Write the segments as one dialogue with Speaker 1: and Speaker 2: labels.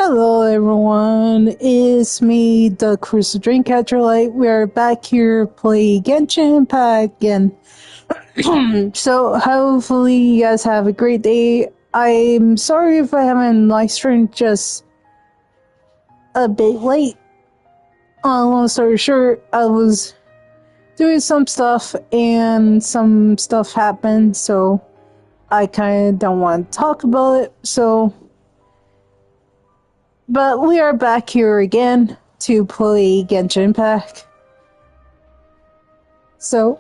Speaker 1: Hello everyone, it's me, the Crystal Dreamcatcher Light. We're back here playing Genshin Impact again. So hopefully you guys have a great day. I'm sorry if I haven't live streamed just a bit late. Long story short, I was doing some stuff and some stuff happened, so I kind of don't want to talk about it. But we are back here again to play Genshin Impact. So,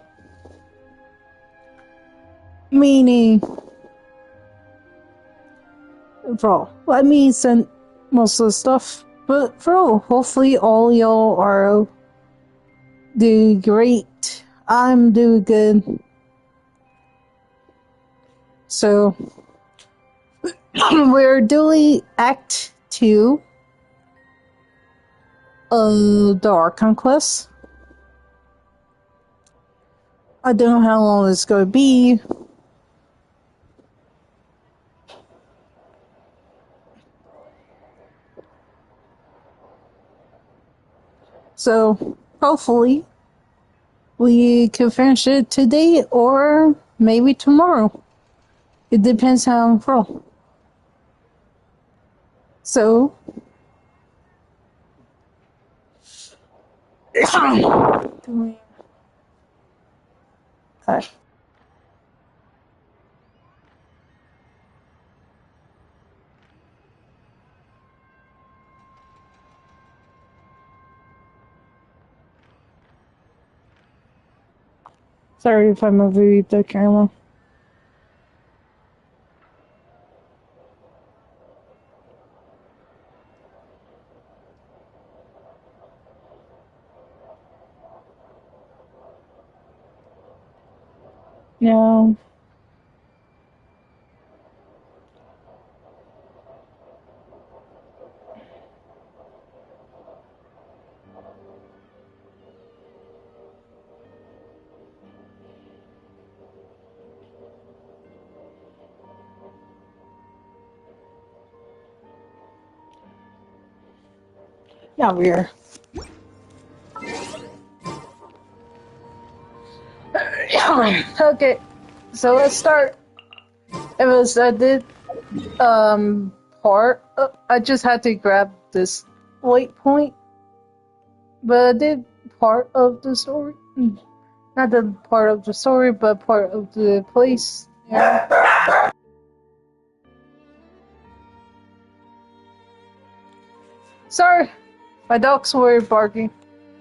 Speaker 1: meaning, bro, let me send most of the stuff. But, bro, hopefully all y'all are doing great. I'm doing good. So, we're doing Act 2 of the Archon Quest. I don't know how long it's going to be. So, hopefully, we can finish it today or maybe tomorrow. It depends how I'm full. So, sorry if I move the camera. No. Not weird. Okay, so let's start. I did part. I just had to grab this waypoint, but I did part of the story. Not the part of the story, but part of the place. Yeah. Sorry, my dogs were barking.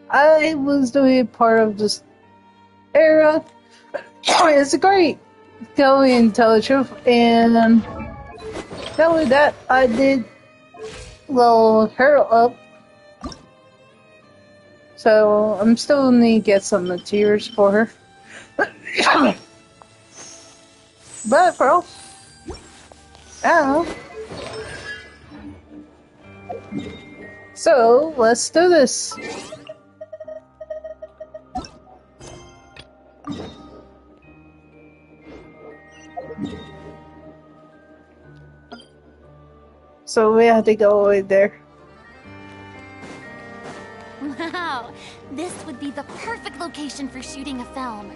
Speaker 1: I was doing part of this era. It's great. Going and tell the truth, and not only that, I did little her up. So I'm still need to get some materials for her. But bro, I don't know. So let's do this. So we have to go over there.
Speaker 2: Wow, this would be the perfect location for shooting a film.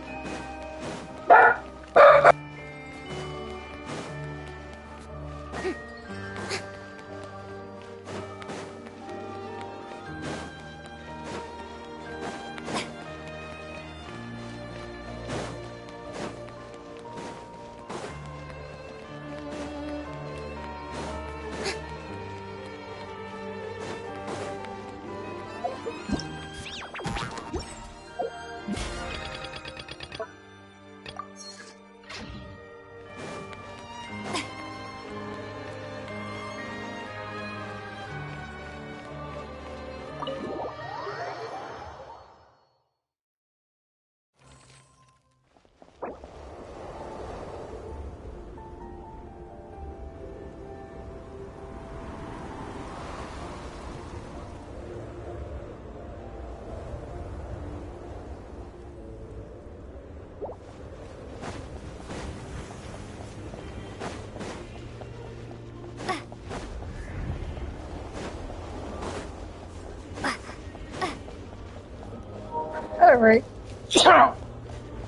Speaker 1: Alright.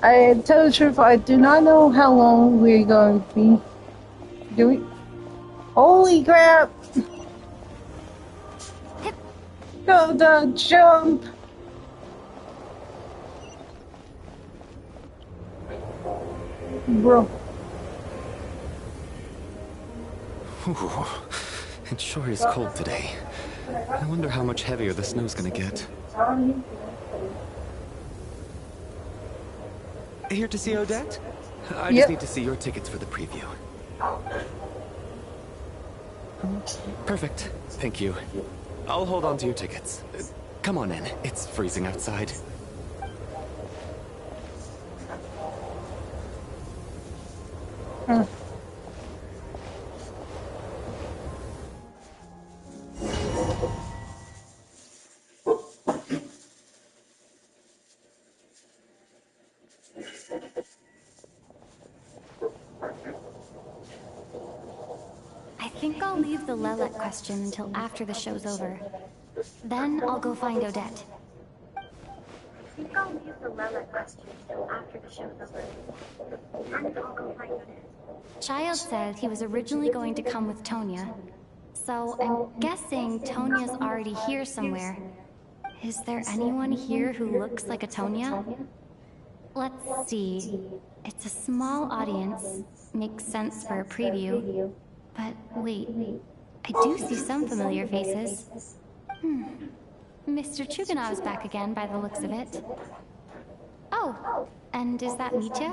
Speaker 1: I tell the truth, I do not know how long we're going to be doing. Holy crap! Go the jump! Bro.
Speaker 3: Ooh, it sure is cold today. I wonder how much heavier the snow's gonna get. Here to see Odette? I just need to see your tickets for the preview. Perfect. Thank you. I'll hold on to your tickets. Come on in. It's freezing outside.
Speaker 2: I think I'll leave the Lelet question until after the show's over. Then I'll go find Odette. Child said he was originally going to come with Tonya. So I'm guessing Tonya's already here somewhere. Is there anyone here who looks like a Tonya? Let's see. It's a small audience. Makes sense for a preview. But wait, I do see some familiar faces. Mr. Chuganov's back again by the looks of it. Oh, and is that Mitya?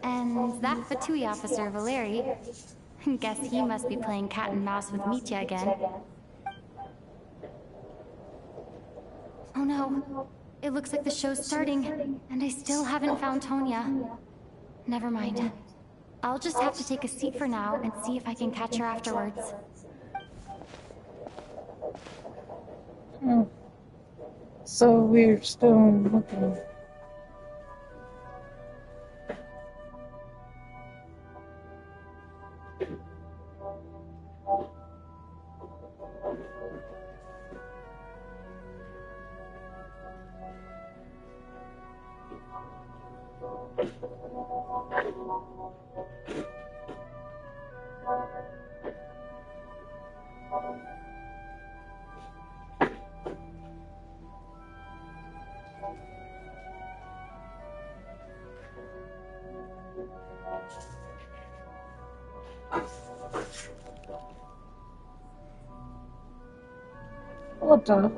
Speaker 2: And that Fatui officer, Valeri. Guess he must be playing cat and mouse with Mitya again. Oh no, it looks like the show's starting, and I still haven't found Tonya. Never mind. I'll just have to take a seat for now and see if I can catch her afterwards.
Speaker 1: So we're still looking. What the?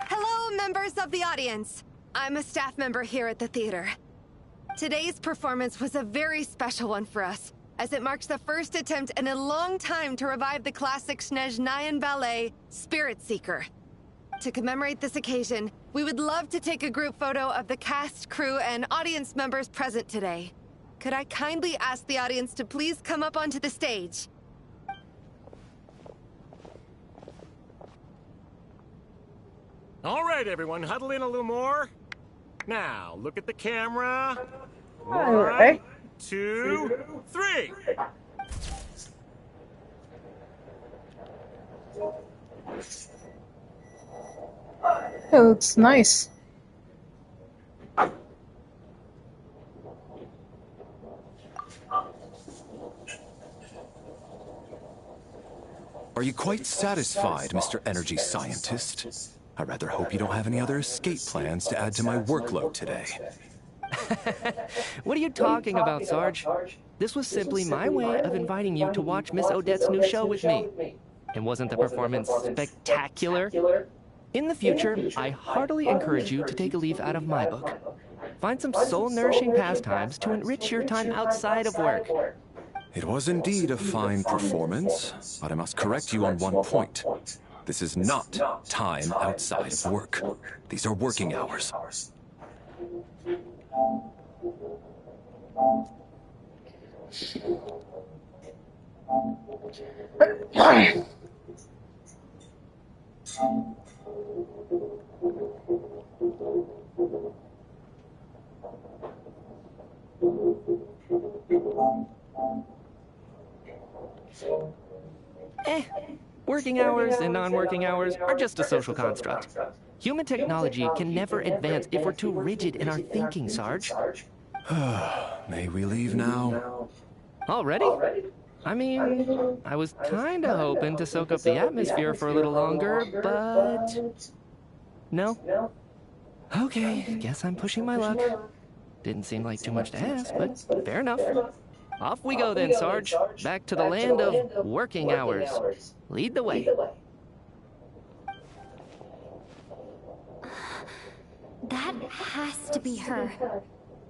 Speaker 4: Hello, members of the audience. I'm a staff member here at the theater. Today's performance was a very special one for us, as it marks the first attempt in a long time to revive the classic Snezhnayan ballet, Spirit Seeker. To commemorate this occasion, we would love to take a group photo of the cast, crew, and audience members present today. Could I kindly ask the audience to please come up onto the stage?
Speaker 5: All right, everyone, huddle in a little more. Now, look at the camera.
Speaker 1: All right.
Speaker 5: 1, 2, 3.
Speaker 1: It looks nice.
Speaker 6: Are you quite satisfied, Mr. Energy Scientist? I rather hope you don't have any other escape plans to add to my workload today.
Speaker 7: What are you talking about, Sarge? This was simply my way of inviting you to watch Miss Odette's new show with me. And wasn't the performance spectacular? In the future, I heartily encourage you to take a leaf out of my book. Find some soul-nourishing pastimes to enrich your time outside of work.
Speaker 6: It was indeed a fine performance, but I must correct you on one point. This is not time outside of work. These are working hours.
Speaker 7: Working hours and non-working hours are just a social construct. Human technology can never advance if we're too rigid in our thinking, Sarge.
Speaker 6: May we leave now?
Speaker 7: Already? I mean, I was kinda hoping to soak up the atmosphere for a little longer, but... No? Okay, guess I'm pushing my luck. Didn't seem like too much to ask, but fair enough. Off we go then, Sarge. Back to the land of working hours. Lead the way.
Speaker 2: That has to be her.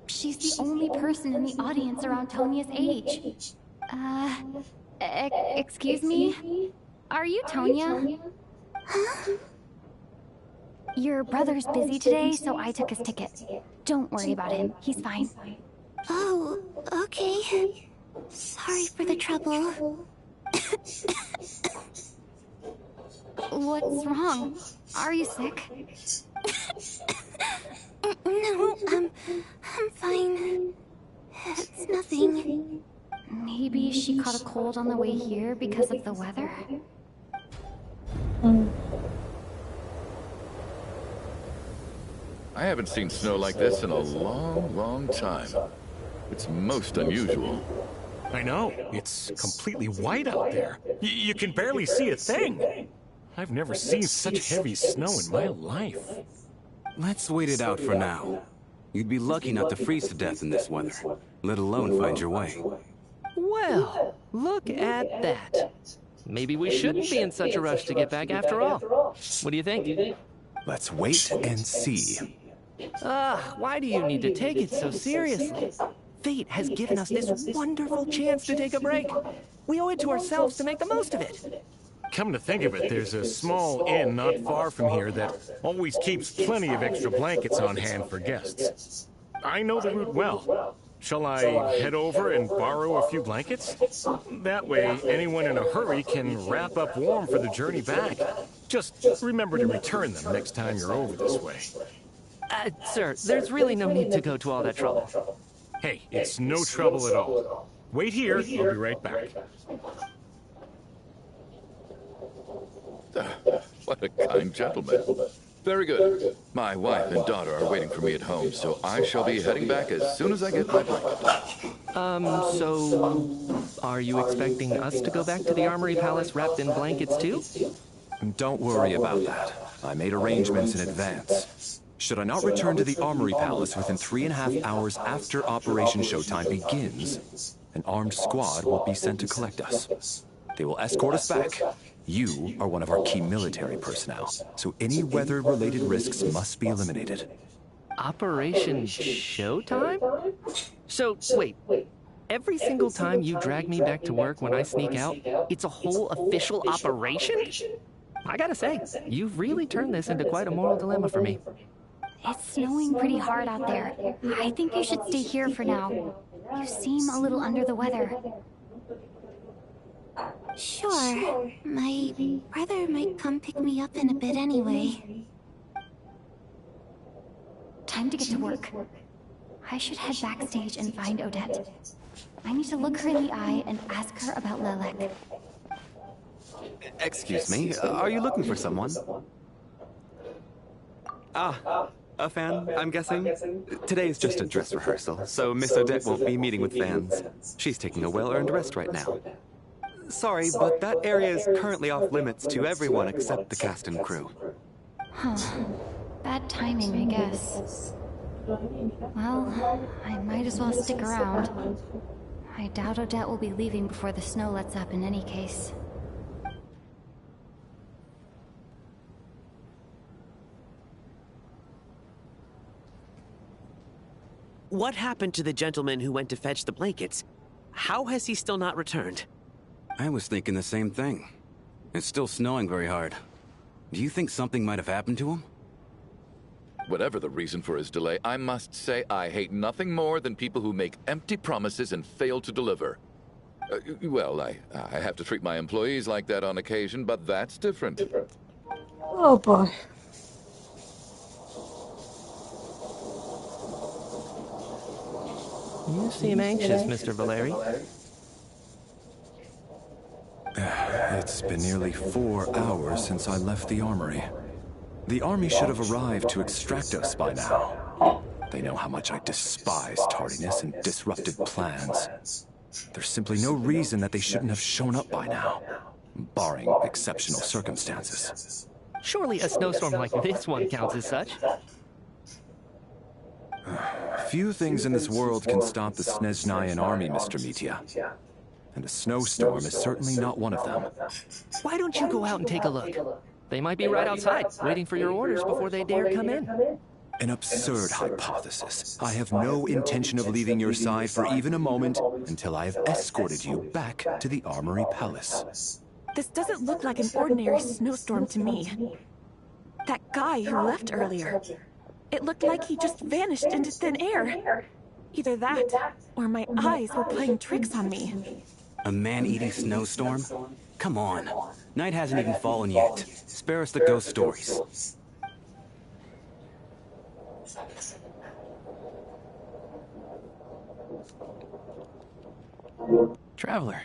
Speaker 2: She's the only person in the audience around Tonia's age. Excuse me? Are you Tonia? Huh? Your brother's busy today, so I took his ticket. Don't worry about him. He's fine.
Speaker 8: Oh, okay. Sorry for the trouble.
Speaker 2: What's wrong? Are you sick?
Speaker 8: No, I'm fine. It's nothing.
Speaker 2: Maybe she caught a cold on the way here because of the weather?
Speaker 9: I haven't seen snow like this in a long, long time. It's most unusual.
Speaker 5: I know. It's completely white out there. You can barely see a thing. I've never seen such heavy snow in my life.
Speaker 10: Let's wait it out for now. You'd be lucky not to freeze to death in this weather, let alone find your way.
Speaker 7: Well, look at that. Maybe we shouldn't be in such a rush to get back after all. What do you think?
Speaker 10: Let's wait and see.
Speaker 7: Why do you need to take it so seriously? Fate has given us this wonderful chance to take a break. We owe it to ourselves to make the most of it.
Speaker 5: Come to think of it, there's a small inn not far from here that always keeps plenty of extra blankets on hand for guests. I know the route well. Shall I head over and borrow a few blankets? That way, anyone in a hurry can wrap up warm for the journey back. Just remember to return them next time you're over this way.
Speaker 7: Sir, there's really no need to go to all that trouble.
Speaker 5: Hey, it's no trouble at all. Wait here, I'll be right back.
Speaker 9: What a kind gentleman. Very good. My wife and daughter are waiting for me at home, so I shall be heading back as soon as I get my blanket.
Speaker 7: So... Are you expecting us to go back to the Armory Palace wrapped in blankets too?
Speaker 6: Don't worry about that. I made arrangements in advance. Should I not return to the Armory Palace within 3.5 hours after Operation Showtime begins, an armed squad will be sent to collect us. They will escort us back. You are one of our key military personnel, so any weather-related risks must be eliminated.
Speaker 7: Operation Showtime? So, wait. Every single time you drag me back to work when I sneak out, it's a whole official operation? I gotta say, you've really turned this into quite a moral dilemma for me.
Speaker 2: It's snowing pretty hard out there. I think you should stay here for now. You seem a little under the weather.
Speaker 8: Sure. My brother might come pick me up in a bit anyway.
Speaker 2: Time to get to work. I should head backstage and find Odette. I need to look her in the eye and ask her about Lelek.
Speaker 10: Excuse me, are you looking for someone? A fan, I'm guessing? Today is just a dress rehearsal, so Miss Odette won't be meeting with fans. She's taking a well-earned rest right now. Sorry, but that area is currently off limits to everyone except the cast and crew.
Speaker 2: Huh. Bad timing, I guess. Well, I might as well stick around. I doubt Odette will be leaving before the snow lets up in any case.
Speaker 11: What happened to the gentleman who went to fetch the blankets? How has he still not returned?
Speaker 10: I was thinking the same thing. It's still snowing very hard. Do you think something might have happened to him?
Speaker 9: Whatever the reason for his delay, I must say I hate nothing more than people who make empty promises and fail to deliver. Well, I have to treat my employees like that on occasion, but that's different.
Speaker 1: Oh boy.
Speaker 7: You seem anxious, Mr. Valeri.
Speaker 6: It's been nearly 4 hours since I left the armory. The army should have arrived to extract us by now. They know how much I despise tardiness and disrupted plans. There's simply no reason that they shouldn't have shown up by now, barring exceptional circumstances.
Speaker 7: Surely a snowstorm like this one counts as such.
Speaker 6: Few things in this world can stop the Snezhnayan army, Mr. Mitya. And a snowstorm is certainly not one of them.
Speaker 7: Why don't you go out and take a look? They might be right outside, waiting for your orders before they dare come in.
Speaker 6: An absurd hypothesis. I have no intention of leaving your side for even a moment until I have escorted you back to the Armory Palace.
Speaker 12: This doesn't look like an ordinary snowstorm to me. That guy who left earlier, it looked like he just vanished into thin air. Either that, or my eyes were playing tricks on me.
Speaker 13: A man-eating snowstorm? Come on. Night hasn't even fallen yet. Spare us the ghost stories.
Speaker 14: Traveler,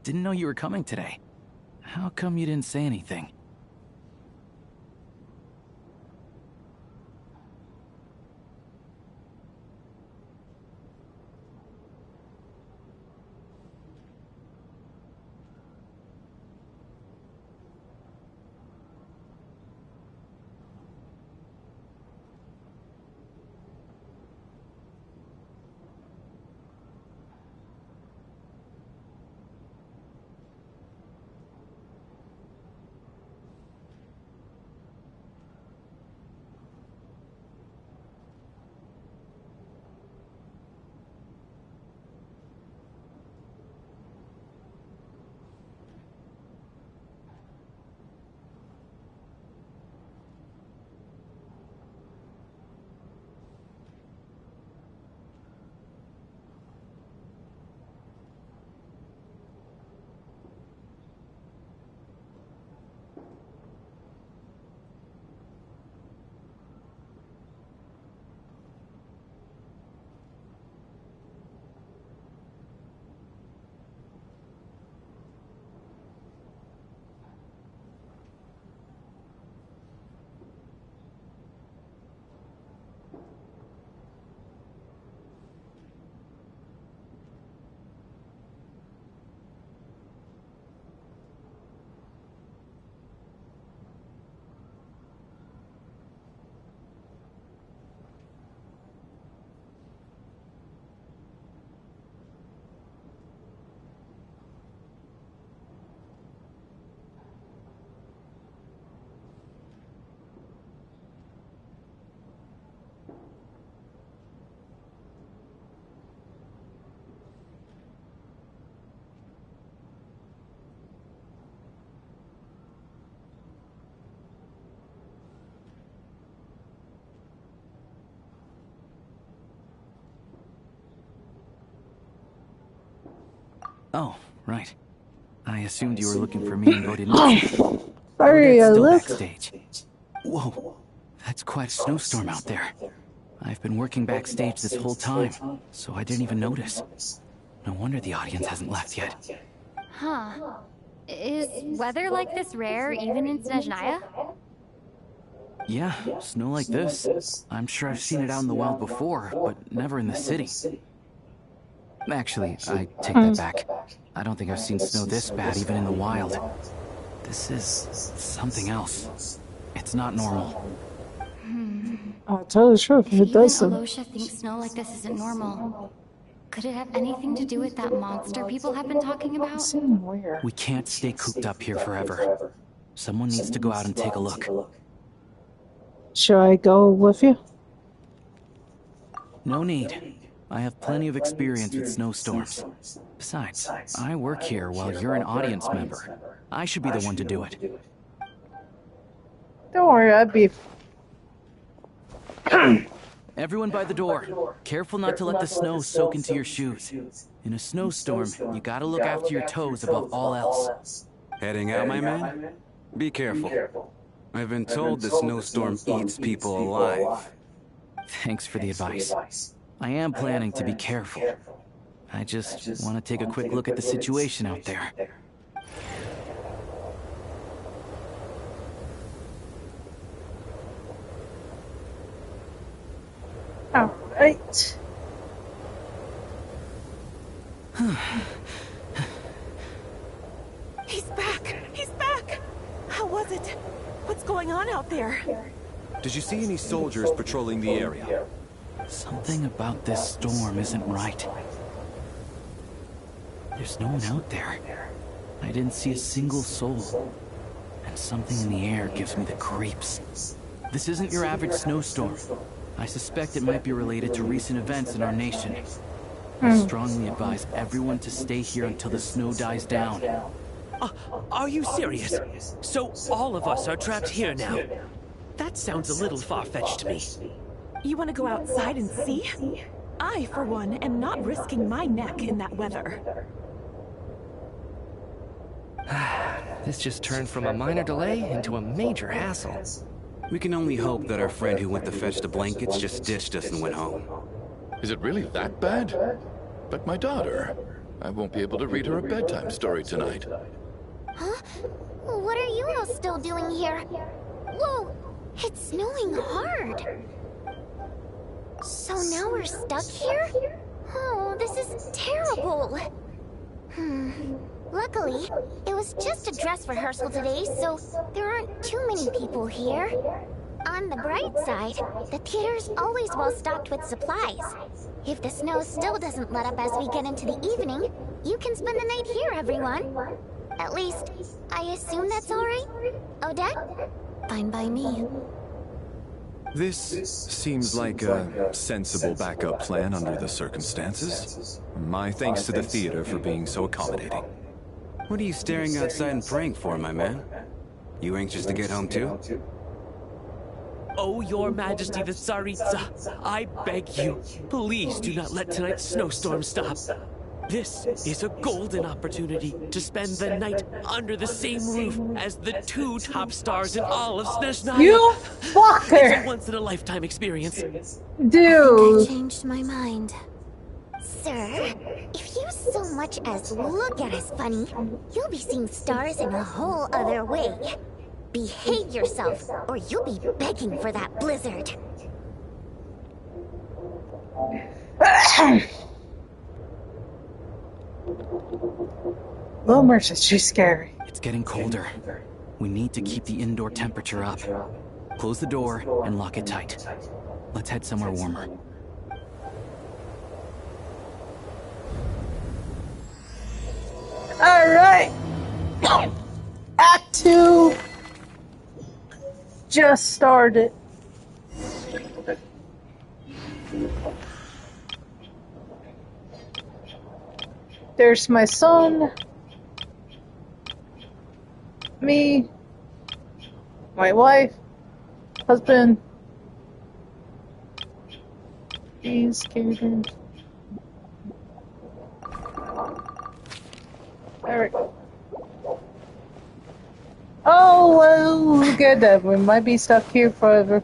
Speaker 14: didn't know you were coming today. How come you didn't say anything? Oh, right. I assumed you were looking for me and Bo didn't.
Speaker 1: Sorry, I
Speaker 14: still
Speaker 1: left.
Speaker 14: backstage. Whoa, that's quite a snowstorm out there. I've been working backstage this whole time, so I didn't even notice. No wonder the audience hasn't left yet.
Speaker 2: Huh. Is weather like this rare, even in Snezhnaya?
Speaker 14: Yeah, snow like this. I'm sure I've seen it out in the wild before, but never in the city. Actually, I take that back. I don't think I've seen snow this bad even in the wild. This is something else. It's not normal.
Speaker 1: I'll tell the truth, it does.
Speaker 2: Even Alosha thinks snow like this isn't normal. Could it have anything to do with that monster people have been talking about?
Speaker 14: We can't stay cooped up here forever. Someone needs to go out and take a look.
Speaker 1: Should I go with you?
Speaker 14: No need. I have plenty of experience with snowstorms. Besides, I work here while you're an audience member. I should be the one to do it.
Speaker 1: Don't worry, I'd be...
Speaker 14: Everyone by the door. Careful not to let the snow soak into your shoes. In a snowstorm, you gotta look after your toes above all else.
Speaker 13: Heading out, my man? Be careful. I've been told the snowstorm eats people alive.
Speaker 14: Thanks for the advice. I am planning to be careful. I just want to take a quick look at the situation out there.
Speaker 1: Alright.
Speaker 12: He's back! He's back! How was it? What's going on out there?
Speaker 6: Did you see any soldiers patrolling the area?
Speaker 14: Something about this storm isn't right. There's no one out there. I didn't see a single soul. And something in the air gives me the creeps. This isn't your average snowstorm. I suspect it might be related to recent events in our nation. I strongly advise everyone to stay here until the snow dies down.
Speaker 11: Are you serious? So all of us are trapped here now? That sounds a little far-fetched to me.
Speaker 12: You want to go outside and see? I, for one, am not risking my neck in that weather.
Speaker 7: This just turned from a minor delay into a major hassle.
Speaker 13: We can only hope that our friend who went to fetch the blankets just ditched us and went home.
Speaker 9: Is it really that bad? But my daughter, I won't be able to read her a bedtime story tonight.
Speaker 8: Huh? What are you all still doing here? Whoa! It's snowing hard! So now we're stuck here? Oh, this is terrible! Luckily, it was just a dress rehearsal today, so there aren't too many people here. On the bright side, the theater's always well stocked with supplies. If the snow still doesn't let up as we get into the evening, you can spend the night here, everyone. At least, I assume that's alright? Odette? Fine by me.
Speaker 6: This seems like a sensible backup plan under the circumstances. My thanks to the theater for being so accommodating.
Speaker 13: What are you staring outside and praying for, my man? You anxious to get home too?
Speaker 11: Oh, Your Majesty the Tsaritsa, I beg you, please do not let tonight's snowstorm stop. This is a golden opportunity to spend the night under the same roof as the two top stars in all of Snezhnaya.
Speaker 1: You fucker!
Speaker 11: It's a once-in-a-lifetime experience.
Speaker 1: Dude.
Speaker 8: I changed my mind. Sir, if you so much as look at us funny, you'll be seeing stars in a whole other way. Behave yourself, or you'll be begging for that blizzard.
Speaker 1: Little Merch is too scary.
Speaker 14: It's getting colder. We need to keep the indoor temperature up. Close the door and lock it tight. Let's head somewhere warmer.
Speaker 1: Alright! Act 2 just started. There's my son, me, my wife, husband, these characters. There we go. Oh, well, look at that. We might be stuck here forever.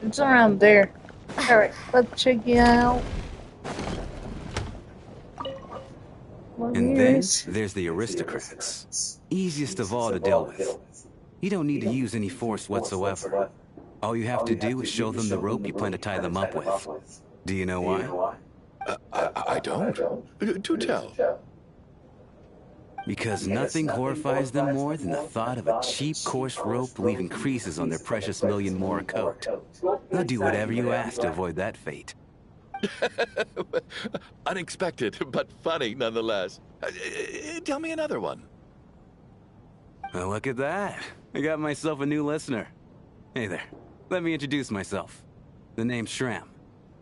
Speaker 1: It's around there. Alright, let's check it out.
Speaker 13: And then there's the aristocrats. Easiest of all to deal with. You don't need to use any force whatsoever. All you have to do is show them the rope you plan to tie them up with. Do you know why?
Speaker 9: I don't. Do tell.
Speaker 13: Because nothing horrifies them more than the thought of a cheap, coarse rope leaving creases on their precious million more coat. They'll do whatever you ask to avoid that fate.
Speaker 9: Unexpected, but funny nonetheless. Tell me another one.
Speaker 13: Well, look at that. I got myself a new listener. Hey there. Let me introduce myself. The name's Shram,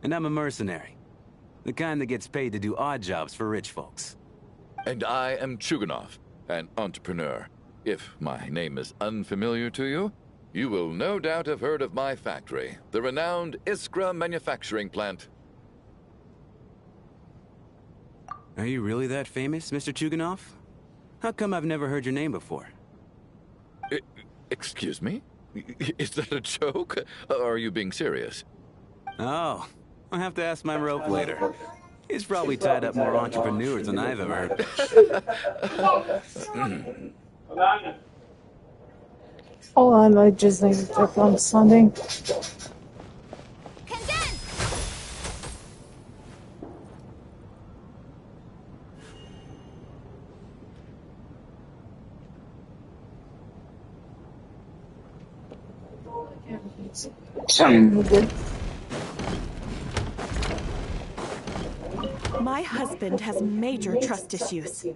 Speaker 13: and I'm a mercenary. The kind that gets paid to do odd jobs for rich folks.
Speaker 9: And I am Chuganov, an entrepreneur. If my name is unfamiliar to you, you will no doubt have heard of my factory, the renowned Iskra manufacturing plant.
Speaker 13: Are you really that famous, Mr. Chuganov? How come I've never heard your name before?
Speaker 9: Excuse me? Is that a joke? Or are you being serious?
Speaker 13: Oh, I'll have to ask my rope later. He's probably tied up more entrepreneurs than I've ever heard.
Speaker 1: Hold on, I just need to check on something. Good.
Speaker 12: My husband has major trust issues.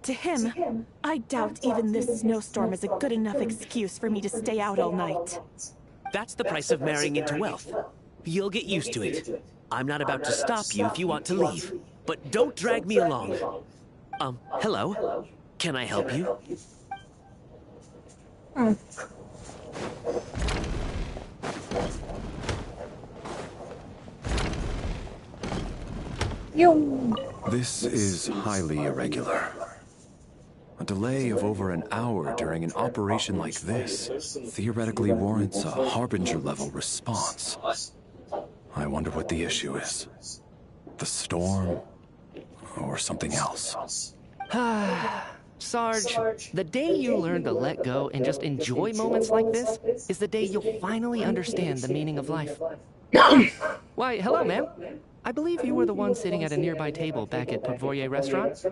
Speaker 12: To him, I doubt even this snowstorm is a good enough excuse for me to stay out all night.
Speaker 11: That's the price of marrying into wealth. You'll get used to it. I'm not about to stop you if you want to leave. But don't drag me along. Hello? Can I help you?
Speaker 6: This is highly irregular. A delay of over an hour during an operation like this theoretically warrants a Harbinger-level response. I wonder what the issue is. The storm, or something else.
Speaker 7: Sarge, the day you learn to let go and just enjoy moments like this is the day you'll finally understand the meaning of life. Why, hello, ma'am. I believe you were the one sitting at a nearby table back at Podvorye restaurant.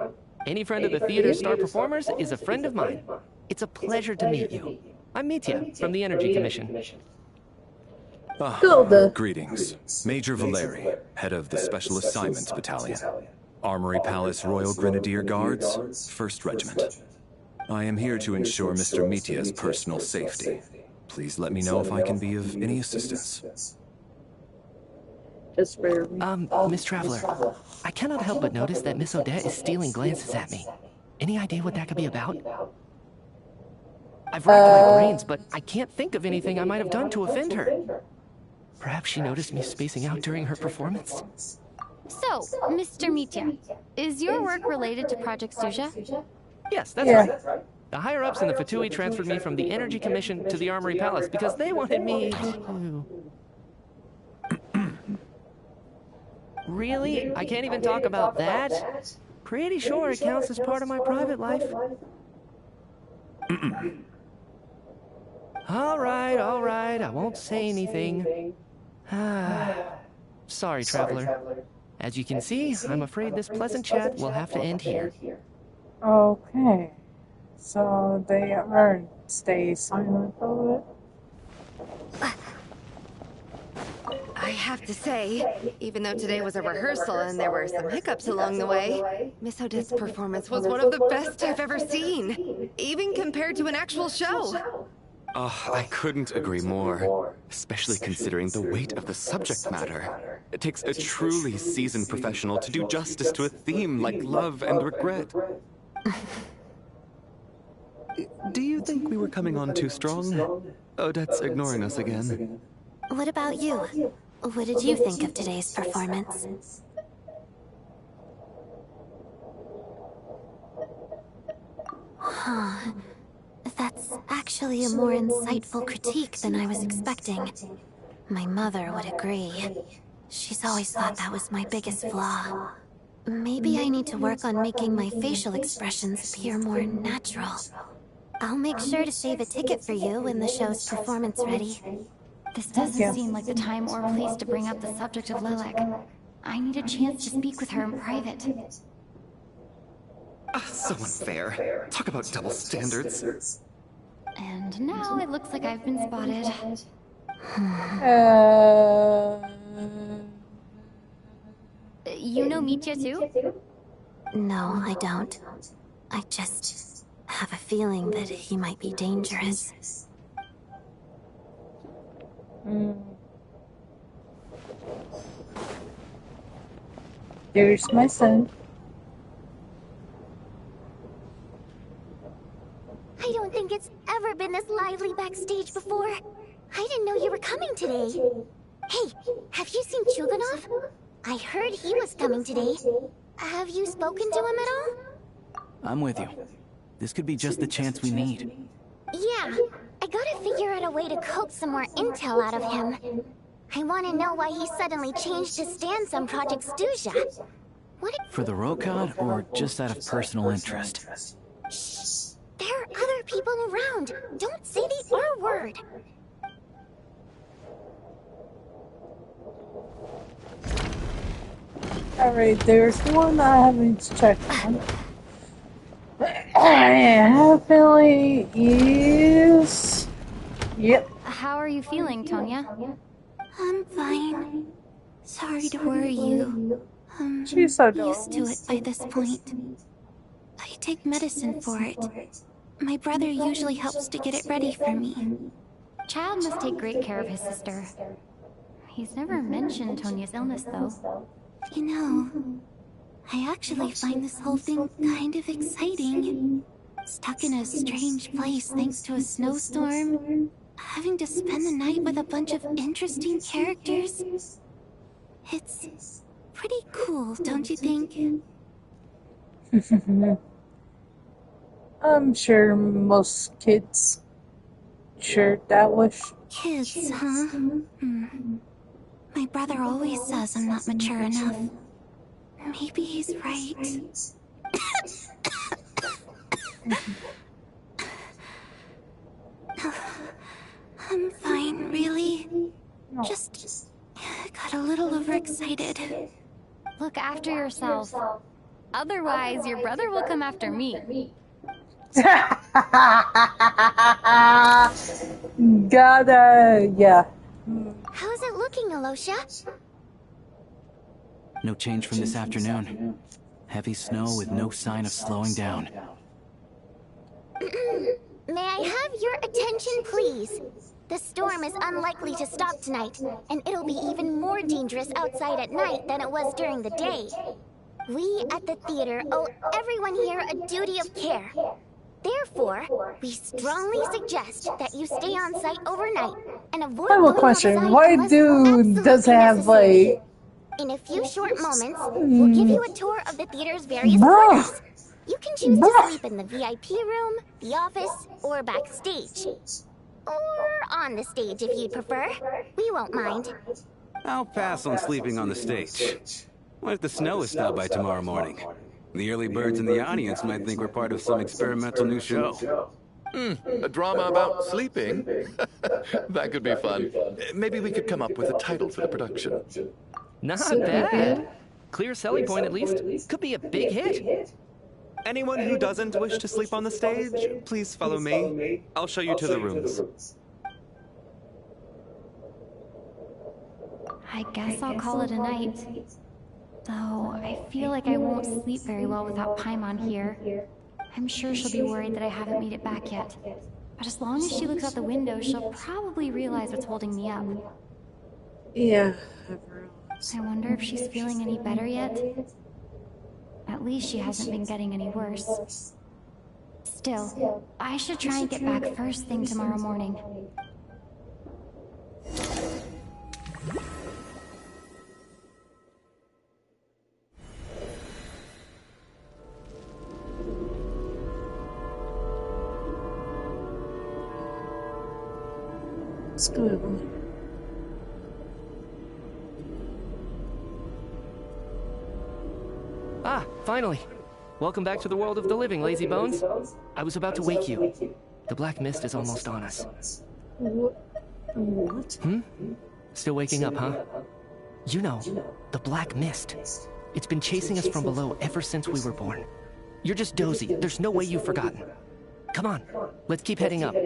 Speaker 7: Any friend of the theater's star performers is a friend of mine. It's a pleasure to meet you. I'm Mitya from the Energy Commission.
Speaker 6: Greetings. Major Valeri, head of the Special Assignments Battalion. Armory Palace Royal Grenadier Guards, 1st Regiment. I am here to ensure Mr. Mitya's personal safety. Please let me know if I can be of any assistance.
Speaker 7: Miss Traveler, I cannot help but notice that Miss Odette is stealing glances at me. Any idea what that could be about? I've racked my brains, but I can't think of anything I might have done to offend her. Perhaps she noticed me spacing out during her performance?
Speaker 2: So, Mr. Mitya, is your work related to Project Suja?
Speaker 7: Yes, that's right. The higher-ups in the Fatui transferred me from the Energy Commission to the Armory Palace because they wanted me to... Really? I can't even talk about that? Pretty sure it counts as part of my private life. All right, I won't say anything. Sorry, Traveler. As you can see, I'm afraid this pleasant chat will have to end here.
Speaker 1: Okay. So they are stay silent about it.
Speaker 4: I have to say, even though today was a rehearsal and there were some hiccups along the way, Miss Odette's performance was one of the best I've ever seen, even compared to an actual show.
Speaker 10: Oh, I couldn't agree more, especially considering the weight of the subject matter. It takes a truly seasoned professional to do justice to a theme like love and regret. Do you think we were coming on too strong? Odette's ignoring us again.
Speaker 8: What about you? What did you think of today's performance? Huh. That's actually a more insightful critique than I was expecting. My mother would agree. She's always thought that was my biggest flaw. Maybe I need to work on making my facial expressions appear more natural. I'll make sure to save a ticket for you when the show's performance ready.
Speaker 2: This doesn't seem like the time or place to bring up the subject of Lilac. I need a chance to speak with her in private.
Speaker 10: So unfair. Talk about double standards.
Speaker 2: And now it looks like I've been spotted. You know Mitya too?
Speaker 8: No, I don't. I just have a feeling that he might be dangerous.
Speaker 1: There's my son.
Speaker 8: I don't think it's ever been this lively backstage before. I didn't know you were coming today. Hey, have you seen Chuganov? I heard he was coming today. Have you spoken to him at all?
Speaker 14: I'm with you. This could be just the chance we need.
Speaker 8: Yeah, I gotta figure out a way to coax some more intel out of him. I want to know why he suddenly changed his stance on Project Stuja.
Speaker 14: For the Rokad, or just out of personal interest?
Speaker 8: Shh! There are other people around. Don't say the R word.
Speaker 1: Alright, there's one I haven't checked on. I have a feeling is... Yep.
Speaker 2: How are you feeling, Tonya?
Speaker 8: I'm fine. Sorry to worry you.
Speaker 1: She's so
Speaker 8: used to it by this point. I take medicine for it. My brother usually helps to get it ready for me.
Speaker 2: Child must take great care of his sister. He's never mentioned Tonya's illness, though.
Speaker 8: You know, I actually find this whole thing kind of exciting. Stuck in a strange place thanks to a snowstorm. Having to spend the night with a bunch of interesting characters. It's pretty cool, don't you think?
Speaker 1: I'm sure most kids share that wish.
Speaker 8: Kids, huh? My brother always says I'm not mature enough. Maybe he's right. I'm fine, really. Just got a little overexcited.
Speaker 2: Look after yourself. Otherwise, your brother will come after me.
Speaker 1: Gotta, yeah.
Speaker 8: How's it looking, Alosha?
Speaker 14: No change from this afternoon. Heavy snow with no sign of slowing down.
Speaker 8: May I have your attention, please? The storm is unlikely to stop tonight, and it'll be even more dangerous outside at night than it was during the day. We at the theater owe everyone here a duty of care. Therefore, we strongly suggest that you stay on site overnight and avoid
Speaker 1: I have a
Speaker 8: going
Speaker 1: question.
Speaker 8: outside
Speaker 1: Why
Speaker 8: unless
Speaker 1: does it have
Speaker 8: necessary.
Speaker 1: like...
Speaker 8: In a few short moments, we'll give you a tour of the theater's various quarters. You can choose to sleep in the VIP room, the office, or backstage. Or on the stage if you'd prefer. We won't mind.
Speaker 13: I'll pass on sleeping on the stage. What if the snow is stopped by tomorrow morning? The early birds in the audience might think we're part of some experimental new show.
Speaker 9: A drama about sleeping? That could be fun. Maybe we could come up with a title for the production.
Speaker 7: Not bad. Clear selling point, at least. Could be a big hit.
Speaker 10: Anyone who doesn't wish to sleep on the stage, please follow me. I'll show you to the rooms.
Speaker 2: I guess I'll call it a night. Though, I feel like I won't sleep very well without Paimon here. I'm sure she'll be worried that I haven't made it back yet. But as long as she looks out the window, she'll probably realize what's holding me up.
Speaker 1: Yeah.
Speaker 2: I wonder if she's feeling any better yet? At least she hasn't been getting any worse. Still, I should try and get back first thing tomorrow morning.
Speaker 1: Let's go.
Speaker 7: Ah, finally. Welcome back to the world of the living, lazy bones. I was about to wake you. The black mist is almost on us.
Speaker 1: What?
Speaker 7: Still waking up, huh? You know, the black mist. It's been chasing us from below ever since we were born. You're just dozy. There's no way you've forgotten. Come on, let's keep heading up.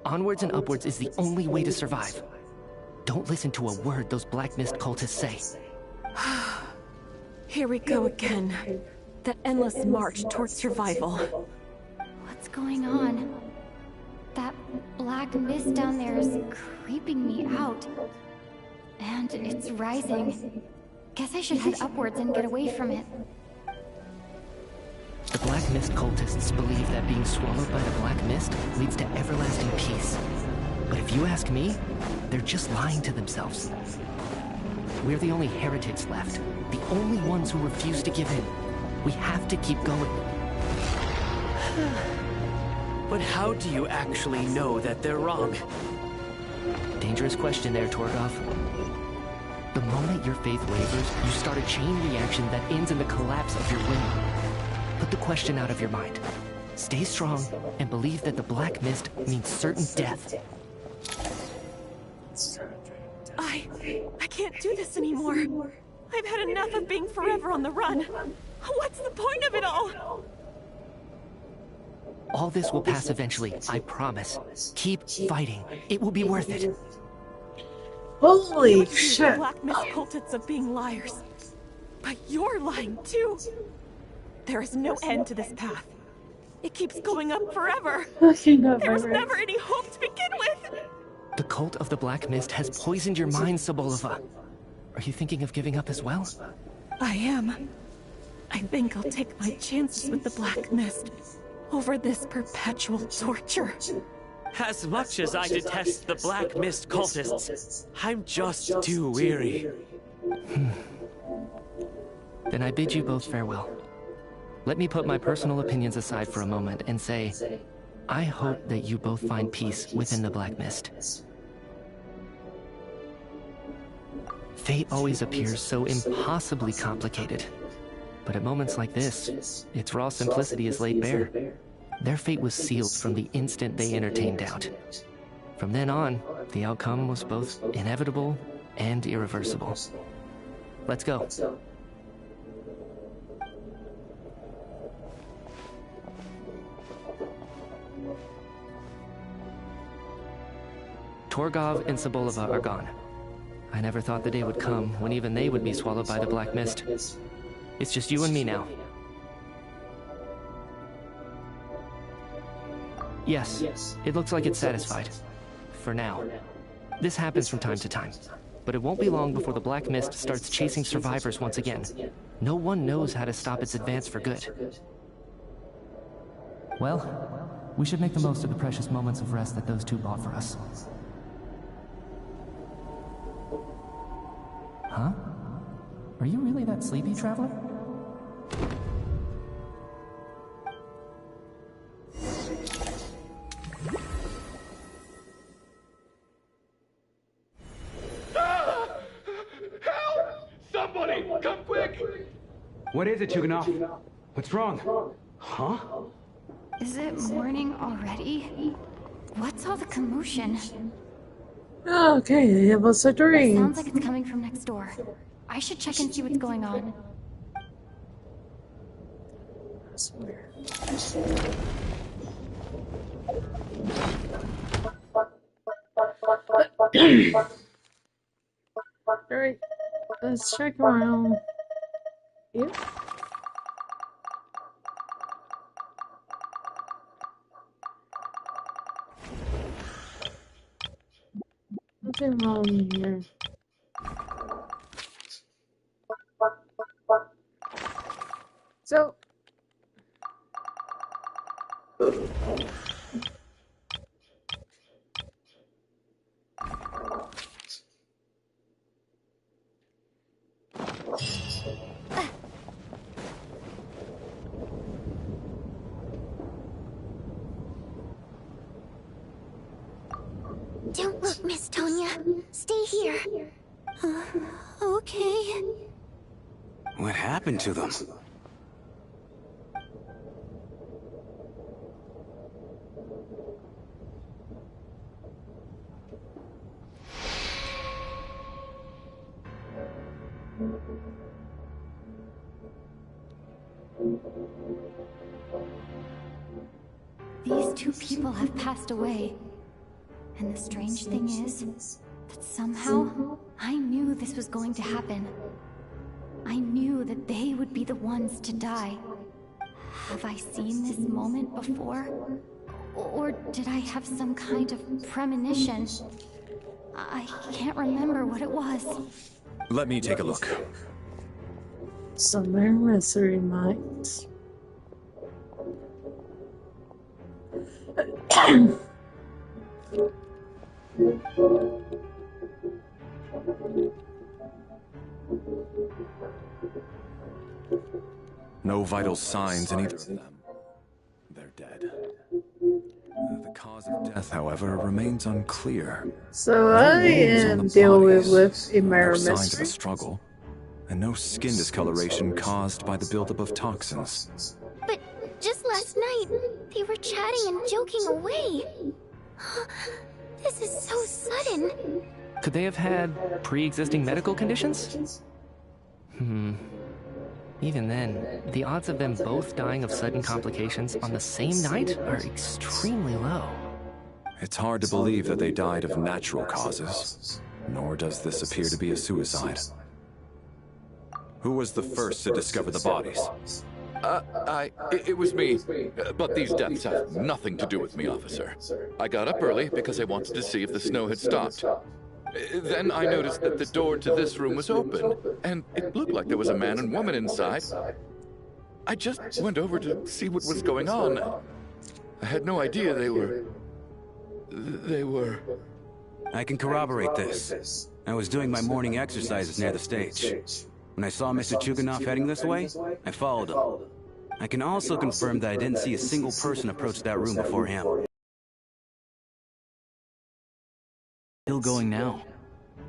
Speaker 7: Onwards and upwards is the only way to survive. Don't listen to a word those black mist cultists say.
Speaker 12: Here we go again. The endless march towards survival.
Speaker 2: What's going on? That black mist down there is creeping me out. And it's rising. Guess I should head upwards and get away from it.
Speaker 7: The Black Mist cultists believe that being swallowed by the Black Mist leads to everlasting peace. But if you ask me, they're just lying to themselves. We're the only heretics left. The only ones who refuse to give in. We have to keep going.
Speaker 11: But how do you actually know that they're wrong?
Speaker 7: Dangerous question there, Torgov. The moment your faith wavers, you start a chain reaction that ends in the collapse of your will. Put the question out of your mind. Stay strong and believe that the Black Mist means certain death.
Speaker 12: I can't do this anymore. I've had enough of being forever on the run. What's the point of it all?
Speaker 7: All this will pass eventually, I promise. Keep fighting. It will be worth it.
Speaker 1: Holy
Speaker 12: The
Speaker 1: shit.
Speaker 12: Black Mist cultists of being liars. But you're lying too. There is no end to this path. It keeps going up forever. There was never any hope to begin with.
Speaker 7: The cult of the Black Mist has poisoned your mind, Sobolova. Are you thinking of giving up as well?
Speaker 12: I am. I think I'll take my chances with the Black Mist over this perpetual torture.
Speaker 11: As much as I detest the Black Mist cultists, I'm just too weary.
Speaker 7: Then I bid you both farewell. Let me put my personal opinions aside for a moment and say, I hope that you both find peace within the Black Mist. Fate always appears so impossibly complicated. But at moments like this, its raw simplicity is laid bare. Their fate was sealed from the instant they entertained doubt. From then on, the outcome was both inevitable and irreversible. Let's go. Torgov and Sobolova are gone. I never thought the day would come when even they would be swallowed by the Black Mist. It's just you and me now. Yes, it looks like it's satisfied. For now. This happens from time to time. But it won't be long before the Black Mist starts chasing survivors once again. No one knows how to stop its advance for good. Well, we should make the most of the precious moments of rest that those two bought for us. Huh? Are you really that sleepy, Traveler?
Speaker 15: Help! Somebody, come quick!
Speaker 16: What is it, Chuganov? What's wrong? Huh?
Speaker 2: Is it morning already? What's all the commotion?
Speaker 1: Okay, it was a dream.
Speaker 2: Sounds like it's coming from next door. I should check and see what's going on.
Speaker 1: Alright, let's check around. Yep. Nothing wrong here. So
Speaker 8: Don't look, Miss Tonya. Stay here. Okay.
Speaker 13: What happened to them?
Speaker 2: These two people have passed away. And the strange thing is that somehow I knew this was going to happen. I knew that they would be the ones to die. Have I seen this moment before? Or did I have some kind of premonition? I can't remember what it was.
Speaker 6: Let me take a look.
Speaker 1: Summer Mystery Nights.
Speaker 6: No vital signs in either of them. They're dead. The cause of death, however, remains unclear.
Speaker 1: So
Speaker 6: No
Speaker 1: I
Speaker 6: wounds on
Speaker 1: am
Speaker 6: the
Speaker 1: dealing
Speaker 6: bodies,
Speaker 1: with a
Speaker 6: no
Speaker 1: murder
Speaker 6: signs of
Speaker 1: mystery.
Speaker 6: a struggle, and no skin discoloration caused by the buildup of toxins.
Speaker 8: But just last night, they were chatting and joking away. This is so sudden.
Speaker 7: Could they have had pre-existing medical conditions? Even then, the odds of them both dying of sudden complications on the same night are extremely low.
Speaker 6: It's hard to believe that they died of natural causes, nor does this appear to be a suicide. Who was the first to discover the bodies?
Speaker 9: It was me. But these deaths have nothing to do with me, officer. I got up early because I wanted to see if the snow had stopped. Then I noticed that the door to this room was open, and it looked like there was a man and woman inside. I just went over to see what was going on. I had no idea they were...
Speaker 13: I can corroborate this. I was doing my morning exercises near the stage. When I saw Mr. Chuganov heading this way, I followed him. I can also confirm that I didn't see a single person approach that room before him.
Speaker 14: Still going now.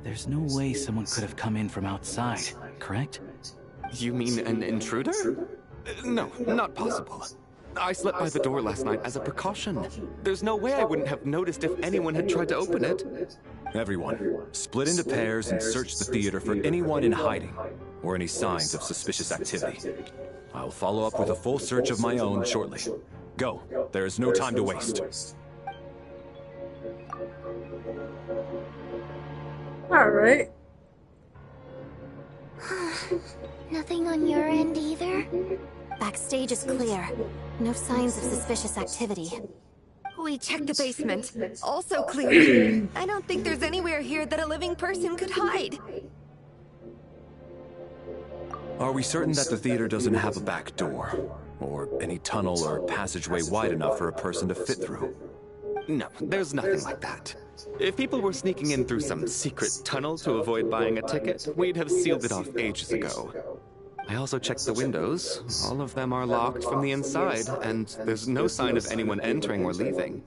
Speaker 14: There's no way someone could have come in from outside, correct?
Speaker 10: You mean an intruder? No, not possible. I slept by the door last night as a precaution. There's no way I wouldn't have noticed if anyone had tried to open it.
Speaker 6: Everyone, split into pairs and search the theater for anyone in hiding, or any signs of suspicious activity. I'll follow up with a full search of my own shortly. Go, there is no time to waste.
Speaker 1: Alright.
Speaker 8: Nothing on your end either?
Speaker 2: Backstage is clear. No signs of suspicious activity.
Speaker 4: We checked the basement. Also clear. I don't think there's anywhere here that a living person could hide.
Speaker 6: Are we certain that the theater doesn't have a back door? Or any tunnel or passageway wide enough for a person to fit through?
Speaker 10: No, there's nothing like that. If people were sneaking in through some secret tunnel to avoid buying a ticket, we'd have sealed it off ages ago. I also checked the windows. All of them are locked from the inside, and there's no sign of anyone entering or leaving.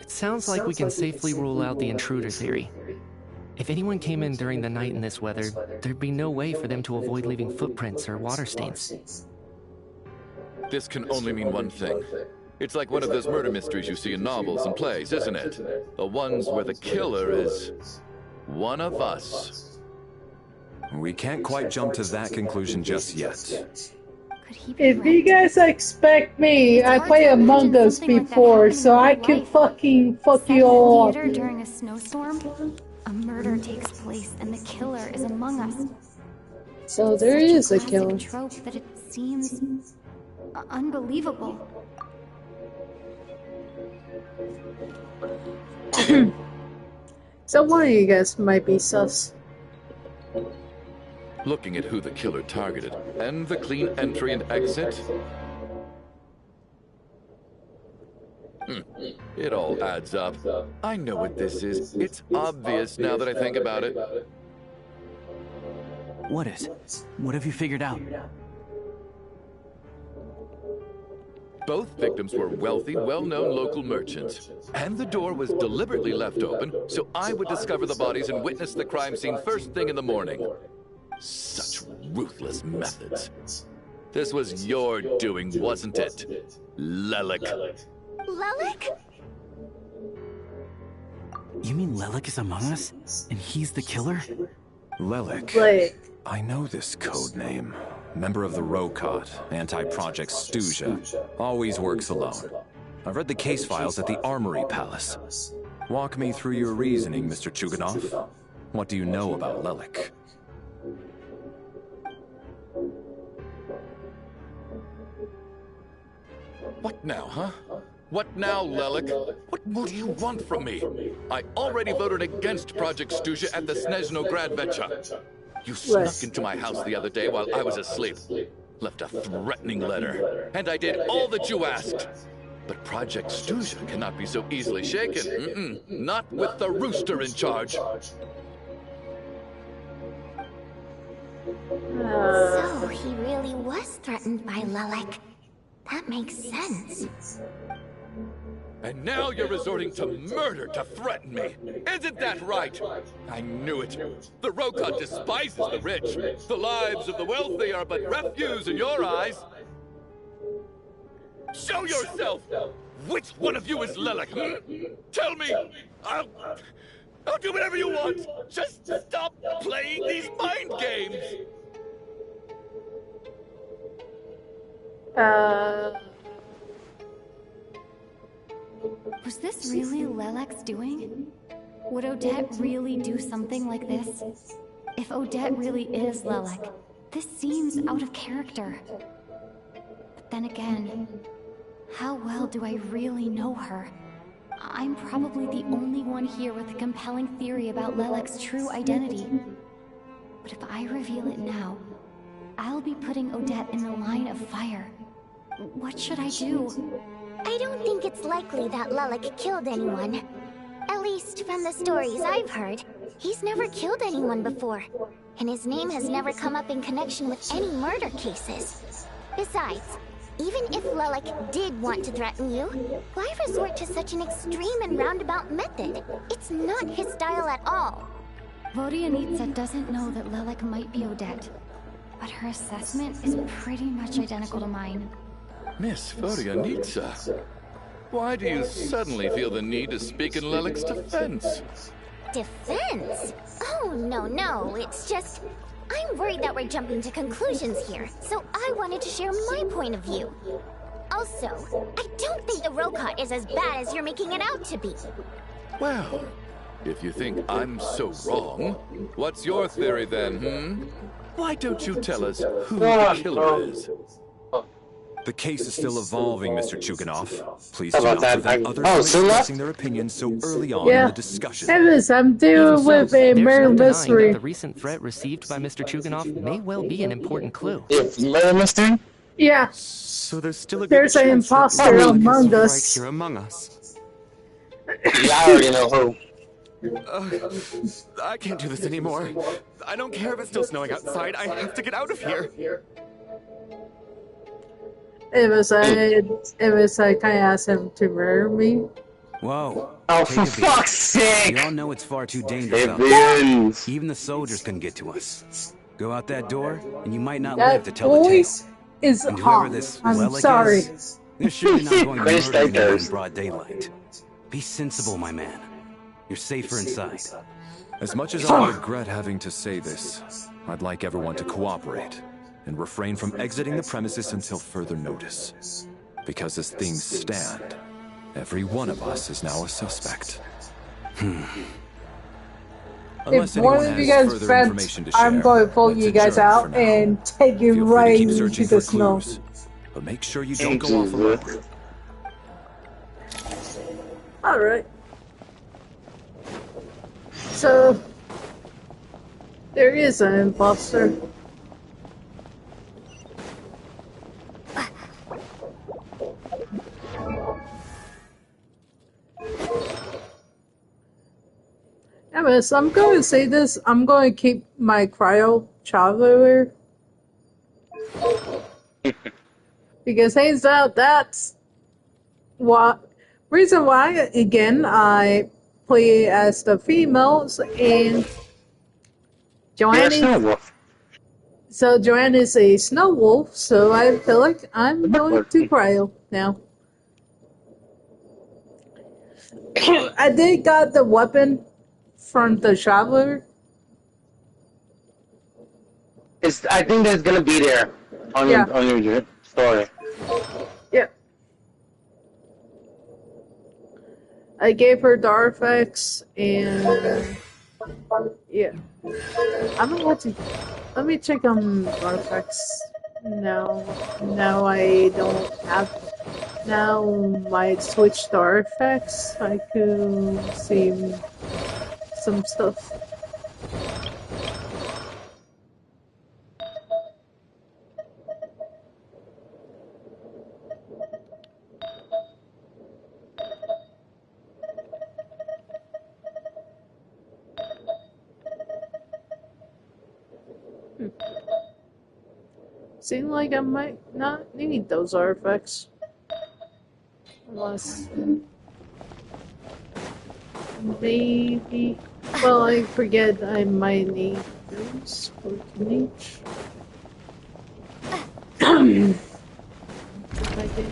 Speaker 7: It sounds like we can safely rule out the intruder theory. If anyone came in during the night in this weather, there'd be no way for them to avoid leaving footprints or water stains.
Speaker 9: This can only mean one thing. It's like one of those murder mysteries you see in novels and plays, isn't it? The ones where the killer is one of us.
Speaker 6: We can't quite jump to that conclusion just yet.
Speaker 1: If you guys expect me, I played Among Us before, so I can fucking fuck you all up.
Speaker 2: During a snowstorm, a murder takes place and the killer is among us.
Speaker 1: So there is a killer.
Speaker 2: Trope that it seems unbelievable.
Speaker 1: So one of you guys might be sus.
Speaker 9: Looking at who the killer targeted, and the clean entry and exit. It all adds up. I know what this is. It's obvious now that I think about it.
Speaker 14: What is? What have you figured out?
Speaker 9: Both victims were wealthy, well-known local merchants. And the door was deliberately left open, so I would discover the bodies and witness the crime scene first thing in the morning. Such ruthless methods. This was your doing, wasn't it, Lelik?
Speaker 8: Lelik?
Speaker 14: You mean Lelik is among us? And he's the killer?
Speaker 6: Lelik. I know this code name. Member of the Rokot, anti-Project Stuja. Always works alone. I've read the case files at the Armory Palace. Walk me through your reasoning, Mr. Chuganov. What do you know about Lelik?
Speaker 9: What now, huh? What now, Lelik? What more do you want from me? I already voted against Project Stuja at the Snezhnograd Vecha. You snuck into my house the other day while I was asleep. Left a threatening letter. And I did all that you asked. But Project Stuja cannot be so easily shaken. Not with the rooster in charge.
Speaker 8: So, he really was threatened by Lelik. That makes sense.
Speaker 9: And now you're resorting to murder to threaten me. Isn't that right? I knew it. The Rokot despises the rich. The lives of the wealthy are but refuse in your eyes. Show yourself! Which one of you is Lelik? Tell me! I'll do whatever you want! Just stop playing these mind games!
Speaker 2: Was this really Lelek's doing? Would Odette really do something like this? If Odette really is Lelek, this seems out of character. But then again, how well do I really know her? I'm probably the only one here with a compelling theory about Lelek's true identity. But if I reveal it now, I'll be putting Odette in the line of fire. What should I do?
Speaker 8: I don't think it's likely that Lelik killed anyone. At least from the stories I've heard, he's never killed anyone before. And his name has never come up in connection with any murder cases. Besides, even if Lelik did want to threaten you, why resort to such an extreme and roundabout method? It's not his style at all.
Speaker 2: Vodianitsa doesn't know that Lelek might be Odette, but her assessment is pretty much identical to mine.
Speaker 9: Miss Vodianitsa, why do you suddenly feel the need to speak in Lelik's defense?
Speaker 8: Defense? Oh, no, it's just... I'm worried that we're jumping to conclusions here, so I wanted to share my point of view. Also, I don't think the Rokot is as bad as you're making it out to be.
Speaker 9: Well, if you think I'm so wrong, what's your theory then, Why don't you tell us who the killer is?
Speaker 6: The case is still evolving, Mr. Chuganov. Please do not prevent others from expressing their opinions so early on in the discussion.
Speaker 1: I'm dealing with a murder mystery.
Speaker 7: The recent threat received by Mr. Chuganov may well be an important clue.
Speaker 17: Murder mystery?
Speaker 1: Yeah.
Speaker 5: So there's still a good
Speaker 1: There's an imposter among us.
Speaker 5: Right here among us.
Speaker 17: Yeah, I already know who.
Speaker 5: I can't do this anymore. I don't care if it's still snowing outside. I have to get out of here.
Speaker 1: It was I kind of asked him to murder me.
Speaker 13: Whoa.
Speaker 17: Oh, for fuck's sake!
Speaker 13: We all know it's far too dangerous out there. Even the soldiers couldn't get to us. Go out that door, and you might not live to tell the tale.
Speaker 1: Is
Speaker 13: and whoever this
Speaker 1: I'm
Speaker 13: Lelik
Speaker 1: sorry.
Speaker 13: is, they're surely not going to murder anyone in broad daylight. Be sensible, my man. You're safer inside.
Speaker 6: As much as I regret having to say this, I'd like everyone to cooperate and refrain from exiting the premises until further notice. Because as things stand, every one of us is now a suspect.
Speaker 1: If one of you guys vent, I'm going to pull you guys out and take you right into the snow.
Speaker 6: But make sure you don't go off alone.
Speaker 1: Alright. So, there is an imposter. Anyways, I'm going to say this. I'm going to keep my cryo traveler. Because hands out, that's what reason why, again, I play as the females and Joanne is, so Joanne is a snow wolf, so I feel like I'm going to cryo now. I did got the weapon from the traveler.
Speaker 17: I think that's gonna be there on your story.
Speaker 1: Yeah. I gave her the artifacts and yeah. I'm gonna let me check on artifacts. No, I don't have Now might switch to artifacts. I could see some stuff. Seem like I might not need those artifacts. Unless... maybe... well, I forget I might need those for Kinich. If I did.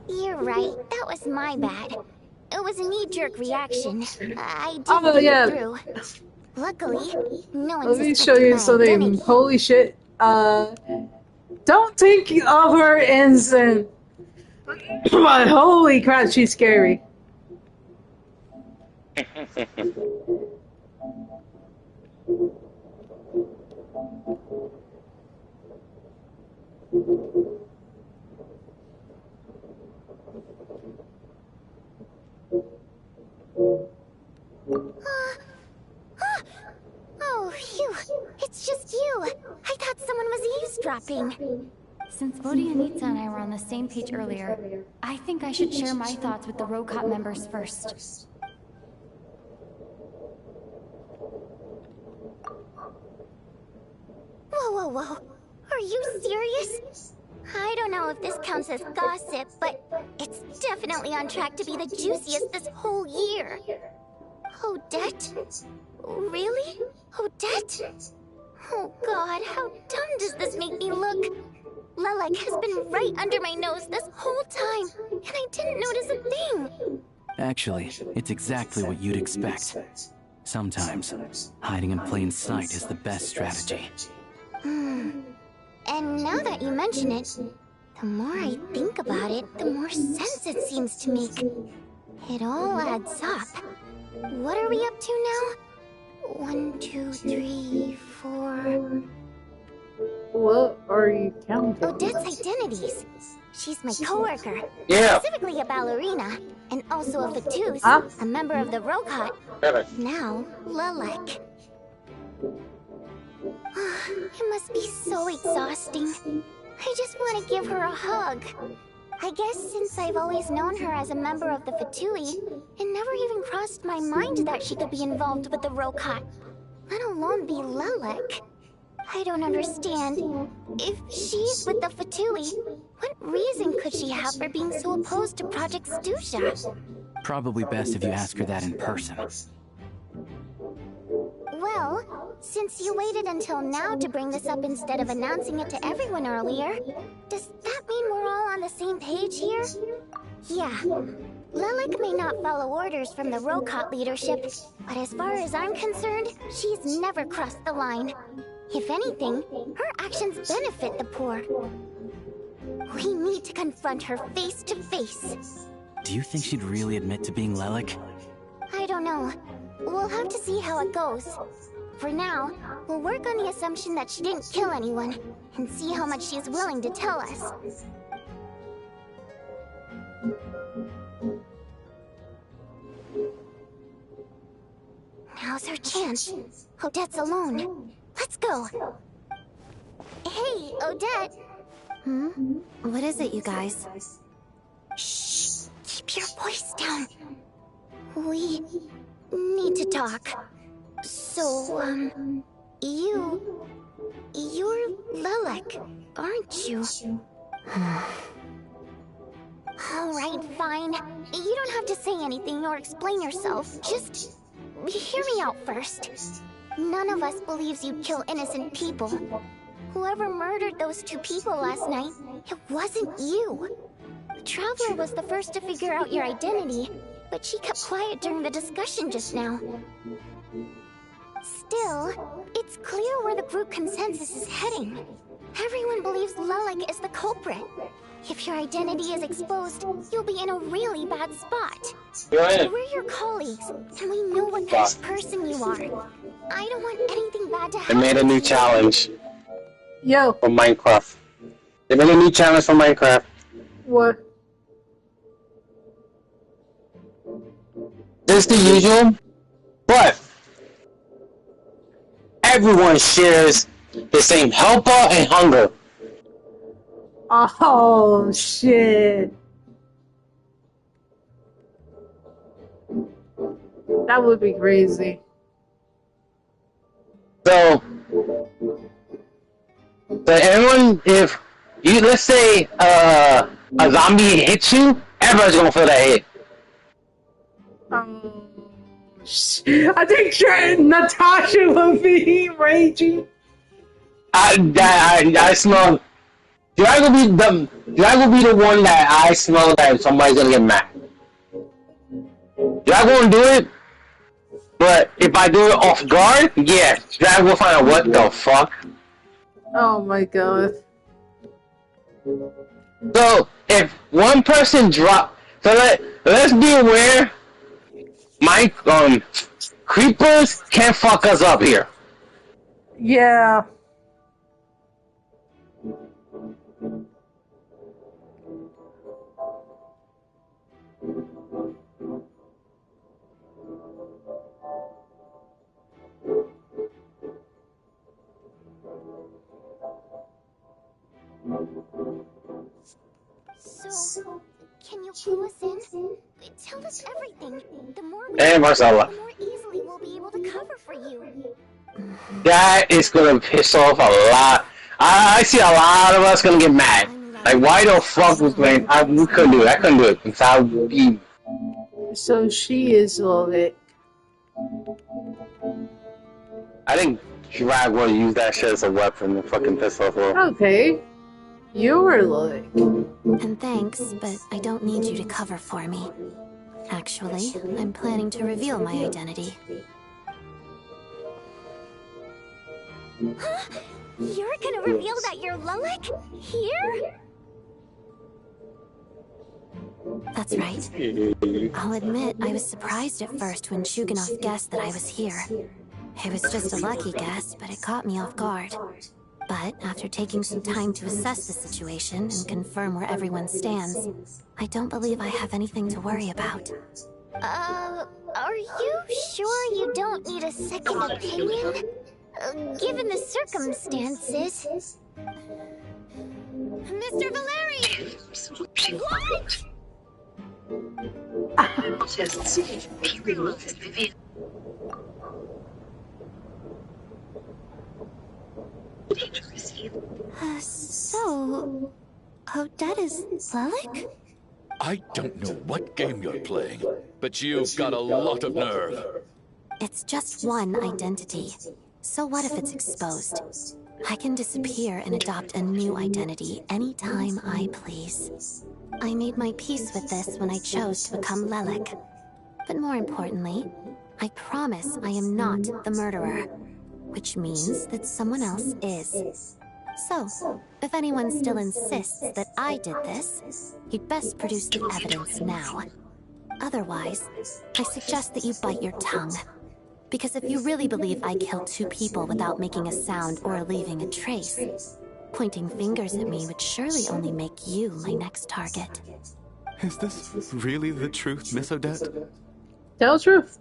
Speaker 8: You're right, that was my bad. It was a knee-jerk reaction. I didn't think it through. Luckily, no one
Speaker 1: Let me show
Speaker 8: suspected
Speaker 1: you
Speaker 8: my
Speaker 1: something.
Speaker 8: identity.
Speaker 1: Holy shit. Don't think of her innocent. But holy crap, she's scary.
Speaker 8: Oh, phew. It's just you. I thought someone was eavesdropping.
Speaker 2: Since Vodianitsa and I were on the same page earlier, I think I should share my thoughts with the Rokot members first.
Speaker 8: Whoa, whoa, whoa. Are you serious? I don't know if this counts as gossip, but it's definitely on track to be the juiciest this whole year. Odette? Really? Odette? Oh god, how dumb does this make me look? Lilac has been right under my nose this whole time, and I didn't notice a thing.
Speaker 14: Actually, it's exactly what you'd expect. Sometimes, hiding in plain sight is the best strategy.
Speaker 8: And now that you mention it, the more I think about it, the more sense it seems to make. It all adds up. What are we up to now? 1, 2, 3, 4...
Speaker 1: What are you counting?
Speaker 8: Odette's identities. She's my coworker.
Speaker 17: Yeah.
Speaker 8: Specifically a ballerina, and also a Fatous, a member of the Rokot. Now, Lilac. It must be so exhausting. I just want to give her a hug. I guess since I've always known her as a member of the Fatui, it never even crossed my mind that she could be involved with the Rokot, let alone be Lilac. I don't understand. If she's with the Fatui, what reason could she have for being so opposed to Project Stusha?
Speaker 14: Probably best if you ask her that in person.
Speaker 8: Well, since you waited until now to bring this up instead of announcing it to everyone earlier, does that mean we're all on the same page here? Yeah. Lilac may not follow orders from the Rokot leadership, but as far as I'm concerned, she's never crossed the line. If anything, her actions benefit the poor. We need to confront her face to face.
Speaker 14: Do you think she'd really admit to being Lilac?
Speaker 8: I don't know. We'll have to see how it goes. For now, we'll work on the assumption that she didn't kill anyone, and see how much she's willing to tell us. Now's her chance. Odette's alone. Let's go. Hey, Odette.
Speaker 2: What is it, you guys?
Speaker 8: Shh. Keep your voice down. We need to talk. So, you're Lilac, aren't you? Alright, fine. You don't have to say anything or explain yourself. Just hear me out first. None of us believes you kill innocent people. Whoever murdered those 2 people last night, it wasn't you. The Traveler was the first to figure out your identity, but she kept quiet during the discussion just now. Still, it's clear where the group consensus is heading. Everyone believes Lilac is the culprit. If your identity is exposed, you'll be in a really bad spot. We're your colleagues, and we know what kind of person you are. I don't want anything bad to
Speaker 17: I
Speaker 8: happen.
Speaker 17: made a new challenge.
Speaker 1: Yo.
Speaker 17: From Minecraft. They made a new channel for Minecraft.
Speaker 1: What?
Speaker 17: Just the usual, but everyone shares the same helper and hunger.
Speaker 1: Oh, shit. That would be crazy.
Speaker 17: So everyone, if you, let's say, a zombie hits you, everyone's gonna feel that hit.
Speaker 1: I think Natasha will be raging.
Speaker 17: I smell. Do I go be the one that I smell that somebody's gonna get mad? Do I go and do it? But if I do it off guard, yeah, Drag will find out what the fuck.
Speaker 1: Oh my god.
Speaker 17: So if one person drop, so let's be aware. My creepers can't fuck us up here.
Speaker 1: Yeah.
Speaker 8: So, can you pull us in? Tell us everything. The more we
Speaker 17: Hey, Marcella.
Speaker 8: the more easily we'll be able to cover for you.
Speaker 17: That is gonna piss off a lot. I see a lot of us gonna get mad. Like, why the fuck was playing? We couldn't do it. I couldn't do it. Because I would be.
Speaker 1: So she is Logic.
Speaker 17: I think Drag would use that shit as a weapon to fucking piss off her.
Speaker 1: Okay. You were Logic.
Speaker 2: And thanks, but I don't need you to cover for me. Actually, I'm planning to reveal my identity.
Speaker 8: Huh? You're gonna reveal that you're Lulic? Here?
Speaker 2: That's right. I'll admit, I was surprised at first when Shuganov guessed that I was here. It was just a lucky guess, but it caught me off guard. But after taking some time to assess the situation and confirm where everyone stands, I don't believe I have anything to worry about.
Speaker 8: Are you sure you don't need a second opinion? Given the circumstances. Mr. Valeri! What?
Speaker 2: So, Odette is Lilac?
Speaker 9: I don't know what game you're playing, but you've got a lot of nerve.
Speaker 2: It's just one identity. So what if it's exposed? I can disappear and adopt a new identity anytime I please. I made my peace with this when I chose to become Lilac. But more importantly, I promise I am not the murderer, which means that someone else is. So, if anyone still insists that I did this, you'd best produce the evidence now. Otherwise, I suggest that you bite your tongue. Because if you really believe I killed two people without making a sound or leaving a trace, pointing fingers at me would surely only make you my next target.
Speaker 6: Is this really the truth, Miss Odette?
Speaker 1: Tell the truth.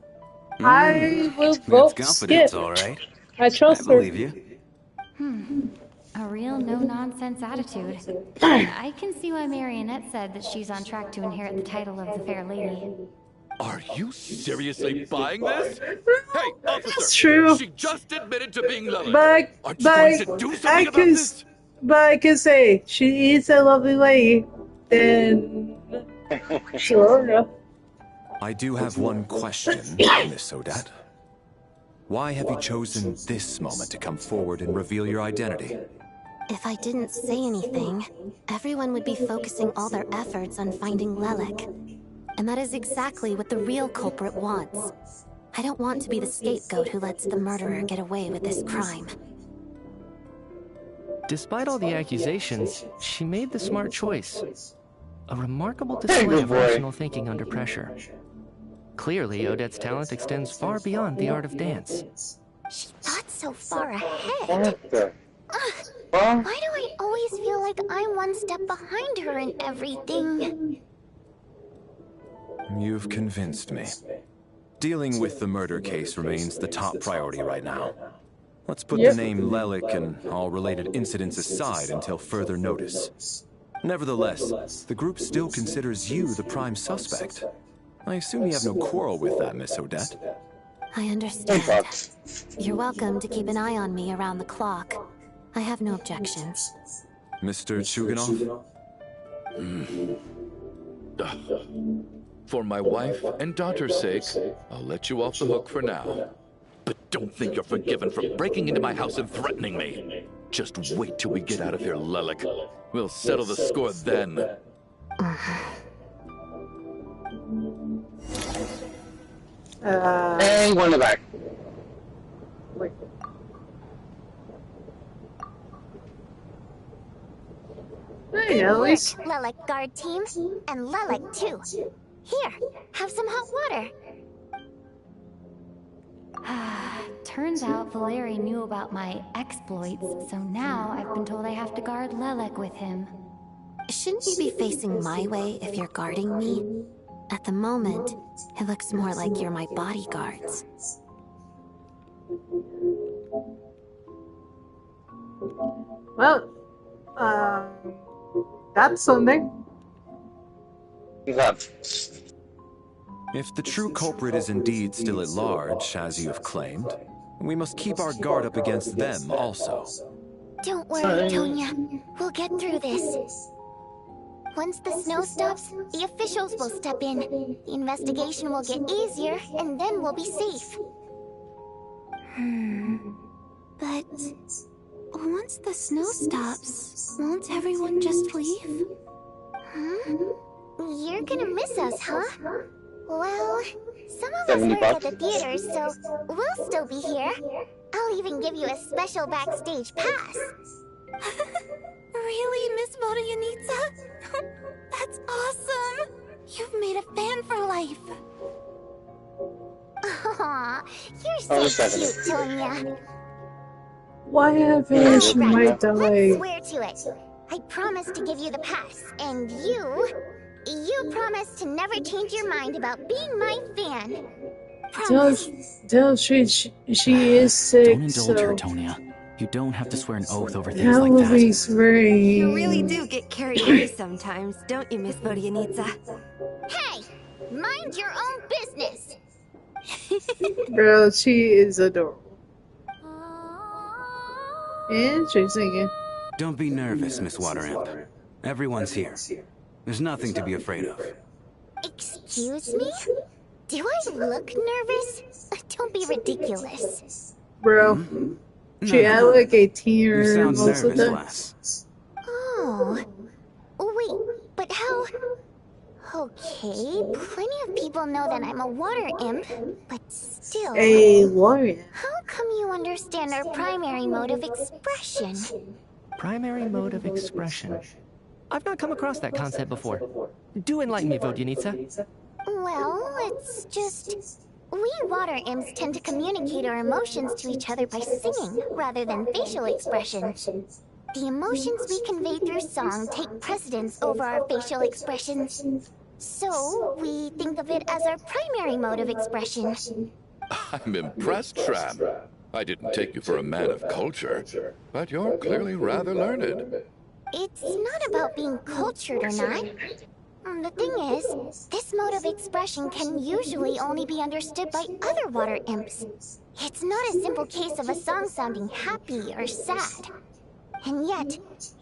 Speaker 1: I will vote
Speaker 13: That's
Speaker 1: skip.
Speaker 13: confidence, all right.
Speaker 1: I trust
Speaker 13: I
Speaker 1: her.
Speaker 13: believe you.
Speaker 2: A real no-nonsense attitude. I can see why Marionette said that she's on track to inherit the title of the Fair Lady.
Speaker 9: Are you seriously buying this? Hey, officer!
Speaker 1: That's true.
Speaker 9: She just admitted to being Lilith. Aren't you
Speaker 1: But
Speaker 9: going to do something about this?
Speaker 1: I can say she is a lovely lady. Then sure.
Speaker 6: I do have one question, Miss Odette. Why have you chosen this moment to come forward and reveal your identity?
Speaker 2: If I didn't say anything, everyone would be focusing all their efforts on finding Lilac. And that is exactly what the real culprit wants. I don't want to be the scapegoat who lets the murderer get away with this crime.
Speaker 7: Despite all the accusations, she made the smart choice. A remarkable display of rational thinking under pressure. Clearly, Odette's talent extends far beyond the art of dance.
Speaker 8: She thought so far ahead. Why do I always feel like I'm one step behind her in everything?
Speaker 6: You've convinced me. Dealing with the murder case remains the top priority right now. Let's put the name Lelik and all related incidents aside until further notice. Nevertheless, the group still considers you the prime suspect. I assume you have no quarrel with that, Miss Odette.
Speaker 2: I understand. You're welcome to keep an eye on me around the clock. I have no objections.
Speaker 6: Mr. Chuganov?
Speaker 9: For my wife and daughter's sake, I'll let you off the hook for now. But don't think you're forgiven for breaking into my house and threatening me. Just wait till we get out of here, Lelik. We'll settle the score then.
Speaker 17: And one in the back.
Speaker 1: Hey,
Speaker 8: Good work,
Speaker 1: Alice.
Speaker 8: Lelik guard team, and Lelik too. Here, have some hot water.
Speaker 2: Turns out Valeri knew about my exploits, so now I've been told I have to guard Lelek with him. Shouldn't you be facing my way if you're guarding me? At the moment, it looks more like you're my bodyguards.
Speaker 1: Well, that's something.
Speaker 6: If the true culprit is indeed still at large, as you have claimed, we must keep our guard up against them also.
Speaker 8: Don't worry, Tonya. We'll get through this. Once the snow stops, the officials will step in. The investigation will get easier, and then we'll be safe.
Speaker 2: But once the snow stops, won't everyone just leave?
Speaker 8: You're gonna miss us, huh? Well, some of us work at the theater, so we'll still be here. I'll even give you a special backstage pass.
Speaker 2: Really, Miss Vodyanitsa? That's awesome! You've made a fan for life.
Speaker 8: Aw, you're so cute, Tonya.
Speaker 1: Why haven't she might delay?
Speaker 8: Let's swear to it. I promise to give you the pass, and you promise to never change your mind about being my fan.
Speaker 1: She is sick,
Speaker 14: Don't indulge
Speaker 1: so
Speaker 14: her, Tonya. You don't have to swear an oath over things like
Speaker 1: will
Speaker 14: that.
Speaker 1: be swearing.
Speaker 4: You really do get carried away sometimes, don't you, Miss Vodyanitsa?
Speaker 8: Hey, mind your own business.
Speaker 1: Girl, she is adorable. And she's singing.
Speaker 13: Don't be nervous, Miss Water Imp. Everyone's here. There's nothing to be afraid of.
Speaker 8: Excuse me? Do I look nervous? Don't be ridiculous.
Speaker 1: Bro, she had like a tear
Speaker 13: You sound
Speaker 1: most of
Speaker 13: nervous,
Speaker 1: the
Speaker 13: lass.
Speaker 8: Oh. Wait, but how... Okay, plenty of people know that I'm a water imp, but still...
Speaker 1: a warrior.
Speaker 8: How come you understand our primary mode of expression?
Speaker 7: Primary mode of expression. I've not come across that concept before. Do enlighten me, Vodyanitsa.
Speaker 8: Well, it's just... We water imps tend to communicate our emotions to each other by singing, rather than facial expressions. The emotions we convey through song take precedence over our facial expressions. So, we think of it as our primary mode of expression.
Speaker 9: I'm impressed, Shram. I didn't take you for a man of culture, but you're clearly rather learned.
Speaker 8: It's not about being cultured or not. The thing is, this mode of expression can usually only be understood by other water imps. It's not a simple case of a song sounding happy or sad. And yet,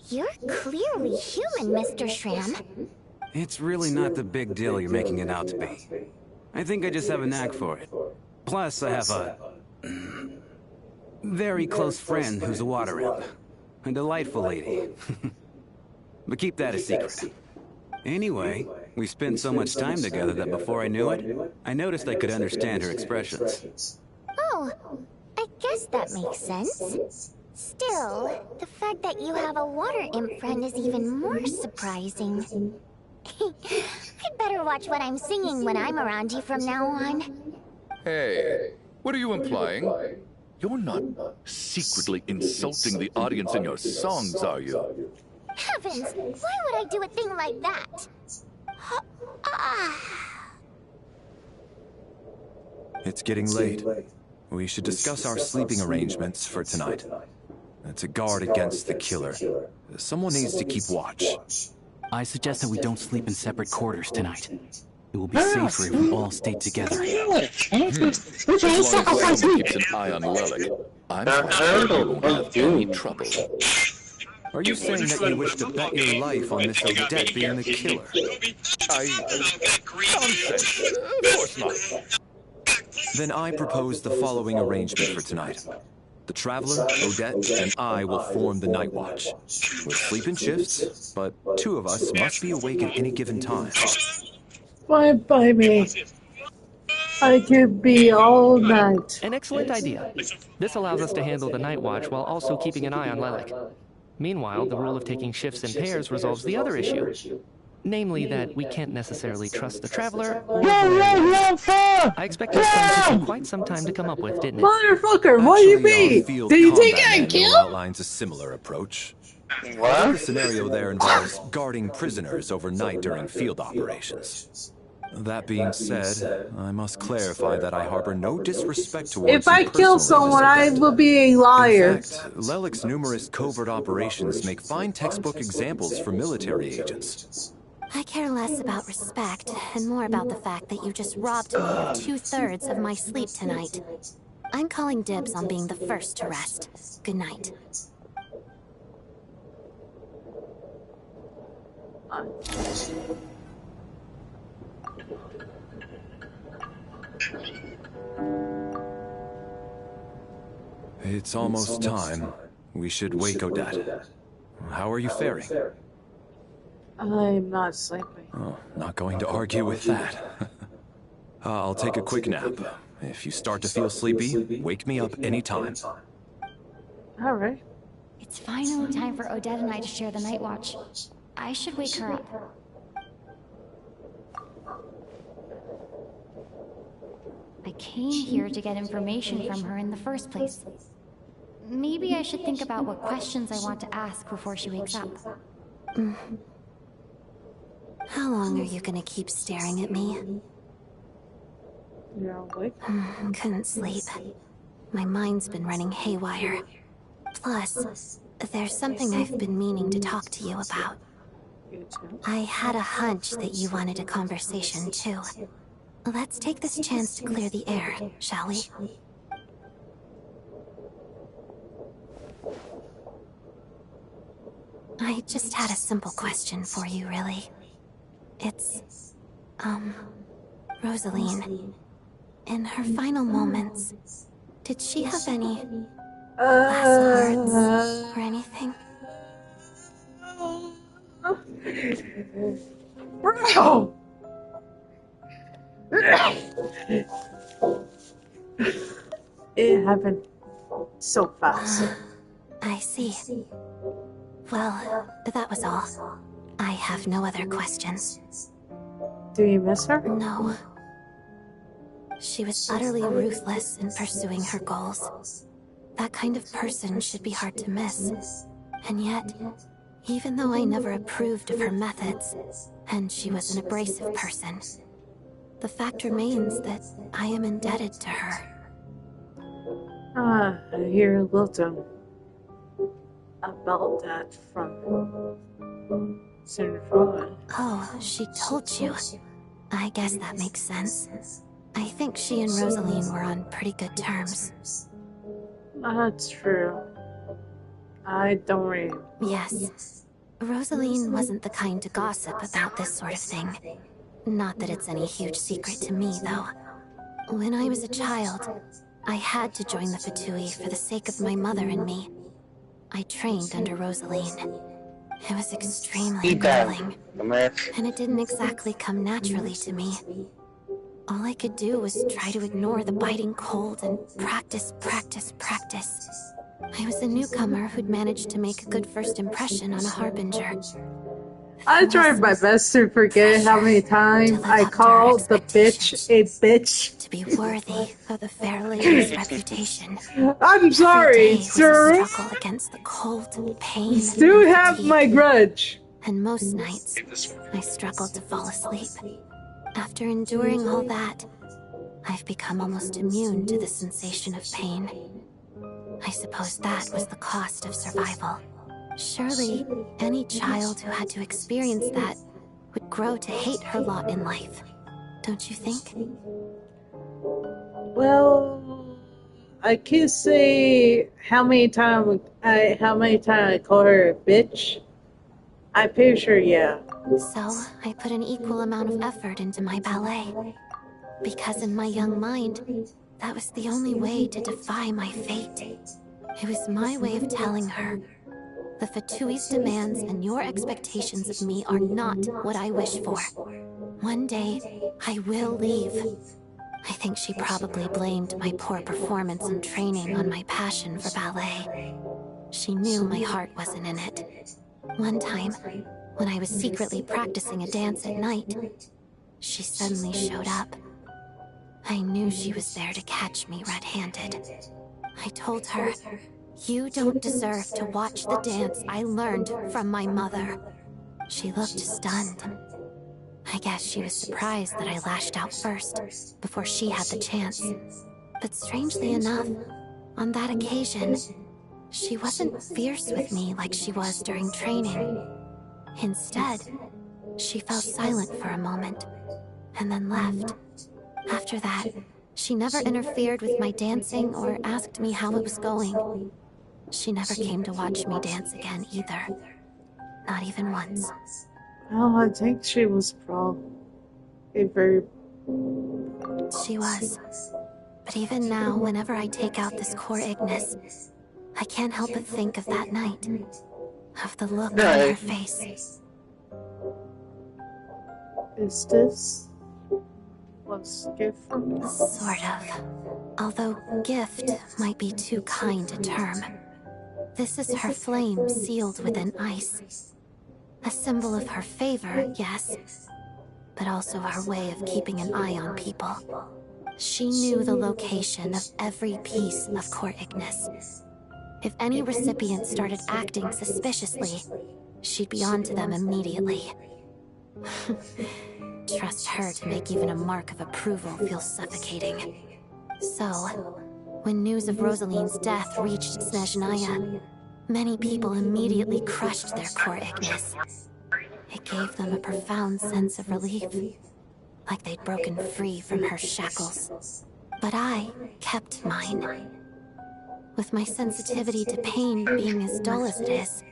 Speaker 8: you're clearly human, Mr. Shram.
Speaker 13: It's really not the big deal you're making it out to be. I think I just have a knack for it. Plus, I have a... very close friend who's a water imp. A delightful lady. But keep that a secret. Anyway, we spent so much time together that before I knew it, I noticed I could understand her expressions.
Speaker 8: Oh, I guess that makes sense. Still, the fact that you have a water imp friend is even more surprising. I'd better watch what I'm singing when I'm around you from now on.
Speaker 9: Hey, what are you implying? You're not secretly insulting the audience in your songs, are you?
Speaker 8: Heavens! Why would I do a thing like that?
Speaker 6: It's getting late. We should discuss our sleeping arrangements for tonight. To guard against the killer, someone needs to keep watch.
Speaker 14: I suggest that we don't sleep in separate quarters tonight. It will be safer if we all stay together.
Speaker 9: As long as someone keeps an eye on Lelik, I'm quite sure he won't have any trouble.
Speaker 6: Are you saying that you wish to bet your life on Miss Odette being the killer?
Speaker 9: Nonsense! Of course not.
Speaker 6: Then I propose the following arrangement for tonight. The Traveler, Odette, and I will form the Night Watch. We'll sleep in shifts, but 2 of us must be awake at any given time.
Speaker 1: Fine by me. I could be all night.
Speaker 7: An excellent idea. This allows us to handle the Night Watch while also keeping an eye on Lelik. Meanwhile, the rule of taking shifts in pairs resolves the other issue. Namely that we can't necessarily trust the Traveler or I expect this plan took quite some time to come up with, didn't it?
Speaker 1: Motherfucker, what do you mean? Did you think I'd kill?
Speaker 6: Outlines a similar approach. The scenario there involves guarding prisoners overnight during field operations. That being said, I must clarify that I harbor no disrespect towards
Speaker 1: If I kill someone, I will be a liar.
Speaker 6: In fact, Lelik's numerous covert operations make fine textbook examples for military agents.
Speaker 2: I care less about respect and more about the fact that you just robbed me of 2/3 of my sleep tonight. I'm calling dibs on being the first to rest. Good night.
Speaker 6: It's almost time. We should wake Odette. How are you faring?
Speaker 1: I'm not sleeping.
Speaker 6: Oh, not going to argue with that. I'll take a quick nap. If you start to feel sleepy, wake me up anytime.
Speaker 1: Alright.
Speaker 2: It's finally time for Odette and I to share the night watch. I should wake her up. I came here to get information from her in the first place. Maybe I should think about what questions I want to ask before she wakes up. How long are you gonna keep staring at me?
Speaker 1: You're awake?
Speaker 2: Couldn't sleep. My mind's been running haywire. Plus, there's something I've been meaning to talk to you about. I had a hunch that you wanted a conversation too. Let's take this chance to clear the air, shall we? I just had a simple question for you, really. It's, Rosaline. In her final moments, did she have any last words or anything?
Speaker 1: Bro! It happened so fast.
Speaker 2: I see. Well, that was all. I have no other questions.
Speaker 1: Do you miss her?
Speaker 2: No. She was utterly ruthless in pursuing her goals. That kind of person should be hard to miss. And yet, even though I never approved of her methods, and she was an abrasive person, the fact remains that I am indebted to her.
Speaker 1: I hear a little about that from Senator Frohman.
Speaker 2: Oh, she told you. I guess that makes sense. I think she and Rosaline were on pretty good terms.
Speaker 1: That's true. I don't really...
Speaker 2: Yes. Rosaline wasn't the kind to gossip about this sort of thing. Not that it's any huge secret to me, though. When I was a child, I had to join the Fatui for the sake of my mother and me. I trained under Rosaline. It was extremely grueling, and it didn't exactly come naturally to me. All I could do was try to ignore the biting cold and practice. I was a newcomer who'd managed to make a good first impression on a harbinger.
Speaker 1: I tried my best to forget how many times I called the bitch a bitch.
Speaker 2: To be worthy of the fair lady's reputation.
Speaker 1: I'm sorry,
Speaker 2: Every day was a
Speaker 1: sir.
Speaker 2: struggle against the cold, pain,
Speaker 1: You still
Speaker 2: and
Speaker 1: have
Speaker 2: fatigue.
Speaker 1: my grudge.
Speaker 2: And most nights, I struggled to fall asleep. After enduring all that, I've become almost immune to the sensation of pain. I suppose that was the cost of survival. Surely, any child who had to experience that would grow to hate her lot in life. Don't you think?
Speaker 1: Well, I can't say how many times I call her a bitch. I'm pretty sure, yeah.
Speaker 2: So, I put an equal amount of effort into my ballet. Because in my young mind, that was the only way to defy my fate. It was my way of telling her, the Fatui's demands and your expectations of me are not what I wish for. One day, I will leave. I think she probably blamed my poor performance in training on my passion for ballet. She knew my heart wasn't in it. One time, when I was secretly practicing a dance at night, she suddenly showed up. I knew she was there to catch me red-handed. I told her, "You don't deserve to watch the dance I learned from my mother." She looked stunned. I guess she was surprised that I lashed out first, before she had the chance. But strangely enough, on that occasion, she wasn't fierce with me like she was during training. Instead, she fell silent for a moment, and then left. After that, she never interfered with my dancing or asked me how it was going. She never came to watch me dance again either. Not even once.
Speaker 1: Well, I think she was probably very...
Speaker 2: She was. But even now, whenever I take out this core Ignis, I can't help but think of that night. Of the look on her face.
Speaker 1: Is this what's gift from me?
Speaker 2: Sort of. Although gift might be too kind a term. This is her flame sealed within ice. A symbol of her favor, yes, but also her way of keeping an eye on people. She knew the location of every piece of Core Ignis. If any recipient started acting suspiciously, she'd be onto them immediately. Trust her to make even a mark of approval feel suffocating. So, when news of Rosaline's death reached Snezhnaya, many people immediately crushed their Core Ignis. It gave them a profound sense of relief, like they'd broken free from her shackles. But I kept mine. With my sensitivity to pain being as dull as it is,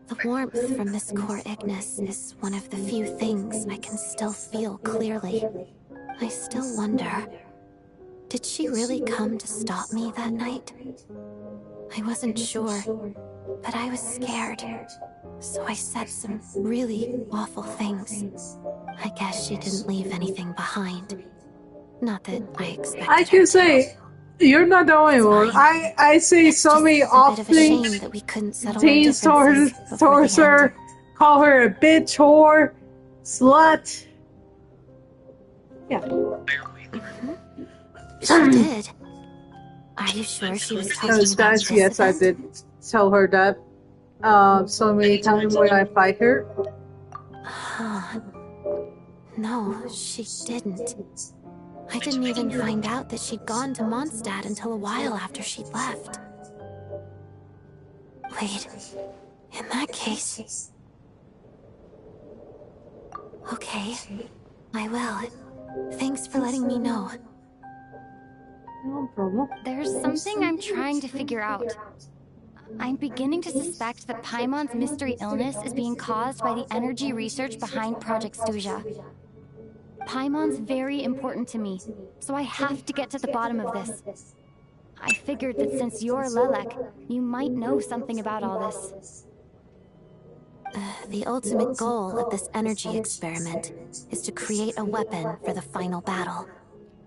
Speaker 2: the warmth from this Core Ignis is one of the few things I can still feel clearly. I still wonder, did she really come to stop me that night? I wasn't sure, but I was scared. So I said some really awful things. I guess she didn't leave anything behind. Not that I expected
Speaker 1: I can say, you're not the only one. I say so many awful things.
Speaker 2: That we couldn't settle
Speaker 1: teens towards her, call her a bitch, whore, slut. Yeah.
Speaker 2: She did. Are you sure she was talking about this
Speaker 1: yes,
Speaker 2: event?
Speaker 1: I did tell her that so many times when I fight her.
Speaker 2: No, she didn't. I didn't even find out that she'd gone to Mondstadt until a while after she'd left. Wait, in that case... Okay, I will. Thanks for letting me know.
Speaker 1: No problem.
Speaker 2: There's
Speaker 18: something I'm trying to figure out. I'm beginning to suspect that Paimon's mystery illness is being caused by the energy research behind Project Stuja. Paimon's very important to me, so I have to get to the bottom of this. I figured that since you're Lelek, you might know something about all this.
Speaker 2: The ultimate goal of this energy experiment is to create a weapon for the final battle.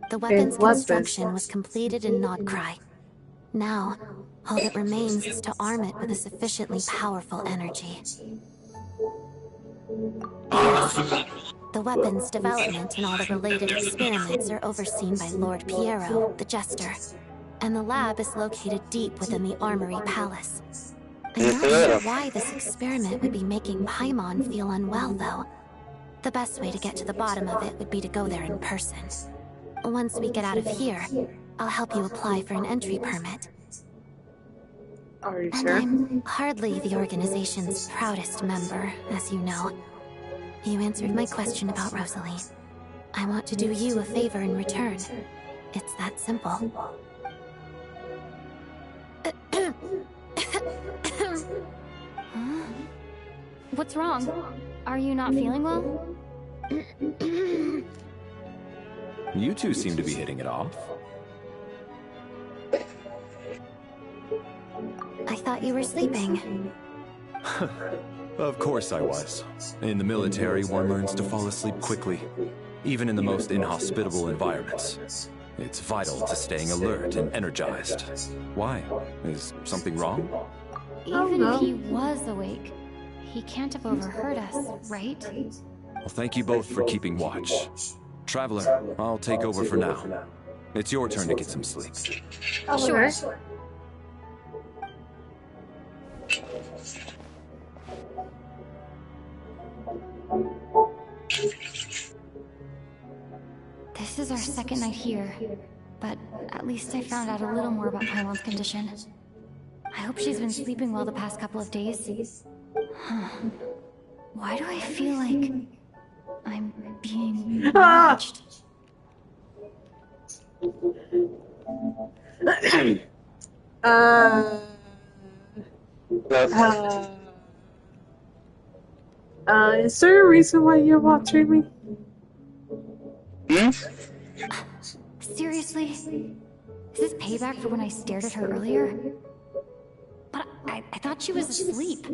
Speaker 2: The weapon's construction was completed in Nodcry. Now, all that remains is to arm it with a sufficiently powerful energy.
Speaker 8: Yes. The weapons development and all the related experiments are overseen by Lord Piero, the Jester. And the lab is located deep within the Armory Palace. I'm not sure why this experiment would be making Paimon feel unwell, though. The best way to get to the bottom of it would be to go there in person. Once we get out of here, I'll help you apply for an entry permit.
Speaker 1: Are you
Speaker 8: And
Speaker 1: sure?
Speaker 8: I'm hardly the organization's proudest member, as you know. You answered my question about Rosalie. I want to do you a favor in return. It's that simple.
Speaker 18: Huh? What's wrong? Are you not feeling well?
Speaker 6: You two seem to be hitting it off.
Speaker 8: I thought you were sleeping.
Speaker 6: Of course I was. In the military, one learns to fall asleep quickly, even in the most inhospitable environments. It's vital to staying alert and energized. Why? Is something wrong?
Speaker 18: Even if he was awake, he can't have overheard us, right?
Speaker 6: Well, thank you both for keeping watch. Traveler, I'll take over for now. It's your turn to get some sleep.
Speaker 18: Sure. This is our second night here, but at least I found out a little more about Paimon's condition. I hope she's been sleeping well the past couple of days. Huh. Why do I feel like I'm being watched?
Speaker 1: Is there a reason why you're watching me?
Speaker 18: Seriously? Is this payback for when I stared at her earlier? But I thought she was asleep.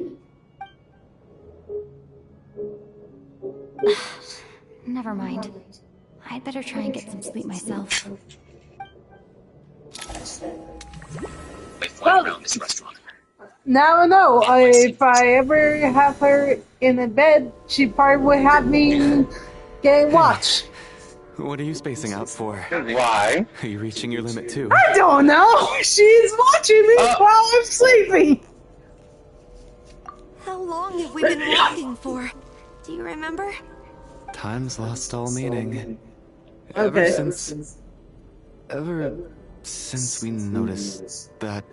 Speaker 18: Never mind. I'd better try and get some sleep myself.
Speaker 1: Well, now I know. If I ever have her in a bed, she probably would have me getting watched.
Speaker 10: What are you spacing out for?
Speaker 17: Why?
Speaker 10: Are you reaching your limit too?
Speaker 1: I don't know. She's watching me while I'm sleeping.
Speaker 4: How long have we been walking for? Do you remember?
Speaker 10: Time's lost all meaning.
Speaker 1: Okay.
Speaker 10: Ever since we noticed that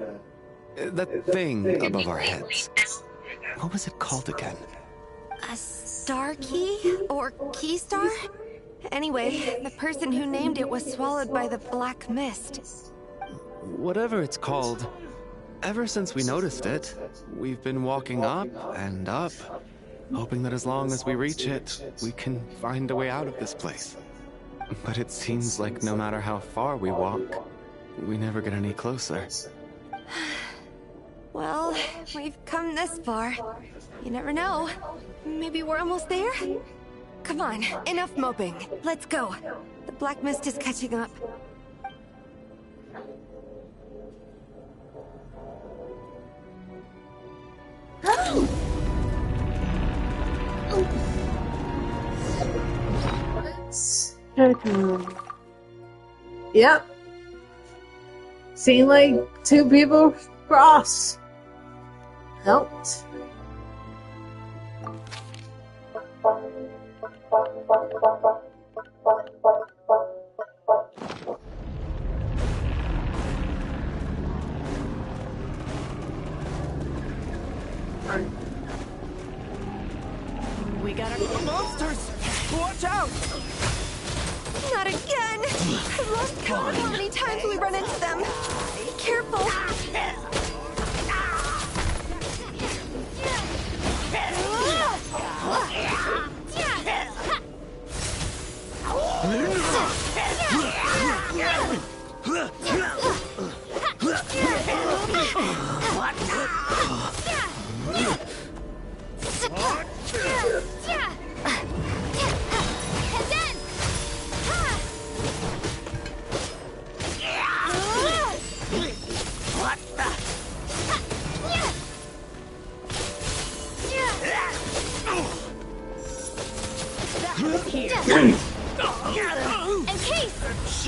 Speaker 10: thing above our heads. What was it called again?
Speaker 4: A star key? Or key star? Anyway, the person who named it was swallowed by the black mist.
Speaker 10: Whatever it's called, ever since we noticed it, we've been walking up and up, hoping that as long as we reach it, we can find a way out of this place. But it seems like no matter how far we walk, we never get any closer.
Speaker 4: Well, we've come this far. You never know. Maybe we're almost there? Come on, enough moping. Let's go. The black mist is catching up.
Speaker 1: Yep. Seemed like two people crossed. Helped.
Speaker 11: We got our monsters! Watch out!
Speaker 4: Not again! I've lost count of how many times we run into them. Be careful!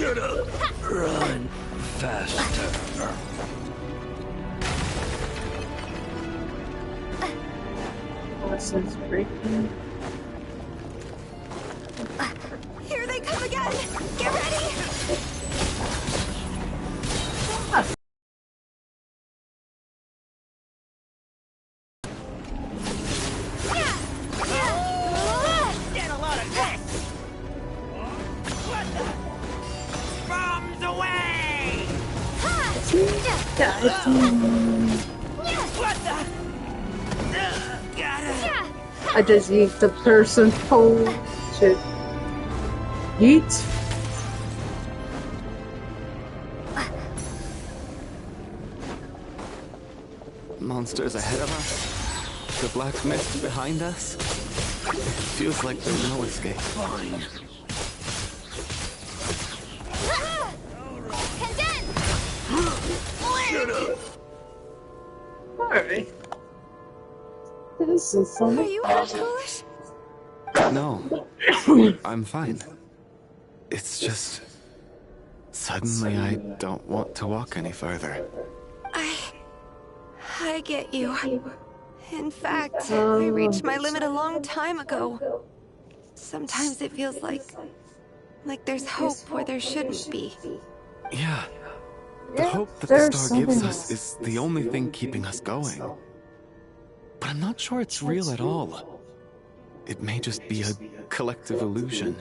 Speaker 11: Should've run faster.
Speaker 1: This is breaking.
Speaker 4: Here they come again! Get ready!
Speaker 11: Get a lot of this! What the? Bombs away! What the?
Speaker 1: I just yeet the person. Oh shit. Yeet.
Speaker 6: Monsters ahead of us. The black mist behind us. It feels like there's no escape.
Speaker 11: Fine.
Speaker 1: Alright. This is fun.
Speaker 4: Are you all foolish?
Speaker 6: No. I'm fine. It's just... Suddenly I don't want to walk any further.
Speaker 4: I get you. In fact, I reached my limit a long time ago. Sometimes it feels like there's hope where there shouldn't be.
Speaker 6: Yeah. The hope that the star gives us is the only thing keeping us going. But I'm not sure it's real at all. It may just be a collective illusion.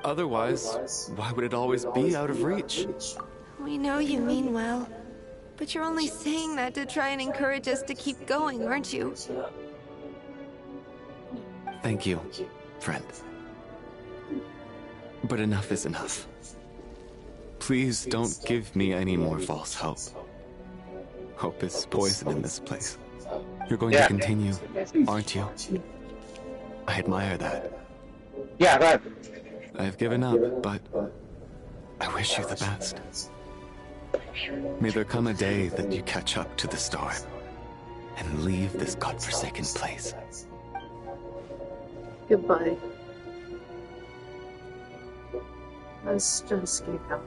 Speaker 6: Otherwise, why would it always be out of reach?
Speaker 4: We know you mean well, but you're only saying that to try and encourage us to keep going, aren't you?
Speaker 6: Thank you, friend. But enough is enough. Please don't give me any more false hope. Hope is poison in this place. You're going to continue, aren't you? I admire that.
Speaker 17: Yeah, right.
Speaker 6: I've given up, but I wish you the best. May there come a day that you catch up to the star and leave this godforsaken place.
Speaker 1: Goodbye. Let's just keep going.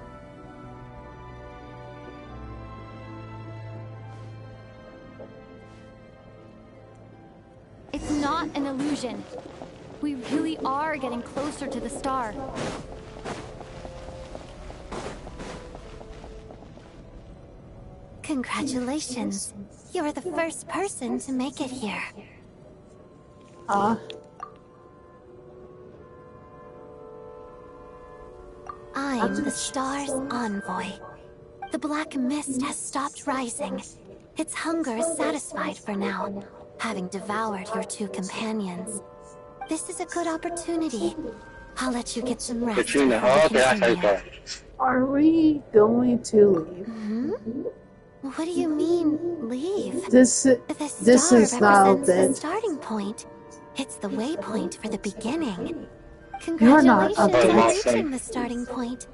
Speaker 18: It's not an illusion. We really are getting closer to the star.
Speaker 8: Congratulations. You were the first person to make it here. I'm the star's envoy. The black mist has stopped rising. Its hunger is satisfied for now, having devoured your two companions. This is a good opportunity. I'll let you get some rest.
Speaker 17: Katrina, okay,
Speaker 1: Are we going to leave?
Speaker 8: What do you mean, leave?
Speaker 1: This is now
Speaker 8: represents
Speaker 1: dead.
Speaker 8: the starting point. It's the waypoint for the beginning.
Speaker 1: You're not
Speaker 8: Congratulations
Speaker 1: a
Speaker 8: on
Speaker 1: bitch.
Speaker 8: reaching the starting point.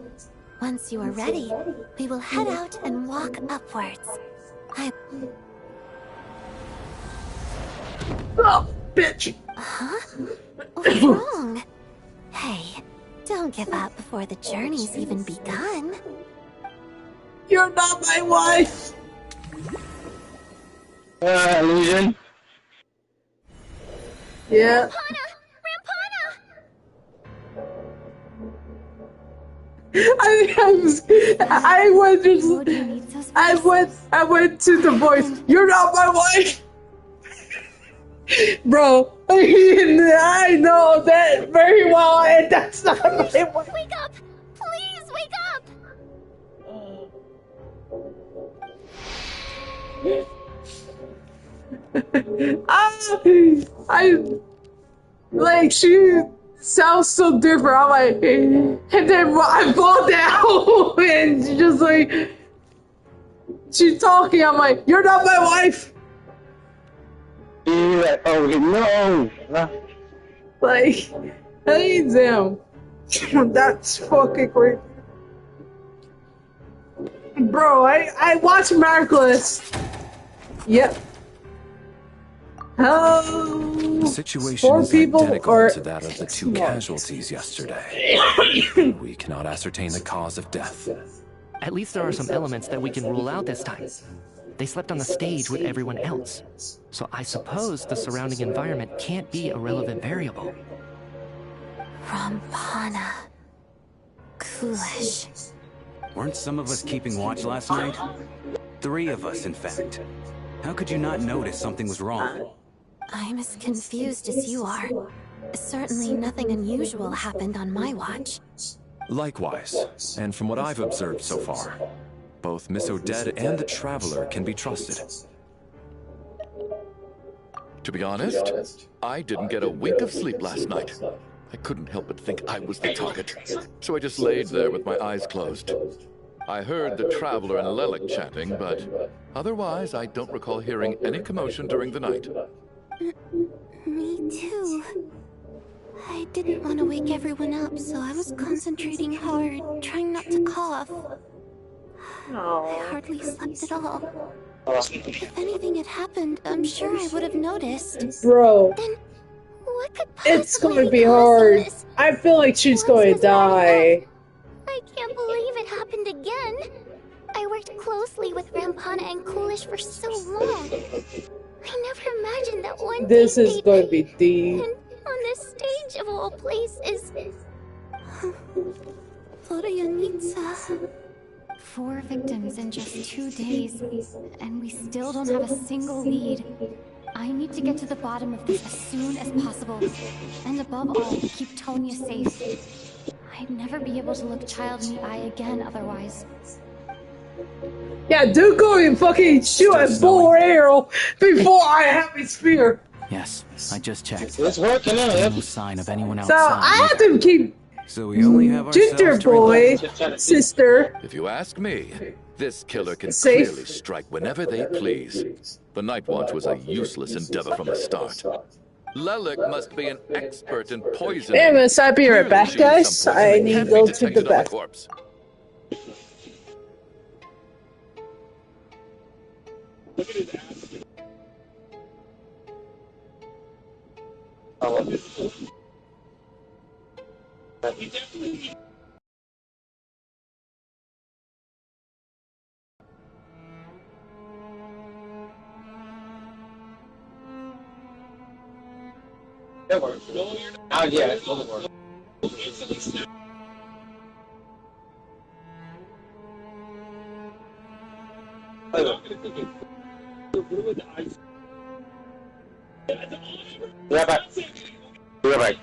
Speaker 8: Once you are ready, we will head out and walk upwards.
Speaker 1: Oh, bitch!
Speaker 8: Huh? What's wrong? Hey, don't give up before the journey's even begun.
Speaker 1: You're not my wife!
Speaker 17: Illusion?
Speaker 1: Yeah. I went to the voice. You're not my wife, bro. I know that very well, and that's not my wife.
Speaker 8: Wake up! Please wake up!
Speaker 1: Like she sounds so different. I'm like, and then I fall down, and she's just like, she's talking. I'm like, you're not my wife.
Speaker 17: You're like, oh no.
Speaker 1: Like, hey, damn, that's fucking crazy. Bro, I watched Miraculous. Yep.
Speaker 6: The situation
Speaker 1: Four
Speaker 6: is
Speaker 1: people
Speaker 6: identical
Speaker 1: or
Speaker 6: to that of the two
Speaker 1: smart?
Speaker 6: casualties yesterday. We cannot ascertain the cause of death.
Speaker 7: At least there are some elements that we can rule out this time. They slept on the stage with everyone else. So I suppose the surrounding environment can't be a relevant variable.
Speaker 18: Rampana. Coolish.
Speaker 13: Weren't some of us keeping watch last night? 3 of us, in fact. How could you not notice something was wrong?
Speaker 18: I'm as confused as you are. Certainly nothing unusual happened on my watch.
Speaker 6: Likewise, and from what I've observed so far, both Miss Odette and the Traveler can be trusted.
Speaker 9: To be honest, I didn't get a wink of sleep last night. I couldn't help but think I was the target, so I just laid there with my eyes closed. I heard the Traveler and Lelik chatting, but otherwise I don't recall hearing any commotion during the night.
Speaker 18: Me too. I didn't want to wake everyone up, so I was concentrating hard, trying not to cough. I hardly slept at all. If anything had happened, I'm sure I would have noticed.
Speaker 1: Bro,
Speaker 18: Then what could
Speaker 1: it's
Speaker 18: possibly
Speaker 1: going to be
Speaker 18: cause
Speaker 1: hard.
Speaker 18: this?
Speaker 1: I feel like she's going to die.
Speaker 18: I can't believe it happened again. I worked closely with Rampana and Coolish for so long. I never imagined that one
Speaker 1: This
Speaker 18: day
Speaker 1: is
Speaker 18: they'd
Speaker 1: going to be deep.
Speaker 18: end on this stage of all places. Florianitsa.
Speaker 2: 4 victims in just 2 days, and we still don't have a single lead. I need to get to the bottom of this as soon as possible. And above all, keep Tonya safe. I'd never be able to look Child in the eye again otherwise.
Speaker 1: Yeah, do go and fucking shoot a bow or arrow before I have a spear.
Speaker 14: Yes, I just checked.
Speaker 17: It's working out.
Speaker 14: Still no sign of anyone
Speaker 1: So
Speaker 14: outside.
Speaker 1: I have to keep
Speaker 13: So we only have
Speaker 1: Ginger
Speaker 13: ourselves to
Speaker 1: boy, sister.
Speaker 9: If you ask me, this killer can
Speaker 1: Safe.
Speaker 9: clearly strike whenever they please. The Night Watch was a useless endeavor from the start. Lelik must be an expert in poisoning.
Speaker 1: Anyway, so I'll be right back,
Speaker 9: Clearly she
Speaker 1: guys.
Speaker 9: used some poison
Speaker 1: I
Speaker 9: that
Speaker 1: need to
Speaker 9: can't
Speaker 1: go
Speaker 9: be
Speaker 1: to the
Speaker 9: detected on
Speaker 1: back.
Speaker 9: corpse.
Speaker 17: That works. Oh, yeah, it doesn't work. Yeah, back. Yeah, back.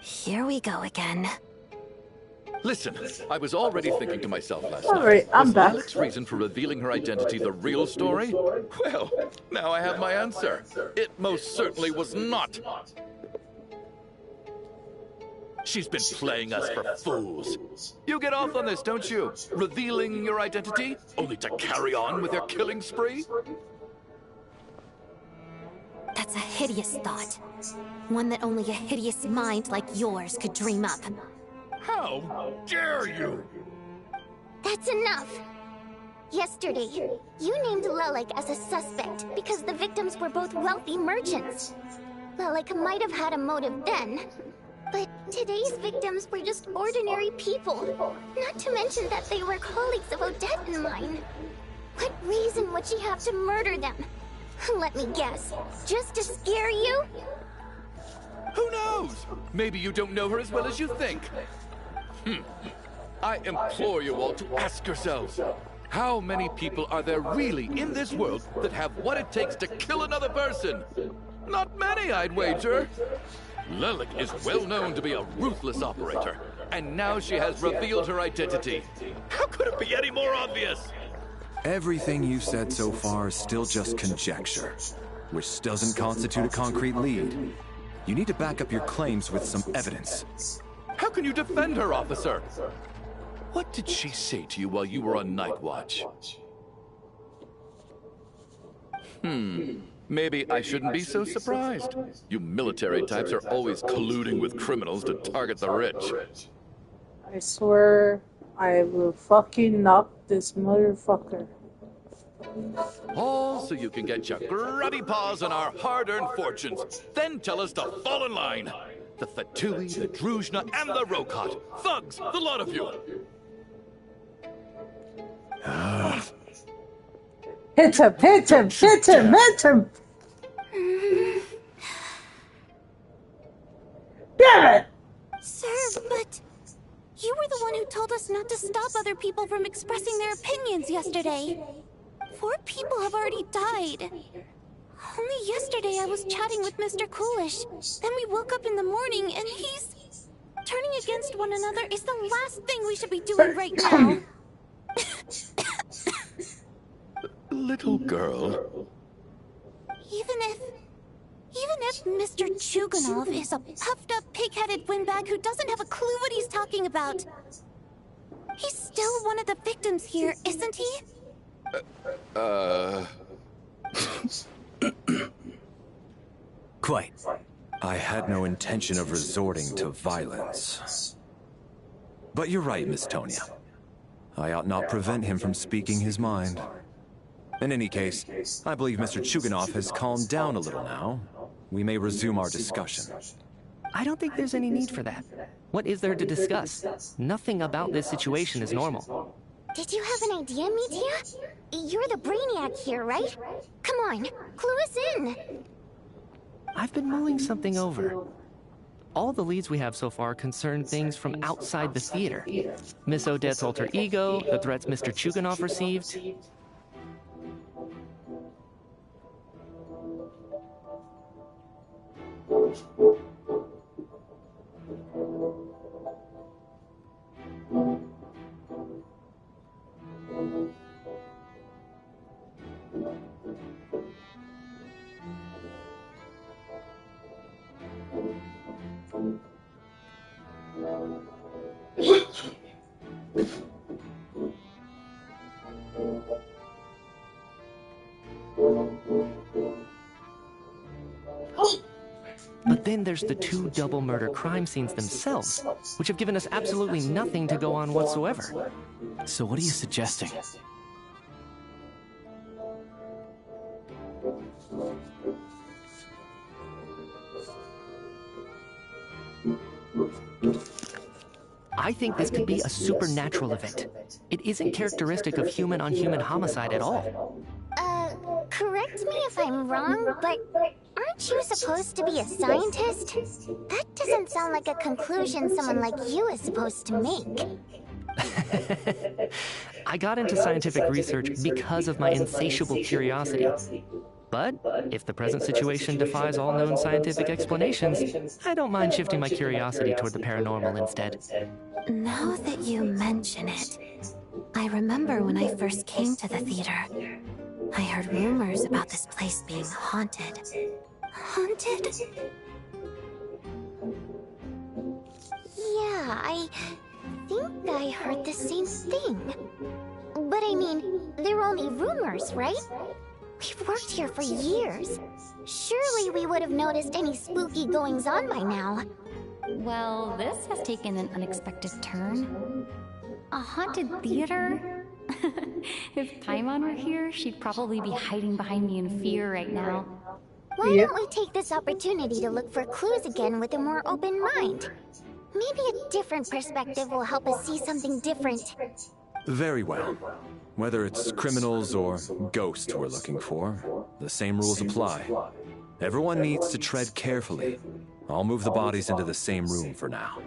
Speaker 8: Here we go again.
Speaker 9: Listen, I was already thinking to myself last
Speaker 1: Alright,
Speaker 9: night.
Speaker 1: I'm
Speaker 9: Was
Speaker 1: back.
Speaker 9: Lilacs' reason for revealing her identity the real story? Well, now I have my answer. It most certainly was not. She's been playing us for fools. You get off on this, don't you? Revealing your identity, only to carry on with your killing spree?
Speaker 8: That's a hideous thought. One that only a hideous mind like yours could dream up.
Speaker 9: How dare you!
Speaker 8: That's enough! Yesterday, you named Lilac as a suspect because the victims were both wealthy merchants. Lilac might have had a motive then, but today's victims were just ordinary people. Not to mention that they were colleagues of Odette and mine. What reason would she have to murder them? Let me guess, just to scare you?
Speaker 9: Who knows? Maybe you don't know her as well as you think. I implore you all to ask yourselves, how many people are there really in this world that have what it takes to kill another person? Not many, I'd wager. Lilac is well known to be a ruthless operator, and now she has revealed her identity. How could it be any more obvious?
Speaker 6: Everything you've said so far is still just conjecture, which doesn't constitute a concrete lead. You need to back up your claims with some evidence.
Speaker 9: How can you defend her, officer? What did she say to you while you were on night watch? Maybe I shouldn't be so surprised. You military types are always colluding with criminals to target the rich.
Speaker 1: I swear I will fucking knock this motherfucker.
Speaker 9: All so you can get your grubby paws on our hard-earned fortunes. Then tell us to fall in line. The Fatui, the Druzhna, and the Rokot. Thugs, the lot of you.
Speaker 1: Hit him, hit him, hit him, hit him! Damn it!
Speaker 8: Sir, but you were the one who told us not to stop other people from expressing their opinions yesterday. 4 people have already died. Only yesterday I was chatting with Mr. Coolish. Then we woke up in the morning and he's... Turning against one another is the last thing we should be doing right now.
Speaker 9: Little girl.
Speaker 8: Even if Mr. Chuganov is a puffed-up, pig-headed windbag who doesn't have a clue what he's talking about, he's still one of the victims here, isn't he?
Speaker 6: Quite. I had no intention of resorting to violence. But you're right, Miss Tonya. I ought not prevent him from speaking his mind. In any case, I believe Mr. Chuganov has calmed down a little now. We may resume our discussion.
Speaker 7: I don't think there's any need for that. What is there to discuss? Nothing about this situation is normal.
Speaker 8: Did you have an idea, Mitya? You're the brainiac here, right? Come on, clue us in.
Speaker 7: I've been mulling something over. All the leads we have so far concern things from outside the theater. Miss Odette's alter ego, the threats Mr. Chuganov received. But then there's the 2 double murder crime scenes themselves, which have given us absolutely nothing to go on whatsoever.
Speaker 14: So what are you suggesting?
Speaker 7: I think this could be a supernatural event. It isn't characteristic of human-on-human homicide at all.
Speaker 8: Correct me if I'm wrong, but aren't you supposed to be a scientist? That doesn't sound like a conclusion someone like you is supposed to make.
Speaker 7: I got into scientific research because of my insatiable curiosity. But if the present situation defies all known scientific explanations, I don't mind shifting my curiosity toward the paranormal instead.
Speaker 18: Now that you mention it, I remember when I first came to the theater. I heard rumors about this place being haunted. Haunted?
Speaker 8: Yeah, I think I heard the same thing. But I mean, they're only rumors, right? We've worked here for years. Surely we would have noticed any spooky goings-on by now.
Speaker 2: Well, this has taken an unexpected turn. A haunted theater? If Paimon were here, she'd probably be hiding behind me in fear right now.
Speaker 8: Why don't we take this opportunity to look for clues again with a more open mind? Maybe a different perspective will help us see something different.
Speaker 6: Very well. Whether it's criminals or ghosts we're looking for, the same rules apply. Everyone needs to tread carefully. I'll move the bodies into the same room for now.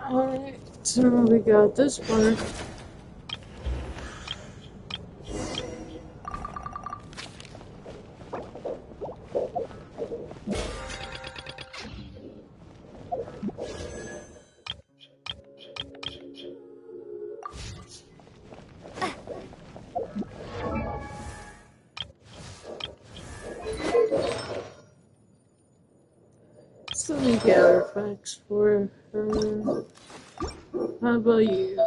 Speaker 1: Alright, so we got this part. So we get artifacts for her. How about you?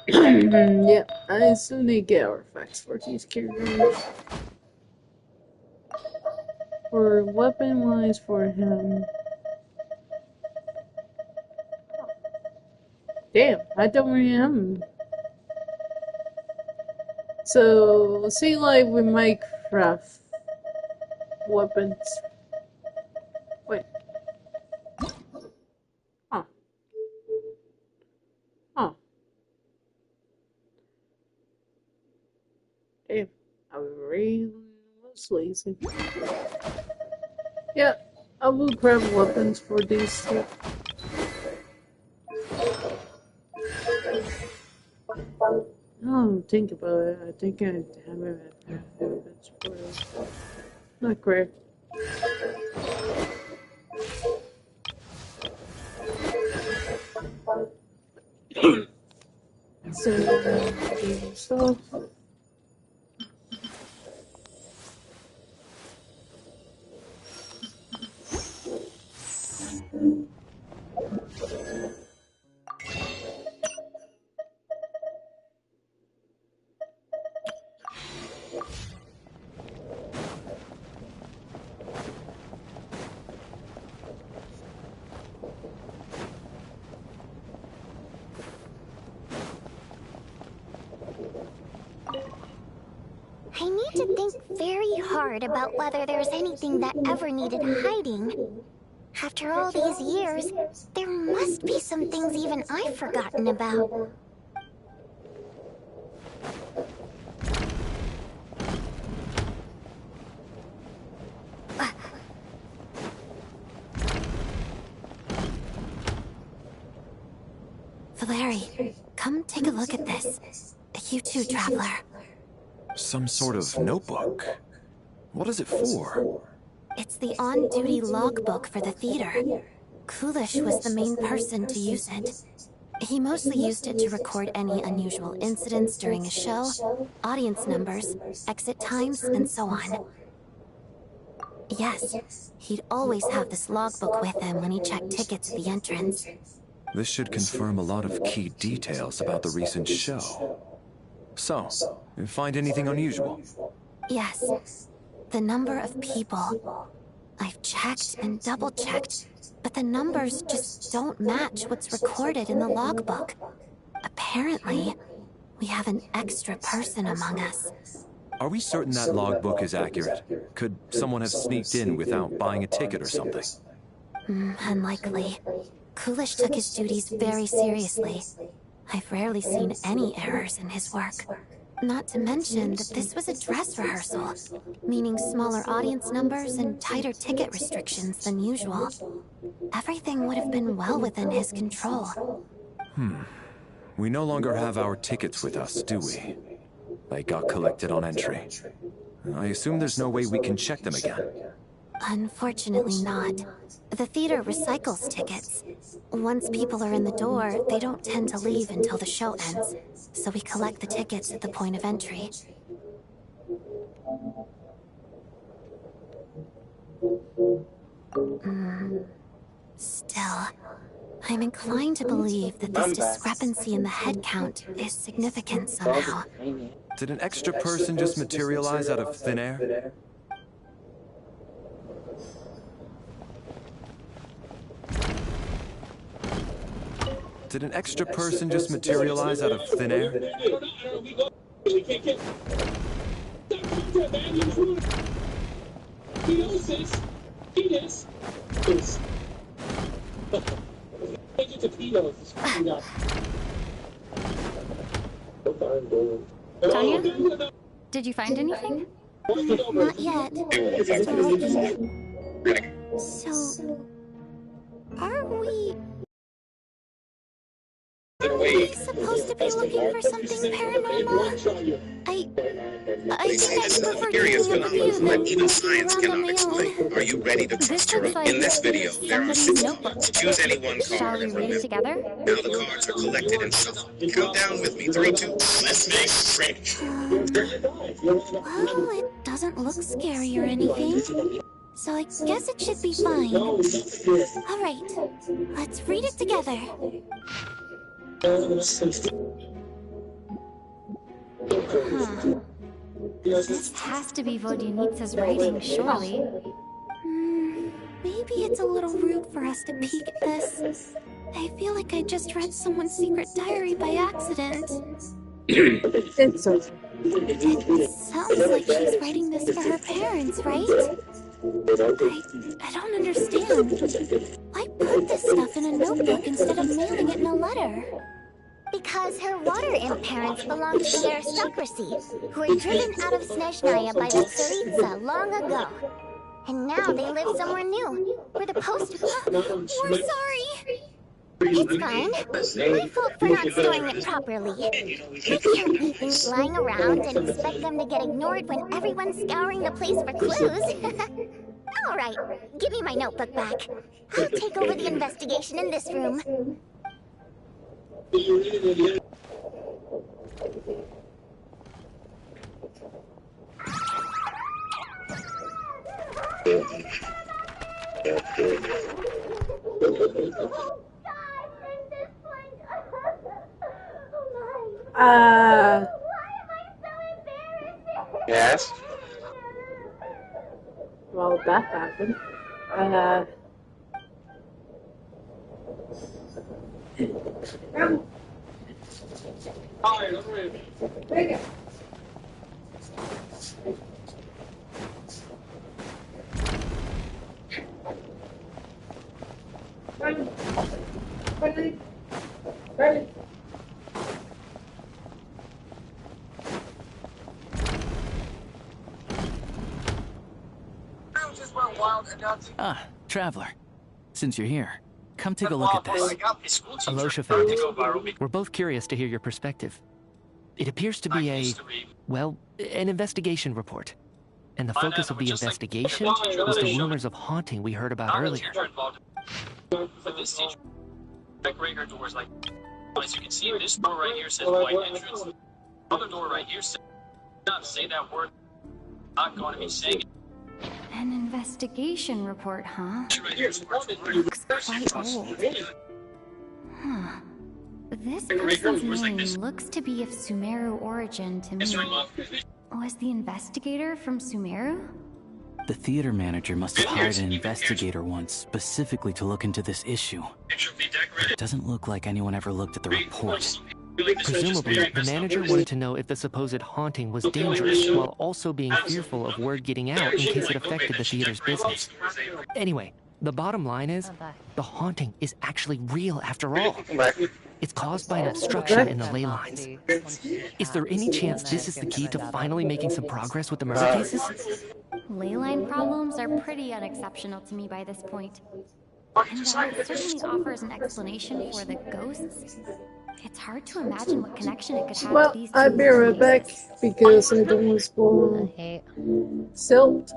Speaker 1: Yeah, I still need to get artifacts for these characters. For weapon wise for him. Damn, I don't really have him. So, see, like with Minecraft weapons. Wait. Huh. Huh. Damn, I really was lazy. Yeah, I will grab weapons for these two. Oh, think about it. I think I haven't had weapons for it. Not great. So, stuff.
Speaker 8: I need to think very hard about whether there's anything that ever needed hiding. After all these years, there must be some things even I've forgotten about.
Speaker 18: Valeri, come take a look at this. You too, traveler.
Speaker 6: Some sort of notebook. What is it for?
Speaker 18: It's the on-duty logbook for the theater. Kulish was the main person to use it. He mostly used it to record any unusual incidents during a show, audience numbers, exit times, and so on. Yes, he'd always have this logbook with him when he checked tickets at the entrance.
Speaker 6: This should confirm a lot of key details about the recent show. So, you find anything unusual?
Speaker 18: Yes. The number of people. I've checked and double-checked, but the numbers just don't match what's recorded in the logbook. Apparently, we have an extra person among us.
Speaker 6: Are we certain that logbook is accurate? Could someone have sneaked in without buying a ticket or something?
Speaker 18: Unlikely. Kulish took his duties very seriously. I've rarely seen any errors in his work. Not to mention that this was a dress rehearsal, meaning smaller audience numbers and tighter ticket restrictions than usual. Everything would have been well within his control.
Speaker 6: We no longer have our tickets with us, do we? They got collected on entry. I assume there's no way we can check them again.
Speaker 8: Unfortunately not. The theater recycles tickets. Once people are in the door, they don't tend to leave until the show ends. So we collect the tickets at the point of entry. Still, I'm inclined to believe that this discrepancy in the head count is significant somehow.
Speaker 6: Did an extra person just materialize out of thin air? Did an extra person just materialize out of thin air?
Speaker 18: Tonya? Did you find anything?
Speaker 8: Not yet. Still looking. So, are we supposed to be looking for something paranormal? I think I'd prefer taking a view than
Speaker 19: even science cannot explain. Are you ready to trust your own? In this video, there are 6 cards. Choose any one card.
Speaker 18: Shall we read it together?
Speaker 19: Now the cards are collected and shuffled. Count down with me. 3, 2. Let's make it.
Speaker 8: Well, it doesn't look scary or anything. So I guess it should be fine. Alright, let's read it together.
Speaker 18: Huh. This has to be Vodyanitsa's writing, surely.
Speaker 8: Maybe it's a little rude for us to peek at this. I feel like I just read someone's secret diary by accident.
Speaker 1: It's okay.
Speaker 8: It sounds like she's writing this for her parents, right? I don't understand. Why put this stuff in a notebook instead of mailing it in a letter?
Speaker 20: Because her water imp parents belonged to the aristocracy, who were driven out of Snezhnaya by the Tsaritsa long ago. And now they live somewhere new, where the post...
Speaker 8: We're sorry!
Speaker 20: It's fine. My fault for not storing it properly. I can't leave things lying around and expect them to get ignored when everyone's scouring the place for clues. Alright, give me my notebook back. I'll take over the investigation in this room.
Speaker 17: Yes?
Speaker 1: Well, that happened.
Speaker 14: Ah, Traveler. Since you're here, come take a look at this.
Speaker 7: Alosha found it. We're both curious to hear your perspective. It appears to be well, an investigation report. And the focus of the investigation was the rumors of haunting we heard about earlier.
Speaker 21: For this teacher, decorate her doors like... As you can see, this door right here says white entrance. Other door right here says... Not say that word. Not going to be saying it.
Speaker 18: An investigation report, huh? Looks quite old. Huh. This person's name looks to be of Sumeru origin to me. Was the investigator from Sumeru?
Speaker 14: The theater manager must have hired an investigator once specifically to look into this issue. It doesn't look like anyone ever looked at the report.
Speaker 7: Presumably, the manager wanted to know if the supposed haunting was dangerous, while also being fearful of word getting out in case it affected the theater's business. Anyway, the bottom line is, the haunting is actually real after all. It's caused by an obstruction in the ley lines. Is there any chance this is the key to finally making some progress with the murder cases?
Speaker 18: Ley line problems are pretty unexceptional to me by this point. And that certainly offers an explanation for the ghosts.
Speaker 2: It's hard to imagine what connection it could have to
Speaker 1: Well,
Speaker 2: these
Speaker 1: I'll
Speaker 2: two
Speaker 1: be right back
Speaker 2: places.
Speaker 1: because I don't want to spoil Silt.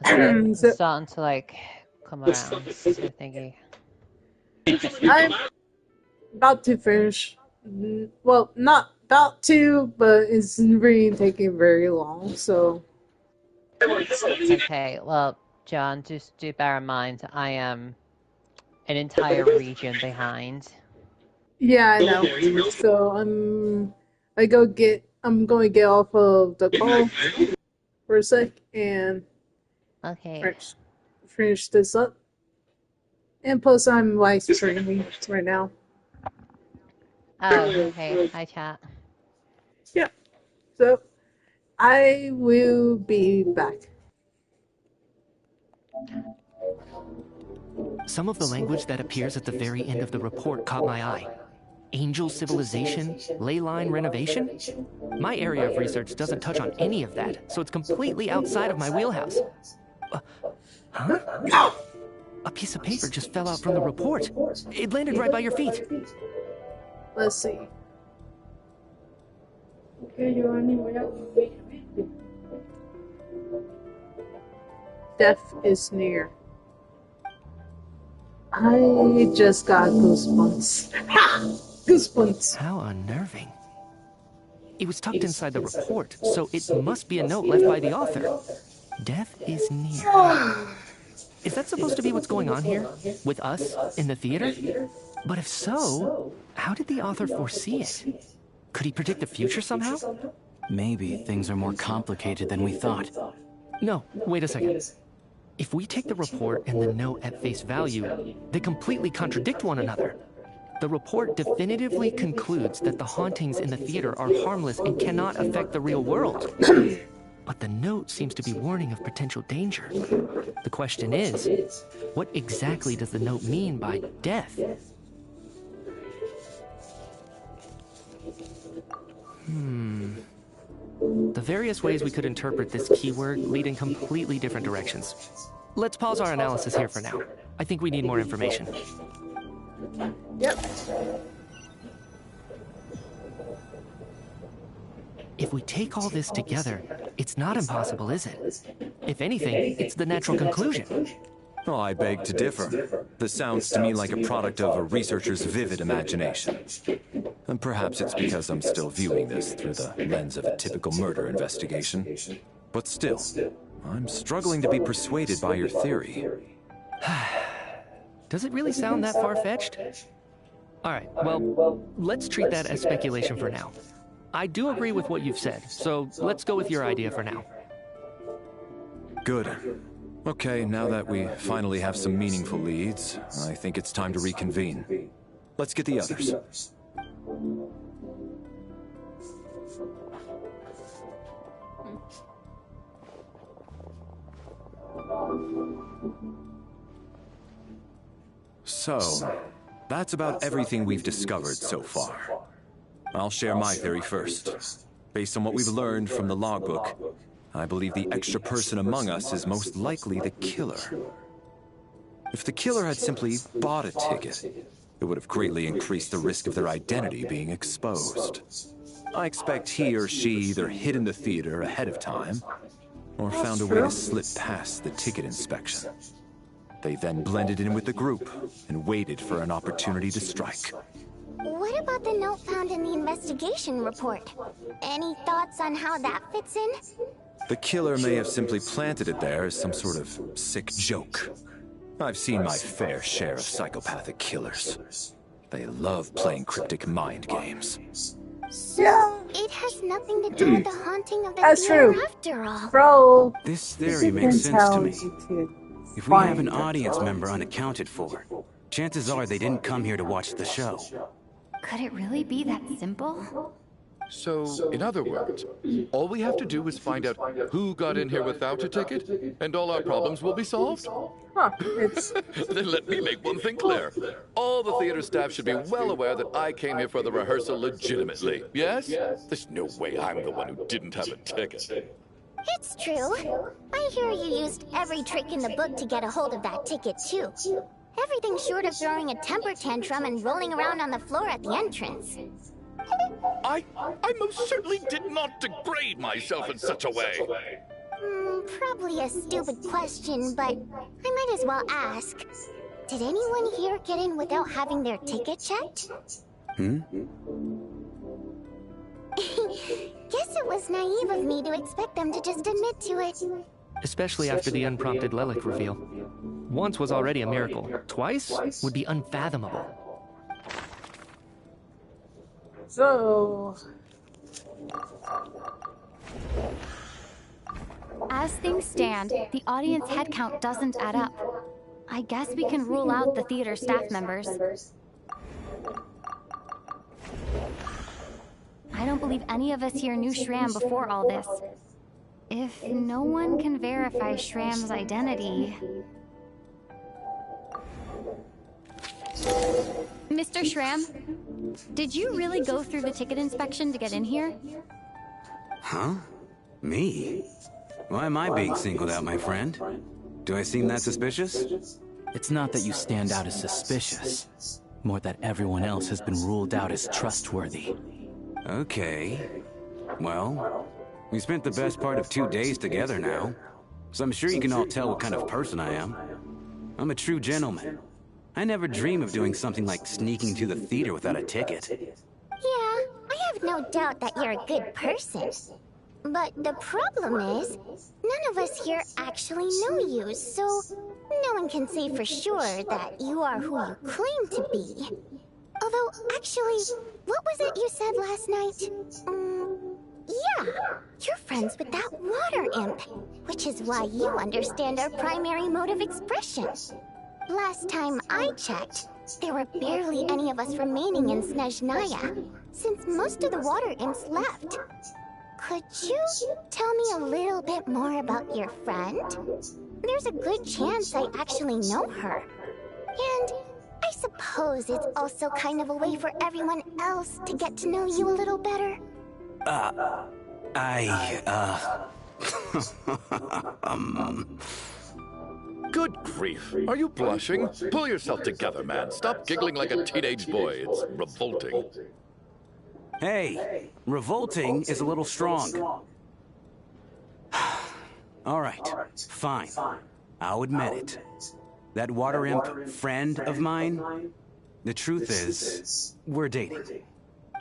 Speaker 3: It's starting to like come around. So thingy.
Speaker 1: I'm about to finish. Well, not about to, but it's really taking very long. So.
Speaker 3: Okay, well, John, just do bear in mind I am an entire region behind.
Speaker 1: Yeah, I know. So I'm going to get off of the call for a sec and finish this up. And plus, I'm live streaming right now.
Speaker 3: Oh, okay. Hi, chat.
Speaker 1: Yeah. So I will be back.
Speaker 7: Some of the language that appears at the very end of the report caught my eye. Angel civilization, ley line renovation? My area of research doesn't touch on any of that, so it's completely outside of my wheelhouse. Huh? A piece of paper just fell out from the report. It landed right by your feet.
Speaker 1: Let's see. Death is near. I just got goosebumps. Goosebumps.
Speaker 7: How unnerving. It was tucked inside the report, so it must be a note left by the author. Death is near. Is that supposed to be what's going on here? With us, in the theater? But if so, how did the author foresee it? Could he predict the future somehow?
Speaker 14: Maybe things are more complicated than we thought.
Speaker 7: No, wait a second. If we take the report and the note at face value, they completely contradict one another. The report definitively concludes that the hauntings in the theater are harmless and cannot affect the real world. But the note seems to be warning of potential danger. The question is, what exactly does the note mean by death? The various ways we could interpret this keyword lead in completely different directions. Let's pause our analysis here for now. I think we need more information.
Speaker 1: Yep.
Speaker 7: If we take all this together, it's not impossible, is it? If anything, it's the natural conclusion.
Speaker 6: Oh, I beg to differ. This sounds to me like a product of a researcher's vivid imagination. And perhaps it's because I'm still viewing this through the lens of a typical murder investigation. But still, I'm struggling to be persuaded by your theory.
Speaker 7: Does it really sound that far-fetched? All right, well, let's treat that as speculation for now. I do agree with what you've said, so let's go with your idea for now.
Speaker 6: Good. Okay, now that we finally have some meaningful leads, I think it's time to reconvene. Let's get the others. So, that's about everything we've discovered so far. I'll share my theory first. Based on what we've learned from the logbook, I believe the extra person among us is most likely the killer. If the killer had simply bought a ticket, it would have greatly increased the risk of their identity being exposed. I expect he or she either hid in the theater ahead of time, or found a way to slip past the ticket inspection. They then blended in with the group and waited for an opportunity to strike.
Speaker 8: What about the note found in the investigation report? Any thoughts on how that fits in?
Speaker 6: The killer may have simply planted it there as some sort of sick joke. I've seen my fair share of psychopathic killers. They love playing cryptic mind games.
Speaker 8: So, it has nothing to do with the haunting of the
Speaker 1: That's
Speaker 8: theater
Speaker 1: true.
Speaker 8: after all.
Speaker 1: Bro.
Speaker 14: This theory makes sense to me. If we have an audience member unaccounted for, chances are they didn't come here to watch the show.
Speaker 2: Could it really be that simple?
Speaker 9: So, in other words, all we have to do is find out who got in here without a ticket, and all our problems will be solved?
Speaker 1: Huh,
Speaker 9: Then let me make one thing clear. All the theater staff should be well aware that I came here for the rehearsal legitimately, yes? There's no way I'm the one who didn't have a ticket.
Speaker 8: It's true. I hear you used every trick in the book to get a hold of that ticket, too.
Speaker 20: Everything short of throwing a temper tantrum and rolling around on the floor at the entrance.
Speaker 9: I most certainly did not degrade myself in such a way.
Speaker 20: Probably a stupid question, but I might as well ask. Did anyone here get in without having their ticket checked? Guess it was naive of me to expect them to just admit to it.
Speaker 7: Especially after the unprompted Lelic reveal. Once was already a miracle. Twice would be unfathomable.
Speaker 1: So...
Speaker 18: As things stand, the audience head count doesn't add up. I guess we can rule out the theater staff members. I don't believe any of us here knew Shram before all this. If no one can verify Shram's identity... Mr. Shram, did you really go through the ticket inspection to get in here?
Speaker 13: Huh? Me? Why am I being singled out, my friend? Do I seem that suspicious?
Speaker 14: It's not that you stand out as suspicious, more that everyone else has been ruled out as trustworthy.
Speaker 13: Okay. Well, we spent the best part of 2 days together now, so I'm sure you can all tell what kind of person I am. I'm a true gentleman. I never dream of doing something like sneaking to the theater without a ticket.
Speaker 20: Yeah, I have no doubt that you're a good person. But the problem is, none of us here actually know you, so no one can say for sure that you are who you claim to be. Although, actually, what was it you said last night? Yeah, you're friends with that water imp, which is why you understand our primary mode of expression. Last time I checked, there were barely any of us remaining in Snezhnaya, since most of the water imps left. Could you tell me a little bit more about your friend? There's a good chance I actually know her. And I suppose it's also kind of a way for everyone else to get to know you a little better.
Speaker 9: Good grief. Are you blushing? Pull yourself together, man. Stop giggling like a teenage boy. It's revolting.
Speaker 13: Hey, revolting is a little strong. All right, fine. I'll admit it. That water imp friend of mine, the truth is, we're dating.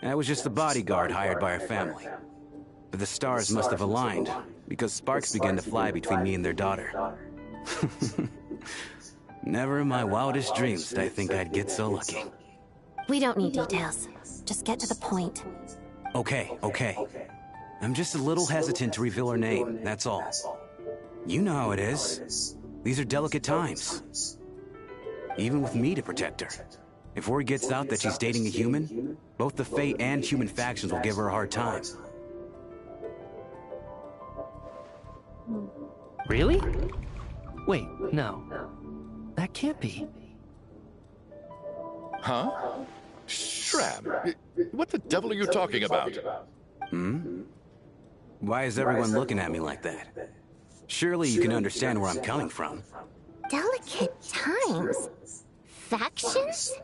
Speaker 13: I was just a bodyguard hired by our family. But the stars must have aligned, because sparks began to fly between me and their daughter. Never in my wildest dreams did I think I'd get so lucky.
Speaker 12: We don't need details. Just get to the point.
Speaker 13: Okay. I'm just a little hesitant to reveal her name, that's all. You know how it is. These are delicate times. Even with me to protect her. If word gets out that she's dating a human, both the Fae and human factions will give her a hard time.
Speaker 7: Really? Wait, no. That can't be.
Speaker 9: Huh? Shram, what the devil are you talking about?
Speaker 13: Why is everyone looking at me like that? Surely you can understand where I'm coming from.
Speaker 20: Delicate times? Factions?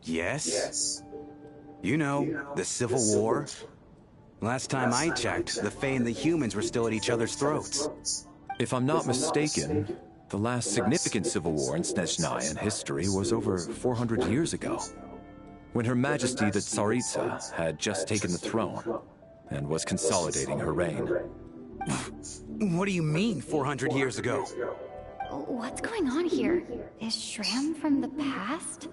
Speaker 13: Yes? You know, the Civil War? Last time I checked, the Fae and the humans were still at each other's throats.
Speaker 6: If I'm not mistaken, the last significant civil war in Snezhnayan history was over 400 years ago, when Her Majesty the Tsaritsa had just taken the throne and was consolidating her reign.
Speaker 13: What do you mean, 400 years ago?
Speaker 18: What's going on here? Is Shram from the past?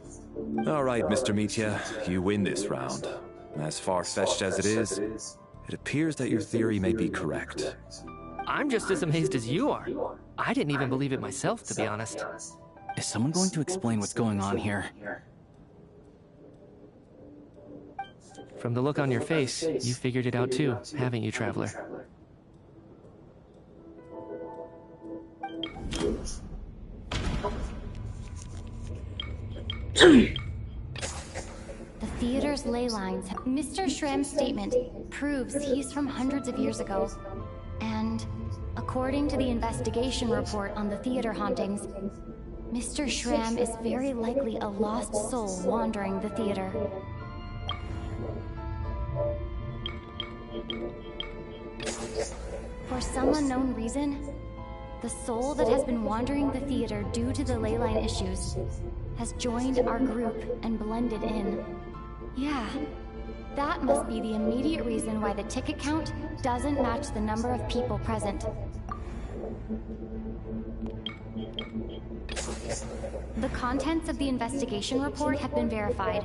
Speaker 6: All right, Mr. Mitya, you win this round. As far-fetched as it is, it appears that your theory may be correct.
Speaker 7: I'm just as amazed as you are. I didn't even believe it myself, to be honest.
Speaker 14: Is someone going to explain what's going on here?
Speaker 7: From the look on your face, you figured it out too, haven't you, Traveler?
Speaker 18: The theater's ley lines. Mr. Shram's statement proves he's from hundreds of years ago. And According to the investigation report on the theater hauntings, Mr. Schramm is very likely a lost soul wandering the theater. For some unknown reason, the soul that has been wandering the theater due to the ley line issues has joined our group and blended in. Yeah, that must be the immediate reason why the ticket count doesn't match the number of people present. The contents of the investigation report have been verified.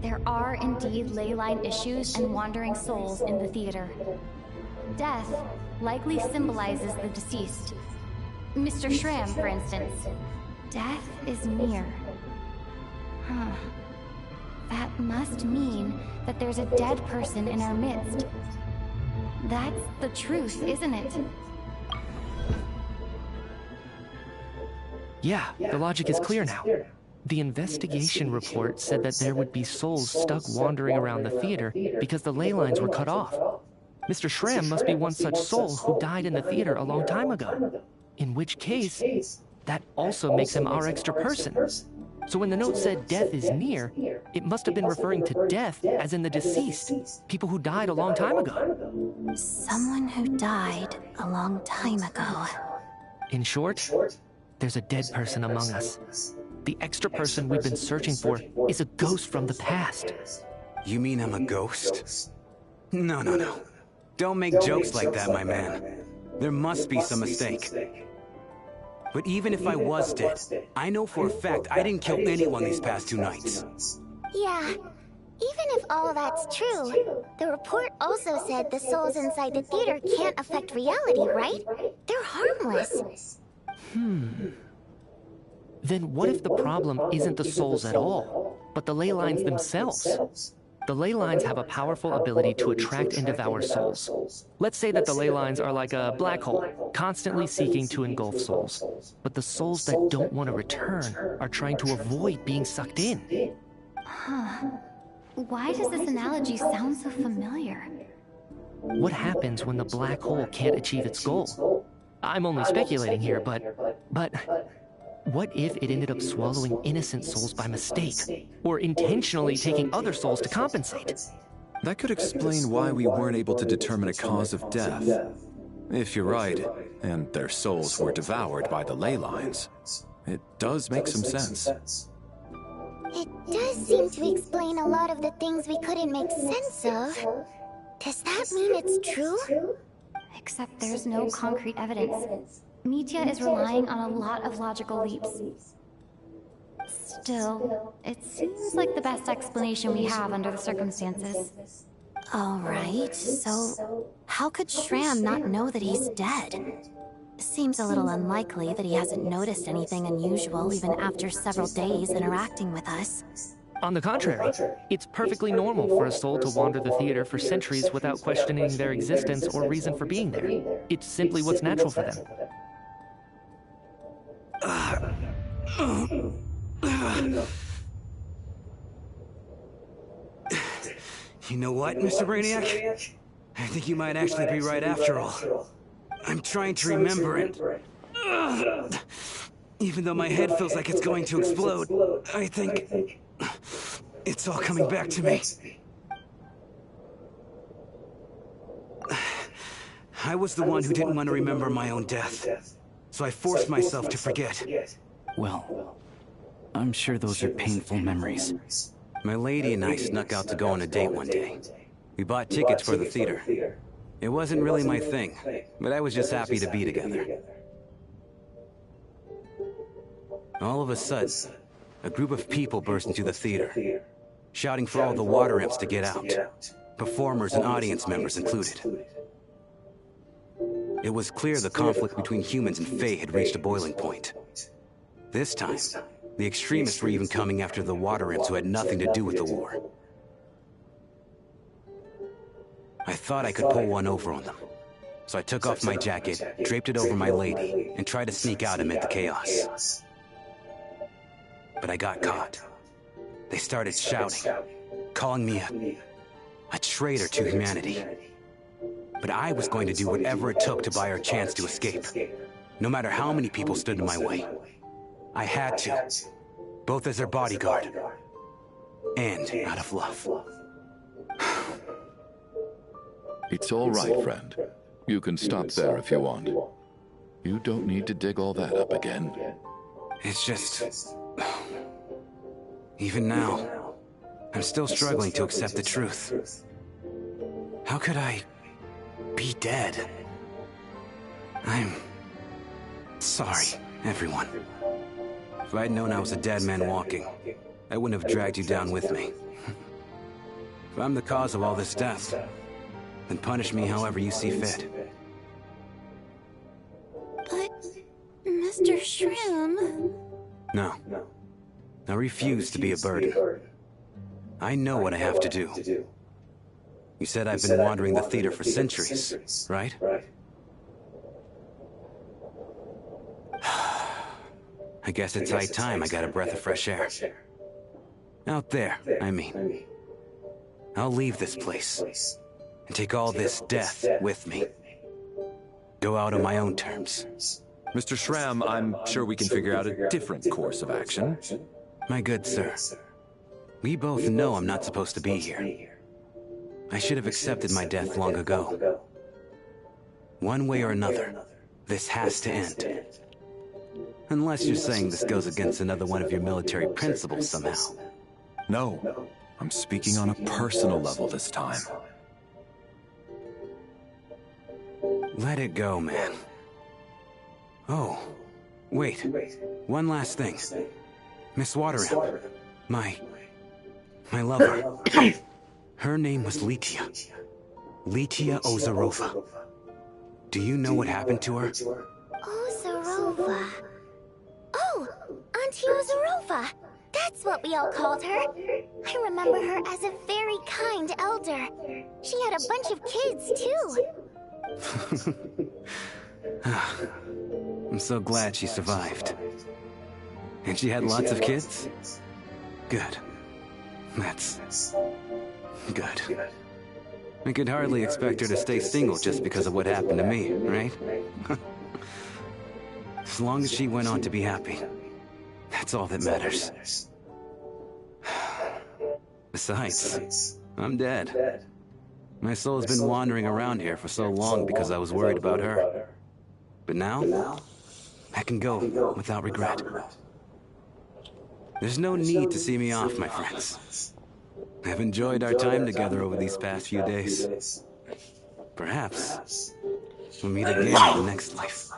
Speaker 18: There are indeed ley line issues and wandering souls in the theater. Death likely symbolizes the deceased. Mr. Schramm, for instance. Death is near. Huh. That must mean that there's a dead person in our midst. That's the truth, isn't it?
Speaker 7: Yeah, the logic is clear now. The investigation report said that there would be souls stuck wandering around the theater because the ley lines were cut off. Mr. Schramm must be one such soul who died in the theater a long time ago. In which case, that also makes him our extra person. So when the note said death is near, it must have been referring to death as in the deceased, people who died a long time ago.
Speaker 12: Someone who died a long time ago.
Speaker 7: In short, there's a dead person among us. The extra person we've been searching for is a ghost from the past.
Speaker 13: You mean I'm a ghost? No. Don't make jokes like that, my man. There must be some mistake. But even if I was dead, I know for a fact I didn't kill anyone these past 2 nights.
Speaker 20: Yeah, even if all that's true, the report also said the souls inside the theater can't affect reality, right? They're harmless.
Speaker 7: Then what if the problem isn't the souls at all, but the ley lines themselves? The ley lines have a powerful ability to attract and devour souls. Let's say that the ley lines are like a black hole, constantly seeking to engulf souls. But the souls that don't want to return are trying to avoid being sucked in.
Speaker 18: Huh. Why does this analogy sound so familiar?
Speaker 7: What happens when the black hole can't achieve its goal? I'm only speculating here, but what if it ended up swallowing innocent souls by mistake, or intentionally taking other souls to compensate?
Speaker 6: That could explain why we weren't able to determine a cause of death. If you're right, and their souls were devoured by the ley lines, it does make some sense.
Speaker 20: It does seem to explain a lot of the things we couldn't make sense of. Does that mean it's true?
Speaker 18: Except there's no concrete evidence. Mitya is relying on a lot of logical leaps. Still, it seems like the best explanation we have under the circumstances.
Speaker 12: All right, so how could Schramm not know that he's dead? Seems a little unlikely that he hasn't noticed anything unusual even after several days interacting with us.
Speaker 7: On the contrary, it's perfectly normal for a soul to wander the theater for centuries without questioning their existence or reason for being there. It's simply what's natural for them.
Speaker 13: You know what, Mr. Brainiac? I think you might actually be right after all. I'm trying to remember it. Even though my head feels like it's going to explode, I think it's all coming back to me. I was the one who didn't want to remember my own death, so I forced myself to forget.
Speaker 14: Well, I'm sure those are painful memories.
Speaker 13: My lady and I snuck out to go on a date one day. We bought tickets for the theater. It wasn't really my thing, but I was just happy to be together. All of a sudden, a group of people burst into the theater, shouting for all the water imps to get out, performers and audience members included. It was clear the conflict between humans and Fae had reached a boiling point. This time, the extremists were even coming after the water imps who had nothing to do with the war. I thought I could pull one over on them, so I took off my jacket, draped it over my lady, and tried to sneak out amid the chaos. But I got caught. They started shouting, calling me a traitor to humanity. But I was going to do whatever it took to buy her a chance to escape. No matter how many people stood in my way. I had to. Both as her bodyguard. And out of love.
Speaker 9: It's all right, friend. You can stop there if you want. You don't need to dig all that up again.
Speaker 13: It's just... Even now, I'm still struggling to accept the truth. How could I be dead? I'm sorry, everyone. If I'd known I was a dead man walking, I wouldn't have dragged you down with me. If I'm the cause of all this death, then punish me however you see fit.
Speaker 12: But, Mr. Shrim...
Speaker 13: No. I refuse to be a burden. I know what I have to do. You said I've been wandering the theater for centuries, right? I guess it's high time I got a breath of fresh air. Out there, I mean. I'll leave this place and take all this death with me. Go out on my own terms.
Speaker 6: Mr. Shram, I'm sure we can figure out a different course of action.
Speaker 13: My good sir, we both know I'm not supposed to be here. I should have accepted my death long ago. One way or another, this has to end. Unless you're saying this goes against another one of your military principles somehow.
Speaker 6: No, I'm speaking on a personal level this time.
Speaker 13: Let it go, man. Oh, wait. One last thing. Miss Wateramp. My lover. Her name was Litia. Litia Ozarova. Do you know what happened to her?
Speaker 20: Ozarova. Oh, Auntie Ozarova. That's what we all called her. I remember her as a very kind elder. She had a bunch of kids, too.
Speaker 13: I'm so glad she survived. And she had lots of kids? Good. That's... good. I could hardly expect her to stay single just because of what happened to me, right? As long as she went on to be happy, that's all that matters. Besides, I'm dead. My soul's been wandering around here for so long because I was worried about her. But now, I can go without regret. There's no need to see me off, my friends. I've enjoyed our time together over these past few days. Perhaps we'll meet again in the next life.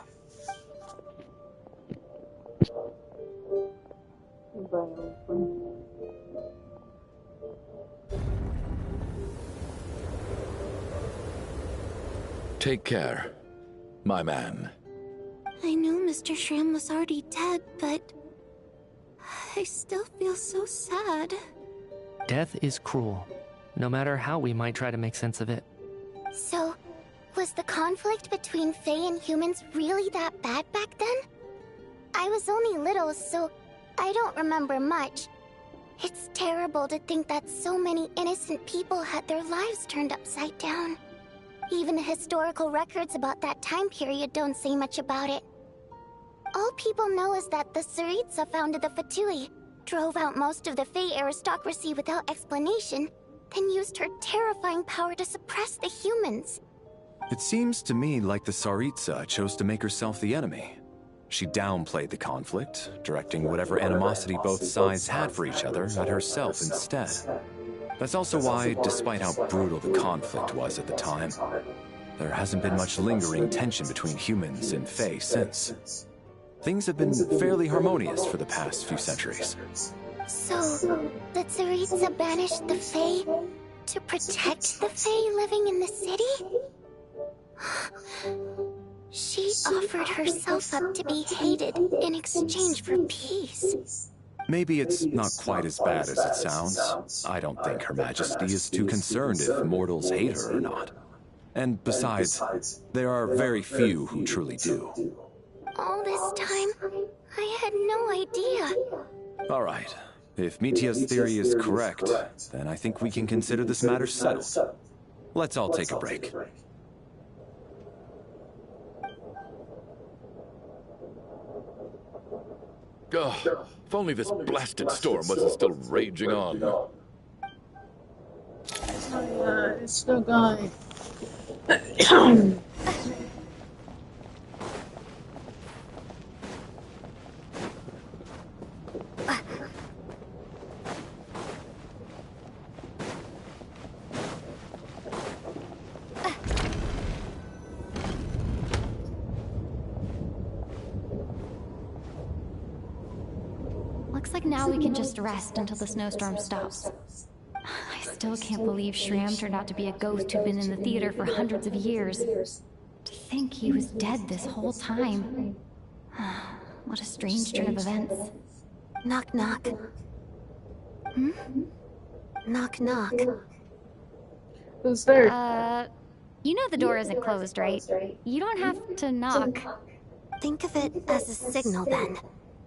Speaker 9: Take care, my man.
Speaker 12: I knew Mr. Shram was already dead, but... I still feel so sad.
Speaker 7: Death is cruel, no matter how we might try to make sense of it.
Speaker 20: So, was the conflict between Fae and humans really that bad back then? I was only little, so I don't remember much. It's terrible to think that so many innocent people had their lives turned upside down. Even the historical records about that time period don't say much about it. All people know is that the Tsaritsa founded the Fatui, drove out most of the Fae aristocracy without explanation, then used her terrifying power to suppress the humans.
Speaker 6: It seems to me like the Tsaritsa chose to make herself the enemy. She downplayed the conflict, directing whatever animosity both sides had for each other at herself instead. That's also why, despite how brutal the conflict was at the time, there hasn't been much lingering tension between humans and Fae since. Things have been fairly harmonious for the past few centuries.
Speaker 20: So, the Tsaritsa banished the Fae to protect the Fae living in the city? She offered herself up to be hated in exchange for peace.
Speaker 6: Maybe it's not quite as bad as it sounds. I don't think Her Majesty is too concerned if mortals hate her or not. And besides, there are very few who truly do.
Speaker 20: All this time, I had no idea.
Speaker 6: All right. If Mitia's theory is correct, then I think we can consider this matter settled. Let's all take a break.
Speaker 9: Ugh, if only this blasted storm wasn't still raging on.
Speaker 1: Oh yeah, it's still going.
Speaker 18: Looks like now we can just rest until the snowstorm stops. I still can't believe Shram turned out to be a ghost who'd been in the theater for hundreds of years. To think he was dead this whole time. What a strange turn of events.
Speaker 12: Knock, knock.
Speaker 18: Hmm?
Speaker 12: Knock, knock.
Speaker 1: Who's there?
Speaker 18: You know the door isn't closed, right? You don't have to knock.
Speaker 12: Think of it as a signal then.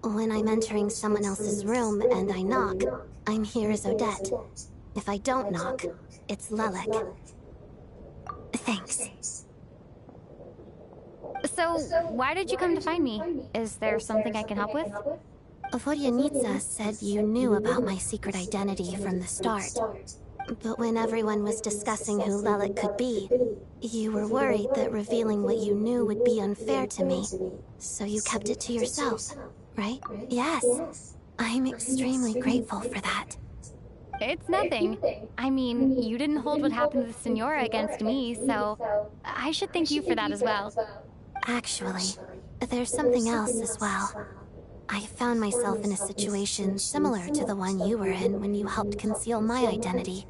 Speaker 12: When I'm entering someone else's room and I knock, I'm here as Odette. If I don't knock, it's Lelek. Thanks.
Speaker 18: So, why did you come to find me? Is there something I can help with?
Speaker 12: Vodyanitsa said you knew about my secret identity from the start. But when everyone was discussing who Lelek could be, you were worried that revealing what you knew would be unfair to me. So you kept it to yourself, right? Yes. I'm extremely grateful for that.
Speaker 18: It's nothing. I mean, you didn't hold what happened with Senora against me, so I should thank you for that as well.
Speaker 12: Actually, there's something else as well. I found myself in a situation similar to the one you were in when you helped conceal my identity.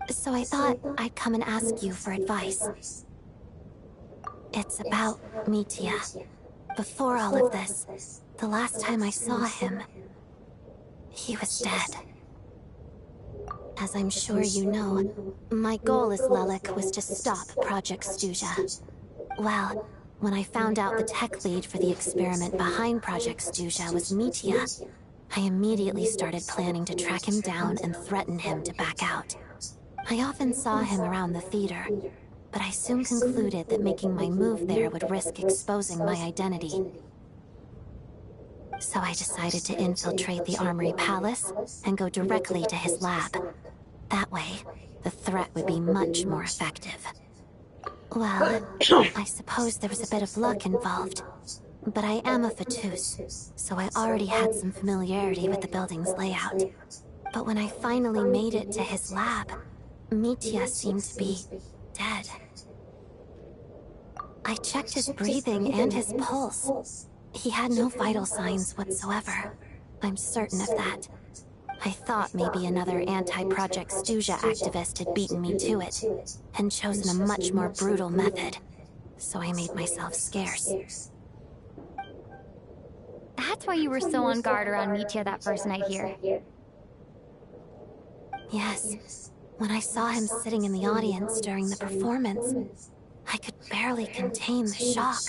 Speaker 12: So I thought I'd come and ask you for advice. It's about Mitya. Before all of this, the last time I saw him, he was dead. As I'm sure you know, my goal as Lelek was to stop Project Stuja. Well, when I found out the tech lead for the experiment behind Project Stuja was Mitya, I immediately started planning to track him down and threaten him to back out. I often saw him around the theater, but I soon concluded that making my move there would risk exposing my identity. So I decided to infiltrate the Armory Palace and go directly to his lab. That way, the threat would be much more effective. Well, I suppose there was a bit of luck involved. But I am a Fatus, so I already had some familiarity with the building's layout. But when I finally made it to his lab, Mitya seemed to be dead. I checked his breathing and his pulse. He had no vital signs whatsoever. I'm certain of that. I thought maybe another anti-Project Stuja activist had beaten me to it, and chosen a much more brutal method. So I made myself scarce.
Speaker 18: That's why you were so on guard around Mitya that first night here.
Speaker 12: Yes. When I saw him sitting in the audience during the performance, I could barely contain the shock.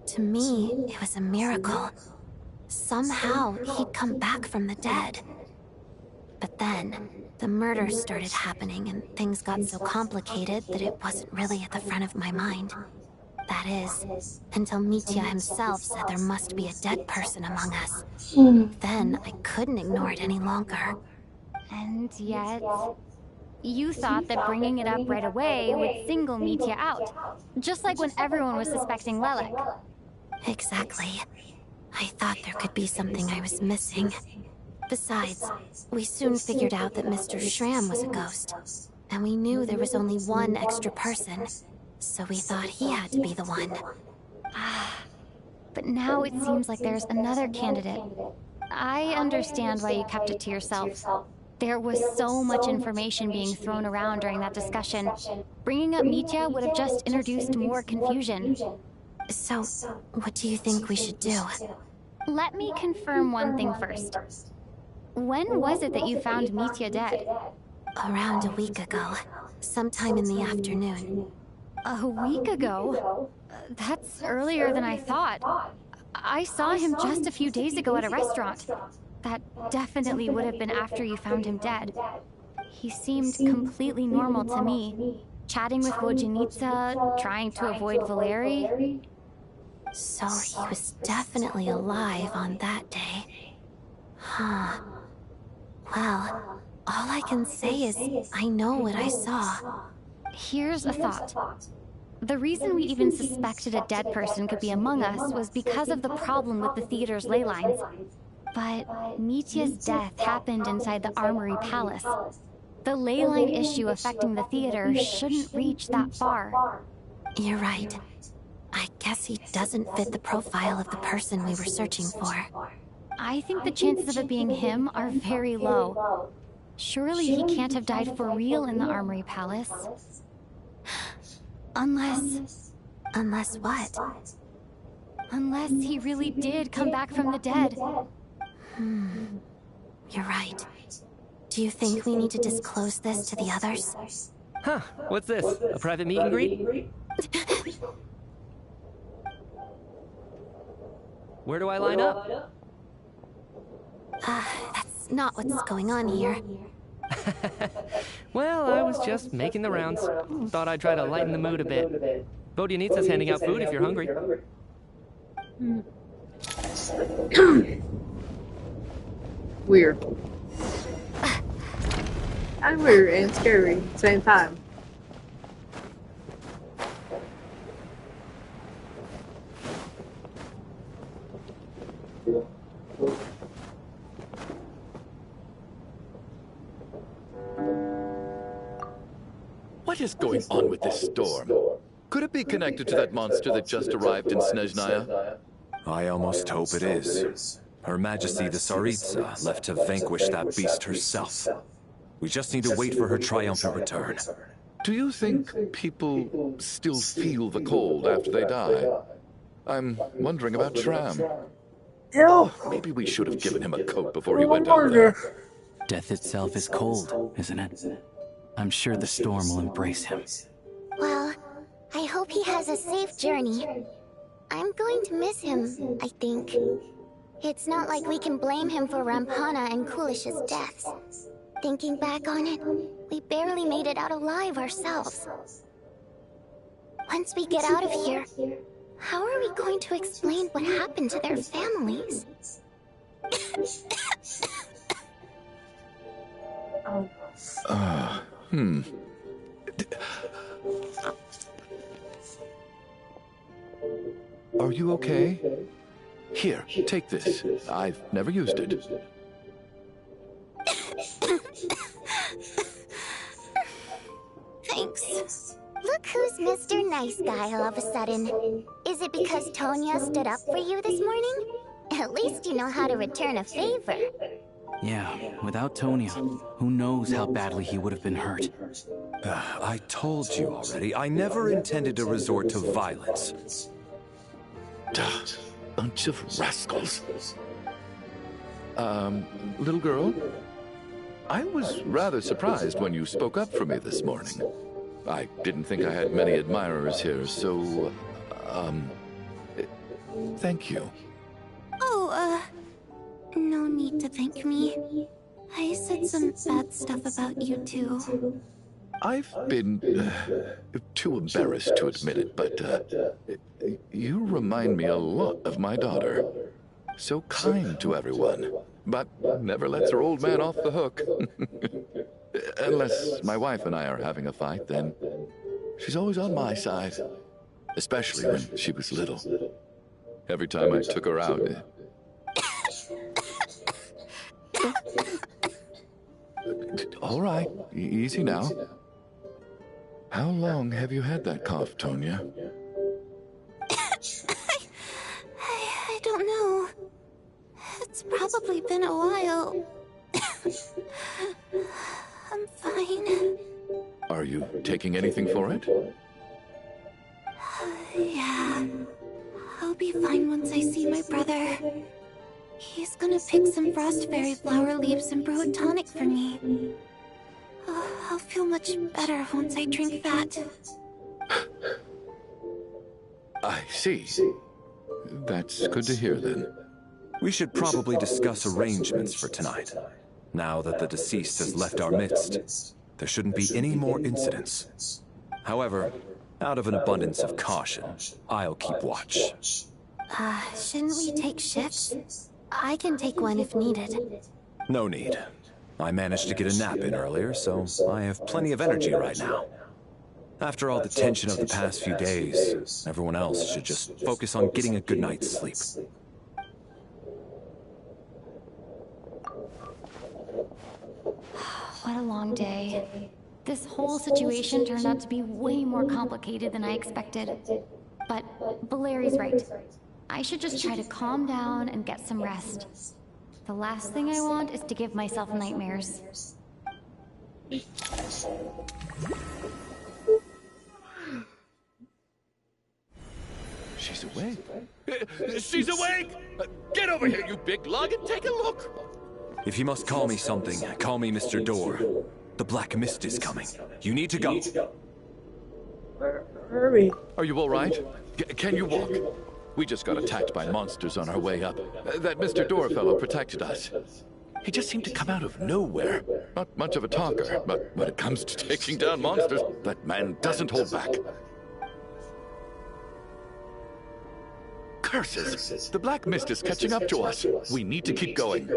Speaker 12: To me, it was a miracle. Somehow, he'd come back from the dead. But then, the murders started happening and things got so complicated that it wasn't really at the front of my mind. That is, until Mitya himself said there must be a dead person among us. Then, I couldn't ignore it any longer.
Speaker 18: And yet, you thought that bringing it up right away would single Mitya out. Just like when everyone was suspecting Lelek.
Speaker 12: Exactly. I thought there could be something I was missing. Besides, we soon figured out that Mr. Shram was a ghost. And we knew there was only one extra person. So we thought he had to be the one.
Speaker 18: But now it seems like there's another candidate. I understand why you kept it to yourself. There was so much information being thrown around during that discussion. Bringing up Mitya would have just introduced more confusion.
Speaker 12: So, what do you think we should do?
Speaker 18: Let me confirm one thing first. When was it that you found Mitya dead?
Speaker 12: Around a week ago. Sometime in the afternoon.
Speaker 18: A week ago? That's earlier than I thought. I saw him just a few days ago at a restaurant. That definitely would have been after you found him dead. He seemed completely normal to me. Chatting with Vodyanitsa, trying to avoid Valeri.
Speaker 12: So he was definitely alive on that day. Huh. Well, all I can say is I know what I saw.
Speaker 18: Here's a thought. The reason we even suspected a dead person could be among us was because of the problem with the theater's ley lines. But Mitya's death happened inside the Armory Palace. The ley line issue affecting the theater shouldn't reach that far.
Speaker 12: You're right. I guess he doesn't fit the profile of the person we were searching for.
Speaker 18: I think the chances of it being him are very low. Surely he can't have died for real in the Armory Palace. Unless...
Speaker 12: Unless what?
Speaker 18: Unless he really did come back from the dead.
Speaker 12: You're right. Do you think we need to disclose this to the others?
Speaker 7: Huh, what's this? A private meet and greet? Where do I line up?
Speaker 12: That's not what's going on here.
Speaker 7: Well, I was just making the rounds. Thought I'd try to lighten the mood a bit. Vodyanitsa's handing out food if you're hungry.
Speaker 1: Weird. And weird and scary at the same time.
Speaker 9: What is going on with this storm? Could it be connected to that monster that just arrived in Snezhnaya?
Speaker 6: I almost hope it is. Her Majesty the Tsaritsa left to vanquish that beast herself. We just need to wait for her triumphant return.
Speaker 9: Do you think people still feel the cold after they die? I'm wondering about Tram.
Speaker 1: Ew.
Speaker 9: Maybe we should have given him a coat before he went over there.
Speaker 14: Death itself is cold, isn't it? I'm sure the storm will embrace him.
Speaker 20: Well, I hope he has a safe journey. I'm going to miss him, I think. It's not like we can blame him for Rampana and Kulish's deaths. Thinking back on it, we barely made it out alive ourselves. Once we get out of here, how are we going to explain what happened to their families?
Speaker 9: Are you okay? Here, take this. I've never used it.
Speaker 20: Thanks. Look who's Mr. Nice Guy all of a sudden. Is it because Tonya stood up for you this morning? At least you know how to return a favor.
Speaker 14: Yeah, without Tonya, who knows how badly he would have been hurt.
Speaker 6: I told you already, I never intended to resort to violence.
Speaker 9: Bunch of rascals. Little girl? I was rather surprised when you spoke up for me this morning. I didn't think I had many admirers here, so, thank you.
Speaker 12: Oh, no need to thank me. I said some bad stuff about you too.
Speaker 9: I've been too embarrassed to admit it, but you remind me a lot of my daughter. So kind to everyone, but never lets her old man off the hook. Unless my wife and I are having a fight, then she's always on my side. Especially when she was little. Every time I took her out... All right, easy now. How long have you had that cough, Tonya?
Speaker 12: I don't know. It's probably been a while. I'm fine.
Speaker 9: Are you taking anything for it?
Speaker 12: Yeah. I'll be fine once I see my brother. He's gonna pick some frost fairy flower leaves and brew a tonic for me. I'll feel much better once I drink that.
Speaker 9: I see. That's good to hear, then.
Speaker 6: We should probably discuss arrangements for tonight. Now that the deceased has left our midst, there shouldn't be any more incidents. However, out of an abundance of caution, I'll keep watch.
Speaker 12: Shouldn't we take shifts? I can take one if needed.
Speaker 6: No need. I managed to get a nap in earlier, so I have plenty of energy right now. After all the tension of the past few days, everyone else should just focus on getting a good night's sleep.
Speaker 2: What a long day. This whole situation turned out to be way more complicated than I expected. But Valeri's right. I should just try to calm down and get some rest. The last thing I want is to give myself nightmares.
Speaker 9: She's awake. She's awake! Get over here, you big lug, and take a look!
Speaker 6: If you must call me something, call me Mr. Door. The Black Mist is coming. You need to go.
Speaker 1: Hurry.
Speaker 9: Are you all right? Can you walk? We just got attacked by monsters on our way up. That Mr. Door fellow protected us. He just seemed to come out of nowhere. Not much of a talker, but when it comes to taking down monsters, that man doesn't hold back. Curses! The Black Mist is catching up to us. We need to keep going.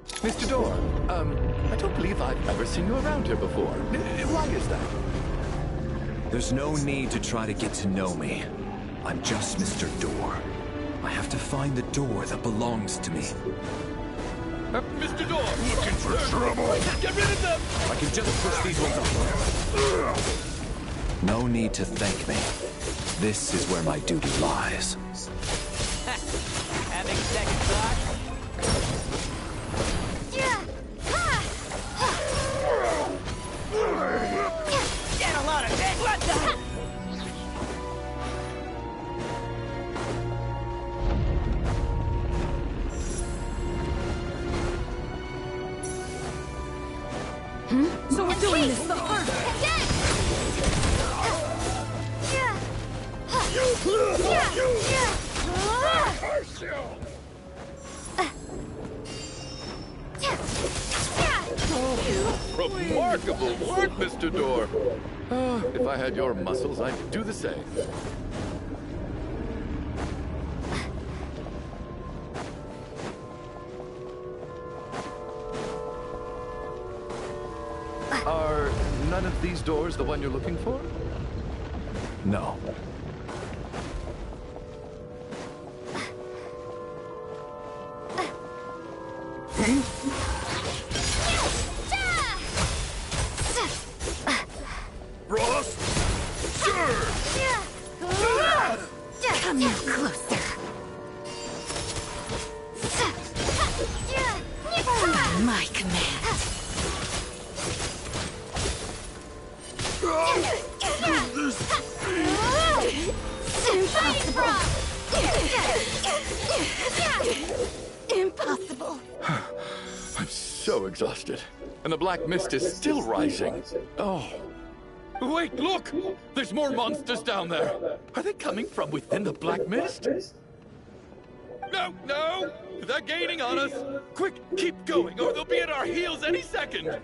Speaker 9: Mr. Door, I don't believe I've ever seen you around here before. Why is that?
Speaker 6: There's no need to try to get to know me. I'm just Mr. Door. I have to find the door that belongs to me.
Speaker 9: Mr. Door! Looking for trouble! Get rid of them!
Speaker 6: I can just push these ones up. No need to thank me. This is where my duty lies.
Speaker 11: Having second thought? Get a lot of dead. What the?
Speaker 18: So we're doing this the hard way.
Speaker 9: Remarkable work, Mr. Door. If I had your muscles, I'd do the same. Are none of these doors the one you're looking for?
Speaker 6: No.
Speaker 9: Ross? Sure!
Speaker 12: Come here closer. My command. Impossible.
Speaker 9: I'm so exhausted. And the Black Mist is still rising. Oh. Wait, look! There's more monsters down there. Are they coming from within the Black Mist? No, no! They're gaining on us! Quick, keep going, or they'll be at our heels any second!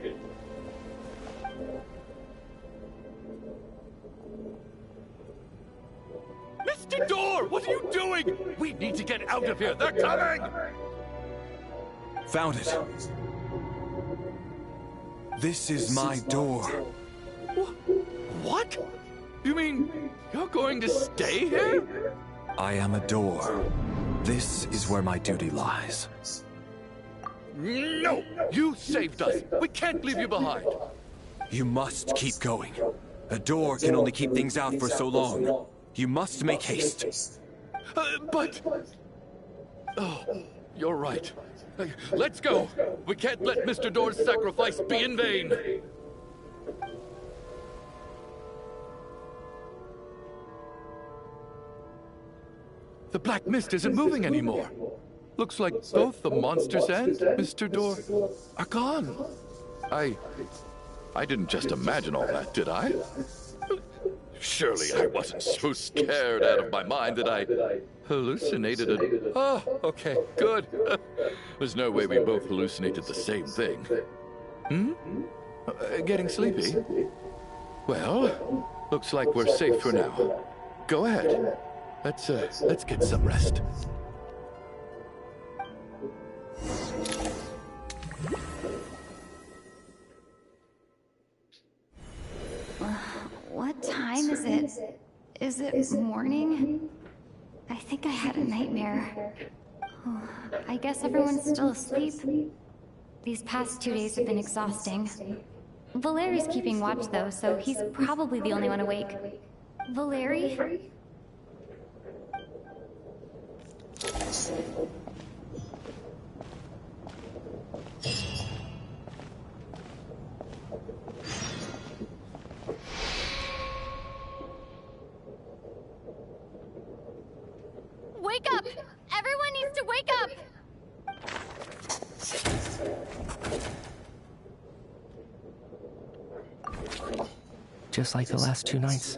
Speaker 9: Mr. Door, what are you doing? We need to get out of here. They're coming!
Speaker 6: Found it. This is my door.
Speaker 9: What? You mean you're going to stay here?
Speaker 6: I am a door. This is where my duty lies.
Speaker 9: No! You saved us. We can't leave you behind.
Speaker 6: You must keep going. A door can only keep things out for so long. You must make haste.
Speaker 9: But... Oh, you're right. Let's go. We can't let Mr. Door's sacrifice be in vain. The Black Mist isn't moving anymore. Looks like both the monsters and Mr. Door are gone. I didn't just imagine all that, did I? Surely I wasn't so scared out of my mind that I hallucinated it. Oh, okay, good. There's no way we both hallucinated the same thing. Hmm? Getting sleepy? Well, looks like we're safe for now. Go ahead. Let's get some rest.
Speaker 18: What time is it? Is it morning? I think I had a nightmare. Oh, I guess everyone's still asleep. These past 2 days have been exhausting. Valeri's keeping watch though, so he's probably the only one awake. Valeri?
Speaker 2: Wake up! Everyone needs to wake up!
Speaker 7: Just like the last 2 nights.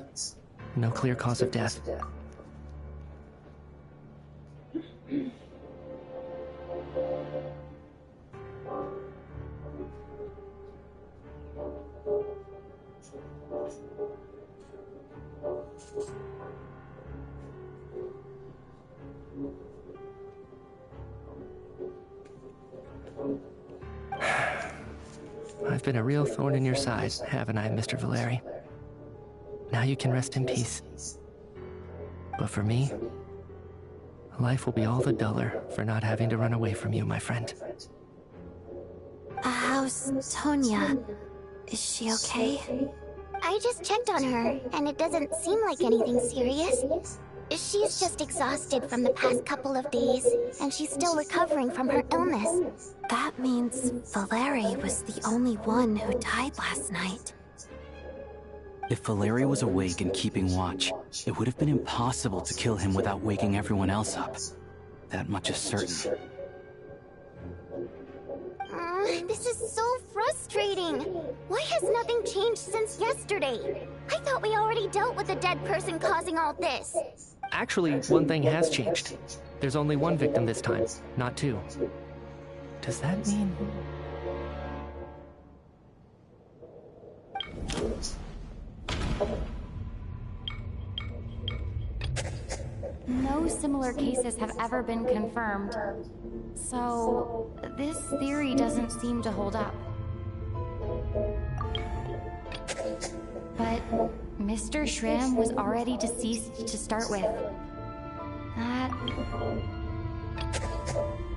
Speaker 7: No clear cause of death. I've been a real thorn in your side, haven't I, Mr. Valeri? Now you can rest in peace. But for me, life will be all the duller for not having to run away from you, my friend.
Speaker 12: How's Tonya? Is she okay?
Speaker 8: I just checked on her, and it doesn't seem like anything serious. She's just exhausted from the past couple of days, and she's still recovering from her illness.
Speaker 12: That means Valeri was the only one who died last night.
Speaker 14: If Valeri was awake and keeping watch, it would have been impossible to kill him without waking everyone else up. That much is certain.
Speaker 8: This is so frustrating. Why has nothing changed since yesterday? I thought we already dealt with the dead person causing all this.
Speaker 7: Actually, one thing has changed. There's only 1 victim this time, not 2. Does that mean...
Speaker 18: No similar cases have ever been confirmed. So, this theory doesn't seem to hold up. But Mr. Shram was already deceased to start with.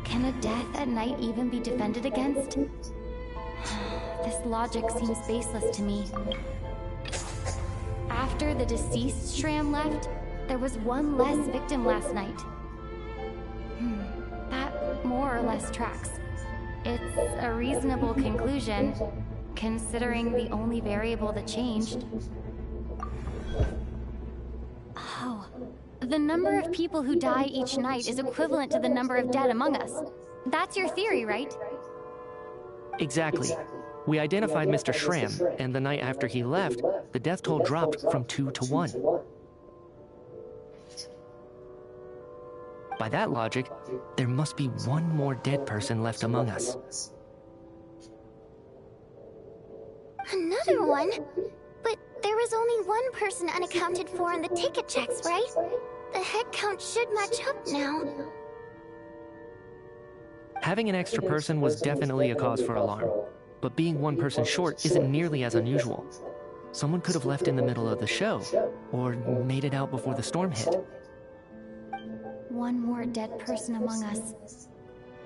Speaker 18: Can a death at night even be defended against? This logic seems baseless to me. After the deceased Shram left, there was 1 less victim last night. That more or less tracks. It's a reasonable conclusion, considering the only variable that changed. Oh. The number of people who die each night is equivalent to the number of dead among us. That's your theory, right?
Speaker 7: Exactly. We identified Mr. Shram, and the night after he left, the death toll dropped from 2 to 1. By that logic, there must be 1 more dead person left among us.
Speaker 8: Another one? But there was only 1 person unaccounted for in the ticket checks, right? The head count should match up now.
Speaker 7: Having an extra person was definitely a cause for alarm, but being 1 person short isn't nearly as unusual. Someone could have left in the middle of the show, or made it out before the storm hit.
Speaker 18: 1 more dead person among us.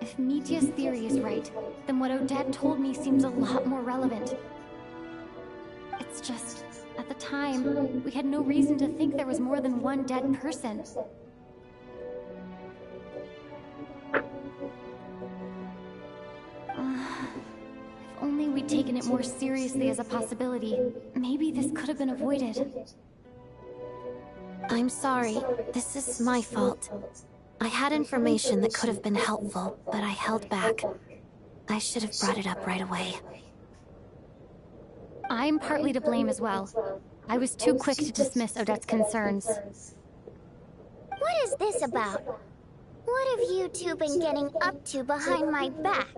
Speaker 18: If Mitya's theory is right, then what Odette told me seems a lot more relevant. It's just, at the time, we had no reason to think there was more than 1 dead person. If only we'd taken it more seriously as a possibility, maybe this could have been avoided.
Speaker 12: I'm sorry. This is my fault. I had information that could have been helpful, but I held back. I should have brought it up right away.
Speaker 18: I'm partly to blame as well. I was too quick to dismiss Odette's concerns.
Speaker 8: What is this about? What have you two been getting up to behind my back?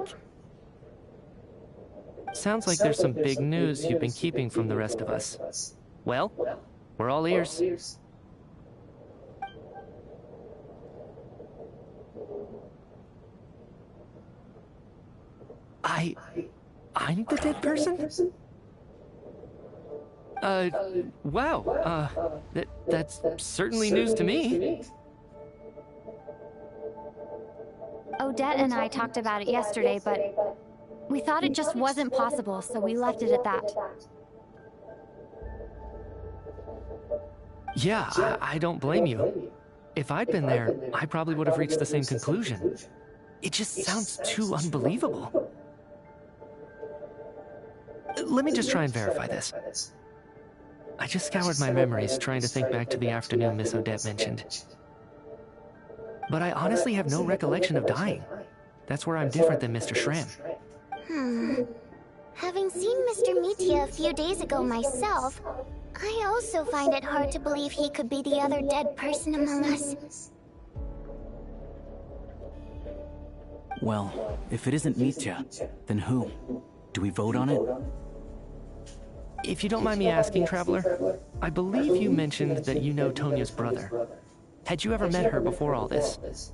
Speaker 7: Sounds like there's some big news you've been keeping from the rest of us. Well, we're all ears. I'm the dead person? Wow, that's certainly news to me.
Speaker 18: Odette and I talked about it yesterday, but we thought it just wasn't possible, so we left it at that.
Speaker 7: Yeah, I don't blame you. If I'd been there, I probably would have reached the same conclusion. It just sounds too unbelievable. Let me just try and verify this. I just scoured my memories trying to think back to the afternoon Miss Odette mentioned. But I honestly have no recollection of dying. That's where I'm different than Mr. Schramm.
Speaker 8: Having seen Mr. Mitya a few days ago myself, I also find it hard to believe he could be the other dead person among us.
Speaker 14: Well, if it isn't Mitya, then who? Do we vote on it?
Speaker 7: If you don't mind me asking, Traveler, I believe you mentioned that you know Tonya's brother. Had you ever met her before all this?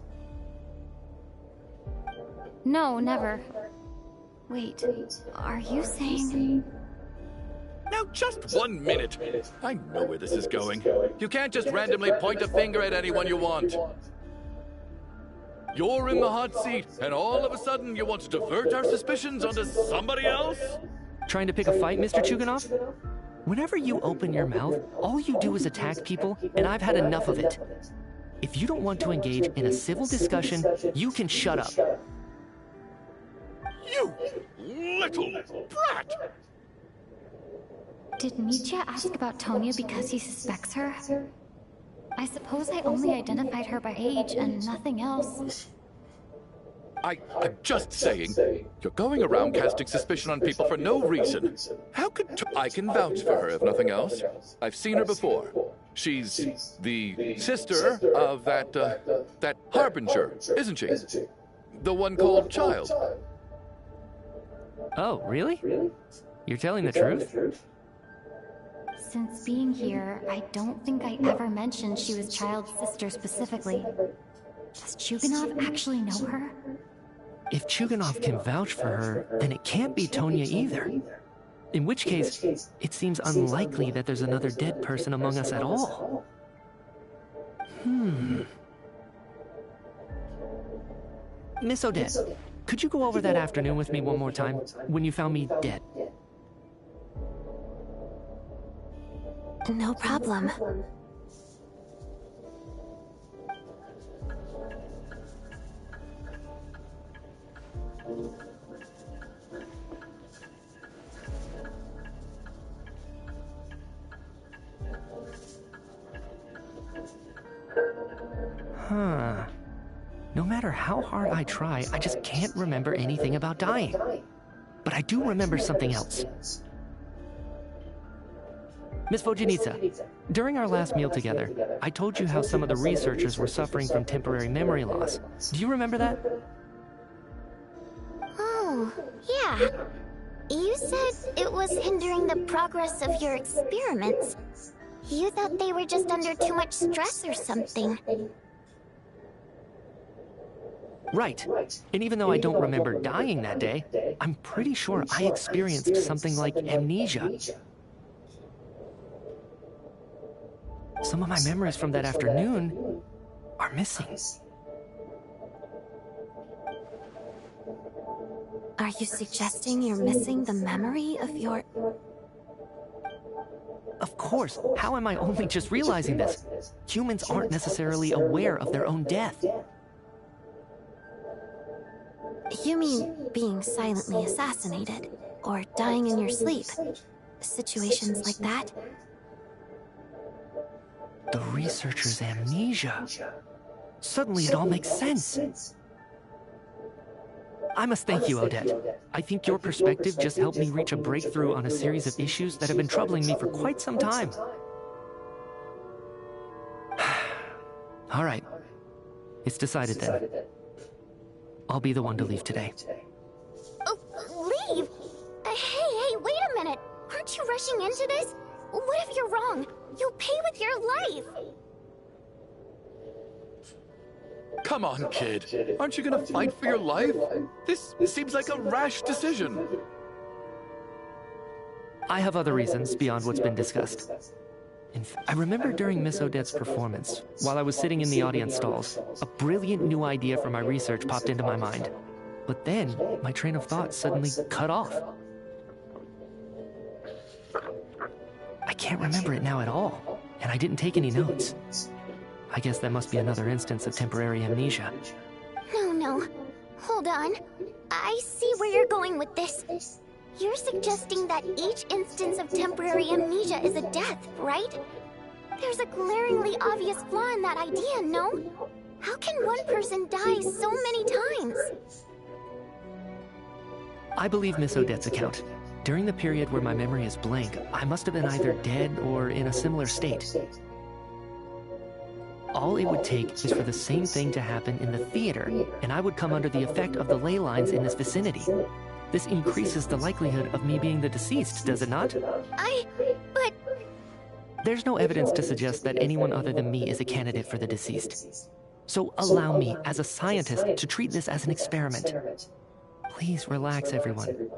Speaker 18: No, never. Wait, are you saying...
Speaker 9: Now, just 1 minute. I know where this is going. You can't just randomly point a finger at anyone you want. You're in the hot seat, and all of a sudden you want to divert our suspicions onto somebody else?
Speaker 7: Trying to pick a fight, Mr. Chuganov? Whenever you open your mouth, all you do is attack people, and I've had enough of it. If you don't want to engage in a civil discussion, you can shut up.
Speaker 9: You little brat!
Speaker 18: Did Mitya ask about Tonya because he suspects her? I suppose I only identified her by age and nothing else.
Speaker 9: I'm just saying, you're going around casting suspicion on people for no reason. How could I can vouch for her if nothing else. I've seen her before. She's the sister of that Harbinger, isn't she? The one called Child.
Speaker 7: Oh, really? You're telling the truth?
Speaker 18: Since being here, I don't think I ever mentioned she was Child's sister specifically. Does Chuganov actually know her?
Speaker 7: If Chuganov can vouch for her, then it can't be Tonya either. In which case, it seems unlikely that there's another dead person among us at all. Miss Odette, could you go over that afternoon with me one more time, when you found me dead?
Speaker 12: No problem.
Speaker 7: No matter how hard I try, I just can't remember anything about dying. But I do remember something else. Miss Vojanitsa, during our last meal together, I told you how some of the researchers were suffering from temporary memory loss. Do you remember that?
Speaker 8: Oh, yeah. You said it was hindering the progress of your experiments. You thought they were just under too much stress or something.
Speaker 7: Right. And even though I don't remember dying that day, I'm pretty sure I experienced something like amnesia. Some of my memories from that afternoon are missing.
Speaker 12: Are you suggesting you're missing the memory of your...
Speaker 7: Of course. How am I only just realizing this? Humans aren't necessarily aware of their own death.
Speaker 12: You mean being silently assassinated, or dying in your sleep? Situations like that?
Speaker 7: The researcher's amnesia. Suddenly it all makes sense. I must thank you, Odette. I think your perspective just helped me reach a breakthrough on a series of issues that have been troubling me for quite some time. All right. It's decided then. I'll be the one to leave today.
Speaker 8: Oh, leave? Hey, wait a minute. Aren't you rushing into this? What if you're wrong? You'll pay with your life.
Speaker 9: Come on, kid. Aren't you gonna fight for your life? This seems like a rash decision.
Speaker 7: I have other reasons beyond what's been discussed. I remember during Miss Odette's performance, while I was sitting in the audience stalls, a brilliant new idea for my research popped into my mind. But then, my train of thought suddenly cut off. I can't remember it now at all, and I didn't take any notes. I guess that must be another instance of temporary amnesia.
Speaker 8: No. Hold on. I see where you're going with this. You're suggesting that each instance of temporary amnesia is a death, right? There's a glaringly obvious flaw in that idea, no? How can one person die so many times?
Speaker 7: I believe Miss Odette's account. During the period where my memory is blank, I must have been either dead or in a similar state. All it would take is for the same thing to happen in the theater, and I would come under the effect of the ley lines in this vicinity. This increases the likelihood of me being the deceased, does it not?
Speaker 8: But...
Speaker 7: There's no evidence to suggest that anyone other than me is a candidate for the deceased. So allow me, as a scientist, to treat this as an experiment. Please relax, everyone.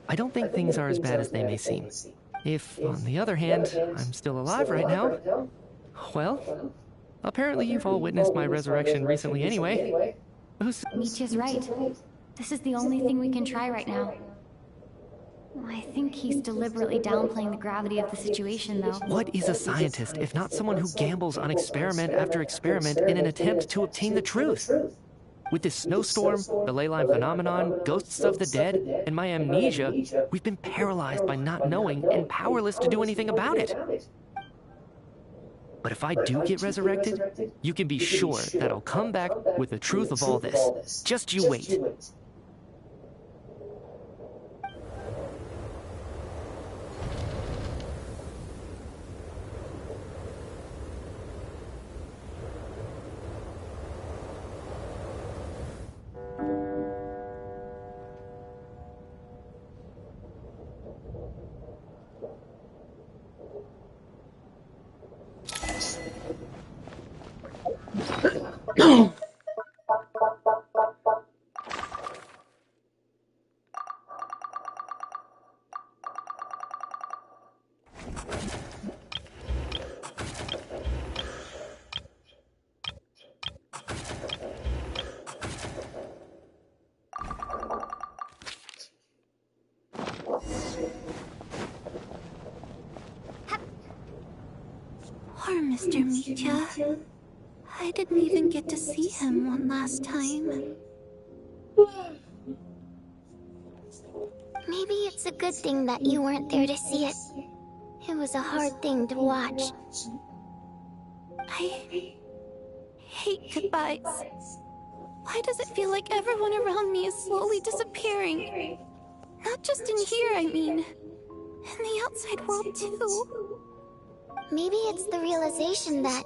Speaker 7: I don't think things are as bad as they may seem. If, on the other hand, I'm still alive right now, well, apparently you've all witnessed my resurrection recently anyway.
Speaker 18: Nietzsche's right. This is the only thing we can try right now. I think he's deliberately downplaying the gravity of the situation, though.
Speaker 7: What is a scientist if not someone who gambles on experiment after experiment in an attempt to obtain the truth? With this snowstorm, the ley line phenomenon, ghosts of the dead, and my amnesia, we've been paralyzed by not knowing and powerless to do anything about it. But if I do get resurrected, you can be sure that I'll come back with the truth of all this. Just you wait.
Speaker 12: Poor Mr. Mitya. I didn't even get to see him one last time.
Speaker 8: Maybe it's a good thing that you weren't there to see it. It was a hard thing to watch.
Speaker 12: I hate goodbyes. Why does it feel like everyone around me is slowly disappearing? Not just in here, I mean. In the outside world, too.
Speaker 8: Maybe it's the realization that,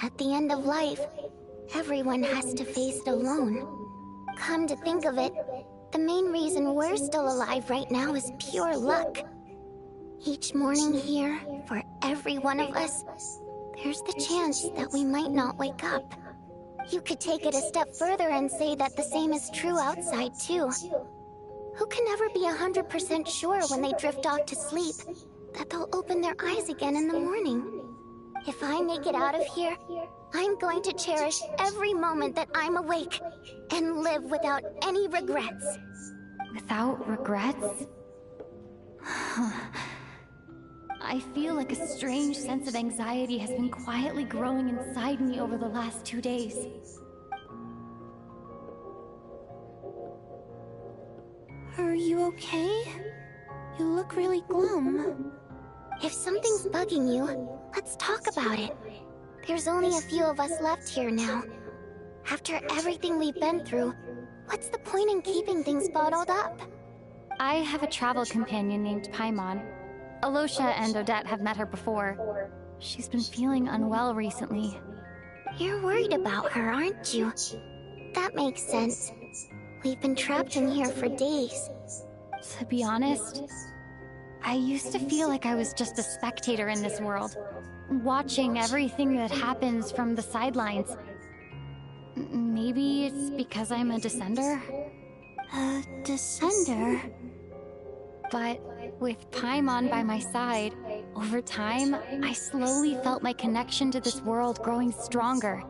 Speaker 8: at the end of life, everyone has to face it alone. Come to think of it, the main reason we're still alive right now is pure luck. Each morning here, for every one of us, there's the chance that we might not wake up. You could take it a step further and say that the same is true outside, too. Who can ever be 100% sure when they drift off to sleep that they'll open their eyes again in the morning? If I make it out of here, I'm going to cherish every moment that I'm awake and live without any regrets.
Speaker 18: Without regrets? I feel like a strange sense of anxiety has been quietly growing inside me over the last 2 days.
Speaker 12: Are you okay? You look really glum.
Speaker 8: If something's bugging you, let's talk about it. There's only a few of us left here now. After everything we've been through, what's the point in keeping things bottled up?
Speaker 18: I have a travel companion named Paimon. Alosha and Odette have met her before. She's been feeling unwell recently.
Speaker 8: You're worried about her, aren't you? That makes sense. We've been trapped in here for days.
Speaker 18: To be honest, I used to feel like I was just a spectator in this world, watching everything that happens from the sidelines. Maybe it's because I'm a descender?
Speaker 12: A descender?
Speaker 18: But with Paimon by my side, over time, I slowly felt my connection to this world growing stronger.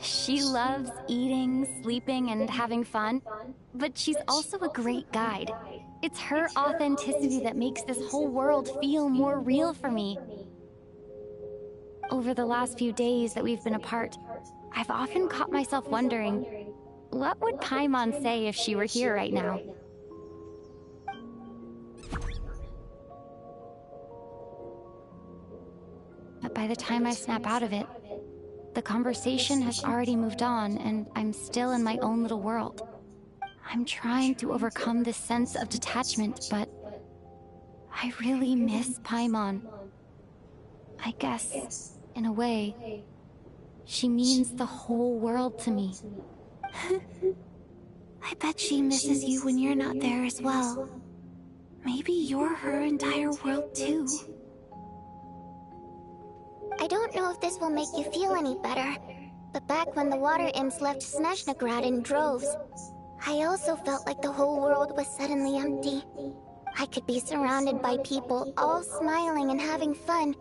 Speaker 18: She loves eating, sleeping, and having fun, but she's also a great guide. It's her authenticity that makes this whole world feel more real for me. Over the last few days that we've been apart, I've often caught myself wondering, what would Paimon say if she were here right now? But by the time I snap out of it, the conversation has already moved on, and I'm still in my own little world. I'm trying to overcome this sense of detachment, but I really miss Paimon. I guess, in a way, she means the whole world to me.
Speaker 12: I bet she misses you when you're not there as well. Maybe you're her entire world too.
Speaker 8: I don't know if this will make you feel any better, but back when the water imps left Snezhnograd in droves, I also felt like the whole world was suddenly empty. I could be surrounded by people all smiling and having fun,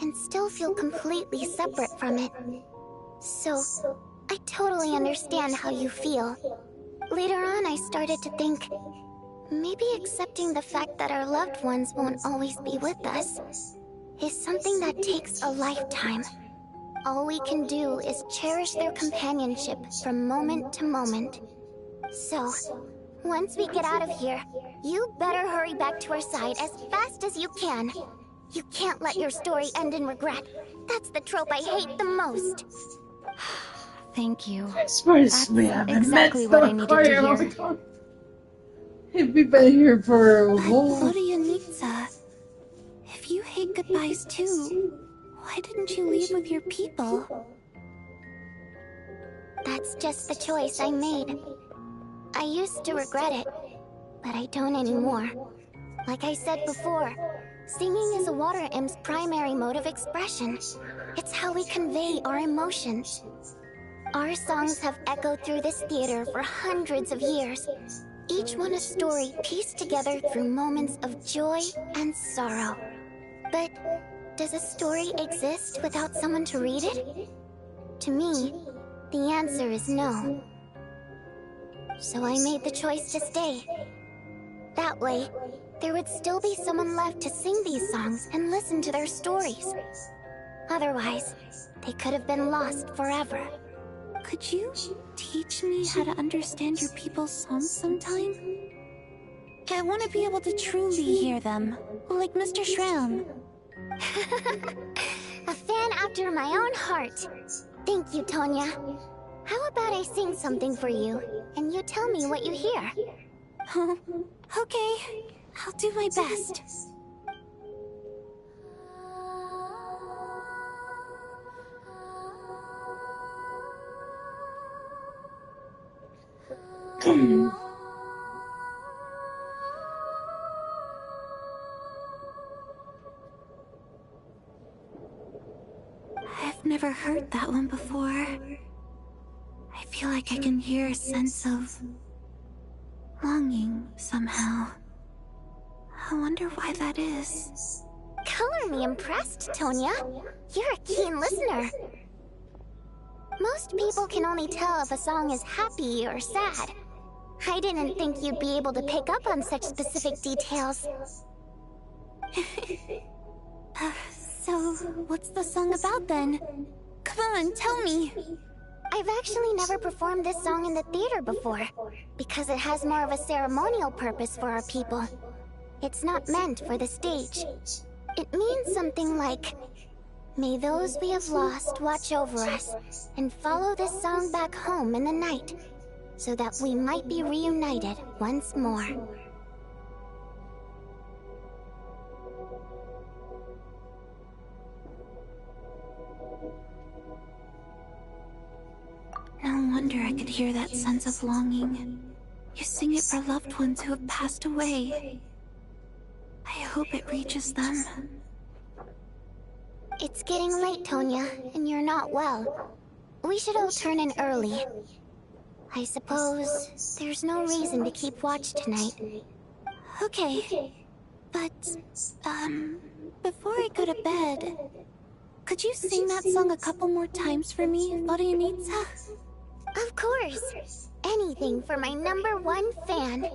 Speaker 8: and still feel completely separate from it. So, I totally understand how you feel. Later on, I started to think, maybe accepting the fact that our loved ones won't always be with us is something that takes a lifetime. All we can do is cherish their companionship from moment to moment. So, once we get out of here, you better hurry back to our side as fast as you can. You can't let your story end in regret. That's the trope I hate the most.
Speaker 18: Thank you.
Speaker 1: I suppose
Speaker 18: That's
Speaker 1: we haven't
Speaker 18: exactly
Speaker 1: met
Speaker 18: what
Speaker 1: so
Speaker 18: I needed
Speaker 1: far
Speaker 18: to
Speaker 1: in a long
Speaker 18: hear.
Speaker 1: time. We've been here for a whole...
Speaker 12: Vodianitsa, if you hate goodbyes too, why didn't you leave with your people?
Speaker 8: That's just the choice I made. I used to regret it, but I don't anymore. Like I said before, singing is a water imp's primary mode of expression. It's how we convey our emotions. Our songs have echoed through this theater for hundreds of years, each one a story pieced together through moments of joy and sorrow. But does a story exist without someone to read it? To me, the answer is no. So I made the choice to stay. That way, there would still be someone left to sing these songs and listen to their stories. Otherwise, they could have been lost forever.
Speaker 12: Could you teach me how to understand your people's songs sometime? I want to be able to truly hear them, like Mr. Shram.
Speaker 8: A fan after my own heart. Thank you, Tonya. How about I sing something for you, and you tell me what you hear?
Speaker 12: Okay, I'll do my best. I've never heard that one before. I feel like I can hear a sense of longing somehow. I wonder why that is.
Speaker 8: Color me impressed, Tonya. You're a keen listener. Most people can only tell if a song is happy or sad. I didn't think you'd be able to pick up on such specific details.
Speaker 12: So, what's the song about then? Come on, tell me!
Speaker 8: I've actually never performed this song in the theater before, because it has more of a ceremonial purpose for our people. It's not meant for the stage. It means something like, may those we have lost watch over us, and follow this song back home in the night, so that we might be reunited once more.
Speaker 12: No wonder I could hear that sense of longing. You sing it for loved ones who have passed away. I hope it reaches them.
Speaker 8: It's getting late, Tonya, and you're not well. We should all turn in early. I suppose there's no reason to keep watch tonight.
Speaker 12: Okay. But, before I go to bed, could you sing that song a couple more times for me, Vodianitsa?
Speaker 8: Of course. Anything for my #1 fan.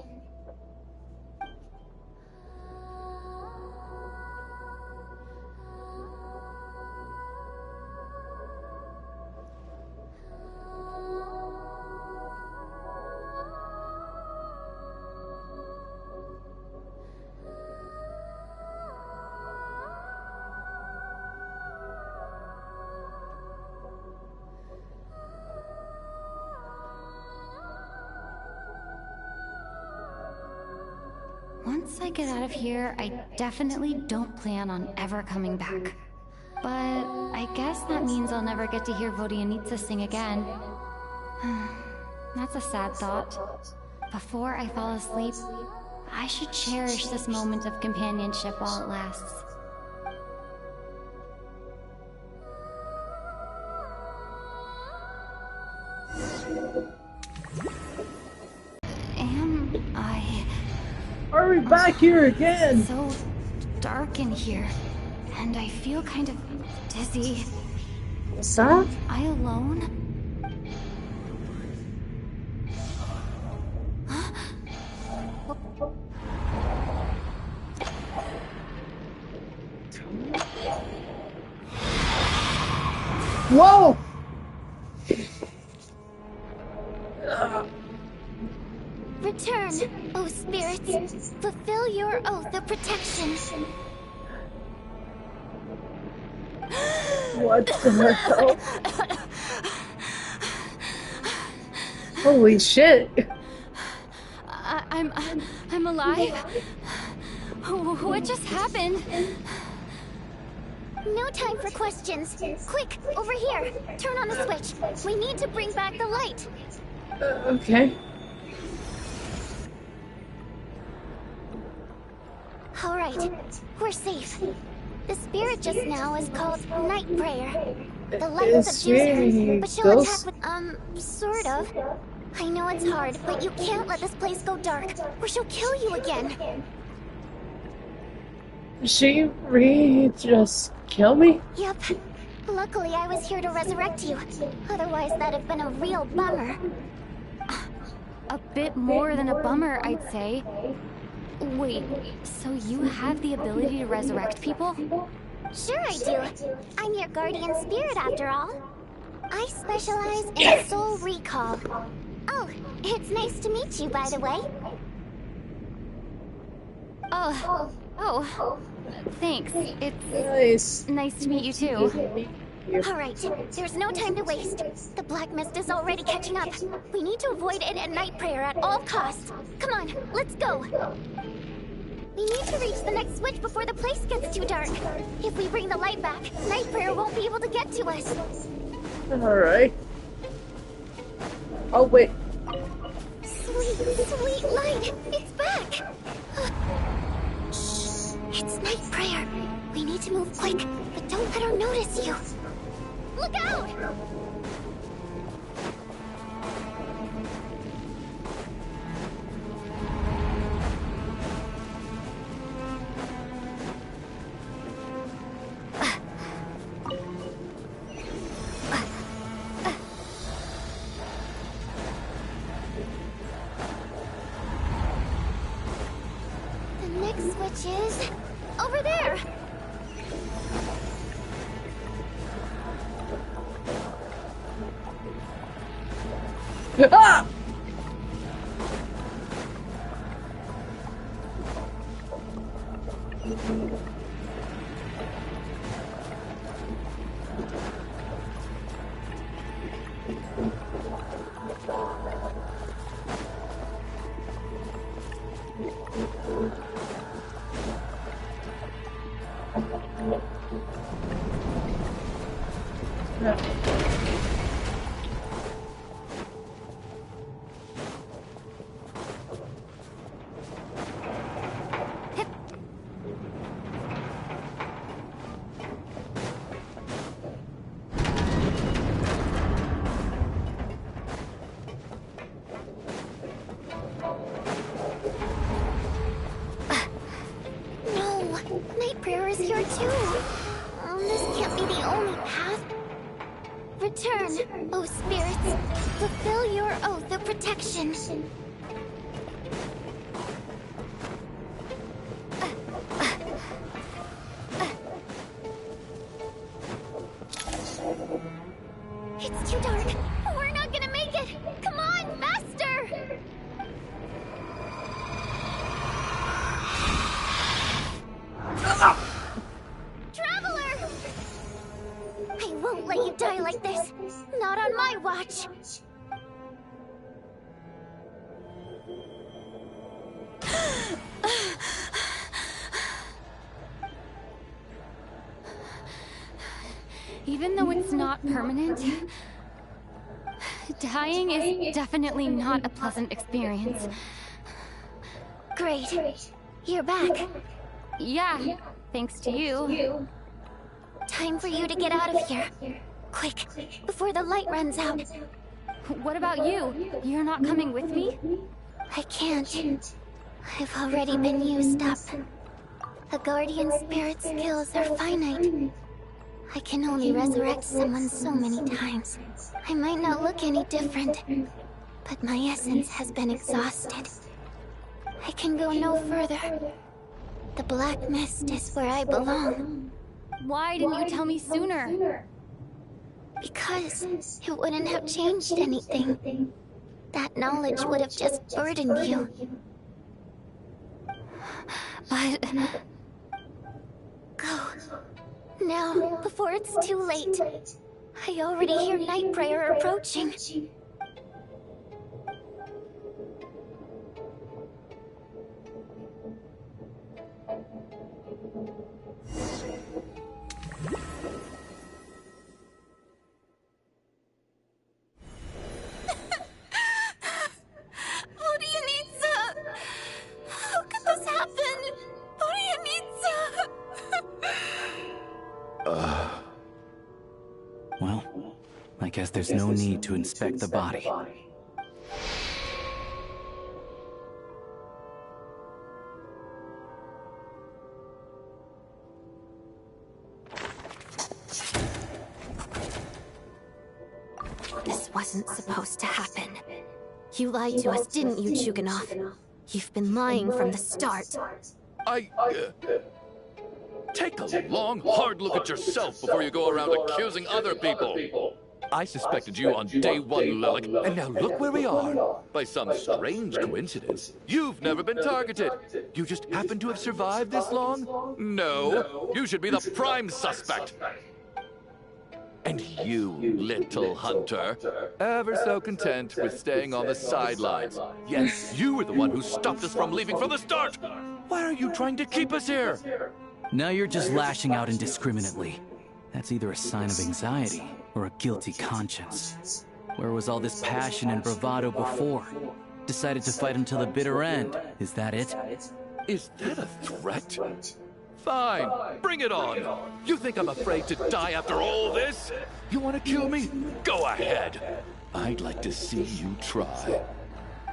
Speaker 18: Once I get out of here, I definitely don't plan on ever coming back. But I guess that means I'll never get to hear Vodianitsa sing again. That's a sad thought. Before I fall asleep, I should cherish this moment of companionship while it lasts. Am I...
Speaker 1: Are we back here again?
Speaker 18: So dark in here, and I feel kind of dizzy.
Speaker 1: What's that?
Speaker 18: Am I alone?
Speaker 1: Whoa!
Speaker 8: Return, O spirits. Fulfill your oath of protection.
Speaker 1: What the hell? Holy shit!
Speaker 18: I'm alive? What just happened?
Speaker 8: No time for questions. Quick, over here. Turn on the switch. We need to bring back the light.
Speaker 1: Okay.
Speaker 8: All right, we're safe. The spirit just now is called Night Prayer. The light will subdue her, but she'll attack with, sort of. I know it's hard, but you can't let this place go dark, or she'll kill you again.
Speaker 1: She just kill me?
Speaker 8: Yep. Luckily, I was here to resurrect you. Otherwise, that'd have been a real bummer.
Speaker 18: A bit more than a bummer, I'd say. Wait, so you have the ability to resurrect people?
Speaker 8: Sure I do. I'm your guardian spirit after all. I specialize in soul recall. Oh, it's nice to meet you, by the way.
Speaker 18: Oh, thanks. It's nice to meet you too.
Speaker 8: Alright, there's no time to waste. The black mist is already catching up. We need to avoid it at Night Prayer at all costs. Come on, let's go. We need to reach the next switch before the place gets too dark. If we bring the light back, Night Prayer won't be able to get to us.
Speaker 1: Alright. Oh, wait.
Speaker 8: Sweet light! It's back! Shh! It's Night Prayer. We need to move quick, but don't let her notice you. Look out! The next switch is over there.
Speaker 1: Ah!
Speaker 8: prayer is here too. This can't be the only path. Return, O spirits. Fulfill your oath of protection. It's too dark. We're not gonna make it. Come on, faster! Traveler! I won't let you die like this. Not on my watch.
Speaker 18: Even though it's not permanent, dying is definitely not a pleasant experience.
Speaker 8: Great. You're back.
Speaker 18: Yeah, thanks to you.
Speaker 8: Time for you to get out of here. Quick, before the light runs out.
Speaker 18: What about you? You're not coming with me?
Speaker 8: I can't. I've already been used up. A guardian spirit's skills are finite. I can only resurrect someone so many times. I might not look any different, but my essence has been exhausted. I can go no further. The black mist is where I belong.
Speaker 18: Why didn't you tell me sooner?
Speaker 8: Because it wouldn't have changed anything. That knowledge would have just burdened you.
Speaker 18: But...
Speaker 8: Go. Now, before it's too late. I already hear night prayer approaching.
Speaker 14: Well, I guess there's no need to inspect the body.
Speaker 12: This wasn't supposed to happen. You lied to us, didn't you, Chuganov? You've been lying from the start.
Speaker 9: Take a long, hard look at yourself before you go around accusing other people. I suspected you on day one, Lilic, and now look where we are. By some strange coincidence, you've never been targeted. You just happen to have survived this long? No, you should be the prime suspect. And you, little hunter, ever so content with staying on the sidelines. Yes, you were the one who stopped us from leaving from the start. Why are you trying to keep us here?
Speaker 14: Now you're just lashing out indiscriminately. That's either a sign of anxiety or a guilty conscience. Where was all this passion and bravado before? Decided to fight until the bitter end. Is that it?
Speaker 9: Is that a threat? Fine, bring it on. You think I'm afraid to die after all this? You want to kill me? Go ahead. I'd like to see you try.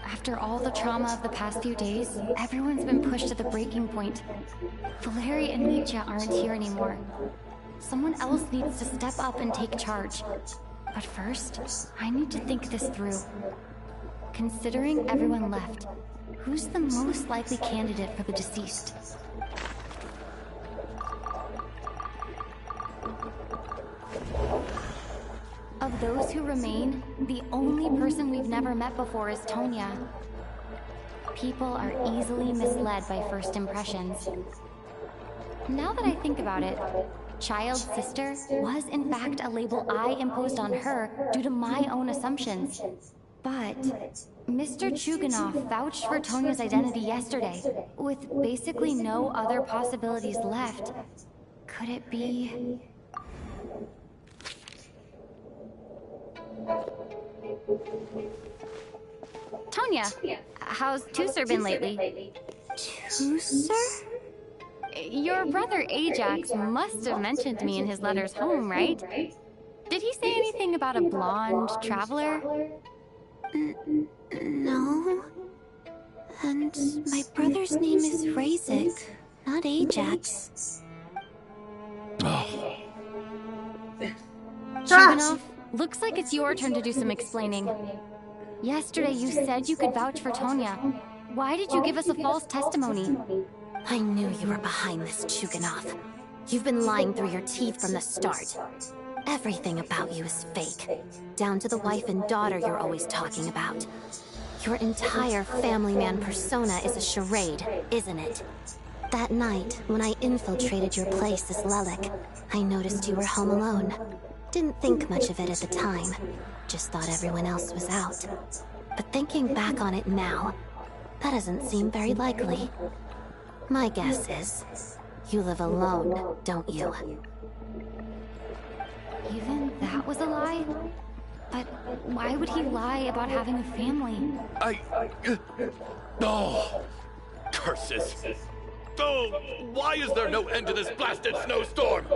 Speaker 18: After all the trauma of the past few days, everyone's been pushed to the breaking point. Valeri and Nietzsche aren't here anymore. Someone else needs to step up and take charge. But first, I need to think this through. Considering everyone left, who's the most likely candidate for the deceased? Of those who remain, the only person we've never met before is Tonya. People are easily misled by first impressions. Now that I think about it, Child Sister was in fact a label I imposed on her due to my own assumptions. But Mr. Chuganov vouched for Tonya's identity yesterday, with basically no other possibilities left. Could it be... Tonya, how's Tusser been lately?
Speaker 12: Tusser?
Speaker 18: Your brother Ajax must have mentioned me in his letters home, right? Did he say anything about a blonde traveler?
Speaker 12: No. And my brother's name is Razik, not Ajax.
Speaker 18: Chuganov, looks like it's your turn to do some explaining. Yesterday you said you could vouch for Tonya. Why did you give us a false testimony?
Speaker 12: I knew you were behind this, Chuganov. You've been lying through your teeth from the start. Everything about you is fake, down to the wife and daughter you're always talking about. Your entire family man persona is a charade, isn't it? That night, when I infiltrated your place as Lelik, I noticed you were home alone. Didn't think much of it at the time. Just thought everyone else was out. But thinking back on it now, that doesn't seem very likely. My guess is, you live alone, don't you?
Speaker 18: Even that was a lie? But why would he lie about having a family?
Speaker 9: Oh, curses. Oh, why is there no end to this blasted snowstorm?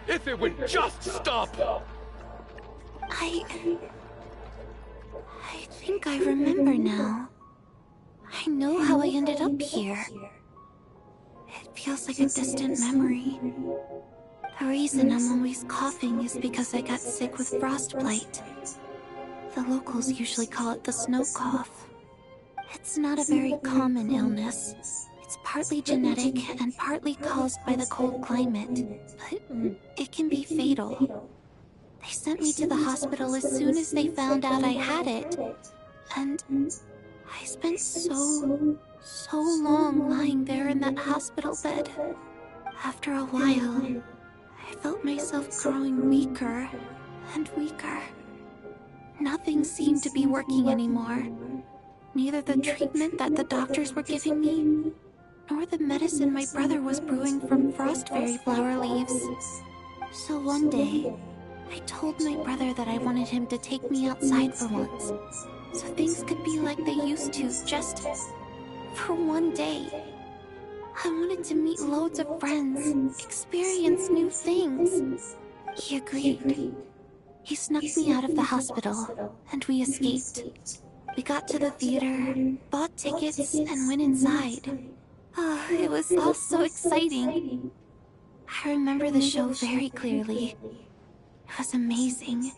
Speaker 9: If it would just stop!
Speaker 12: I think I remember now. I know how I ended up here. It feels like a distant memory. The reason I'm always coughing is because I got sick with frostbite. The locals usually call it the snow cough. It's not a very common illness. It's partly genetic and partly caused by the cold climate, but it can be fatal. They sent me to the hospital as soon as they found out I had it. And I spent so long lying there in that hospital bed. After a while, I felt myself growing weaker and weaker. Nothing seemed to be working anymore. Neither the treatment that the doctors were giving me, nor the medicine my brother was brewing from frost fairy flower leaves. So one day, I told my brother that I wanted him to take me outside for once, so things could be like they used to, just for one day. I wanted to meet loads of friends, experience new things. He agreed. He snuck me out of the hospital, and we escaped. We got to the theater, bought tickets, and went inside. Oh, it was all so exciting. I remember the show very clearly. It was amazing.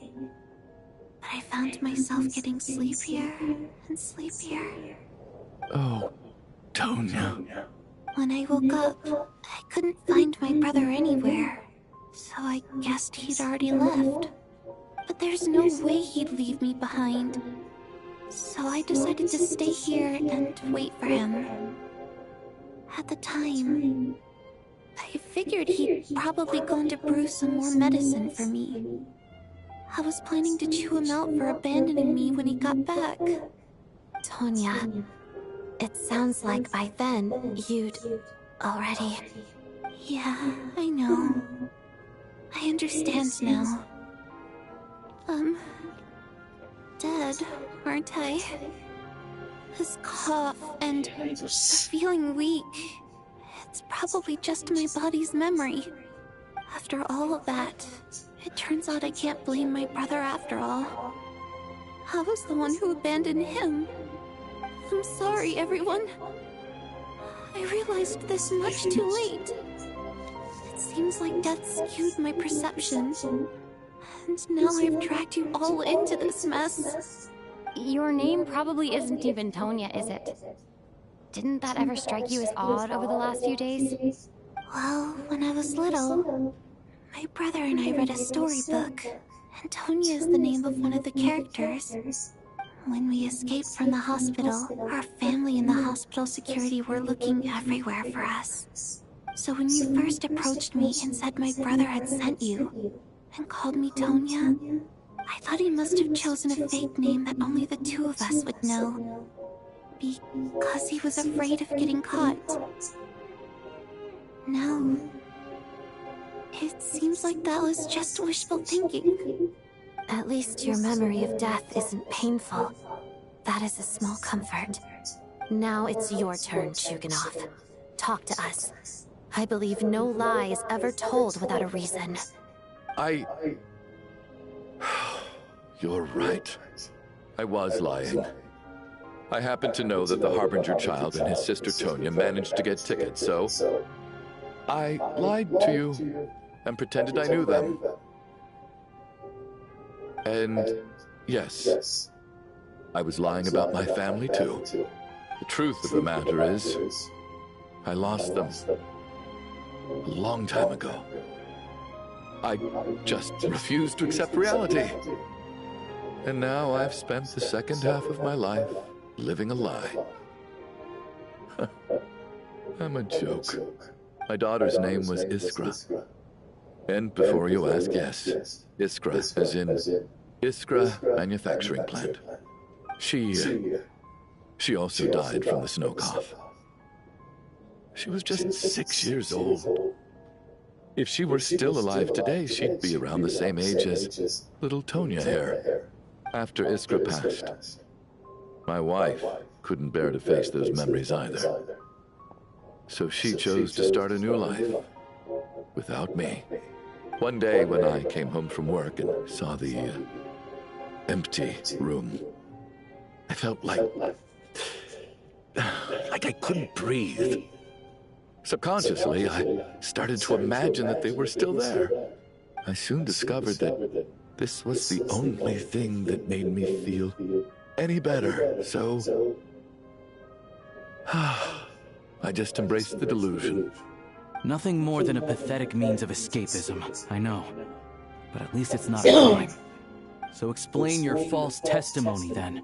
Speaker 12: But I found myself getting sleepier and sleepier.
Speaker 9: Oh, Tonya.
Speaker 12: When I woke up, I couldn't find my brother anywhere, so I guessed he'd already left. But there's no way he'd leave me behind. So I decided to stay here and wait for him. At the time, I figured he'd probably gone to brew some more medicine for me. I was planning to chew him out for abandoning me when he got back. Tonya, it sounds like by then you'd already...
Speaker 8: Yeah, I know. I understand now. Dead, aren't I? This cough and feeling weak, it's probably just my body's memory. After all of that, it turns out I can't blame my brother after all. I was the one who abandoned him. I'm sorry, everyone. I realized this much too late. It seems like death skewed my perception. And now I've dragged you all into this mess.
Speaker 18: Your name probably isn't even Tonya, is it? Didn't that ever strike you as odd over the last few days?
Speaker 8: Well, when I was little, my brother and I read a storybook, and Tonya is the name of one of the characters. When we escaped from the hospital, our family and the hospital security were looking everywhere for us. So when you first approached me and said my brother had sent you, and called me Tonya, I thought he must have chosen a fake name that only the two of us would know. Because he was afraid of getting caught. No. It seems like that was just wishful thinking.
Speaker 12: At least your memory of death isn't painful. That is a small comfort. Now it's your turn, Chuganov. Talk to us. I believe no lie is ever told without a reason.
Speaker 9: You're right. I was lying. I happen to know that the Harbinger child and his sister Tonya managed to get tickets, so I lied to you and pretended I knew them. And yes, I was lying about my family too. The truth of the matter is, I lost them a long time ago. I just refused to accept reality. And now I've spent the second half of my life living a lie. I'm a joke. My daughter's name was Iskra. And before you ask, yes, Iskra, as in Iskra Manufacturing Plant. She also died from the snow cough. She was just 6 years old. If she were still alive today, she'd be around the same age as little Tonya here. After Iskra passed, my wife couldn't bear to face those memories either. So she chose to start a new life without me. One day when I came home from work and saw the empty room, I felt like I couldn't breathe. Subconsciously, I started to imagine that they were still there. I soon discovered that this was the only thing that made me feel any better, so I just embraced the delusion.
Speaker 14: Nothing more than a pathetic means of escapism, I know. But at least it's not a crime. So explain your false testimony, then.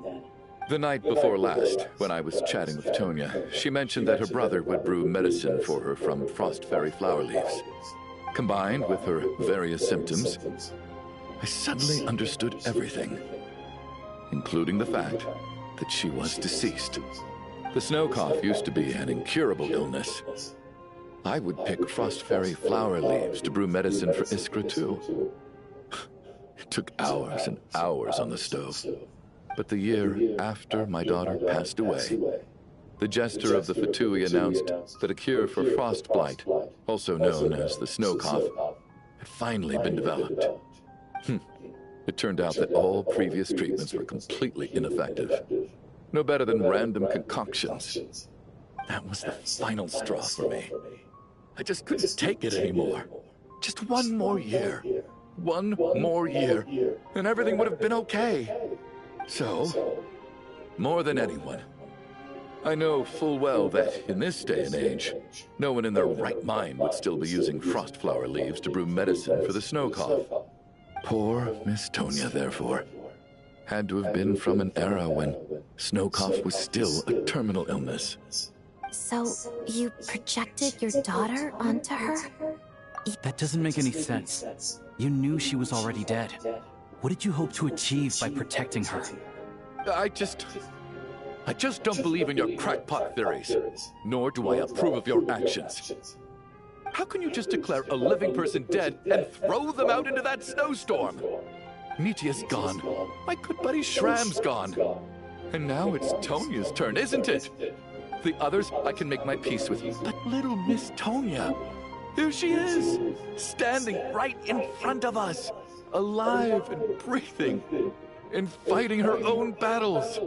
Speaker 9: The night before last, when I was chatting with Tonya, she mentioned that her brother would brew medicine for her from frost fairy flower leaves. Combined with her various symptoms, I suddenly understood everything, including the fact that she was deceased. The snow cough used to be an incurable illness. I would pick frost fairy flower leaves to brew medicine for Iskra too. It took hours and hours on the stove. But the year after my daughter passed away, the jester of the Fatui announced that a cure for frost blight, also known as the snow cough, had finally been developed. It turned out that all previous treatments were completely ineffective. No better than random concoctions. That was the final straw for me. I just couldn't take it anymore. Just one more year. One more year, and everything would have been okay. So, more than anyone, I know full well that in this day and age, no one in their right mind would still be using frost flower leaves to brew medicine for the snow cough. Poor Miss Tonya, therefore, had to have been from an era when snow cough was still a terminal illness.
Speaker 12: So, you projected your daughter onto her?
Speaker 14: That doesn't make any sense. You knew she was already dead. What did you hope to achieve by protecting her?
Speaker 9: I just don't believe in your crackpot theories, nor do I approve of your actions. How can you just declare a living person dead and throw them out into that snowstorm? Mitia's gone. My good buddy Shram's gone. And now it's Tonya's turn, isn't it? The others I can make my peace with, but little Miss Tonya, here she is, standing right in front of us, alive and breathing, and fighting her own battles.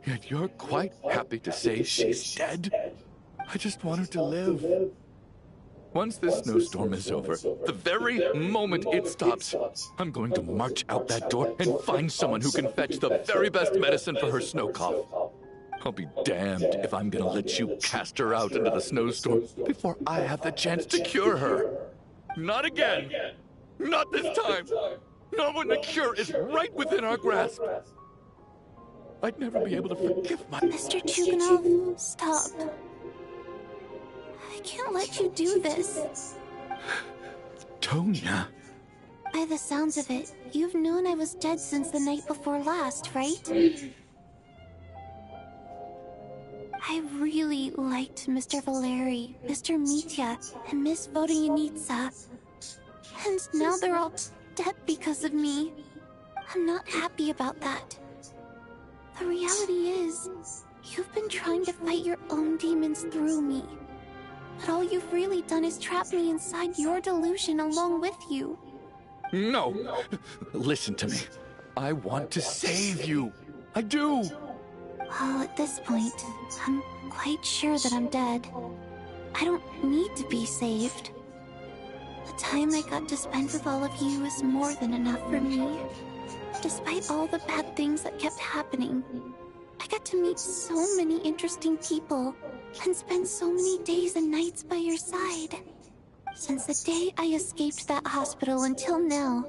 Speaker 9: Yet you're quite happy to say she's dead? I just want her to live. Once this snowstorm is over, the very moment it stops, I'm going to march out that door and find someone who can fetch the very best medicine for her snow cough. I'll be damned if I'm gonna let you cast her out into the snowstorm before I have the chance to cure her. Not again! Not this time! Not when the cure is right within our grasp! I'd never be able to forgive my—
Speaker 12: Mr. Chuganov, stop. I can't let you do this.
Speaker 9: Tonya.
Speaker 12: By the sounds of it, you've known I was dead since the night before last, right? I really liked Mr. Valeri, Mr. Mitya, and Miss Vodyanitsa. And now they're all dead because of me. I'm not happy about that. The reality is, you've been trying to fight your own demons through me. But all you've really done is trap me inside your delusion along with you.
Speaker 9: No! Listen to me. I want to save you. I do!
Speaker 12: Well, at this point, I'm quite sure that I'm dead. I don't need to be saved. The time I got to spend with all of you is more than enough for me. Despite all the bad things that kept happening, I got to meet so many interesting people and spend so many days and nights by your side. Since the day I escaped that hospital until now,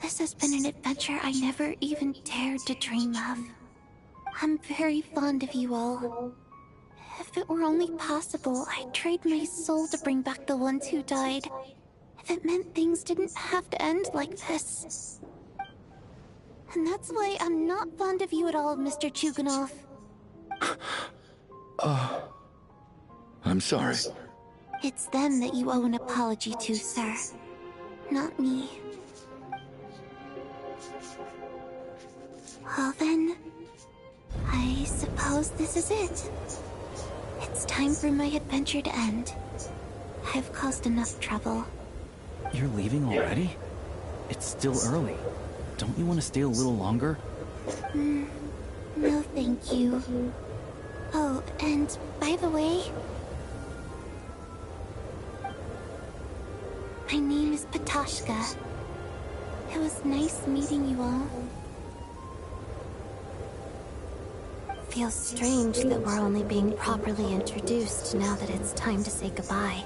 Speaker 12: this has been an adventure I never even dared to dream of. I'm very fond of you all. If it were only possible, I'd trade my soul to bring back the ones who died. If it meant things didn't have to end like this. And that's why I'm not fond of you at all, Mr. Chuganov.
Speaker 9: I'm sorry.
Speaker 12: It's them that you owe an apology to, sir. Not me. Well then, I suppose this is it. It's time for my adventure to end. I've caused enough trouble.
Speaker 14: You're leaving already? It's still early. Don't you want to stay a little longer?
Speaker 12: No thank you. Oh, and by the way... my name is Patoshka. It was nice meeting you all. Feels strange that we're only being properly introduced now that it's time to say goodbye.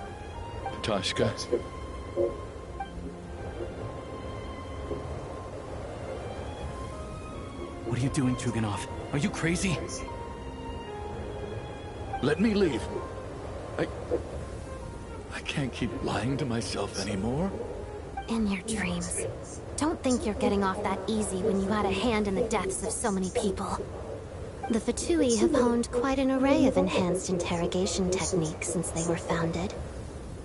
Speaker 9: Toshka.
Speaker 14: What are you doing, Chuganov? Are you crazy?
Speaker 9: Let me leave. I can't keep lying to myself anymore.
Speaker 12: In your dreams. Don't think you're getting off that easy when you had a hand in the deaths of so many people. The Fatui have honed quite an array of enhanced interrogation techniques since they were founded.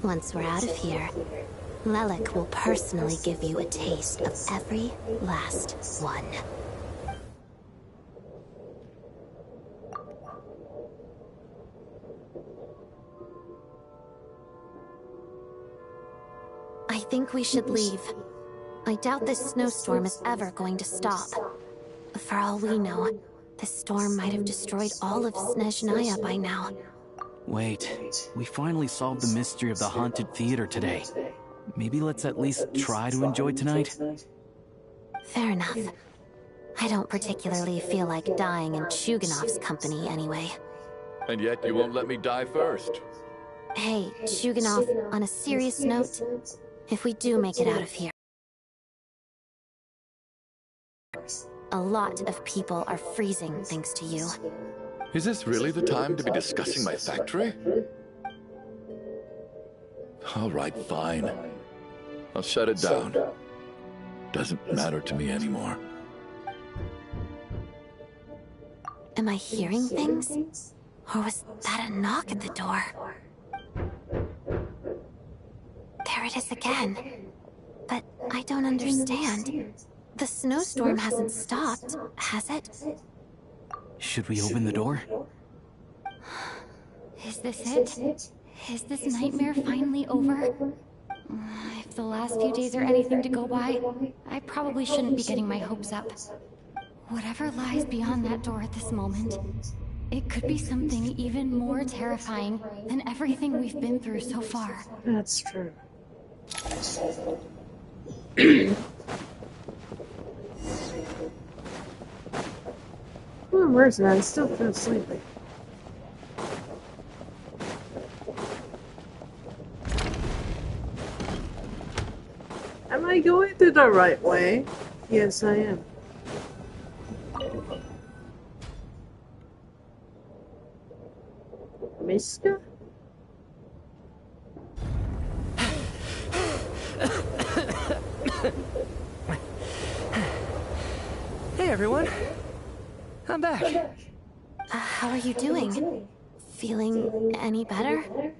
Speaker 12: Once we're out of here, Lelik will personally give you a taste of every last one. I think we should leave. I doubt this snowstorm is ever going to stop. For all we know, this storm might have destroyed all of Snezhnaya by now.
Speaker 14: Wait, we finally solved the mystery of the haunted theater today. Maybe let's at least try to enjoy tonight?
Speaker 12: Fair enough. I don't particularly feel like dying in Chuganov's company anyway.
Speaker 9: And yet you won't let me die first.
Speaker 12: Hey, Chuganov, on a serious note, if we do make it out of here, a lot of people are freezing thanks to you.
Speaker 9: Is this really the time to be discussing my factory? All right, fine. I'll shut it down. Doesn't matter to me anymore.
Speaker 12: Am I hearing things? Or was that a knock at the door? There it is again. But I don't understand. The snowstorm hasn't stopped, has it?
Speaker 14: Should we open the door?
Speaker 18: Is this it? Is this nightmare finally over? If the last few days are anything to go by, I probably shouldn't be getting my hopes up. Whatever lies beyond that door at this moment, it could be something even more terrifying than everything we've been through so far.
Speaker 1: That's true. Where's that? I still feel sleepy. Am I going to the right way? Yes, I am. Miska?
Speaker 7: Hey everyone, I'm back.
Speaker 12: How are you doing? Feeling any better?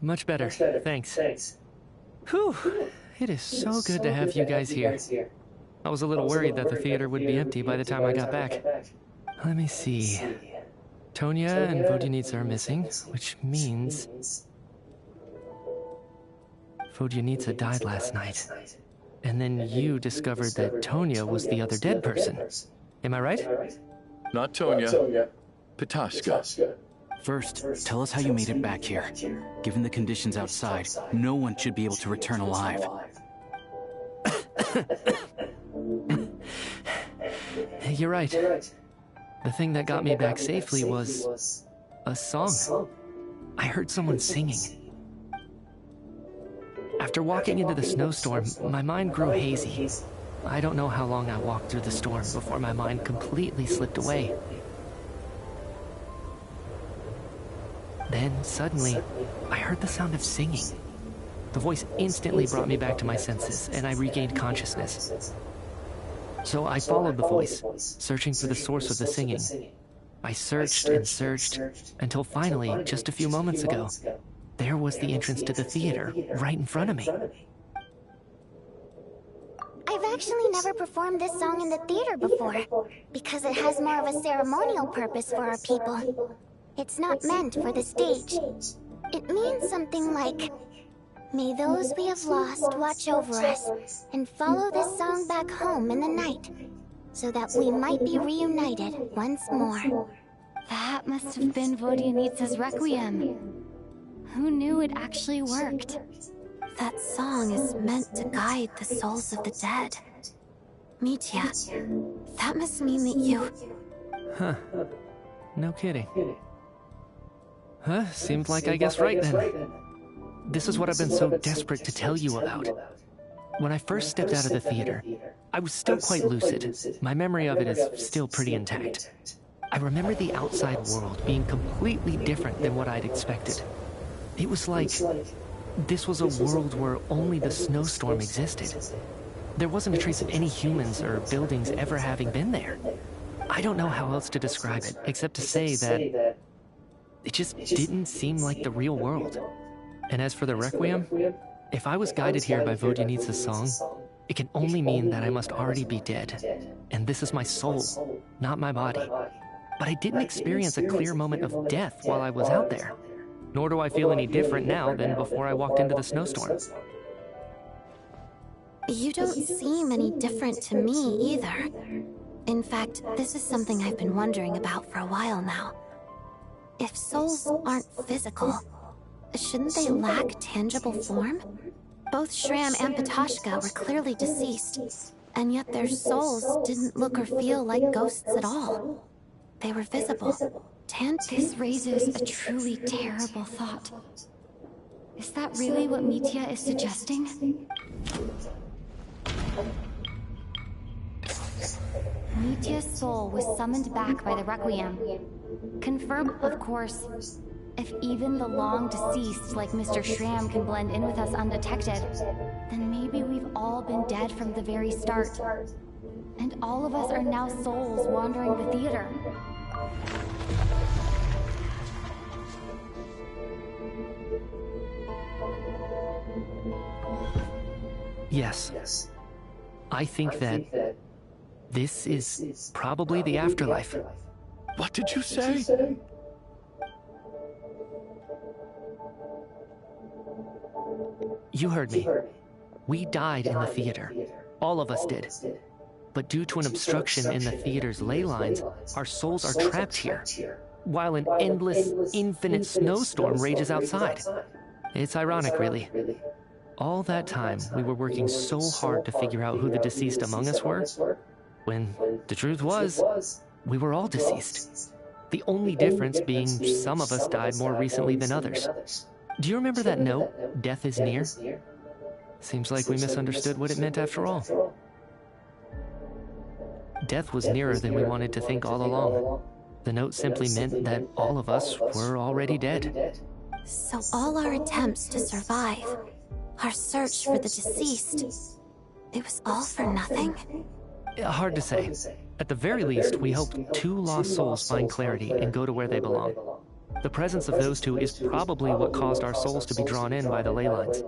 Speaker 7: Much better, thanks. Whew, it is so good to have you guys here. I was a little worried that the theater would be empty by the time I got back. Let me see. Tonya and Vodyanitsa are missing, which means... Vodyanitsa died last night. And then you discovered that Tonya was the other dead person. Am I right?
Speaker 9: Not Tonya. Patoshka.
Speaker 14: First, tell us how you made it back here. Given the conditions outside, no one should be able to return alive.
Speaker 7: You're right. The thing that got me back safely was a song. I heard someone singing. After walking into the snowstorm, my mind grew hazy. I don't know how long I walked through the storm before my mind completely slipped away. Then, suddenly, I heard the sound of singing. The voice instantly brought me back to my senses, and I regained consciousness. So I followed the voice, searching for the source of the singing. I searched and searched, until finally, just a few moments ago, there was the entrance to the theater, right in front of me.
Speaker 8: I've actually never performed this song in the theater before, because it has more of a ceremonial purpose for our people. It's not meant for the stage. It means something like, "May those we have lost watch over us, and follow this song back home in the night, so that we might be reunited once more."
Speaker 18: That must have been Vodyanitsa's Requiem. Who knew it actually worked?
Speaker 12: That song is meant to guide the souls of the dead. Mitya, that must mean that you...
Speaker 7: Huh. No kidding. Huh, seemed like I guessed right then. This is what I've been so desperate to tell you about. When I first stepped out of the theater, I was still quite lucid. My memory of it is still pretty intact. I remember the outside world being completely different than what I'd expected. It was like this was a world where only the snowstorm existed. There wasn't a trace of any humans or buildings ever having been there. I don't know how else to describe it, except to say that it just didn't seem like the real world. And as for the Requiem, if I was guided here by Vodyanitsa's song, it can only mean that I must already be dead. And this is my soul, not my body. But I didn't experience a clear moment of death while I was out there. Nor do I feel any different now than before I walked into the snowstorm.
Speaker 12: You don't seem any different to me either. In fact, this is something I've been wondering about for a while now. If souls aren't physical, shouldn't they lack tangible form? Both Shram and Patoshka were clearly deceased, and yet their souls didn't look or feel like ghosts at all. They were visible.
Speaker 18: This raises a truly terrible thought. Is that really what Mitya is suggesting? Mitya's soul was summoned back by the Requiem. Confirm, of course, if even the long-deceased like Mr. Shram can blend in with us undetected, then maybe we've all been dead from the very start. And all of us are now souls wandering the theater.
Speaker 7: Yes. I think that this is probably the afterlife.
Speaker 9: What did you say?
Speaker 7: You heard me. We died in the theater. All of us did. But due to an obstruction in the theater's ley lines, our souls are trapped here, while an endless, infinite snowstorm rages outside. It's ironic, really. All that time, we were working so hard to figure out who the deceased among us were, when the truth was, we were all deceased. The only difference being some of us died more recently than others. Do you remember that note, "Death is near"? Seems like we misunderstood what it meant after all. Death was nearer than we wanted to think all along. The note simply meant that all of us were already dead.
Speaker 12: So all our attempts to survive, our search for the deceased, it was all for nothing?
Speaker 7: Hard to say. At the very least, we hope 2 lost souls find clarity and go to where they belong. The presence of those 2 is probably what caused our souls to be drawn in by the ley lines.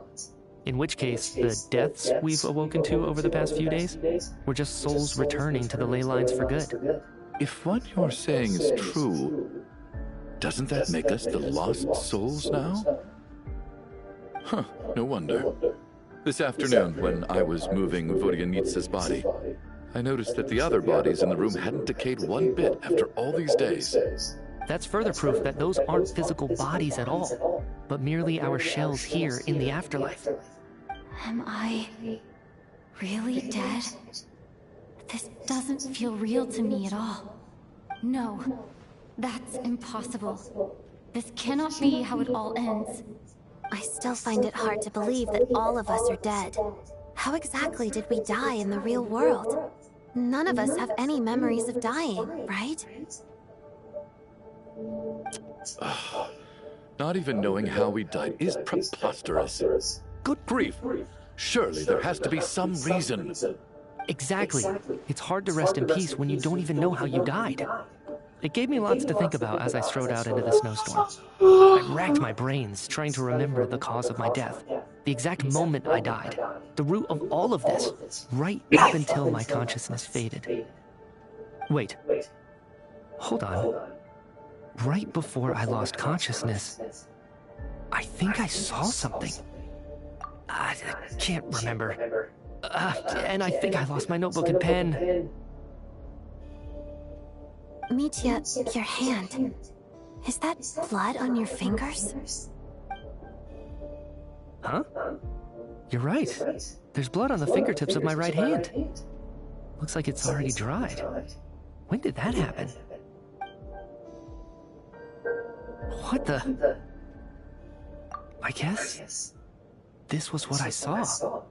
Speaker 7: In which case, the deaths we've awoken to over the past few days were just souls returning to the ley lines for good.
Speaker 9: If what you're saying is true, doesn't that make us the lost souls now? Huh, no wonder. This afternoon, when I was moving Vodyanitsa's body, I noticed that the other bodies in the room hadn't decayed one bit after all these days.
Speaker 7: That's further proof that those aren't physical bodies at all, but merely our shells here in the afterlife.
Speaker 18: Am I really dead? This doesn't feel real to me at all. No, that's impossible. This cannot be how it all ends.
Speaker 12: I still find it hard to believe that all of us are dead. How exactly did we die in the real world? None of us have any memories of dying, right?
Speaker 9: Not even knowing how we died is preposterous. Good grief! Surely there has to be some reason.
Speaker 7: Exactly. It's hard to rest in peace when you don't even know how you died. It gave me lots to think about as I strode out into the snowstorm. I racked my brains trying to remember the cause of my death, the exact moment I died, the root of all of this, right up until my consciousness faded. Wait. Hold on. Right before I lost consciousness, I think I saw something. I can't remember. And I think I lost my notebook and pen.
Speaker 12: Mitya, your hand. Is that blood on your fingers?
Speaker 7: Huh? You're right. There's blood on the fingertips of my right hand. Looks like it's already dried. When did that happen? What the? I guess this was what I saw.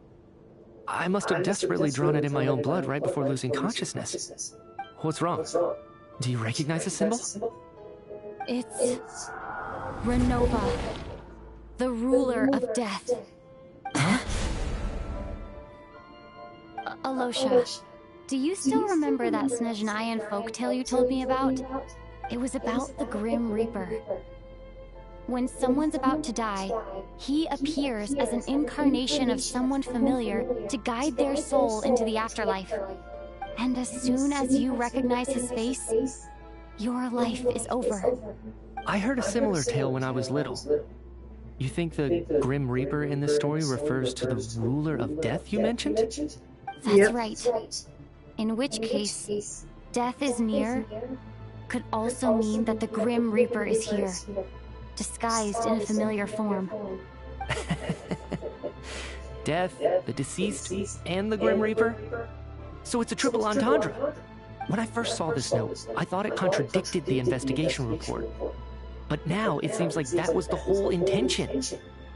Speaker 7: I must have desperately drawn it in my own blood right before losing consciousness. What's wrong? Do you recognize the symbol?
Speaker 18: It's Renova, the ruler of death. Alosha, do you still remember that Snezhnayan folktale you told me about? It was about the Grim Reaper. When someone's about to die, he appears as an incarnation of someone familiar to guide their soul into the afterlife. And as soon as you recognize his face, your life is over.
Speaker 7: I heard a similar tale when I was little. You think the Grim Reaper in this story refers to the ruler of death you mentioned?
Speaker 18: That's right. In which case, death is near could also mean that the Grim Reaper is here, disguised in a familiar form.
Speaker 7: Death, the deceased, and the Grim Reaper? So it's a triple entendre. When I first saw this note, I thought it contradicted the investigation report. But now it seems like that was the whole intention.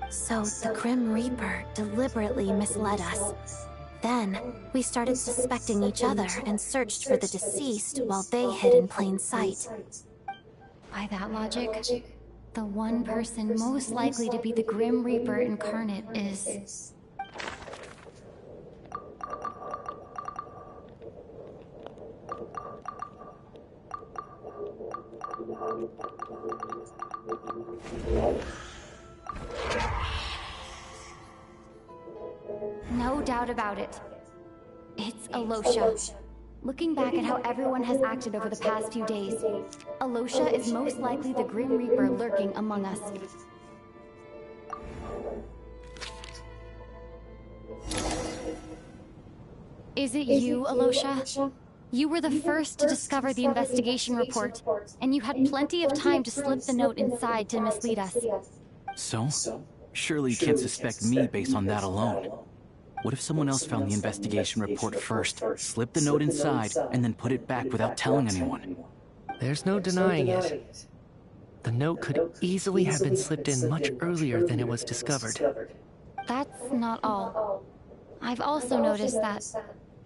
Speaker 12: So the Grim Reaper deliberately misled us. Then, we started suspecting each other and searched for the deceased while they hid in plain sight.
Speaker 18: By that logic, the one person most likely to be the Grim Reaper incarnate is... No doubt about it. It's Alosha. Looking back at how everyone has acted over the past few days, Alosha is most likely the Grim Reaper lurking among us. Is it you, Alosha? You were the first to discover the investigation report, and you had plenty of time to slip the note inside to mislead us.
Speaker 14: So? Surely you can't suspect me based on that alone. What if someone else found the investigation report first, slipped the note inside, and then put it back without telling anyone?
Speaker 7: There's no denying it. The note could easily have been slipped in much earlier than it was discovered.
Speaker 18: That's not all. I've also noticed that,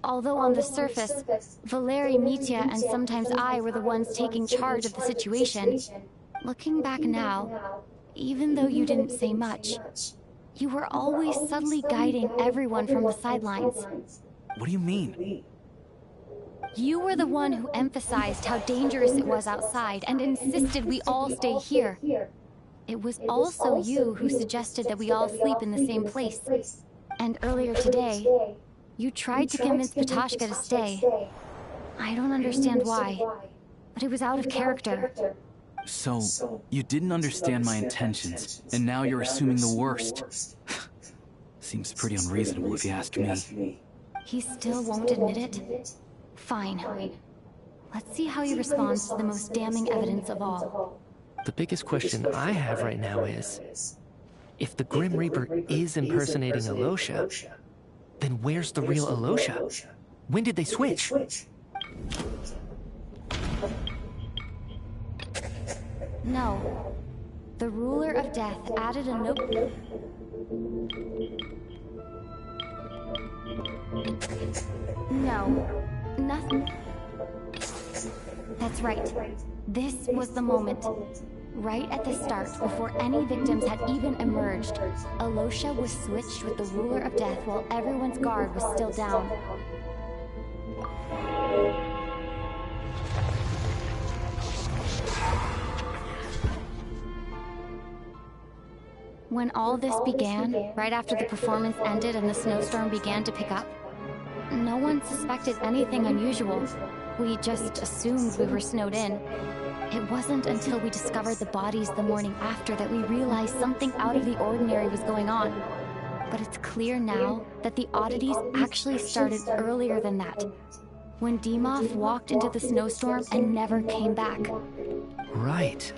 Speaker 18: although on the surface, Valeri, Mitya, and sometimes I were the ones taking charge of the situation, looking back now, even though you didn't say much, you were always subtly guiding everyone from the sidelines.
Speaker 14: What do you mean?
Speaker 18: You were the one who emphasized how dangerous it was outside and insisted we all stay here. It was also you who suggested that we all sleep in the same place. And earlier today, you tried to convince Patashka to stay. I don't understand why, but it was out of character.
Speaker 14: So, you didn't understand my intentions, and now you're assuming the worst. Seems pretty unreasonable if you ask me.
Speaker 18: He still won't admit it? Fine. Let's see how he responds to the most damning evidence of all.
Speaker 7: The biggest question I have right now is, if the Grim Reaper is impersonating Alosha, then where's the real Alosha? When did they switch?
Speaker 18: No. The ruler of death added a note. No. Nothing. That's right. This was the moment. Right at the start, before any victims had even emerged, Alosha was switched with the ruler of death while everyone's guard was still down. When all this began, right after the performance ended and the snowstorm began to pick up, no one suspected anything unusual. We just assumed we were snowed in. It wasn't until we discovered the bodies the morning after that we realized something out of the ordinary was going on. But it's clear now that the oddities actually started earlier than that, when Dimov walked into the snowstorm and never came back.
Speaker 7: Right.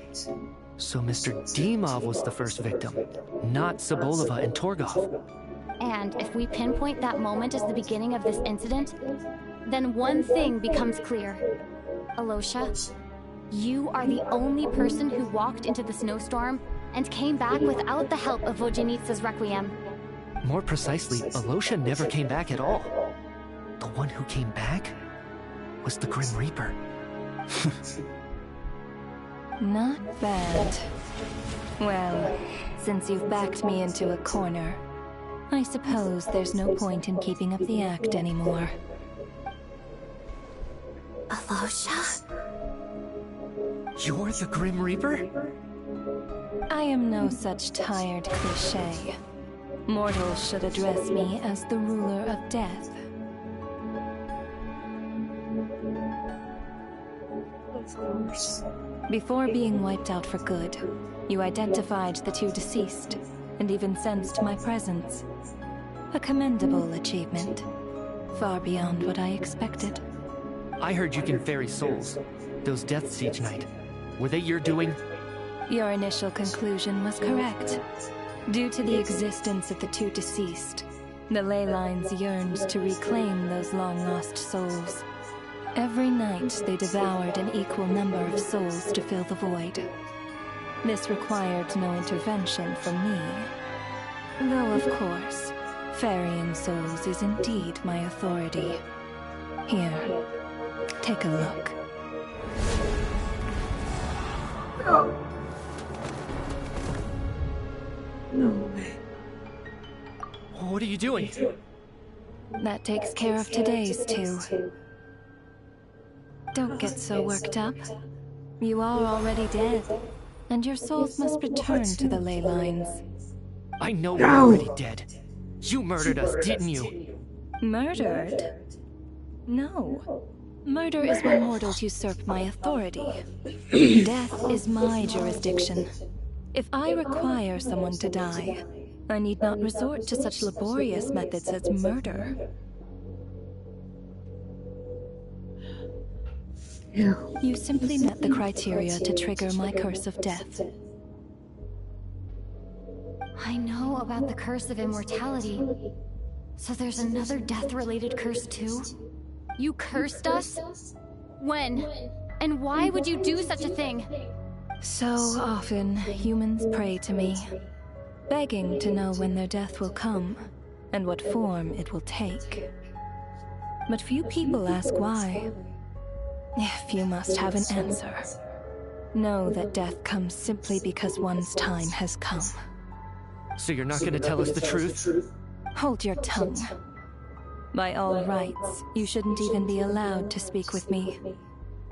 Speaker 7: So Mr. Dimov was the first victim, not Sobolova and Torgov.
Speaker 18: And if we pinpoint that moment as the beginning of this incident, then one thing becomes clear. Alosha, you are the only person who walked into the snowstorm and came back without the help of Vojanitsa's Requiem.
Speaker 7: More precisely, Alosha never came back at all. The one who came back was the Grim Reaper.
Speaker 15: Not bad. Well, since you've backed me into a corner, I suppose there's no point in keeping up the act anymore.
Speaker 12: Alosha?
Speaker 7: You're the Grim Reaper?
Speaker 15: I am no such tired cliché. Mortals should address me as the ruler of death.
Speaker 1: Of course.
Speaker 15: Before being wiped out for good, you identified the two deceased, and even sensed my presence. A commendable achievement. Far beyond what I expected.
Speaker 7: I heard you can ferry souls. Those deaths each night. Were they your doing?
Speaker 15: Your initial conclusion was correct. Due to the existence of the two deceased, the ley lines yearns to reclaim those long-lost souls. Every night they devoured an equal number of souls to fill the void. This required no intervention from me. Though, of course, ferrying souls is indeed my authority. Here, take a look.
Speaker 1: No. No way.
Speaker 7: What are you doing?
Speaker 15: That takes care of today's two. Don't get so worked up. You are already dead, and your souls must return to the ley lines.
Speaker 7: I know we're already dead. You murdered us, didn't you?
Speaker 15: Murdered? No. Murder is when mortals usurp my authority. Death is my jurisdiction. If I require someone to die, I need not resort to such laborious methods as murder.
Speaker 1: Yeah.
Speaker 15: You simply met the criteria to trigger my curse of death.
Speaker 18: I know about the curse of immortality. So there's another death-related curse too? You cursed us? When? And why would you do such a thing?
Speaker 15: So often, humans pray to me, begging to know when their death will come, and what form it will take. But few people ask why. If you must have an answer, know that death comes simply because one's time has come.
Speaker 7: So you're not gonna tell us the truth?
Speaker 15: Hold your tongue. By all rights, you shouldn't even be allowed to speak with me.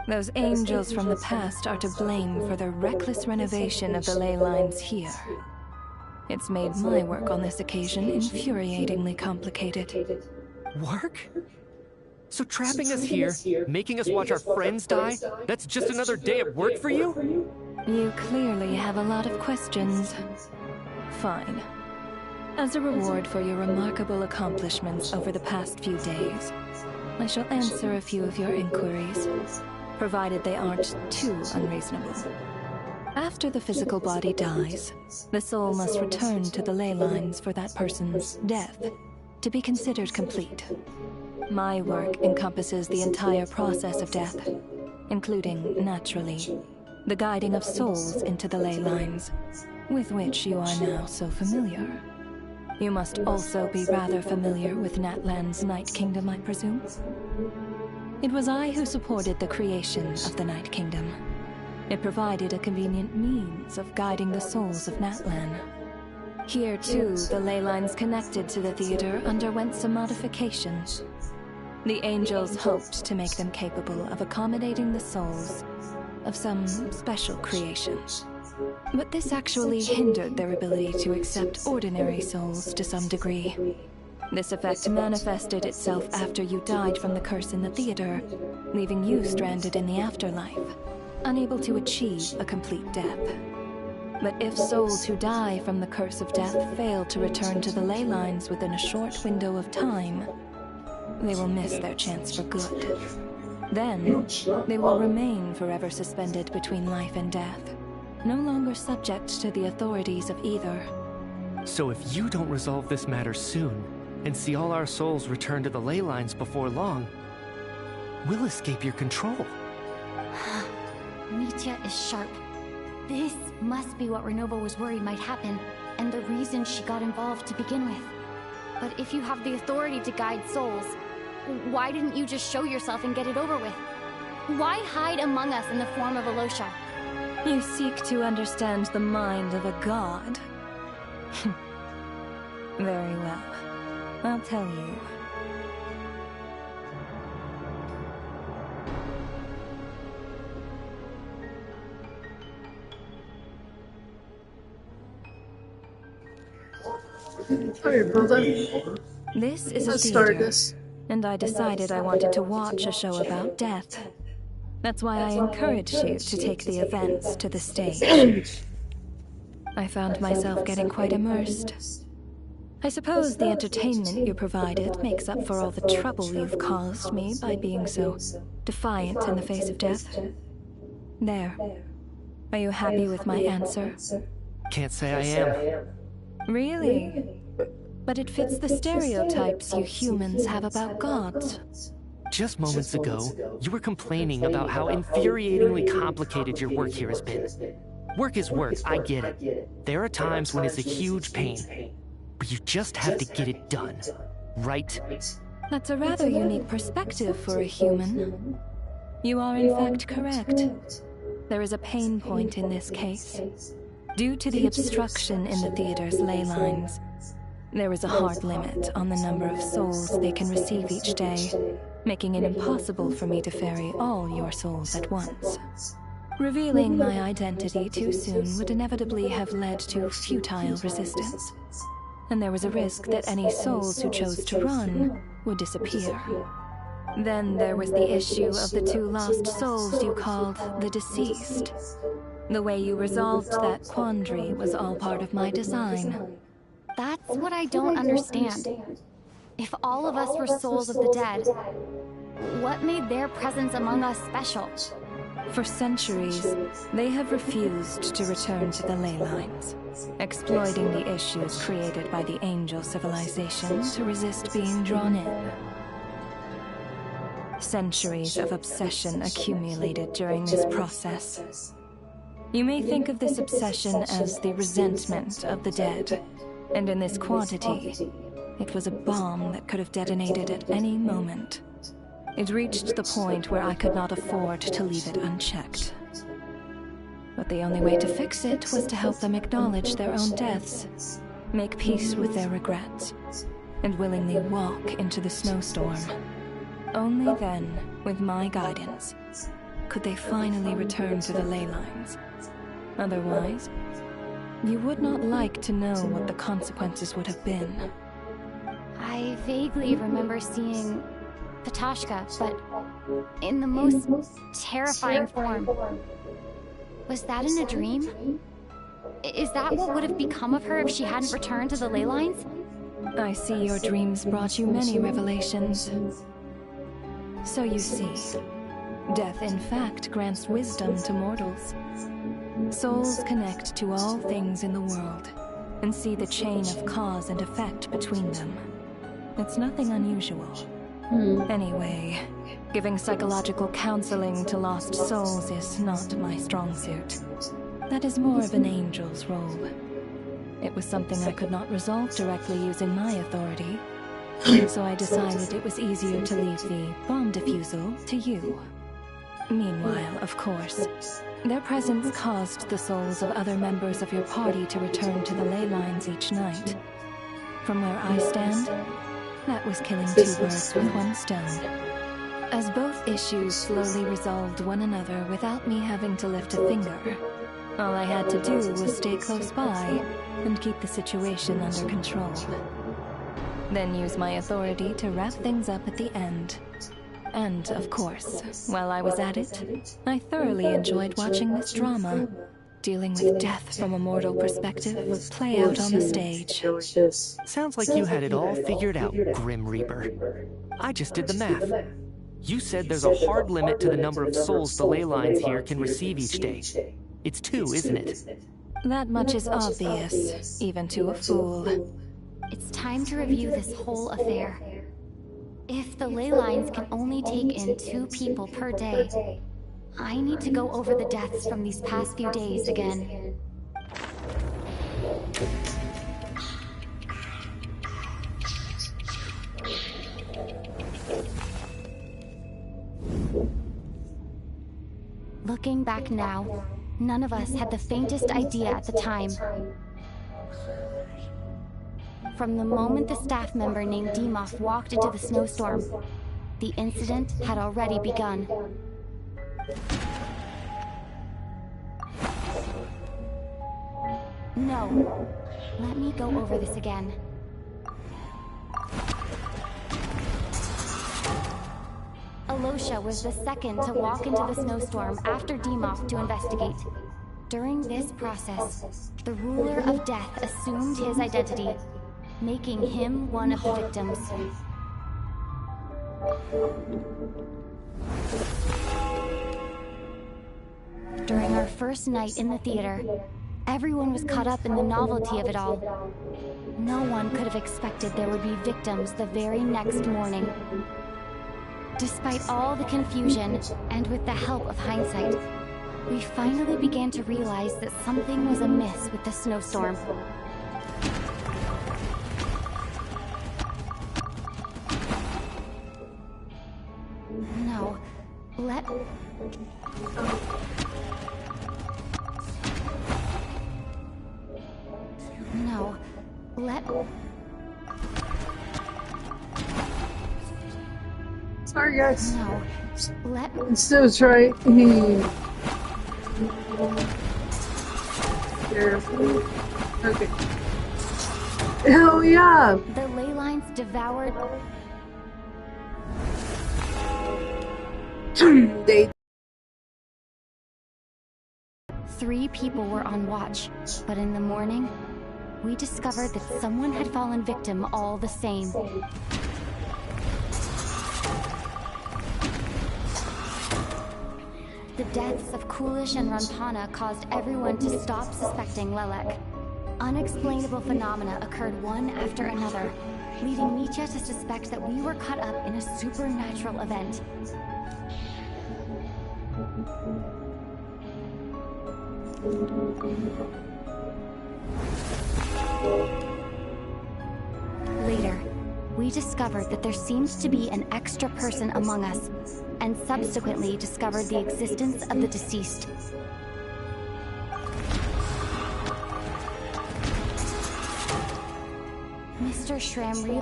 Speaker 15: Those angels from the past are to blame for the reckless renovation of the ley lines here. It's made my work on this occasion infuriatingly complicated.
Speaker 7: Work? So trapping us here, making us watch our friends die, that's just another day at work for you?
Speaker 15: You clearly have a lot of questions. Fine. As a reward for your remarkable accomplishments over the past few days, I shall answer a few of your inquiries, provided they aren't too unreasonable. After the physical body dies, the soul must return to the ley lines for that person's death to be considered complete. My work encompasses the entire process of death, including, naturally, the guiding of souls into the ley lines, with which you are now so familiar. You must also be rather familiar with Natlan's Night Kingdom, I presume? It was I who supported the creation of the Night Kingdom. It provided a convenient means of guiding the souls of Natlan. Here, too, the ley lines connected to the theater underwent some modifications. The angels hoped to make them capable of accommodating the souls of some special creations. But this actually hindered their ability to accept ordinary souls to some degree. This effect manifested itself after you died from the curse in the theater, leaving you stranded in the afterlife, unable to achieve a complete death. But if souls who die from the curse of death fail to return to the ley lines within a short window of time, they will miss their chance for good. Then, they will remain forever suspended between life and death, no longer subject to the authorities of either.
Speaker 7: So if you don't resolve this matter soon, and see all our souls return to the ley lines before long, we'll escape your control.
Speaker 18: Mitya is sharp. This must be what Renova was worried might happen, and the reason she got involved to begin with. But if you have the authority to guide souls, why didn't you just show yourself and get it over with? Why hide among us in the form of Alosha?
Speaker 15: You seek to understand the mind of a god. Very well. I'll tell you.
Speaker 1: Alright, brother.
Speaker 15: This is
Speaker 1: Let's
Speaker 15: a
Speaker 1: start
Speaker 15: theater,
Speaker 1: this.
Speaker 15: and I decided I wanted to watch a show about death. That's why I encouraged you to take the events to the stage. I found myself getting quite immersed. I suppose the entertainment you provided makes up for all the trouble you've caused me by being so defiant in the face of death. There. Are you happy with my answer?
Speaker 7: Can't say I am.
Speaker 15: Really? But it fits the stereotypes you humans have about gods.
Speaker 7: Just moments ago, you were complaining about how infuriatingly complicated your work here has been. Work is work, I get it. There are times when it's a huge pain, but you just have to get it done, right?
Speaker 15: That's a rather unique perspective for a human. You are in fact correct. There is a pain point in this case. Due to the obstruction in the theater's ley lines, there is a hard limit on the number of souls they can receive each day, making it impossible for me to ferry all your souls at once. Revealing my identity too soon would inevitably have led to futile resistance, and there was a risk that any souls who chose to run would disappear. Then there was the issue of the two lost souls you called the deceased. The way you resolved that quandary was all part of my design.
Speaker 18: That's what I don't understand. If all of us were souls of the dead, what made their presence among us special?
Speaker 15: For centuries, they have refused to return to the ley lines, exploiting the issues created by the angel civilization to resist being drawn in. Centuries of obsession accumulated during this process. You may think of this obsession as the resentment of the dead, and in this quantity, it was a bomb that could have detonated at any moment. It reached the point where I could not afford to leave it unchecked. But the only way to fix it was to help them acknowledge their own deaths, make peace with their regrets, and willingly walk into the snowstorm. Only then, with my guidance, could they finally return to the ley lines. Otherwise, you would not like to know what the consequences would have been.
Speaker 18: I vaguely remember seeing Patoshka, but in the most terrifying form. Was that in a dream? Is that what would have become of her if she hadn't returned to the ley lines?
Speaker 15: I see your dreams brought you many revelations. So you see, death in fact grants wisdom to mortals. Souls connect to all things in the world and see the chain of cause and effect between them. It's nothing unusual. Anyway, giving psychological counseling to lost souls is not my strong suit. That is more of an angel's role. It was something I could not resolve directly using my authority, so I decided it was easier to leave the bomb defusal to you. Meanwhile, of course, their presence caused the souls of other members of your party to return to the ley lines each night. From where I stand, that was killing two birds with one stone. As both issues slowly resolved one another without me having to lift a finger, all I had to do was stay close by and keep the situation under control. Then use my authority to wrap things up at the end. And, of course, while I was at it, I thoroughly enjoyed watching this drama, dealing with death from a mortal perspective, play out on the stage.
Speaker 7: Sounds like you had it all figured out, Grim Reaper. I just did the math. You said there's a hard limit to the number of souls the ley lines here can receive each day. It's 2, isn't it?
Speaker 15: That much is obvious, even to a fool.
Speaker 18: It's time to review this whole affair. If the ley lines can only take in 2 people per day, I need to go over the deaths from these past few days again. Looking back now, none of us had the faintest idea at the time. From the moment the staff member named Demoff walked into the snowstorm, the incident had already begun. No. Let me go over this again. Alosha was the second to walk into the snowstorm after Demoff to investigate. During this process, the ruler of death assumed his identity, making him one of the victims. During our first night in the theater, everyone was caught up in the novelty of it all. No one could have expected there would be victims the very next morning. Despite all the confusion, and with the help of hindsight, we finally began to realize that something was amiss with the snowstorm. No,
Speaker 1: Sorry, guys.
Speaker 18: No,
Speaker 1: I'm still trying. Careful. Okay. Hell yeah!
Speaker 18: The ley lines devoured.
Speaker 1: They.
Speaker 18: 3 people were on watch, but in the morning, we discovered that someone had fallen victim all the same. The deaths of Coolish and Ranpana caused everyone to stop suspecting Lelek. Unexplainable phenomena occurred one after another, leading Mitya to suspect that we were caught up in a supernatural event. Later, we discovered that there seemed to be an extra person among us, and subsequently discovered the existence of the deceased. Mr. Shramri.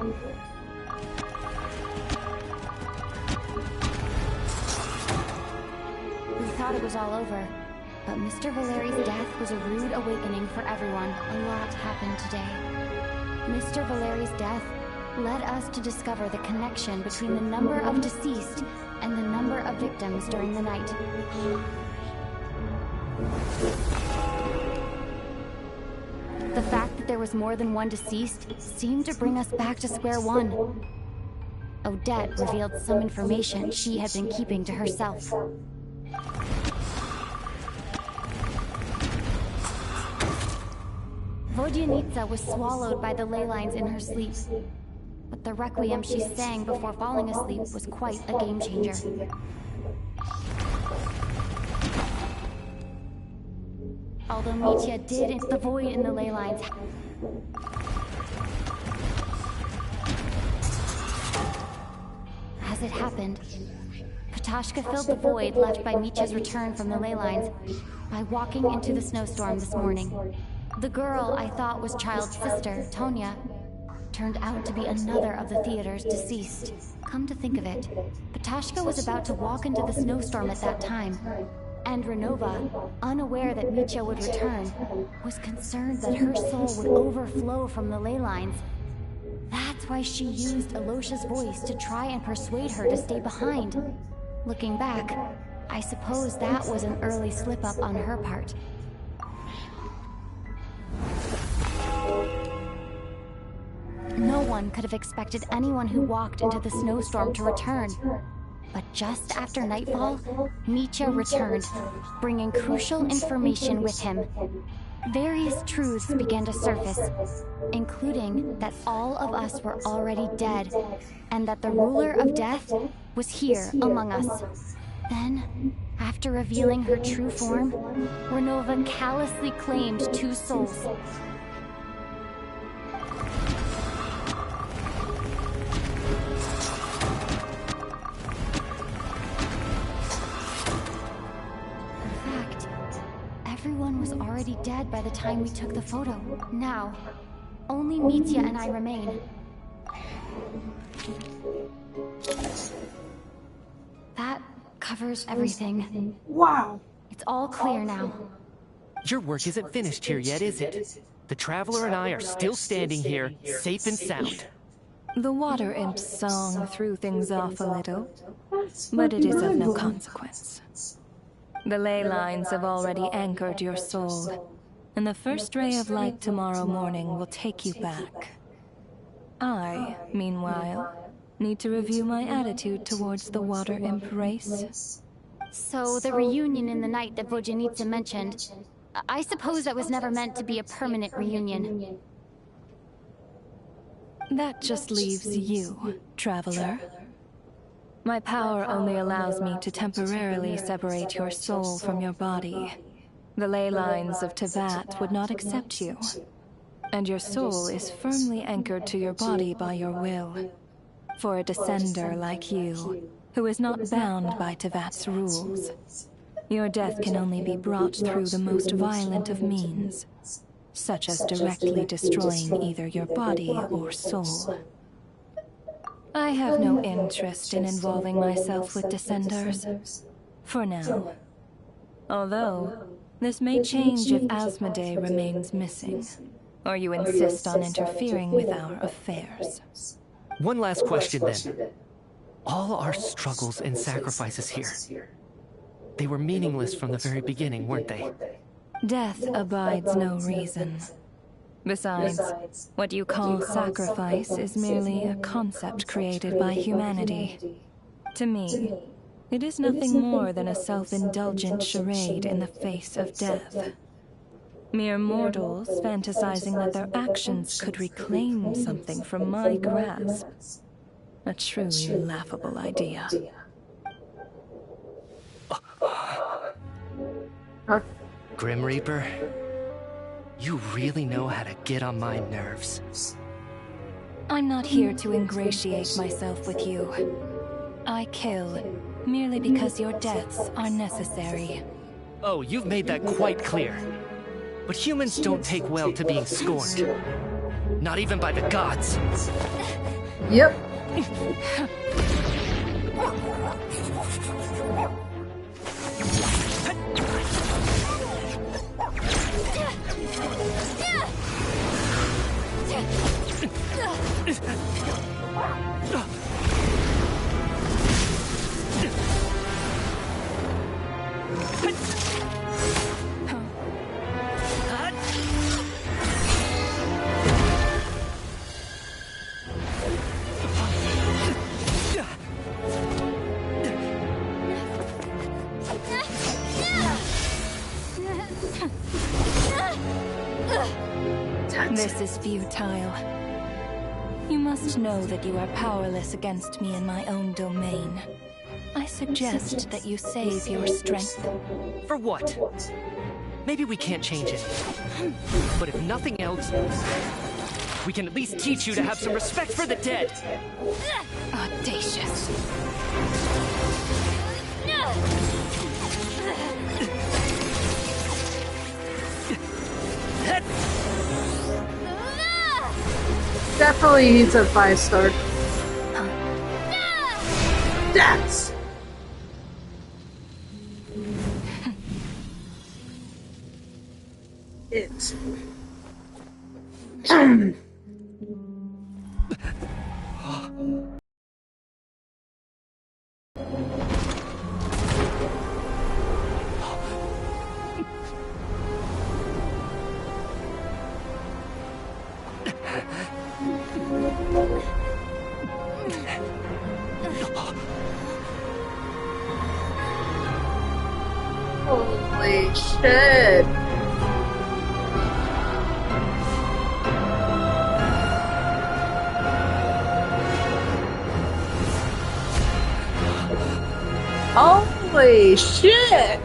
Speaker 18: We thought it was all over, but Mr. Valeri's death was a rude awakening for everyone. A lot happened today. Mr. Valeri's death led us to discover the connection between the number of deceased and the number of victims during the night. The fact that there was more than one deceased seemed to bring us back to square one. Odette revealed some information she had been keeping to herself. Vodyanitsa was swallowed by the ley lines in her sleep. but the requiem she sang before falling asleep was quite a game changer. Although Mitya did enter the void in the ley lines, as it happened, Ptashka filled the void left by Mitya's return from the ley lines by walking into the snowstorm this morning. The girl I thought was Child's sister, Tonya, turned out to be another of the theater's deceased. Come to think of it, Ptashka was about to walk into the snowstorm at that time, and Renova, unaware that Mitya would return, was concerned that her soul would overflow from the ley lines. That's why she used Alosha's voice to try and persuade her to stay behind. Looking back, I suppose that was an early slip-up on her part. No one could have expected anyone who walked into the snowstorm to return. But just after nightfall, Mitya returned, bringing crucial information with him. Various truths began to surface, including that all of us were already dead, and that the ruler of death was here among us. Then, after revealing her true form, Renova callously claimed 2 souls. Everyone was already dead by the time we took the photo. Now, only Mitya and I remain. That covers everything.
Speaker 1: Wow.
Speaker 18: It's all clear now.
Speaker 7: Your work isn't finished here yet, is it? The Traveler and I are still standing here, safe and sound.
Speaker 15: The water imp's song threw things off a little, but it is of no consequence. The ley lines have already anchored your soul, and the first ray of light tomorrow morning will take you back. I, meanwhile, need to review my attitude towards the water imp race.
Speaker 18: So the reunion in the night that Vojanitsa mentioned, I suppose that was never meant to be a permanent reunion.
Speaker 15: That just leaves you, Traveler. My power only allows me to temporarily separate your soul from your body. The ley lines of Teyvat would not accept you, and your soul is firmly anchored to your body by your will. For a descender like you, who is not bound by Teyvat's rules, your death can only be brought through the most violent of means, such as directly destroying either your body or soul. I have no interest in involving myself with Descenders, for now. Although, this may change if Asmodee remains missing, or you insist on interfering with our affairs.
Speaker 7: One last question then. All our struggles and sacrifices here, they were meaningless from the very beginning, weren't they?
Speaker 15: Death abides no reason. Besides, what you call sacrifice is merely a concept created by humanity. To me, it is nothing more than a self-indulgent charade in the face of death. Mere mortals fantasizing that their actions could reclaim something from my grasp. A truly laughable idea.
Speaker 7: Grim Reaper, you really know how to get on my nerves.
Speaker 15: I'm not here to ingratiate myself with you. I kill merely because your deaths are necessary.
Speaker 7: Oh, you've made that quite clear. But humans don't take well to being scorned. Not even by the gods.
Speaker 1: Yep.
Speaker 15: This is futile. You must know that you are powerless against me in my own domain. I suggest that you save your strength.
Speaker 7: For what? Maybe we can't change it. But if nothing else, we can at least teach you to have some respect for the dead.
Speaker 15: Audacious.
Speaker 1: Definitely needs a 5-star. That's it. Holy shit. Holy shit!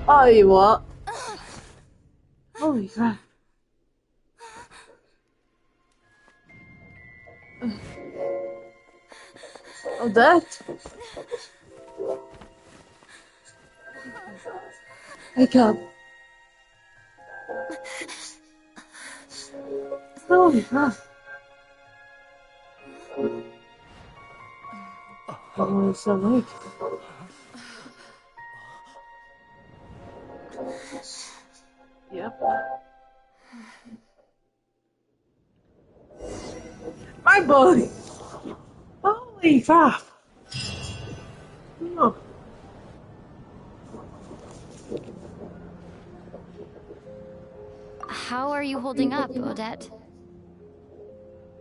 Speaker 1: Oh, you what? Holy crap. Oh, that? Wake up. Holy crap. Oh, it's awake. Yep. My body! Holy crap! Oh.
Speaker 18: How are you holding up, Odette?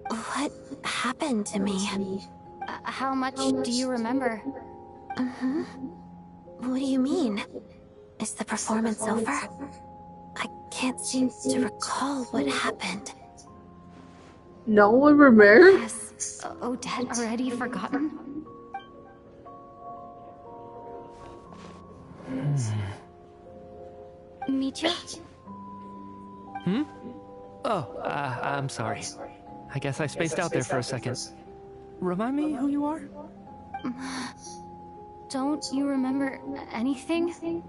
Speaker 12: What happened to me?
Speaker 18: How much do you remember?
Speaker 12: What do you mean? Is the performance over? I can't seem to recall what happened.
Speaker 1: No one remembers?
Speaker 18: Has Odette already forgotten? Mitya?
Speaker 7: Oh, I'm sorry. I guess I spaced out there for a second. Remind me who you are?
Speaker 18: Don't you remember anything?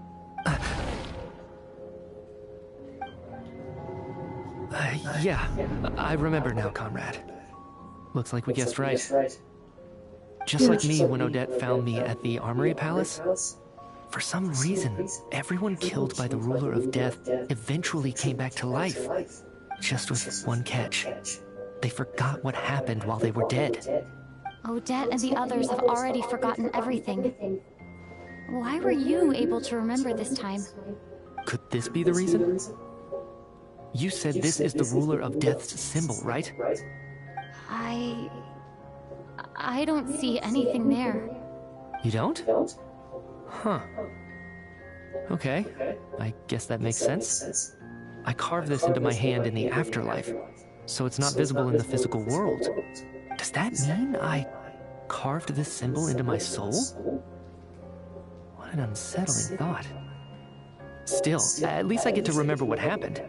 Speaker 7: Yeah, I remember now, comrade. Looks like we guessed right. Just like me when Odette found me at the Armory Palace, for some reason, everyone killed by the Ruler of Death eventually came back to life. Just with one catch. They forgot what happened while they were dead.
Speaker 18: Odette and the others have already forgotten everything. Why were you able to remember this time?
Speaker 7: Could this be the reason? You said this is the Ruler of Death's symbol, right?
Speaker 18: I don't see anything there.
Speaker 7: You don't? Huh. Okay, I guess that makes sense. I carved this into my hand in the afterlife, so it's not visible in the physical world. Does that mean I carved this symbol into my soul? What an unsettling thought. Still, at least I get to remember what happened.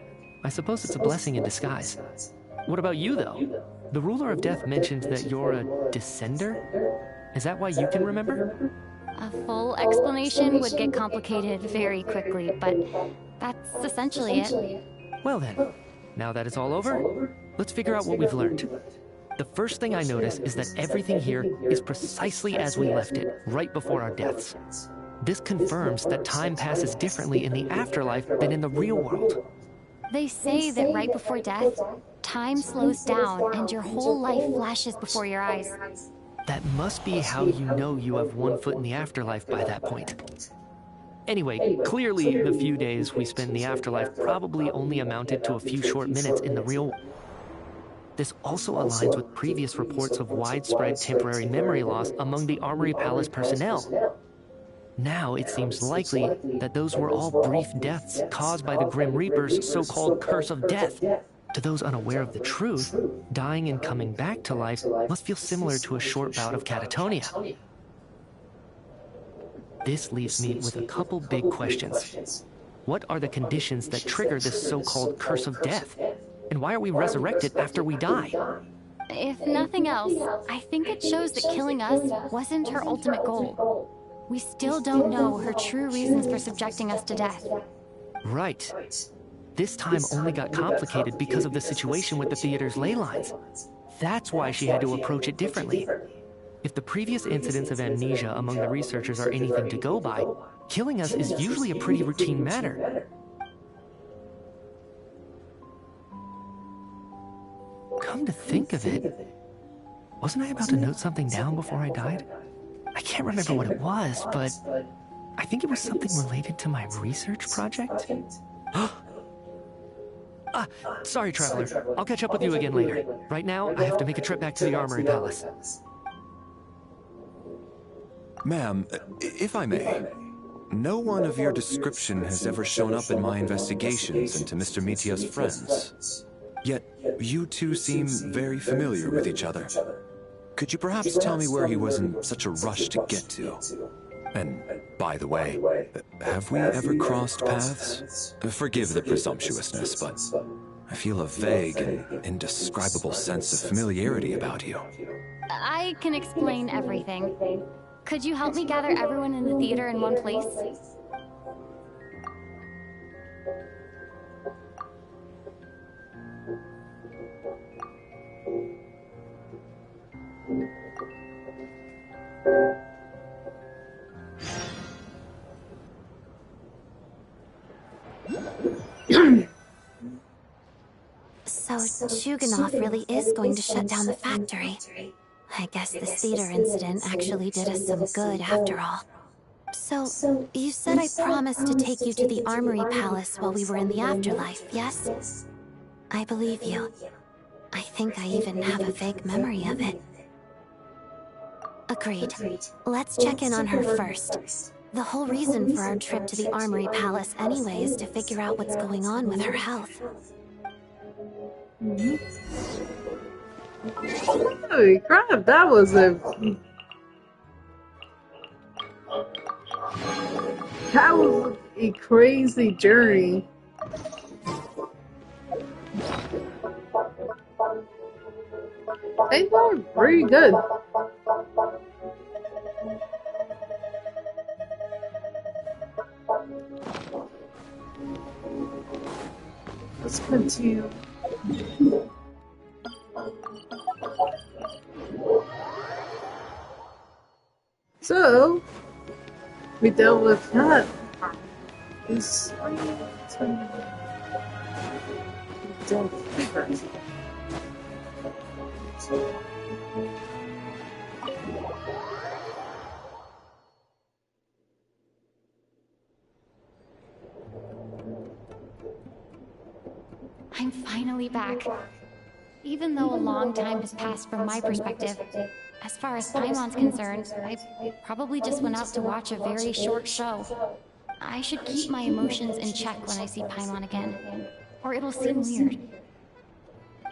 Speaker 7: I suppose it's a blessing in disguise. What about you, though? The Ruler of Death mentioned that you're a descender? Is that why you can remember?
Speaker 18: A full explanation would get complicated very quickly, but that's essentially it.
Speaker 7: Well then, now that it's all over, let's figure out what we've learned. The first thing I notice is that everything here is precisely as we left it, right before our deaths. This confirms that time passes differently in the afterlife than in the real world.
Speaker 18: They say that right before death, time slows down and your whole life flashes before your eyes.
Speaker 7: That must be how you know you have one foot in the afterlife by that point. Anyway, clearly the few days we spend in the afterlife probably only amounted to a few short minutes in the real world. This also aligns with previous reports of widespread temporary memory loss among the Armory Palace personnel. Now it seems likely that those were all brief deaths caused by the Grim Reaper's so-called Curse of Death. To those unaware of the truth, dying and coming back to life must feel similar to a short bout of catatonia. This leaves me with a couple big questions. What are the conditions that trigger this so-called curse of death? And why are we resurrected after we die?
Speaker 18: If nothing else, I think it shows that killing us wasn't her ultimate goal. We still don't know her true reasons for subjecting us to death.
Speaker 7: Right. This time only got complicated because of the situation with the theater's ley lines. That's why she had to approach it differently. If the previous incidents of amnesia among the researchers are anything to go by, killing us is usually a pretty routine matter. Come to think of it, wasn't I about to note something down before I died? I can't remember what it was, but I think it was something related to my research project. Sorry, Traveler. I'll catch up with you again later. Right now, I have to make a trip back to the Armory Palace.
Speaker 6: Ma'am, if I may, no one of your description has ever shown up in my investigations into Mr. Mitia's friends. Yet, you two seem very familiar with each other. Could you perhaps tell me where he was in such a rush to get to? And, by the way, have we ever crossed paths? Forgive the presumptuousness, but I feel a vague and indescribable sense of familiarity about you.
Speaker 18: I can explain everything. Could you help me gather everyone in the theater in one place?
Speaker 12: So Chuganov really is going to shut down the factory. I guess this theater incident actually did us some good after all. So, you said I promised to take you to the Armory Palace while we were in the afterlife, yes? I believe you. I think I even have a vague memory of it. Agreed. Let's check in on her first. The whole reason for our trip to the Armory Palace anyway is to figure out what's going on with her health.
Speaker 1: Holy crap, that was a crazy journey. They were pretty good. Let's continue. So, we dealt with that.
Speaker 18: I'm finally back. Even though a long time has passed from my perspective, as far as Paimon's concerned, I probably just went out to watch a very short show. I should keep my emotions in check when I see Paimon again, or it'll seem weird.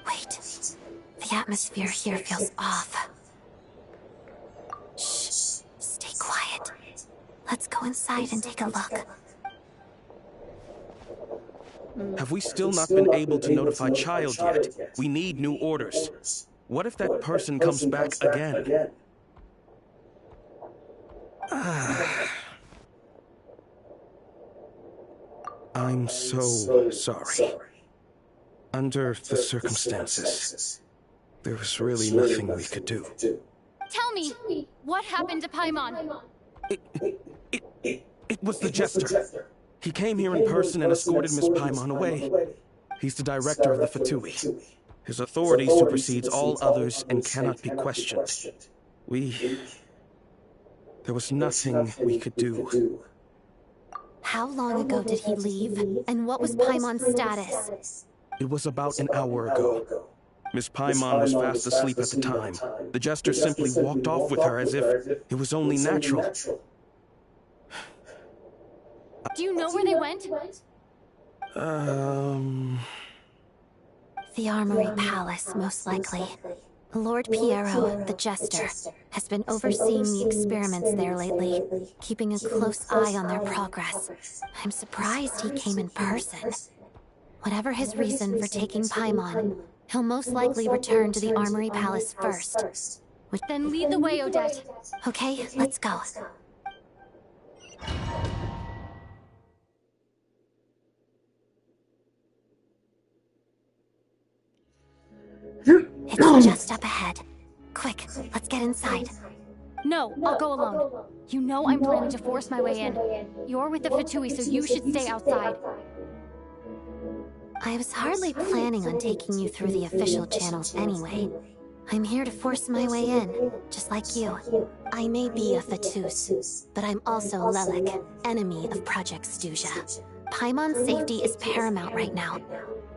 Speaker 12: Wait. The atmosphere here feels off. Shh. Stay quiet. Let's go inside and take a look.
Speaker 11: Have we still not been able to notify Child yet? We need new orders. What if that person comes back again? I'm so sorry. Under the circumstances, there was really nothing we could do.
Speaker 18: Tell me, what happened to Paimon?
Speaker 11: It was the Jester. He came here in person and escorted Miss Paimon away. He's the director of the Fatui. His authority supersedes all others and cannot be questioned. There was nothing we could do.
Speaker 12: How long ago did he leave? And what was Paimon's status?
Speaker 11: It was about an hour ago. Miss Paimon was fast asleep at the time. The Jester simply walked off with her as if it was only natural.
Speaker 18: Do you know where they went?
Speaker 12: The Armory Palace, most likely. Lord Piero, the Jester, has been overseeing the experiments there lately, keeping a close eye on their progress. I'm surprised he came in person. Whatever his reason for taking Paimon, he'll most likely return to the Armory Palace first.
Speaker 18: Then lead the way, Odette.
Speaker 12: Okay, let's go. It's just up ahead. Quick, let's get inside.
Speaker 18: No, I'll go alone. You know I'm planning to force my way in. You're with the Fatui, so you should stay outside.
Speaker 12: I was hardly planning on taking you through the official channels anyway. I'm here to force my way in, just like you. I may be a Fatus, but I'm also Lelik, enemy of Project Stuja. Paimon's safety is paramount right now.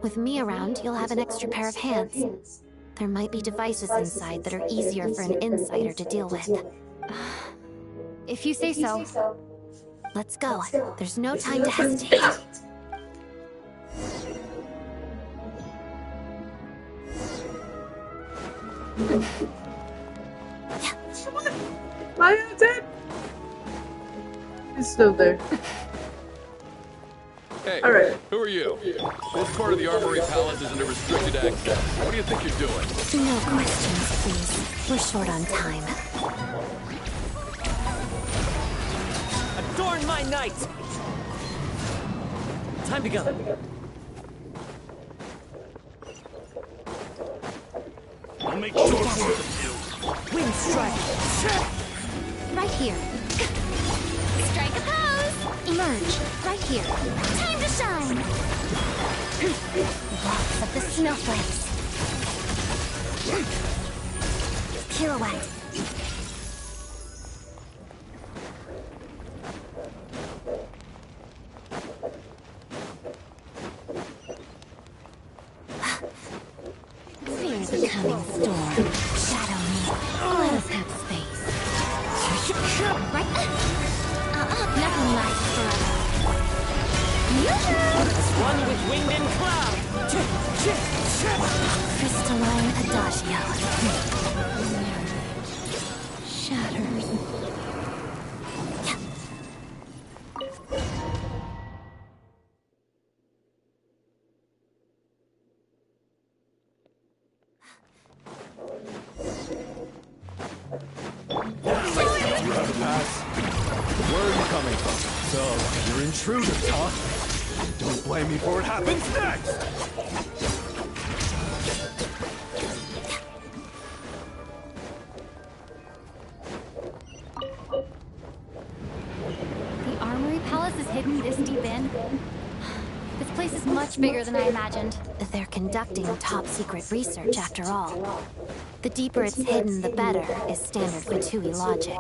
Speaker 12: With me around, you'll have an extra pair of hands. There might be devices inside that are easier for an insider to deal with.
Speaker 18: If you say so.
Speaker 12: Let's go. There's no time to hesitate.
Speaker 1: My dead. He's still there.
Speaker 9: Hey,
Speaker 1: alright.
Speaker 9: Who are you? This part of the Armory Palace is under restricted access. What do you think you're doing?
Speaker 12: No questions, please. We're short on time.
Speaker 11: Adorn my night! Time to go.
Speaker 5: I'll make short work of you.
Speaker 11: Wind strike!
Speaker 18: Right here.
Speaker 8: Strike a pose!
Speaker 18: Emerge. Right here.
Speaker 8: Time to shine!
Speaker 18: Lots of the snowflakes.
Speaker 12: Pirouette. Fear the coming storm. Shadow me. Let us have space.
Speaker 18: Right? Nothing lasts forever.
Speaker 11: As one with wind and cloud!
Speaker 12: Crystalline Adagio. Shatters.
Speaker 6: You have a pass? Where are you coming from? So, you're intruders, huh? Don't blame me for what happens next!
Speaker 18: The Armory Palace is hidden this deep in. This place is much bigger than I imagined.
Speaker 12: They're conducting top-secret research, after all. The deeper it's hidden, the better, is standard Fatui logic.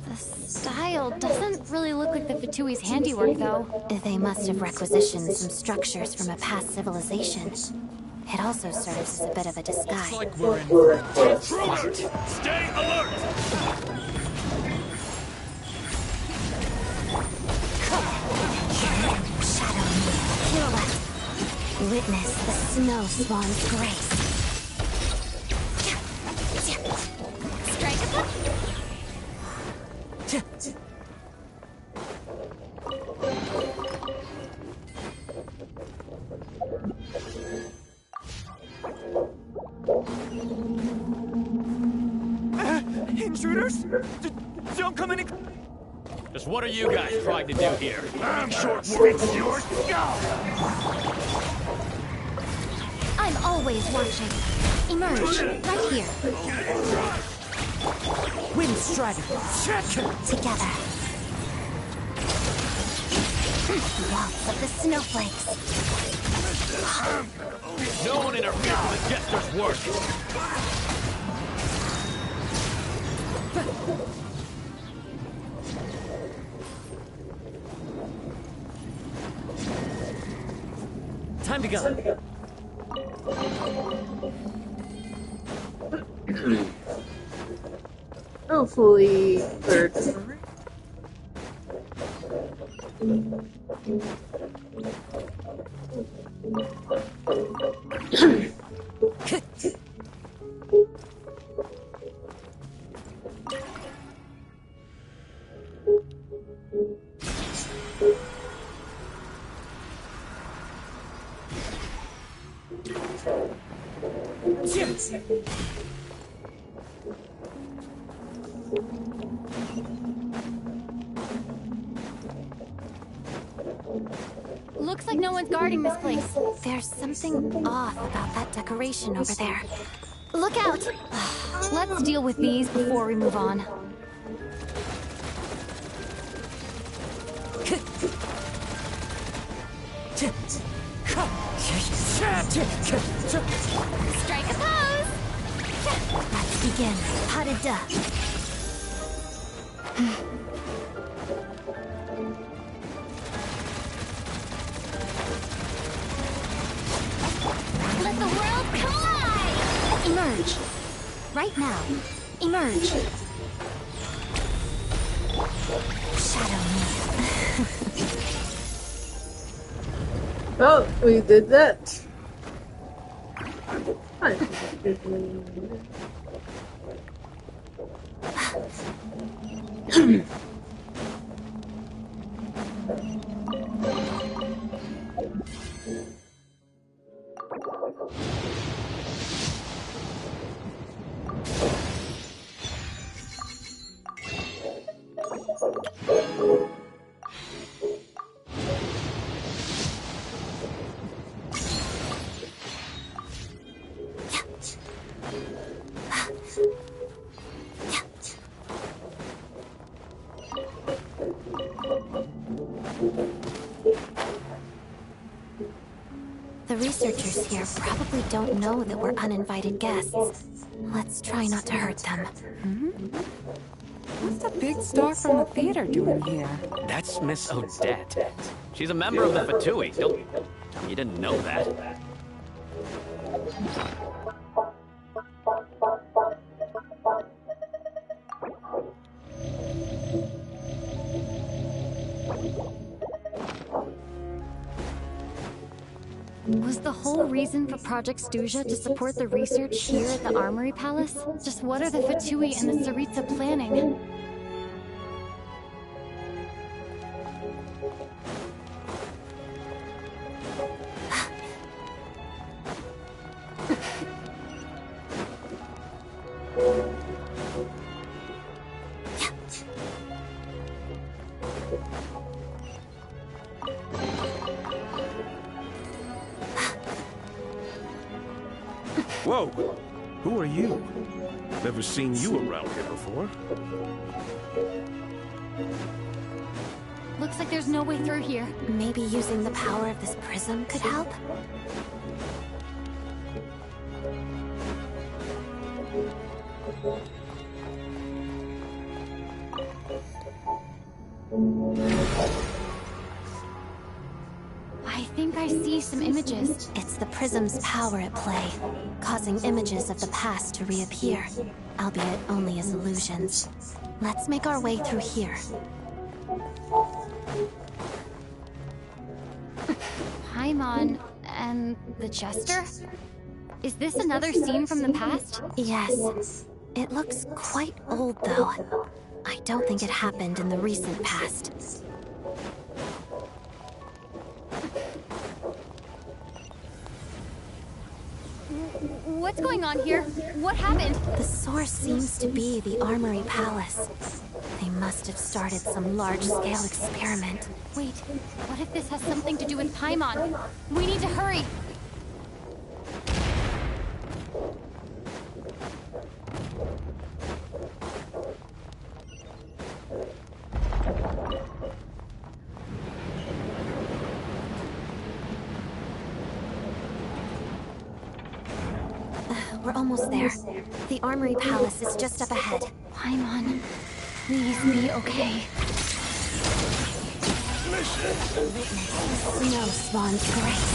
Speaker 18: The style doesn't really look like the Fatui's handiwork, though.
Speaker 12: They must have requisitioned some structures from a past civilization. It also serves as a bit of a disguise.
Speaker 6: Like we're in
Speaker 5: Intruders! Stay alert!
Speaker 12: Pirouette. Witness the snow swan's grace.
Speaker 8: Strike a pose!
Speaker 10: Intruders? Don't come in.
Speaker 11: Just what are you guys trying to do here?
Speaker 5: I'm short work of yours.
Speaker 18: I'm always watching. Emerge. Right here.
Speaker 11: Wind strike!
Speaker 12: Together. Lots of the snowflakes.
Speaker 11: No one interferes with the Jester's work! Time to go.
Speaker 1: Hopefully, third memory.
Speaker 18: Looks like no one's guarding this place.
Speaker 12: There's something off about that decoration over there.
Speaker 18: Look out! Let's deal with these before we move on. Strike a pose!
Speaker 12: Let's begin. Pas de deux.
Speaker 18: Let the world collide!
Speaker 12: Emerge. Right now. Emerge. Shadow me.
Speaker 1: Oh, we did that.
Speaker 12: The researchers here probably don't know that we're uninvited guests. Let's try not to hurt them.
Speaker 16: What's the big star from the theater doing here?
Speaker 7: That's Miss Odette. She's a member of the Fatui. Don't tell me you didn't know that.
Speaker 18: Was the whole reason for Project Stuja to support the research here at the Armory Palace? Just what are the Fatui and the Tsaritsa planning?
Speaker 5: Whoa! Who are you? Never seen you around here before.
Speaker 18: Looks like there's no way through here.
Speaker 12: Maybe using the power of this prism could help?
Speaker 18: I think I see some images.
Speaker 12: It's the prism's power at play, causing images of the past to reappear, albeit only as illusions. Let's make our way through here.
Speaker 18: Paimon and the Jester? Is this another scene from the past?
Speaker 12: Yes. It looks quite old, though. I don't think it happened in the recent past.
Speaker 18: What's going on here? What happened?
Speaker 12: The source seems to be the Armory Palace. They must have started some large-scale experiment.
Speaker 18: Wait, what if this has something to do with Paimon? We need to hurry!
Speaker 12: We're almost there. The Armory Palace is just up ahead.
Speaker 18: Paimon, please be okay.
Speaker 12: Snow Spawn's grace.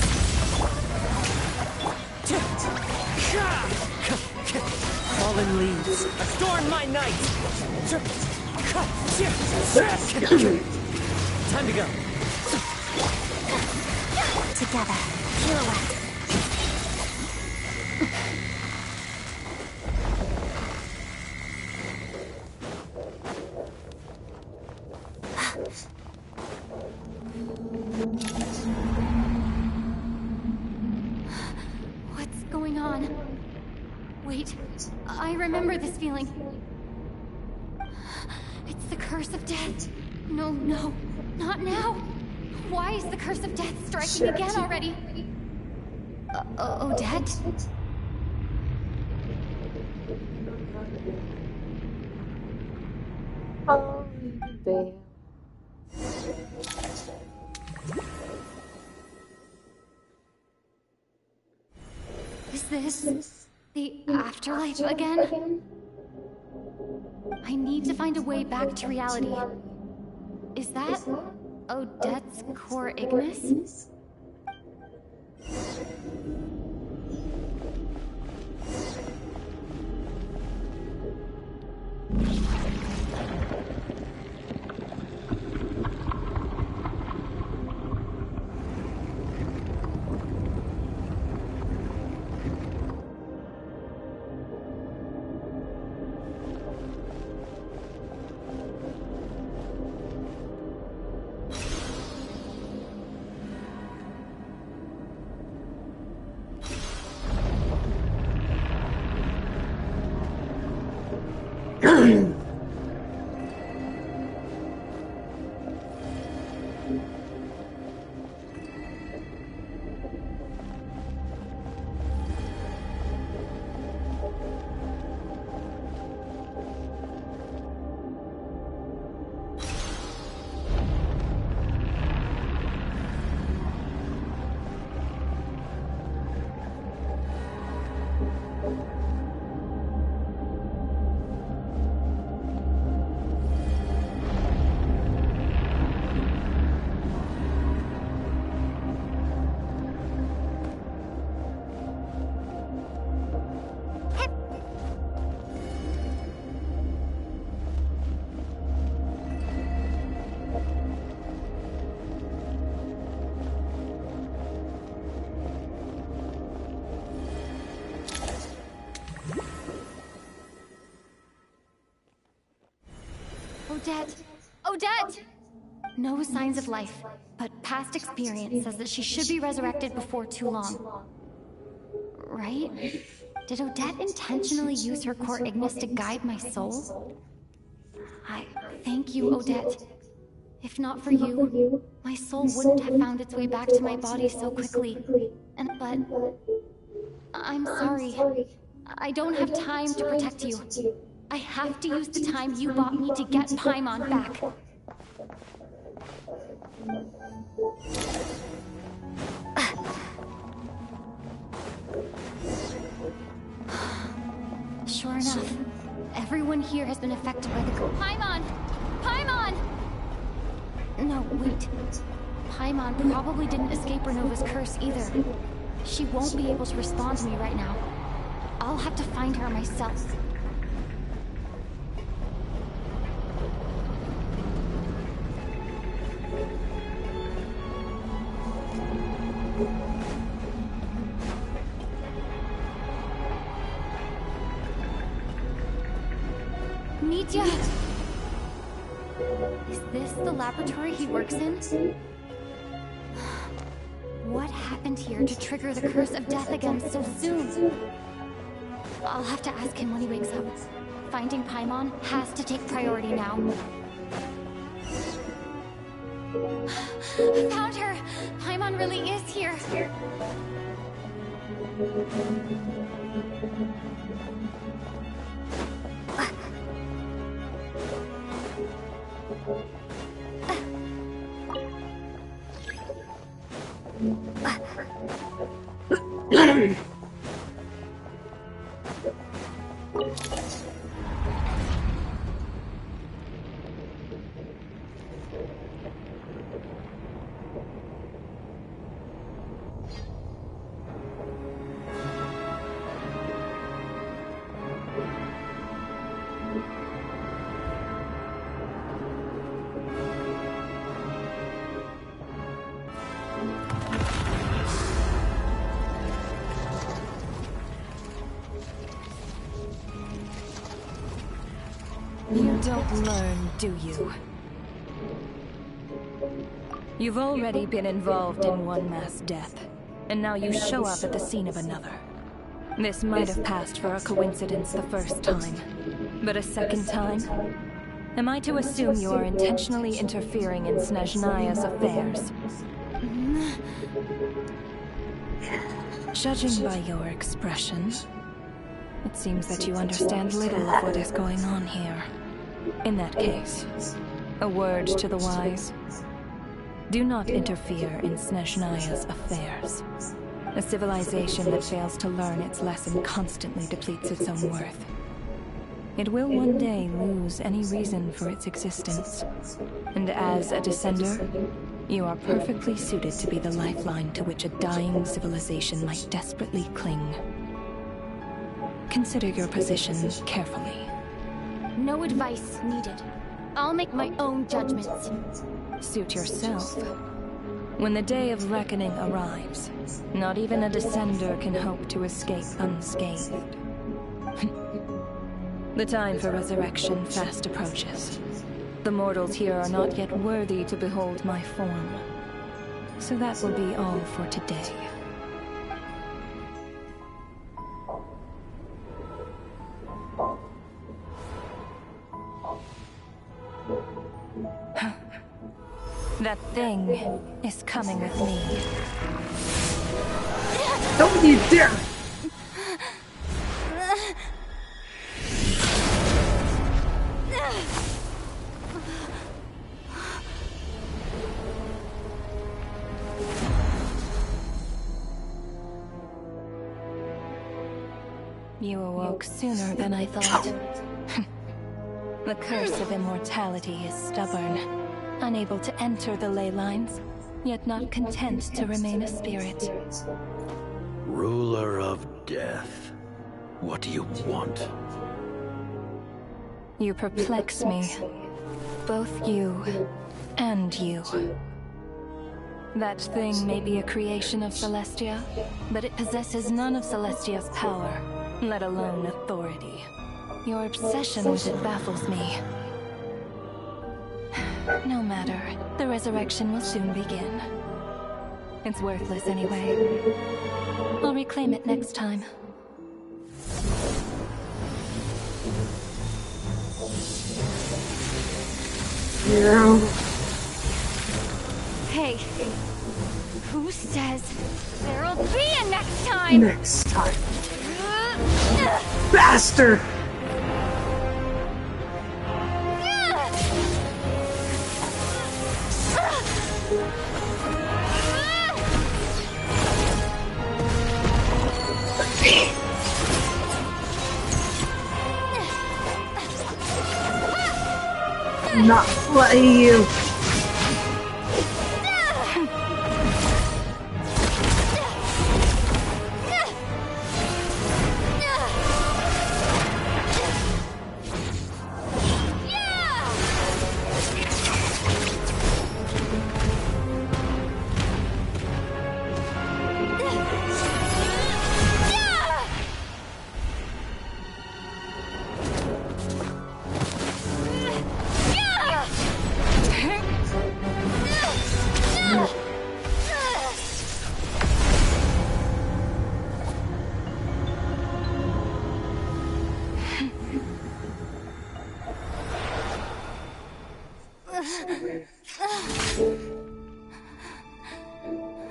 Speaker 11: Fallen leaves, adorn my night! Time to go.
Speaker 12: together. Pirouette.
Speaker 18: What's going on? Wait, I remember this feeling. It's the curse of death. No, not now. Why is the curse of death striking again already? Odette?
Speaker 1: Oh, babe.
Speaker 18: Is this the afterlife again? I need to find a way back to reality. Is that Odette's core Ignis? Odette! No signs of life, but past experience says that she should be resurrected before too long. Right? Did Odette intentionally use her core Ignis to guide my soul? I thank you, Odette. If not for you, my soul wouldn't have found its way back to my body so quickly. But I'm sorry. I don't have time to protect you. I have to use the time you bought me to get Paimon back. Sure enough, everyone here has been affected by the Paimon! Paimon! No, wait. Paimon probably didn't escape Renova's curse either. She won't be able to respond to me right now. I'll have to find her myself. Nitya! Is this the laboratory he works in? What happened here to trigger the curse of death again so soon? I'll have to ask him when he wakes up. Finding Paimon has to take priority now. I found her! Paimon really is here!
Speaker 15: don't learn, do you? You've already been involved in one mass death, and now you show up at the scene of another. This might have passed for a coincidence the first time, but a second time? Am I to assume you are intentionally interfering in Snezhnaya's affairs? Judging by your expression, it seems that you understand little of what is going on here. In that case, a word to the wise. Do not interfere in Snezhnaya's affairs. A civilization that fails to learn its lesson constantly depletes its own worth. It will one day lose any reason for its existence. And as a descender, you are perfectly suited to be the lifeline to which a dying civilization might desperately cling. Consider your position carefully.
Speaker 18: No advice needed. I'll make my own judgments.
Speaker 15: Suit yourself. When the day of reckoning arrives, not even a descender can hope to escape unscathed. The time for resurrection fast approaches. The mortals here are not yet worthy to behold my form. So that will be all for today. That thing is coming with me.
Speaker 1: Don't you dare!
Speaker 15: You awoke sooner than I thought. The curse of immortality is stubborn, unable to enter the ley lines, yet not content to remain a spirit.
Speaker 4: Ruler of death, what do you want?
Speaker 15: You perplex me. Both you and you. That thing may be a creation of Celestia, but it possesses none of Celestia's power, let alone authority. Your obsession with it baffles me. No matter, the resurrection will soon begin. It's worthless anyway. I'll reclaim it next time.
Speaker 1: Yeah.
Speaker 18: Hey, who says there'll be a next time?
Speaker 1: Next time. Bastard! Not letting you.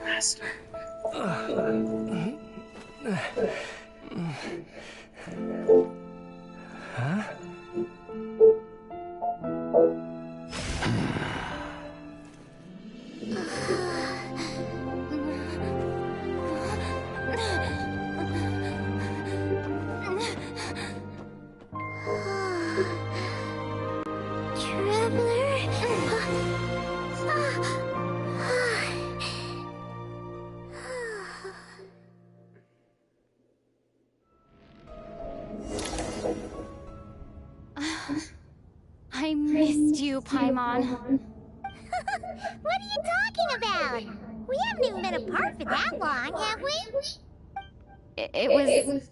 Speaker 1: Master.
Speaker 7: Huh?
Speaker 18: I missed you, Paimon.
Speaker 20: What are you talking about? We haven't even been apart for that long, have we?
Speaker 18: It was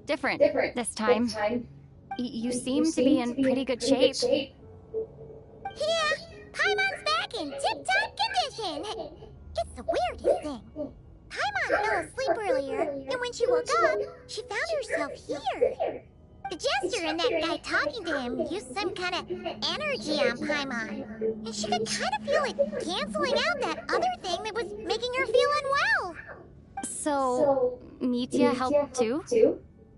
Speaker 18: different this time. You seem to be in pretty good shape.
Speaker 8: Yeah, Paimon's back in tip-top condition. It's the weirdest thing. Paimon fell asleep earlier, and when she woke up, she found herself here. The jester and that guy talking to him used some kind of energy on Paimon, and she could kind of feel it canceling out that other thing that was making her feel unwell.
Speaker 18: So, Mitya helped too?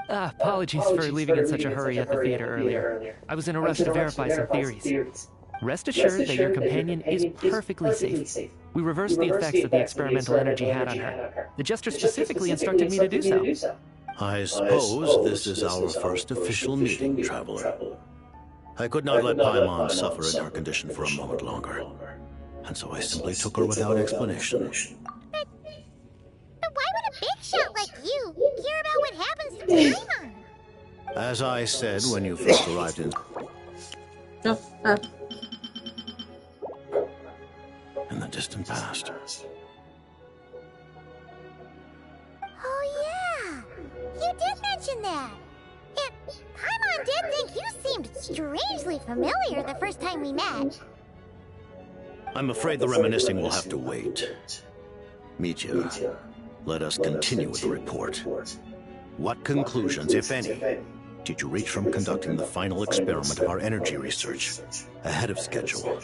Speaker 7: Apologies for leaving in such a hurry at the theater earlier. I was in a rush to verify some theories. Rest assured that your companion is perfectly safe. We reversed the effects that the experimental energy had on her. The jester specifically instructed me to do so.
Speaker 4: I suppose this is our first official meeting, Traveler. I could not let Paimon suffer in her condition for a moment longer, and so I simply took her without explanation.
Speaker 8: But why would a big shot like you care about what happens to Paimon?
Speaker 4: As I said when you first arrived in the distant past.
Speaker 8: Oh yeah, you did mention that. And Paimon did think you seemed strangely familiar the first time we met.
Speaker 4: I'm afraid the reminiscing will have to wait. Mitya, let us continue with the report. What conclusions, if any, did you reach from conducting the final experiment of our energy research ahead of schedule?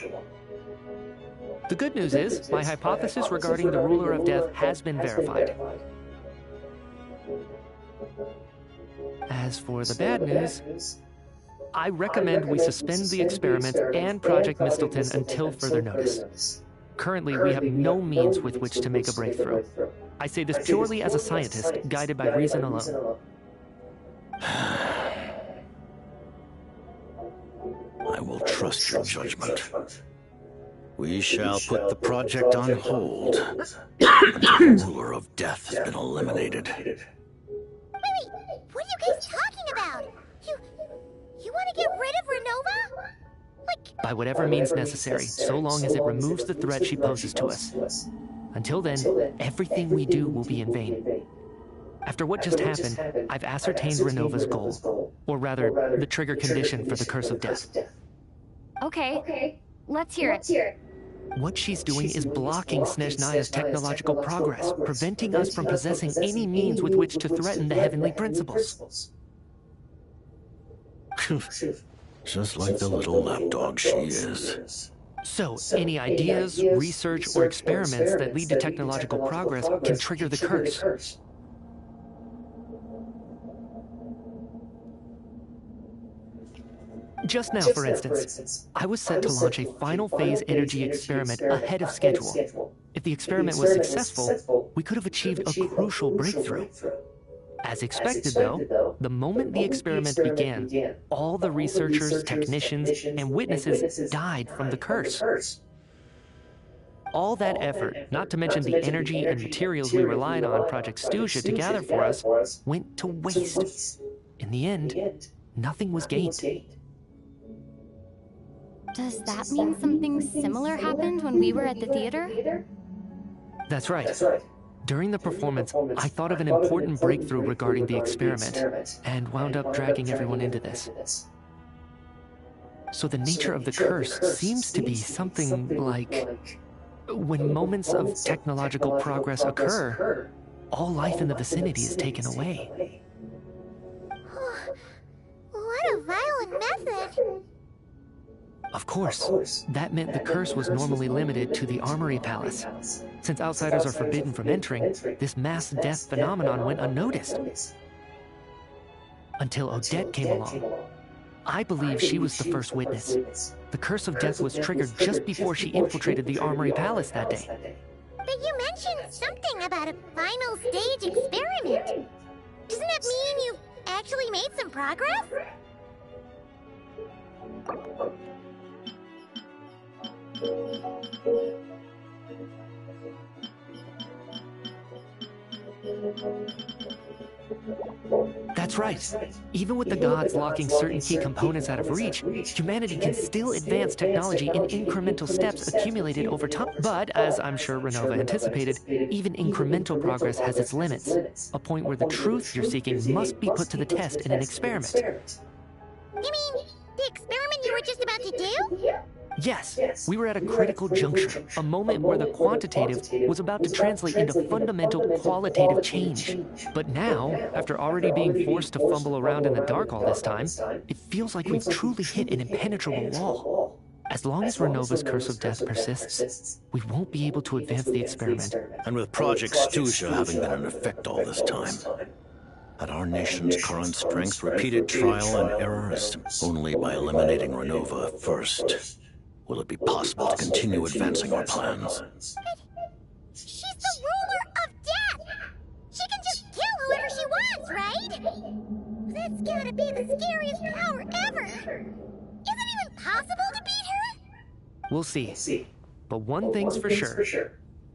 Speaker 7: The good news is, my hypothesis regarding the ruler of death has been verified. As for the bad news, I recommend we suspend the experiment and Project Mistelton until further notice. Currently, we have no means with which to make a breakthrough. I say this purely as a scientist, guided by reason alone.
Speaker 4: I will trust your judgment. We shall put the project on hold until the ruler of death has been eliminated.
Speaker 8: Wait, what are you guys talking about? You want to get rid of Renova?
Speaker 7: By whatever means necessary, so long as it removes the threat she poses to us. Until then, everything we do will be in vain. After what just happened, I've ascertained Renova's goal, or rather, the trigger condition for the Curse of Death.
Speaker 18: Okay, let's hear it.
Speaker 7: What she's doing is blocking Snezhnaya's technological progress, preventing us from possessing any means with which to threaten the heavenly principles.
Speaker 4: Just like the little lapdog she is.
Speaker 7: So, any ideas, research, or experiments that lead to technological progress can trigger the curse. Just now, for instance, I was set to launch a final phase energy experiment ahead of schedule. If the experiment was successful, we could have achieved a crucial breakthrough. As expected, though, the moment the experiment began, all the researchers, technicians, and witnesses died from the curse. All that effort, not to mention the energy and materials we relied on Project Stuja to gather for us, went to waste. In the end, nothing was gained.
Speaker 18: Does that mean something similar happened when we were at the theater?
Speaker 7: That's right. During the performance, I thought of an important breakthrough regarding the experiment, and wound up dragging everyone into this. So the nature of the curse seems to be something like, when moments of technological progress occur, all life in the vicinity is taken away.
Speaker 8: What a violent method!
Speaker 7: Of course, that meant the curse was normally limited to the Armory Palace. Since outsiders are forbidden from entering, this mass death phenomenon went unnoticed. Until Odette came along. I believe she was the first witness. The Curse of Death was triggered just before she infiltrated the Armory Palace that day.
Speaker 8: But you mentioned something about a final stage experiment. Doesn't that mean you've actually made some progress?
Speaker 7: That's right. Even with the gods locking certain key components out of reach, humanity can still advance technology in incremental steps accumulated over time. But, as I'm sure Renova anticipated, even incremental progress has its limits. A point where the truth you're seeking must be put to the test in an experiment.
Speaker 8: You mean the experiment you were just about to do?
Speaker 7: Yes, we were at a critical juncture, a moment where the quantitative was about to translate into fundamental qualitative change. But now, after already being forced to fumble around in the dark all this time, it feels like we've truly hit an impenetrable wall. As long as Renova's curse of death persists, we won't be able to advance the experiment.
Speaker 4: And with Project Stuja having been in effect all this time, at our nation's current strength, repeated trial and error is only by eliminating Renova first will it be possible to continue advancing our plans.
Speaker 8: She's the ruler of death! She can just kill whoever she wants, right? That's gotta be the scariest power ever! Is it even possible to beat her?
Speaker 7: We'll see. But one thing's for sure.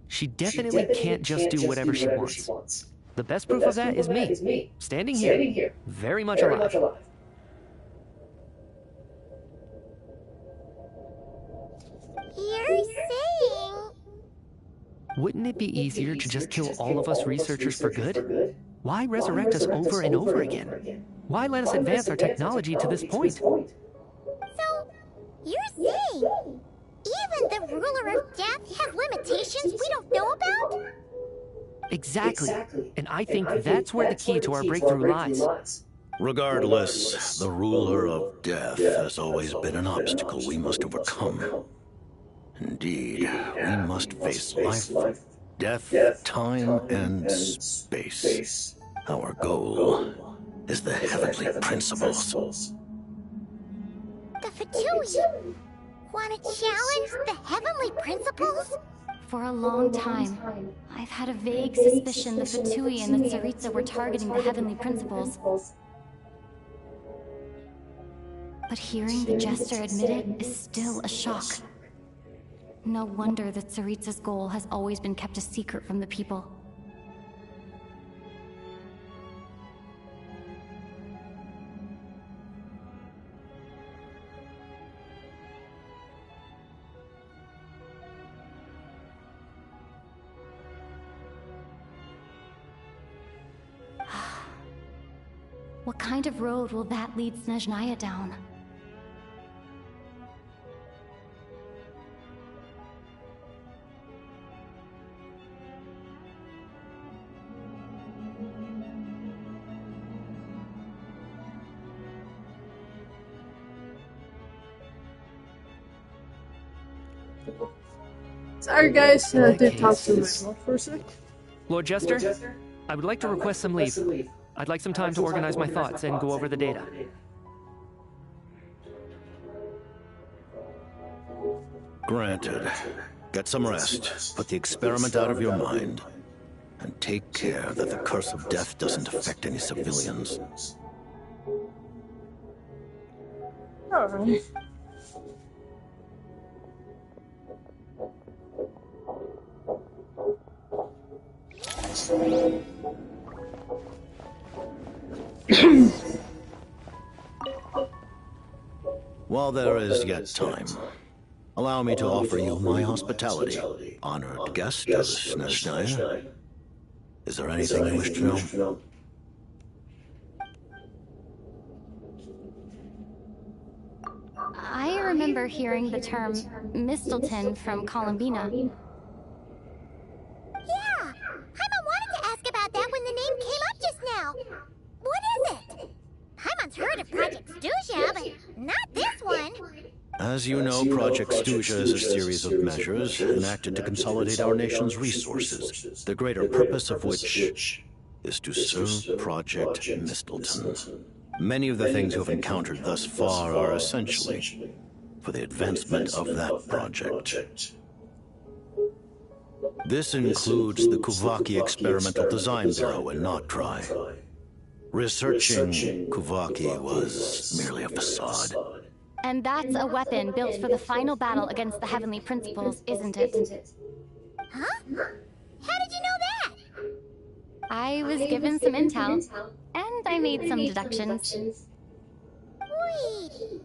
Speaker 7: She definitely can't just do whatever she wants. The best proof of that is me, standing here, very much alive.
Speaker 8: You're saying...
Speaker 7: Wouldn't it be easier to just kill all of us researchers for good? Why resurrect us over and over again? Why let us advance our technology to this point?
Speaker 8: So, you're saying even the ruler of death has limitations we don't know about?
Speaker 7: Exactly. And I think that's where the key to our breakthrough lies.
Speaker 4: Regardless, the ruler of death has always been an obstacle we must overcome. Indeed, we must face life, death, time, and space. Our goal is the heavenly principles.
Speaker 8: The Fatui want to challenge the heavenly principles?
Speaker 18: For a long time, I've had a vague suspicion the Fatui and the Tsaritsa were targeting the heavenly principles. But hearing the Jester admit it is still a shock. No wonder that Tsaritsa's goal has always been kept a secret from the people. What kind of road will that lead Snezhnaya down?
Speaker 1: Sorry guys, I did talk to myself for a sec.
Speaker 7: Lord Jester, I would like to request some leave. I'd like some time to organize my thoughts and go over the data.
Speaker 4: Granted. Get some rest, put the experiment out of your mind, and take care that the curse of death doesn't affect any civilians.
Speaker 1: Alright.
Speaker 4: While there is yet time, allow me to offer you my hospitality, honored guest of Snezhnaya. Is there anything you wish to know?
Speaker 18: I remember hearing the term Mistelton from Columbina.
Speaker 8: Yeah! Paimon wanted to ask about that when the name came up just now. What is it? Paimon's heard of Project Stuja, but not this one.
Speaker 4: As you know, Project Stuja is a series of measures enacted to consolidate our nation's resources, the greater purpose of which is to serve Project Mistelton. Many of the things you have encountered thus far are essentially for the advancement of that project. This includes the Kuvaki Experimental Design Bureau in Notdry. Researching Kuvaki was merely a facade.
Speaker 18: And that's a weapon built for the final battle against the Heavenly Principles, isn't it?
Speaker 8: Huh? How did you know that?
Speaker 18: I was given some intel, and I made some deductions.
Speaker 8: Wait,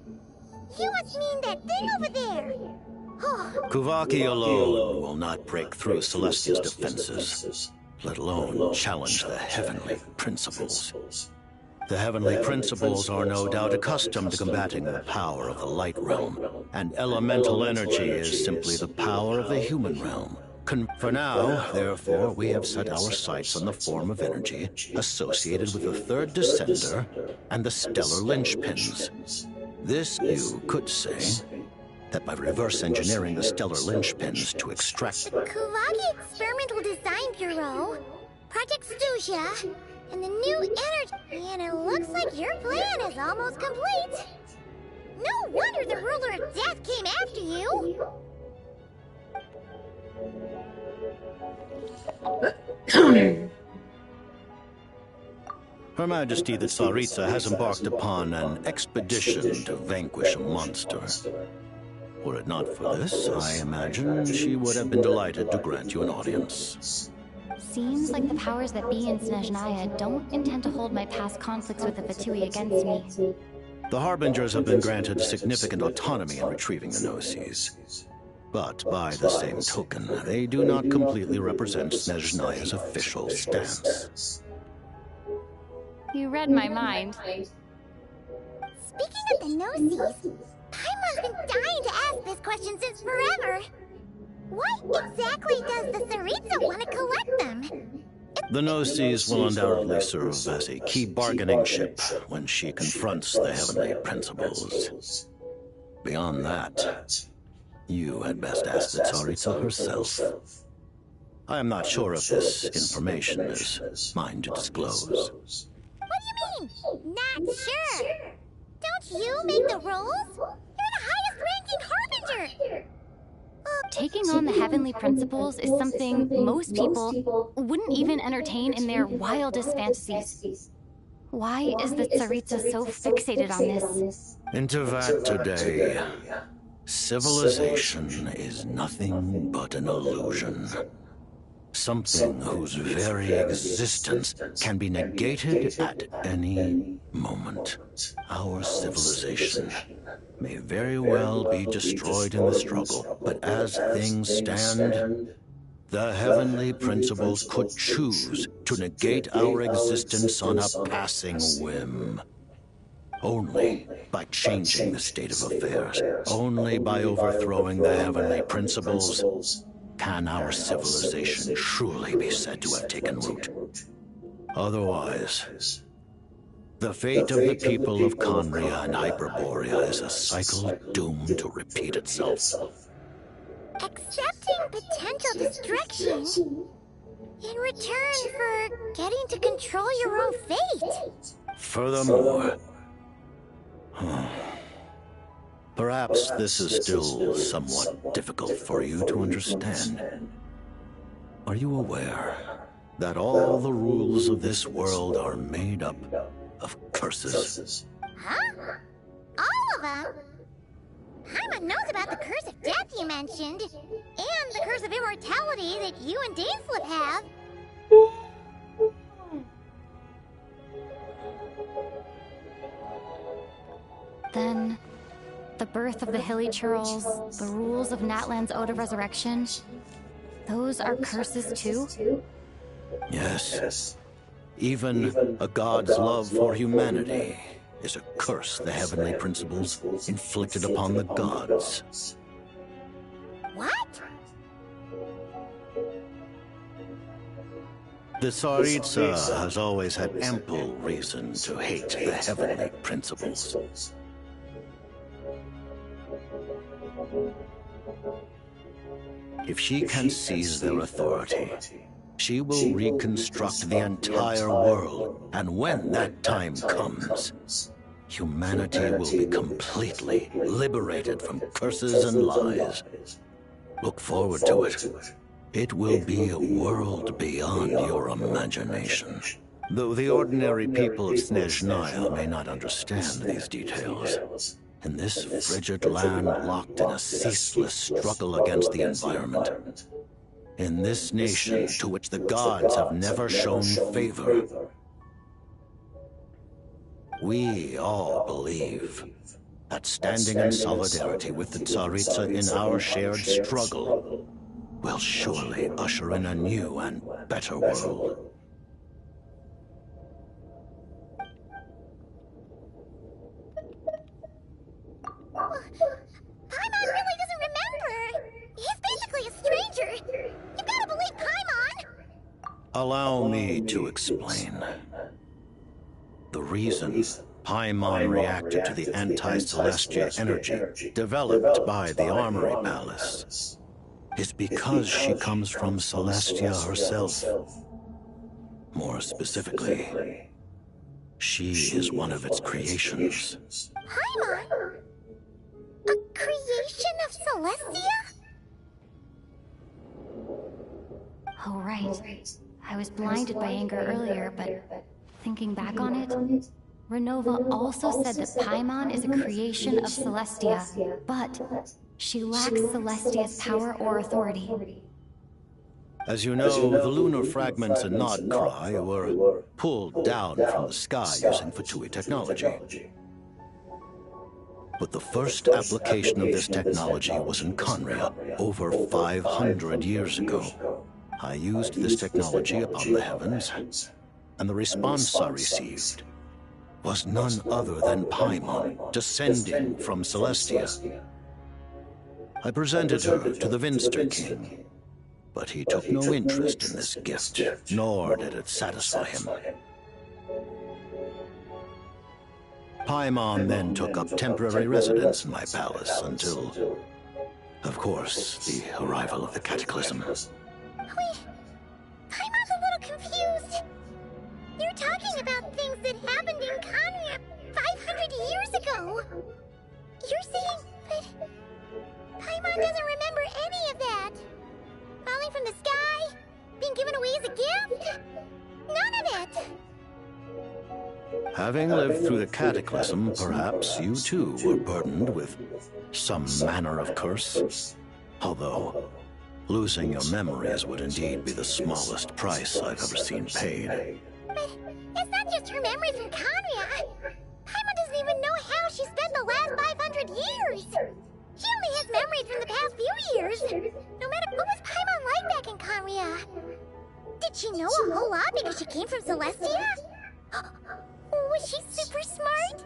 Speaker 8: you must mean that thing over there.
Speaker 4: Kuvaki alone will not break through Celestia's defenses, let alone challenge the heavenly principles. The heavenly principles are no doubt accustomed to combating the power of the light realm, and elemental energy is simply the power of the human realm. For now, therefore, we have set our sights on the form of energy associated with the third descender and the stellar linchpins. This, you could say, that by reverse engineering the stellar linchpins to extract
Speaker 8: The Kulagi Experimental Design Bureau, Project Stusia, and the new energy. And it looks like your plan is almost complete. No wonder the ruler of death came after you.
Speaker 4: Her Majesty the Tsaritsa has embarked upon an expedition to vanquish a monster. Were it not for this, I imagine she would have been delighted to grant you an audience.
Speaker 18: Seems like the powers that be in Snezhnaya don't intend to hold my past conflicts with the Fatui against me.
Speaker 4: The Harbingers have been granted significant autonomy in retrieving the Gnosis. But by the same token, they do not completely represent Snezhnaya's official stance.
Speaker 18: You read my mind.
Speaker 8: Speaking of the Gnosis, Paimon's been dying to ask this question since forever. Why exactly does the Tsaritsa want to collect them?
Speaker 4: The Gnosis will undoubtedly serve as a key bargaining chip when she confronts the heavenly principles. Beyond that, you had best ask the Tsaritsa herself. I am not sure if this information is mine to disclose.
Speaker 8: What do you mean? Not sure. Don't you make the rules? You're the highest-ranking Harbinger.
Speaker 18: Taking on the heavenly principles is something most people wouldn't even entertain in their wildest fantasies. Why is the Tsaritsa so fixated on this?
Speaker 4: In Tevat today, civilization is nothing but an illusion. Something whose very existence can be negated at any moment. Our civilization may very well be destroyed in the struggle, but as things stand, the heavenly principles could choose to negate our existence on a passing whim. Only by changing the state of affairs, only by overthrowing the heavenly principles, can our civilization truly be said to have taken root. Otherwise, the fate of the people of Conria and Hyperborea is a cycle doomed to repeat itself.
Speaker 8: Accepting potential destruction in return for getting to control your own fate.
Speaker 4: Furthermore, perhaps this is still somewhat difficult for you to understand. Are you aware that all the rules of this world are made up of curses?
Speaker 8: Huh? All of them? Paimon knows about the curse of death you mentioned, and the curse of immortality that you and Daneslip have.
Speaker 18: Then, the birth of the Hilly Churls, the rules of Natlan's Ode of Resurrection, those are curses too?
Speaker 4: Yes. Even a god's love for humanity is a curse the heavenly principles inflicted upon the gods.
Speaker 8: What?
Speaker 4: The Tsaritsa has always had ample reason to hate the heavenly principles. If she can seize their authority, she will reconstruct the entire world, and when that time comes, humanity will be completely liberated from curses and lies. Look forward to it. It will be a world beyond your imagination. Though the ordinary people of Snezhnaya may not understand these details, in this frigid land locked in a ceaseless struggle against the environment, in this nation to which the gods have never shown favor, we all believe that standing in solidarity with the Tsaritsa in our shared struggle will surely usher in a new and better world. Allow me to explain. The reason Paimon reacted to the anti-Celestia energy developed by the Armory Palace is because she comes from Celestia herself. More specifically, she is one of its creations.
Speaker 20: Paimon? A creation of Celestia?
Speaker 2: Oh, right. I was blinded by anger earlier, but thinking back on it, Renova also said that Paimon is a creation of Celestia, but she lacks Celestia's power or authority.
Speaker 4: As you know, the lunar fragments in Nodcry were pulled down from the sky using Fatui technology. But the first application of this technology was in Conria over 500 years ago. I used this technology upon the heavens, and the response I received was none other than Paimon, descending from Celestia. I presented her to the Vinster King, but he took no interest in this gift, nor did it satisfy him. Paimon then took up temporary residence in my palace until, of course, the arrival of the Cataclysm.
Speaker 20: Wait, Paimon's a little confused. You're talking about things that happened in Conria 500 years ago. You're saying that Paimon doesn't remember any of that? Falling from the sky? Being given away as a gift? None of it!
Speaker 4: Having lived through the Cataclysm, perhaps you too were burdened with some manner of curse. Although, losing your memories would indeed be the smallest price I've ever seen paid.
Speaker 20: But it's not just her memories from Conria. Paimon doesn't even know how she spent the last 500 years. She only has memories from the past few years. No matter what was Paimon like back in Conria? Did she know a whole lot because she came from Celestia? Was she super smart?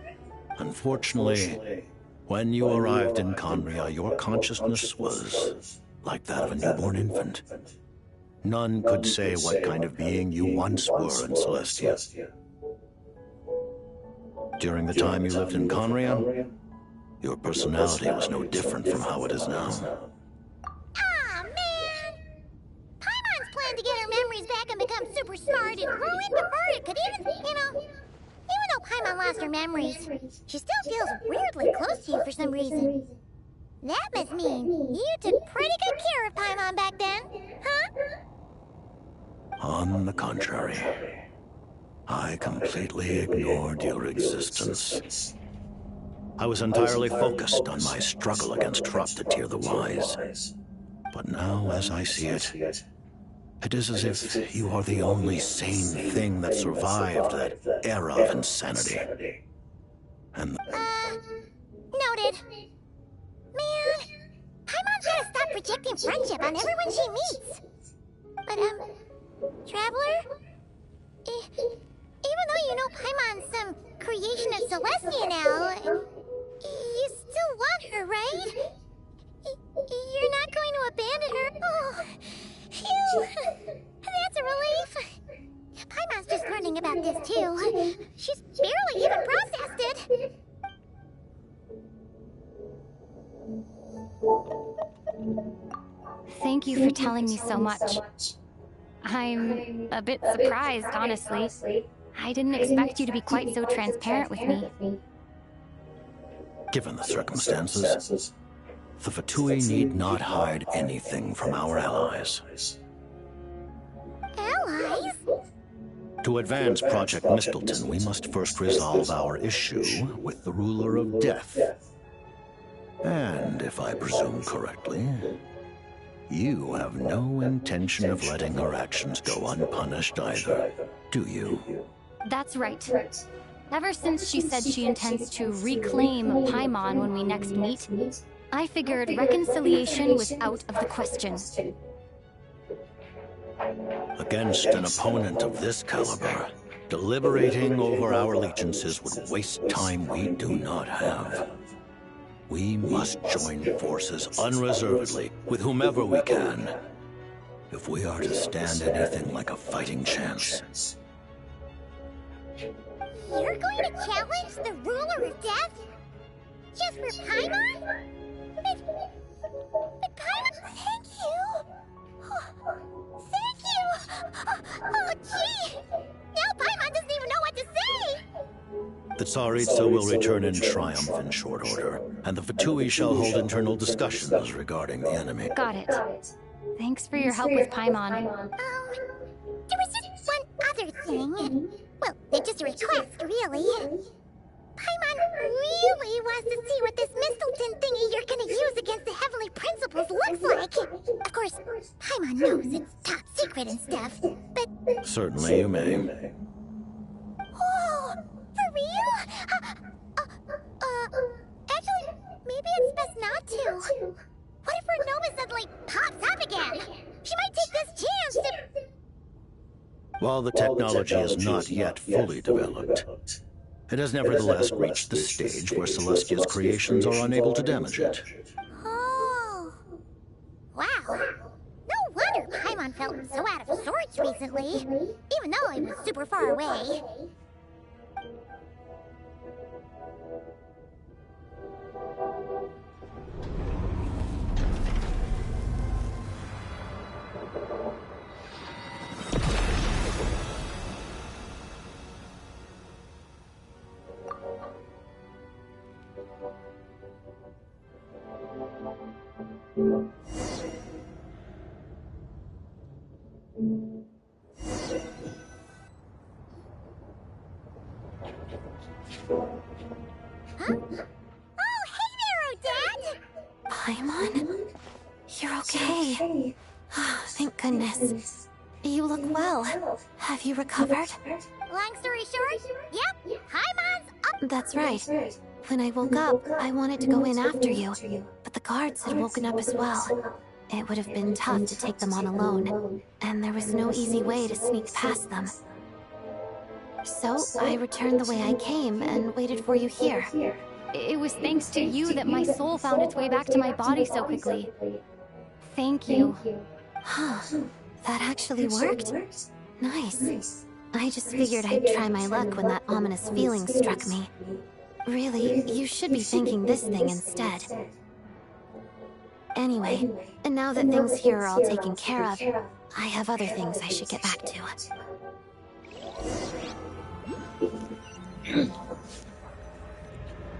Speaker 4: Unfortunately, when you arrived in Conria, your consciousness was like that of a newborn infant. None could say what kind of being you once were in Celestia. During the time you lived in Conria, your personality was no different from how it is now.
Speaker 20: Aw, man! Paimon's plan to get her memories back and become super smart and ruined before it could even, even though Paimon lost her memories, she still feels weirdly close to you for some reason. That must mean you took pretty good care of Paimon back then, huh?
Speaker 4: On the contrary, I completely ignored your existence. I was entirely focused on my struggle against Troptatir the Wise. But now, as I see it, it is as if you are the only sane thing that survived that era of insanity. And
Speaker 20: Noted. Man, Paimon's gotta stop projecting friendship on everyone she meets. But, Traveler? Even though you know Paimon's some creation of Celestia now, you still want her, right? You're not going to abandon her? Oh, phew! That's a relief. Paimon's just learning about this, too. She's barely even processed it.
Speaker 2: Thank you for telling me so much. I'm a bit surprised, honestly. I didn't expect you to be quite so transparent with me.
Speaker 4: given the circumstances, the Fatui need not hide anything from our allies.
Speaker 20: Allies?
Speaker 4: To advance Project Mistleton, we must first resolve our issue with the Ruler of Death. And, if I presume correctly, you have no intention of letting her actions go unpunished either, do you?
Speaker 2: That's right. Ever since she said she intends to reclaim Paimon when we next meet, I figured reconciliation was out of the question.
Speaker 4: Against an opponent of this caliber, deliberating over our allegiances would waste time we do not have. We must join forces unreservedly with whomever we can. if we are to stand anything like a fighting chance.
Speaker 20: You're going to challenge the ruler of death? Just for Paimon? But Paimon, thank you! Thank you! Oh, gee! Now Paimon doesn't even know what to say!
Speaker 4: The Tsaritsa will return in triumph in short order, and the Fatui shall hold internal discussions regarding the enemy.
Speaker 18: Got it. Thanks for your help with Paimon.
Speaker 20: There was just one other thing. Well, it's just a request, really. Paimon really wants to see what this Mistelton thingy you're gonna use against the Heavenly Principles looks like. Of course, Paimon knows it's top secret and stuff, but...
Speaker 4: Certainly you may.
Speaker 20: Oh, for real? Actually, maybe it's best not to. What if her Nova suddenly pops up again? She might take this chance to...
Speaker 4: While the technology is not yet fully developed, it has nevertheless reached the stage where Celestia's creations are unable to damage it.
Speaker 20: Oh. Wow. No wonder Paimon felt so out of sorts recently, even though he was super far away. Huh? Oh, hey there, Odette!
Speaker 12: Paimon? You're okay. Thank goodness. You look well. Have you recovered?
Speaker 20: Long story short, yep, Paimon's up.
Speaker 12: That's right. When I woke up, I wanted to go in after you, but the guards had woken up as well. It would have been tough to take them on alone, and there was no easy way to sneak past them. So I returned the way I came and waited for you here.
Speaker 18: It was thanks to you that my soul found its way back to my body so quickly. Thank you.
Speaker 12: Huh. That actually worked? Nice. I just figured I'd try my luck when that ominous feeling struck me. Really, you should be thanking this thing instead. Anyway, and now that things here are all taken care of, I have other things I should get back to.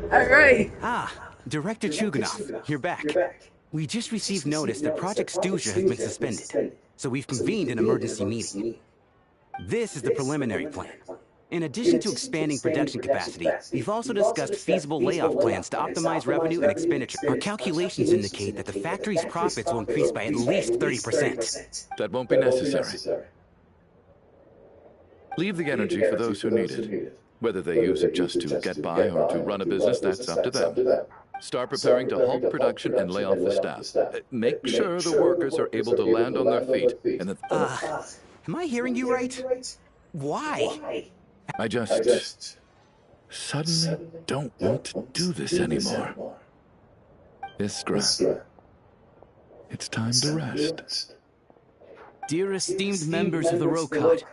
Speaker 13: Alright! Director Chuganov, you're back. We just received notice that Project Stuja has been suspended, so we've convened an emergency meeting. This is the preliminary plan. In addition to expanding production capacity, we've also discussed feasible layoff plans to optimize revenue and expenditure. Our calculations indicate that the factory's profits will increase by at least 30%.
Speaker 9: That won't be necessary. Leave the energy for those who need it. Whether they use it just to get by or to run a business, that's up to them. Start preparing to halt production and lay off the staff. Make sure the workers are able to land on their feet and that...
Speaker 13: Am I hearing you right? Why?
Speaker 9: I just suddenly don't want to do this anymore. Iskra, it's time to rest.
Speaker 14: Dear esteemed members of the Rokat,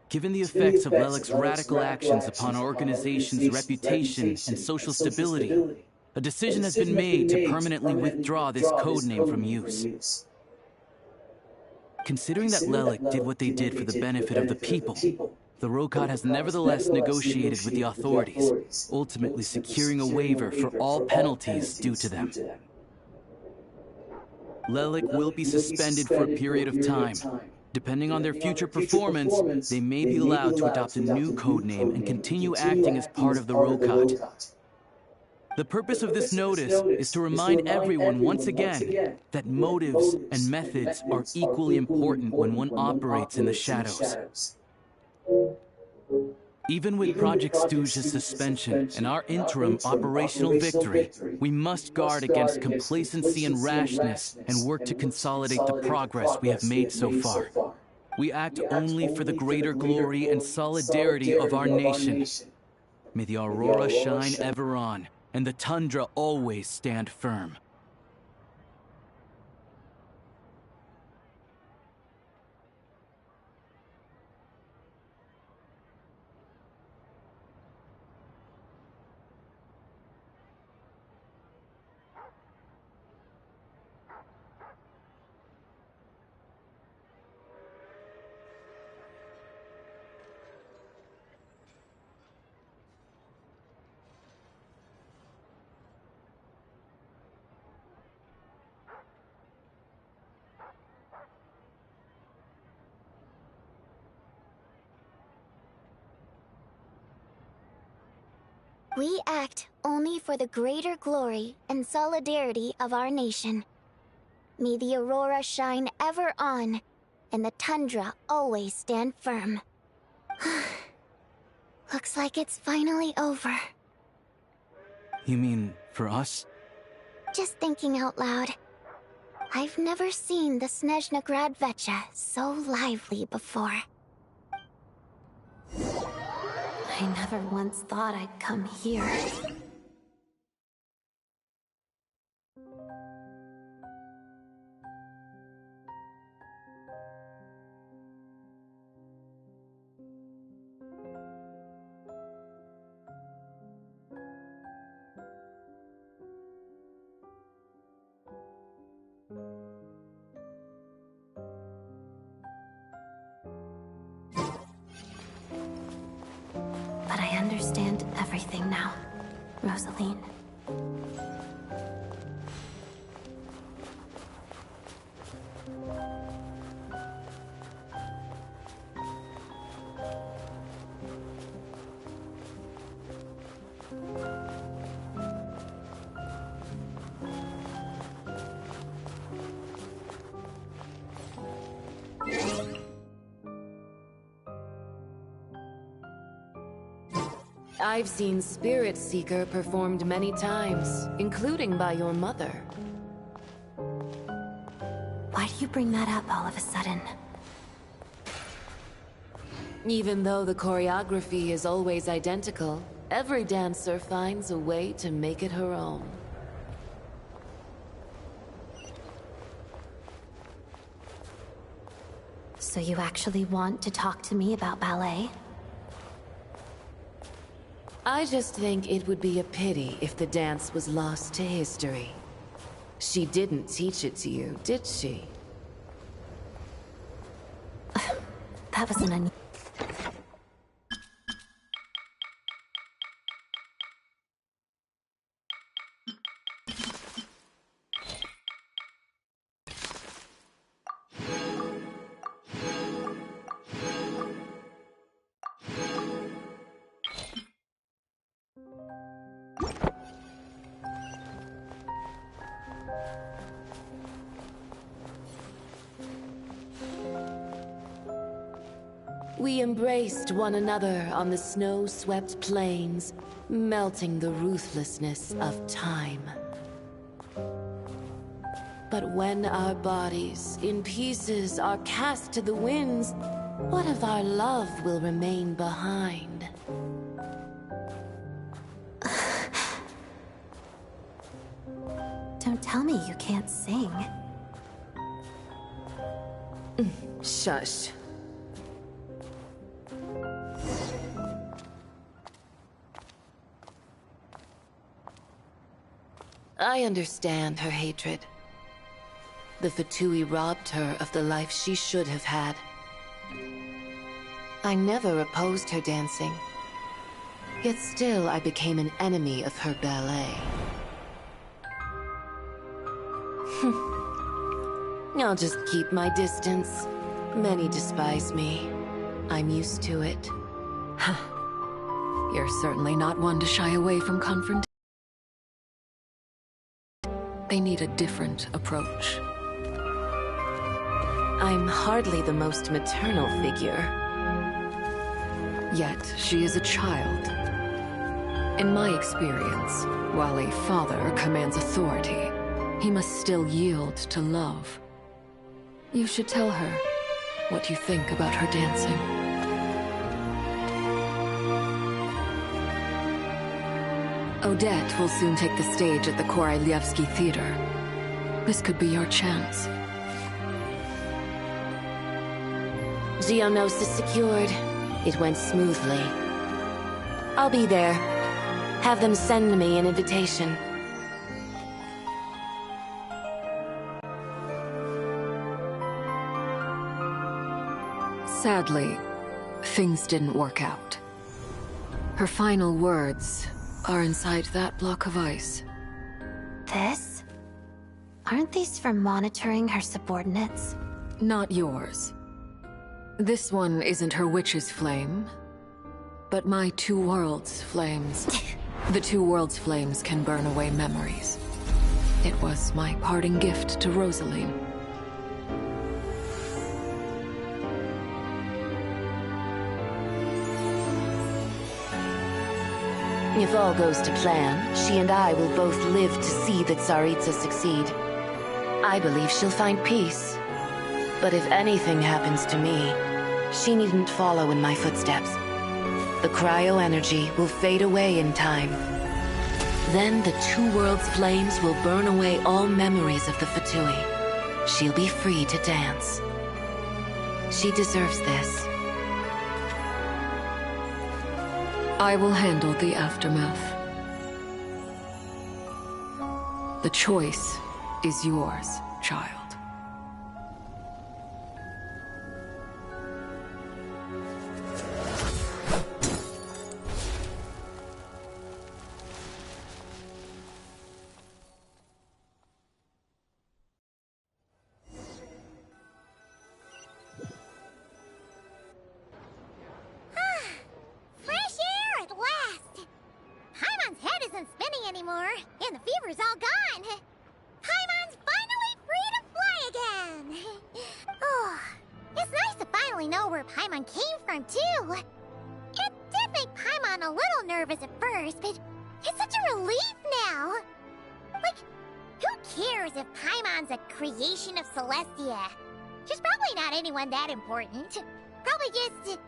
Speaker 14: given the effects of Lelik's radical actions upon our organization's reputation and social stability, a decision has been made to permanently withdraw this codename from use. Considering that Lelik did what they did for the benefit of the people, the Rokat has nevertheless negotiated with the authorities, ultimately securing a waiver for all penalties due to them. Lelik will be suspended for a period of time. Depending on their future performance, they may be allowed to adopt a new codename and continue acting as part of the Rokat. The purpose of this notice is to remind everyone once again that motives and methods are equally important when one operates in the shadows. Even with Project Stuja's suspension and our interim operational victory, we must guard against complacency and rashness and work to consolidate the progress we have made so far. We act only for the greater glory and solidarity of our nation. May the aurora shine ever on, and the tundra always stand firm.
Speaker 8: We act only for the greater glory and solidarity of our nation. May the aurora shine ever on, and the tundra always stand firm. Looks like it's finally over.
Speaker 14: You mean for us?
Speaker 8: Just thinking out loud. I've never seen the Snezhna Gradvecha so lively before.
Speaker 12: I never once thought I'd come here. But I understand everything now, Rosaline.
Speaker 16: I've seen Spirit Seeker performed many times, including by your mother.
Speaker 12: Why do you bring that up all of a sudden?
Speaker 16: Even though the choreography is always identical, every dancer finds a way to make it her own.
Speaker 12: So you actually want to talk to me about ballet?
Speaker 16: I just think it would be a pity if the dance was lost to history. She didn't teach it to you, did she?
Speaker 12: That was an
Speaker 16: We embraced one another on the snow-swept plains, melting the ruthlessness of time. But when our bodies, in pieces, are cast to the winds, what of our love will remain behind?
Speaker 12: Don't tell me you can't sing.
Speaker 16: Shush. I understand her hatred. The Fatui robbed her of the life she should have had. I never opposed her dancing. Yet still I became an enemy of her ballet. I'll just keep my distance. Many despise me. I'm used to it.
Speaker 19: You're certainly not one to shy away from confrontation. They need a different approach.
Speaker 16: I'm hardly the most maternal figure.
Speaker 19: Yet, she is a child. In my experience, while a father commands authority, he must still yield to love. You should tell her what you think about her dancing. Odette will soon take the stage at the Koralyevsky Theater. This could be your chance.
Speaker 16: Geonosis secured. It went smoothly. I'll be there. Have them send me an invitation.
Speaker 19: Sadly, things didn't work out. Her final words are inside that block of ice.
Speaker 12: This? Aren't these for monitoring her subordinates?
Speaker 19: Not yours. This one isn't her witch's flame, but my two worlds' flames. The two worlds' flames can burn away memories. It was my parting gift to Rosaline.
Speaker 16: If all goes to plan, she and I will both live to see that Tsaritsa succeed. I believe she'll find peace. But if anything happens to me, she needn't follow in my footsteps. The cryo-energy will fade away in time. Then the two worlds' flames will burn away all memories of the Fatui. She'll be free to dance. She deserves this.
Speaker 19: I will handle the aftermath. The choice is yours, child.
Speaker 20: Fresh air at last! Paimon's head isn't spinning anymore, and the fever's all gone. Paimon's finally free to fly again! Oh, it's nice to finally know where Paimon came from, too. It did make Paimon a little nervous at first, but it's such a relief now. Like, who cares if Paimon's a creation of Celestia? She's probably not anyone that important. Probably just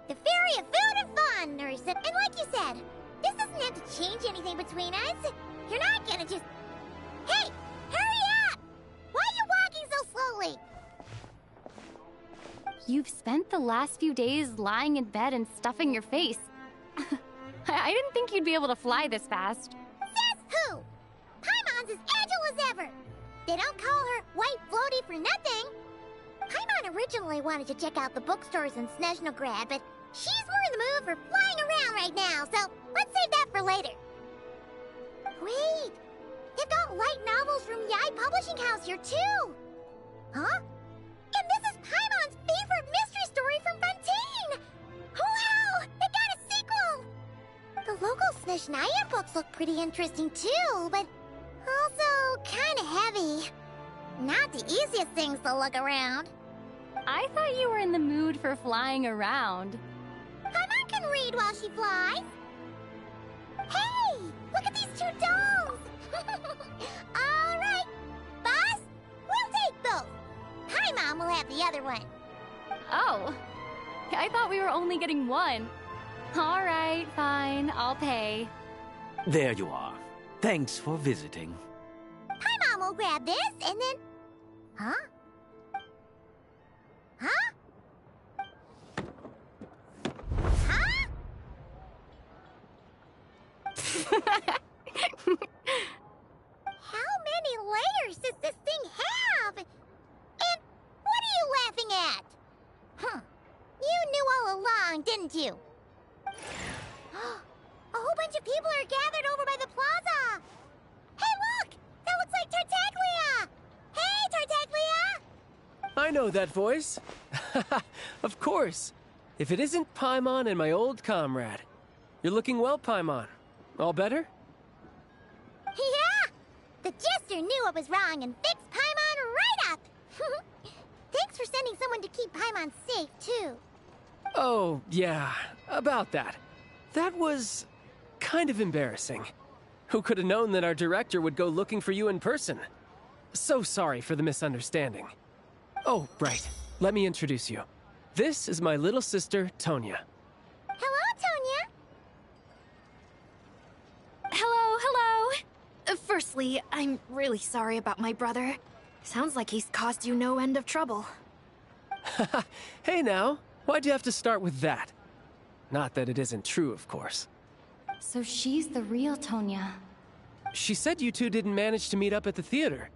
Speaker 20: the fairy of food and fun, or something. And like you said, this doesn't have to change anything between us. You're not gonna just... Hey, hurry up! Why are you walking so slowly?
Speaker 18: You've spent the last few days lying in bed and stuffing your face. I didn't think you'd be able to fly this fast.
Speaker 20: Says who? Paimon's as agile as ever. They don't call her White Floaty for nothing. Paimon originally wanted to check out the bookstores in Snezhnograd, but she's more in the mood for flying around right now, so let's save that for later. Wait, they've got light novels from Yai Publishing House here too. Huh? And this is Paimon's favorite mystery story from Fontaine! Wow! They got a sequel! The local Snezhnaya books look pretty interesting too, but also kinda heavy. Not the easiest things to look around.
Speaker 18: I thought you were in the mood for flying around.
Speaker 20: Paimon can read while she flies. Hey! Look at these two dolls! Alright, boss, we'll take both. Paimon will have the other one.
Speaker 18: Oh, I thought we were only getting one. All right, fine, I'll pay.
Speaker 14: There you are. Thanks for visiting.
Speaker 20: Paimon will grab this and then... Huh? Huh? Huh? How many layers does this thing have? And what are you laughing at? Huh. You knew all along, didn't you? A whole bunch of people are gathered over by the plaza. Hey, look! That looks like Tartaglia! Hey, Tartaglia!
Speaker 11: I know that voice. Of course. If it isn't Paimon and my old comrade. You're looking well, Paimon. All better?
Speaker 20: Yeah! The Jester knew I was wrong and fixed Paimon right up! Thanks for sending someone to keep Paimon safe, too.
Speaker 11: Oh, yeah. About that. That was... kind of embarrassing. Who could have known that our director would go looking for you in person? So sorry for the misunderstanding. Oh, right. Let me introduce you. This is my little sister, Tonya.
Speaker 20: Hello, Tonya.
Speaker 12: Hello, hello. Firstly, I'm really sorry about my brother. Sounds like he's caused you no end of trouble.
Speaker 11: Hey now, why'd you have to start with that? Not that it isn't true, of course.
Speaker 18: So she's the real Tonya.
Speaker 11: She said you two didn't manage to meet up at the theater.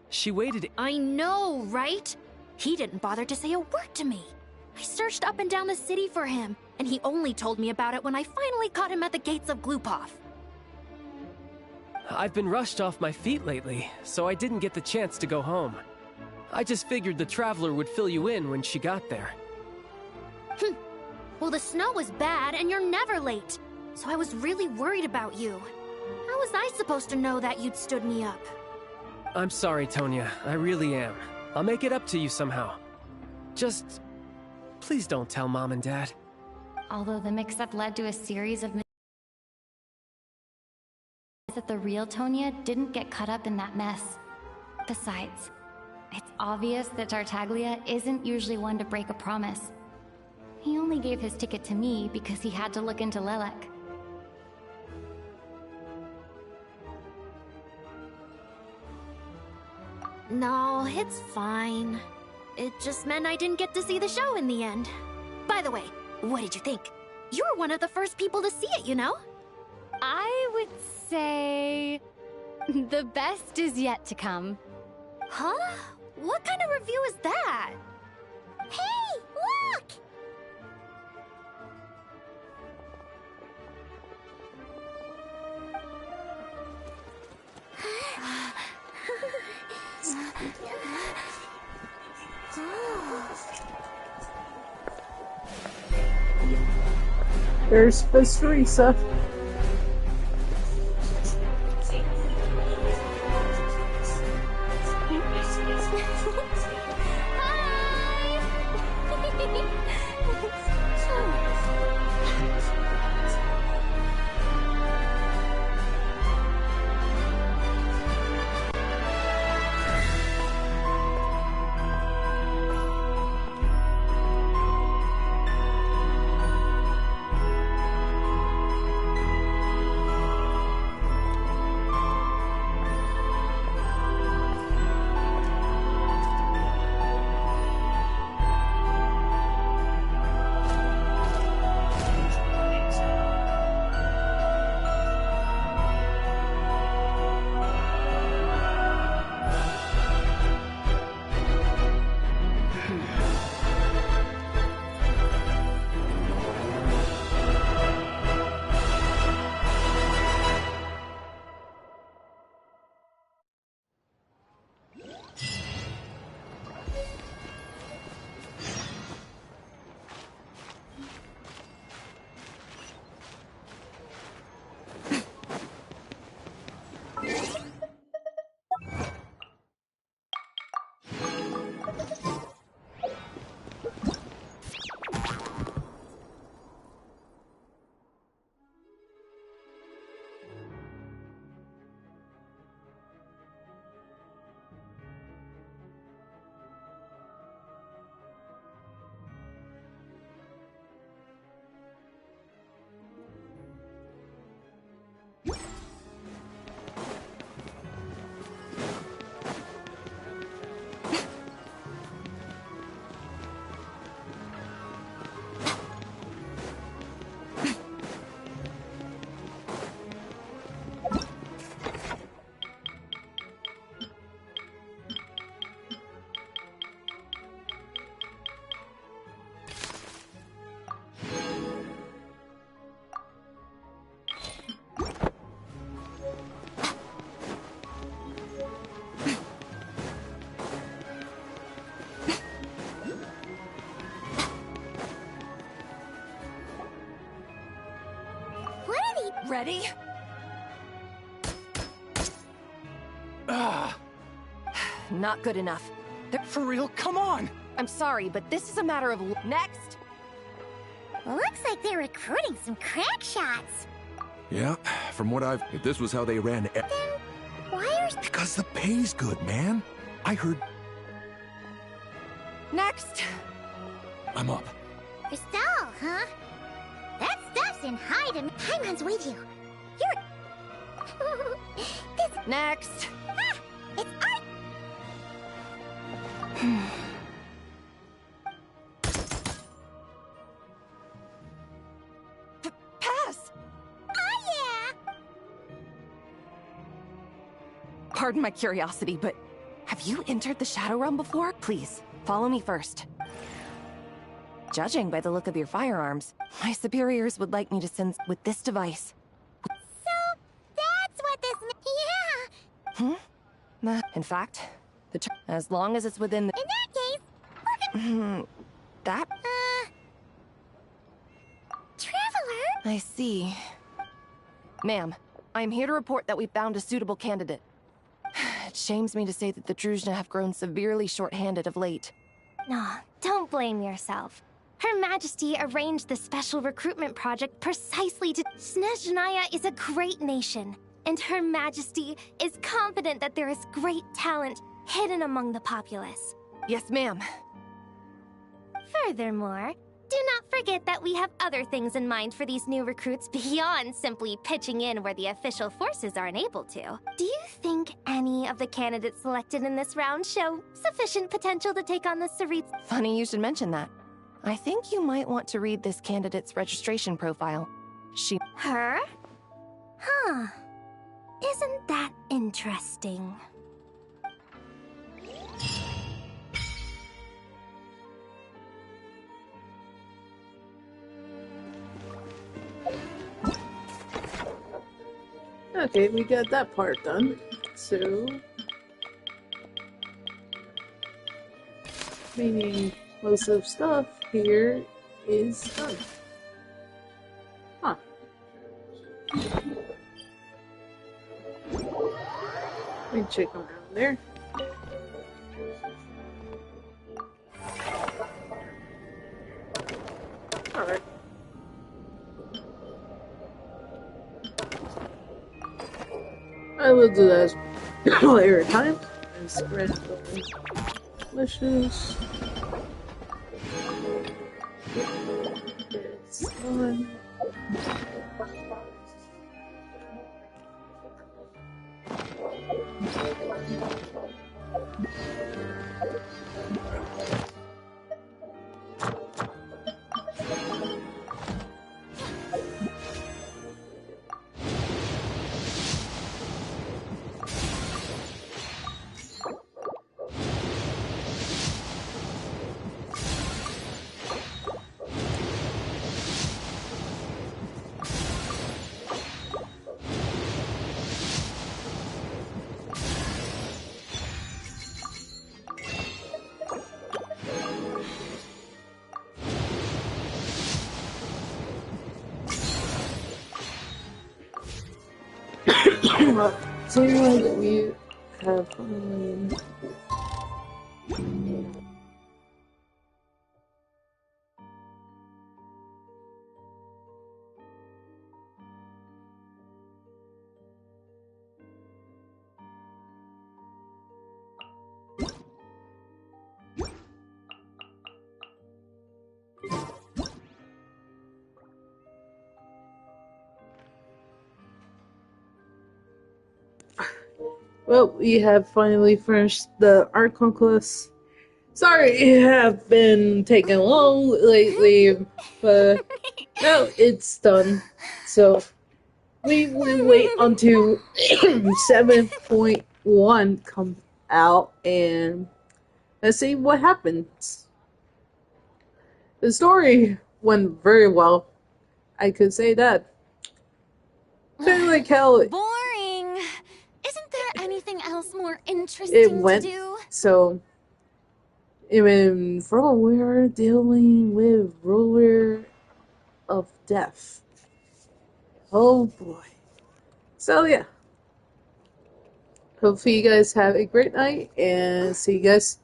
Speaker 11: She waited—
Speaker 12: I know, right? He didn't bother to say a word to me. I searched up and down the city for him, and he only told me about it when I finally caught him at the gates of Glupov.
Speaker 11: I've been rushed off my feet lately, so I didn't get the chance to go home. I just figured the Traveler would fill you in when she got there.
Speaker 12: Well, the snow was bad, and you're never late. so I was really worried about you. How was I supposed to know that you'd stood me up?
Speaker 11: I'm sorry, Tonya. I really am. I'll make it up to you somehow. Just... please don't tell Mom and Dad.
Speaker 2: Although the mix-up led to a series of that the real Tonya didn't get caught up in that mess. Besides, it's obvious that Tartaglia isn't usually one to break a promise. He only gave his ticket to me because he had to look into Lelek.
Speaker 12: No, it's fine. It just meant I didn't get to see the show in the end. By the way, what did you think? You were one of the first people to see it, you know?
Speaker 2: I would say... the best is yet to come.
Speaker 12: Huh? What kind of review is that?
Speaker 20: Hey, look!
Speaker 1: There's Miss Teresa.
Speaker 15: Ready? Not good enough.
Speaker 5: For real? Come on!
Speaker 15: I'm sorry, but this is a matter of... Next!
Speaker 20: Looks like they're recruiting some crack shots.
Speaker 17: Yeah, from what I've... If this was how they ran...
Speaker 20: Then why are...
Speaker 17: Because the pay's good, man. I heard...
Speaker 15: Next!
Speaker 17: I'm up.
Speaker 20: Crystal, huh? That stuff's in hide and Paimon's with you. You're... this...
Speaker 15: Next!
Speaker 20: Ah, it's art!
Speaker 15: Pass!
Speaker 20: Oh, yeah!
Speaker 15: Pardon my curiosity, but have you entered the Shadow Realm before? Please, follow me first. Judging by the look of your firearms, my superiors would like me to send with this device.
Speaker 20: So, that's what this... Yeah!
Speaker 15: In fact, as long as it's within the...
Speaker 20: In that case, we're gonna...
Speaker 15: That?
Speaker 20: Traveler?
Speaker 15: I see.
Speaker 7: Ma'am, I am here to report that we found a suitable candidate. It shames me to say that the Druzhna have grown severely short-handed of late.
Speaker 18: No, don't blame yourself. Her Majesty arranged the special recruitment project precisely to... Snezhnaya is a great nation, and Her Majesty is confident that there is great talent hidden among the populace.
Speaker 7: Yes, ma'am.
Speaker 18: Furthermore, do not forget that we have other things in mind for these new recruits beyond simply pitching in where the official forces are unable to. Do you think any of the candidates selected in this round show sufficient potential to take on the Tsaritsa?
Speaker 7: Funny you should mention that. I think you might want to read this candidate's registration profile.
Speaker 18: Her? Huh. Isn't that interesting?
Speaker 1: Okay, we got that part done. So, meaning most of stuff here is done. Huh. Let me check around there. Alright. I will do that later time. And spread the wishes. It's on. So we have well, we have finally finished the art conquest. Sorry, it have been taking long lately, but now it's done. So we will wait until 7.1 comes out and let's see what happens. The story went very well. I could say that. Kind of like how
Speaker 18: Boring. Isn't there anything else more interesting
Speaker 1: it went.
Speaker 18: to do?
Speaker 1: So even from we're dealing with ruler of death. Oh boy. So yeah. Hopefully you guys have a great night and see you guys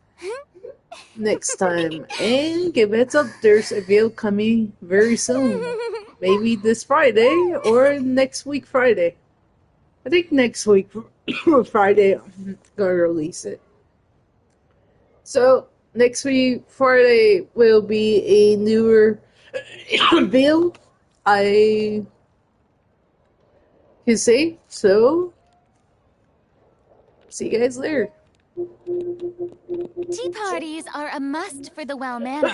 Speaker 1: next time. And give heads up, there's a video coming very soon. Maybe this Friday or next week Friday. I think next week Friday I'm gonna release it. So next week Friday will be a newer build, I can say. So see you guys later.
Speaker 18: Tea parties are a must for the well-mannered.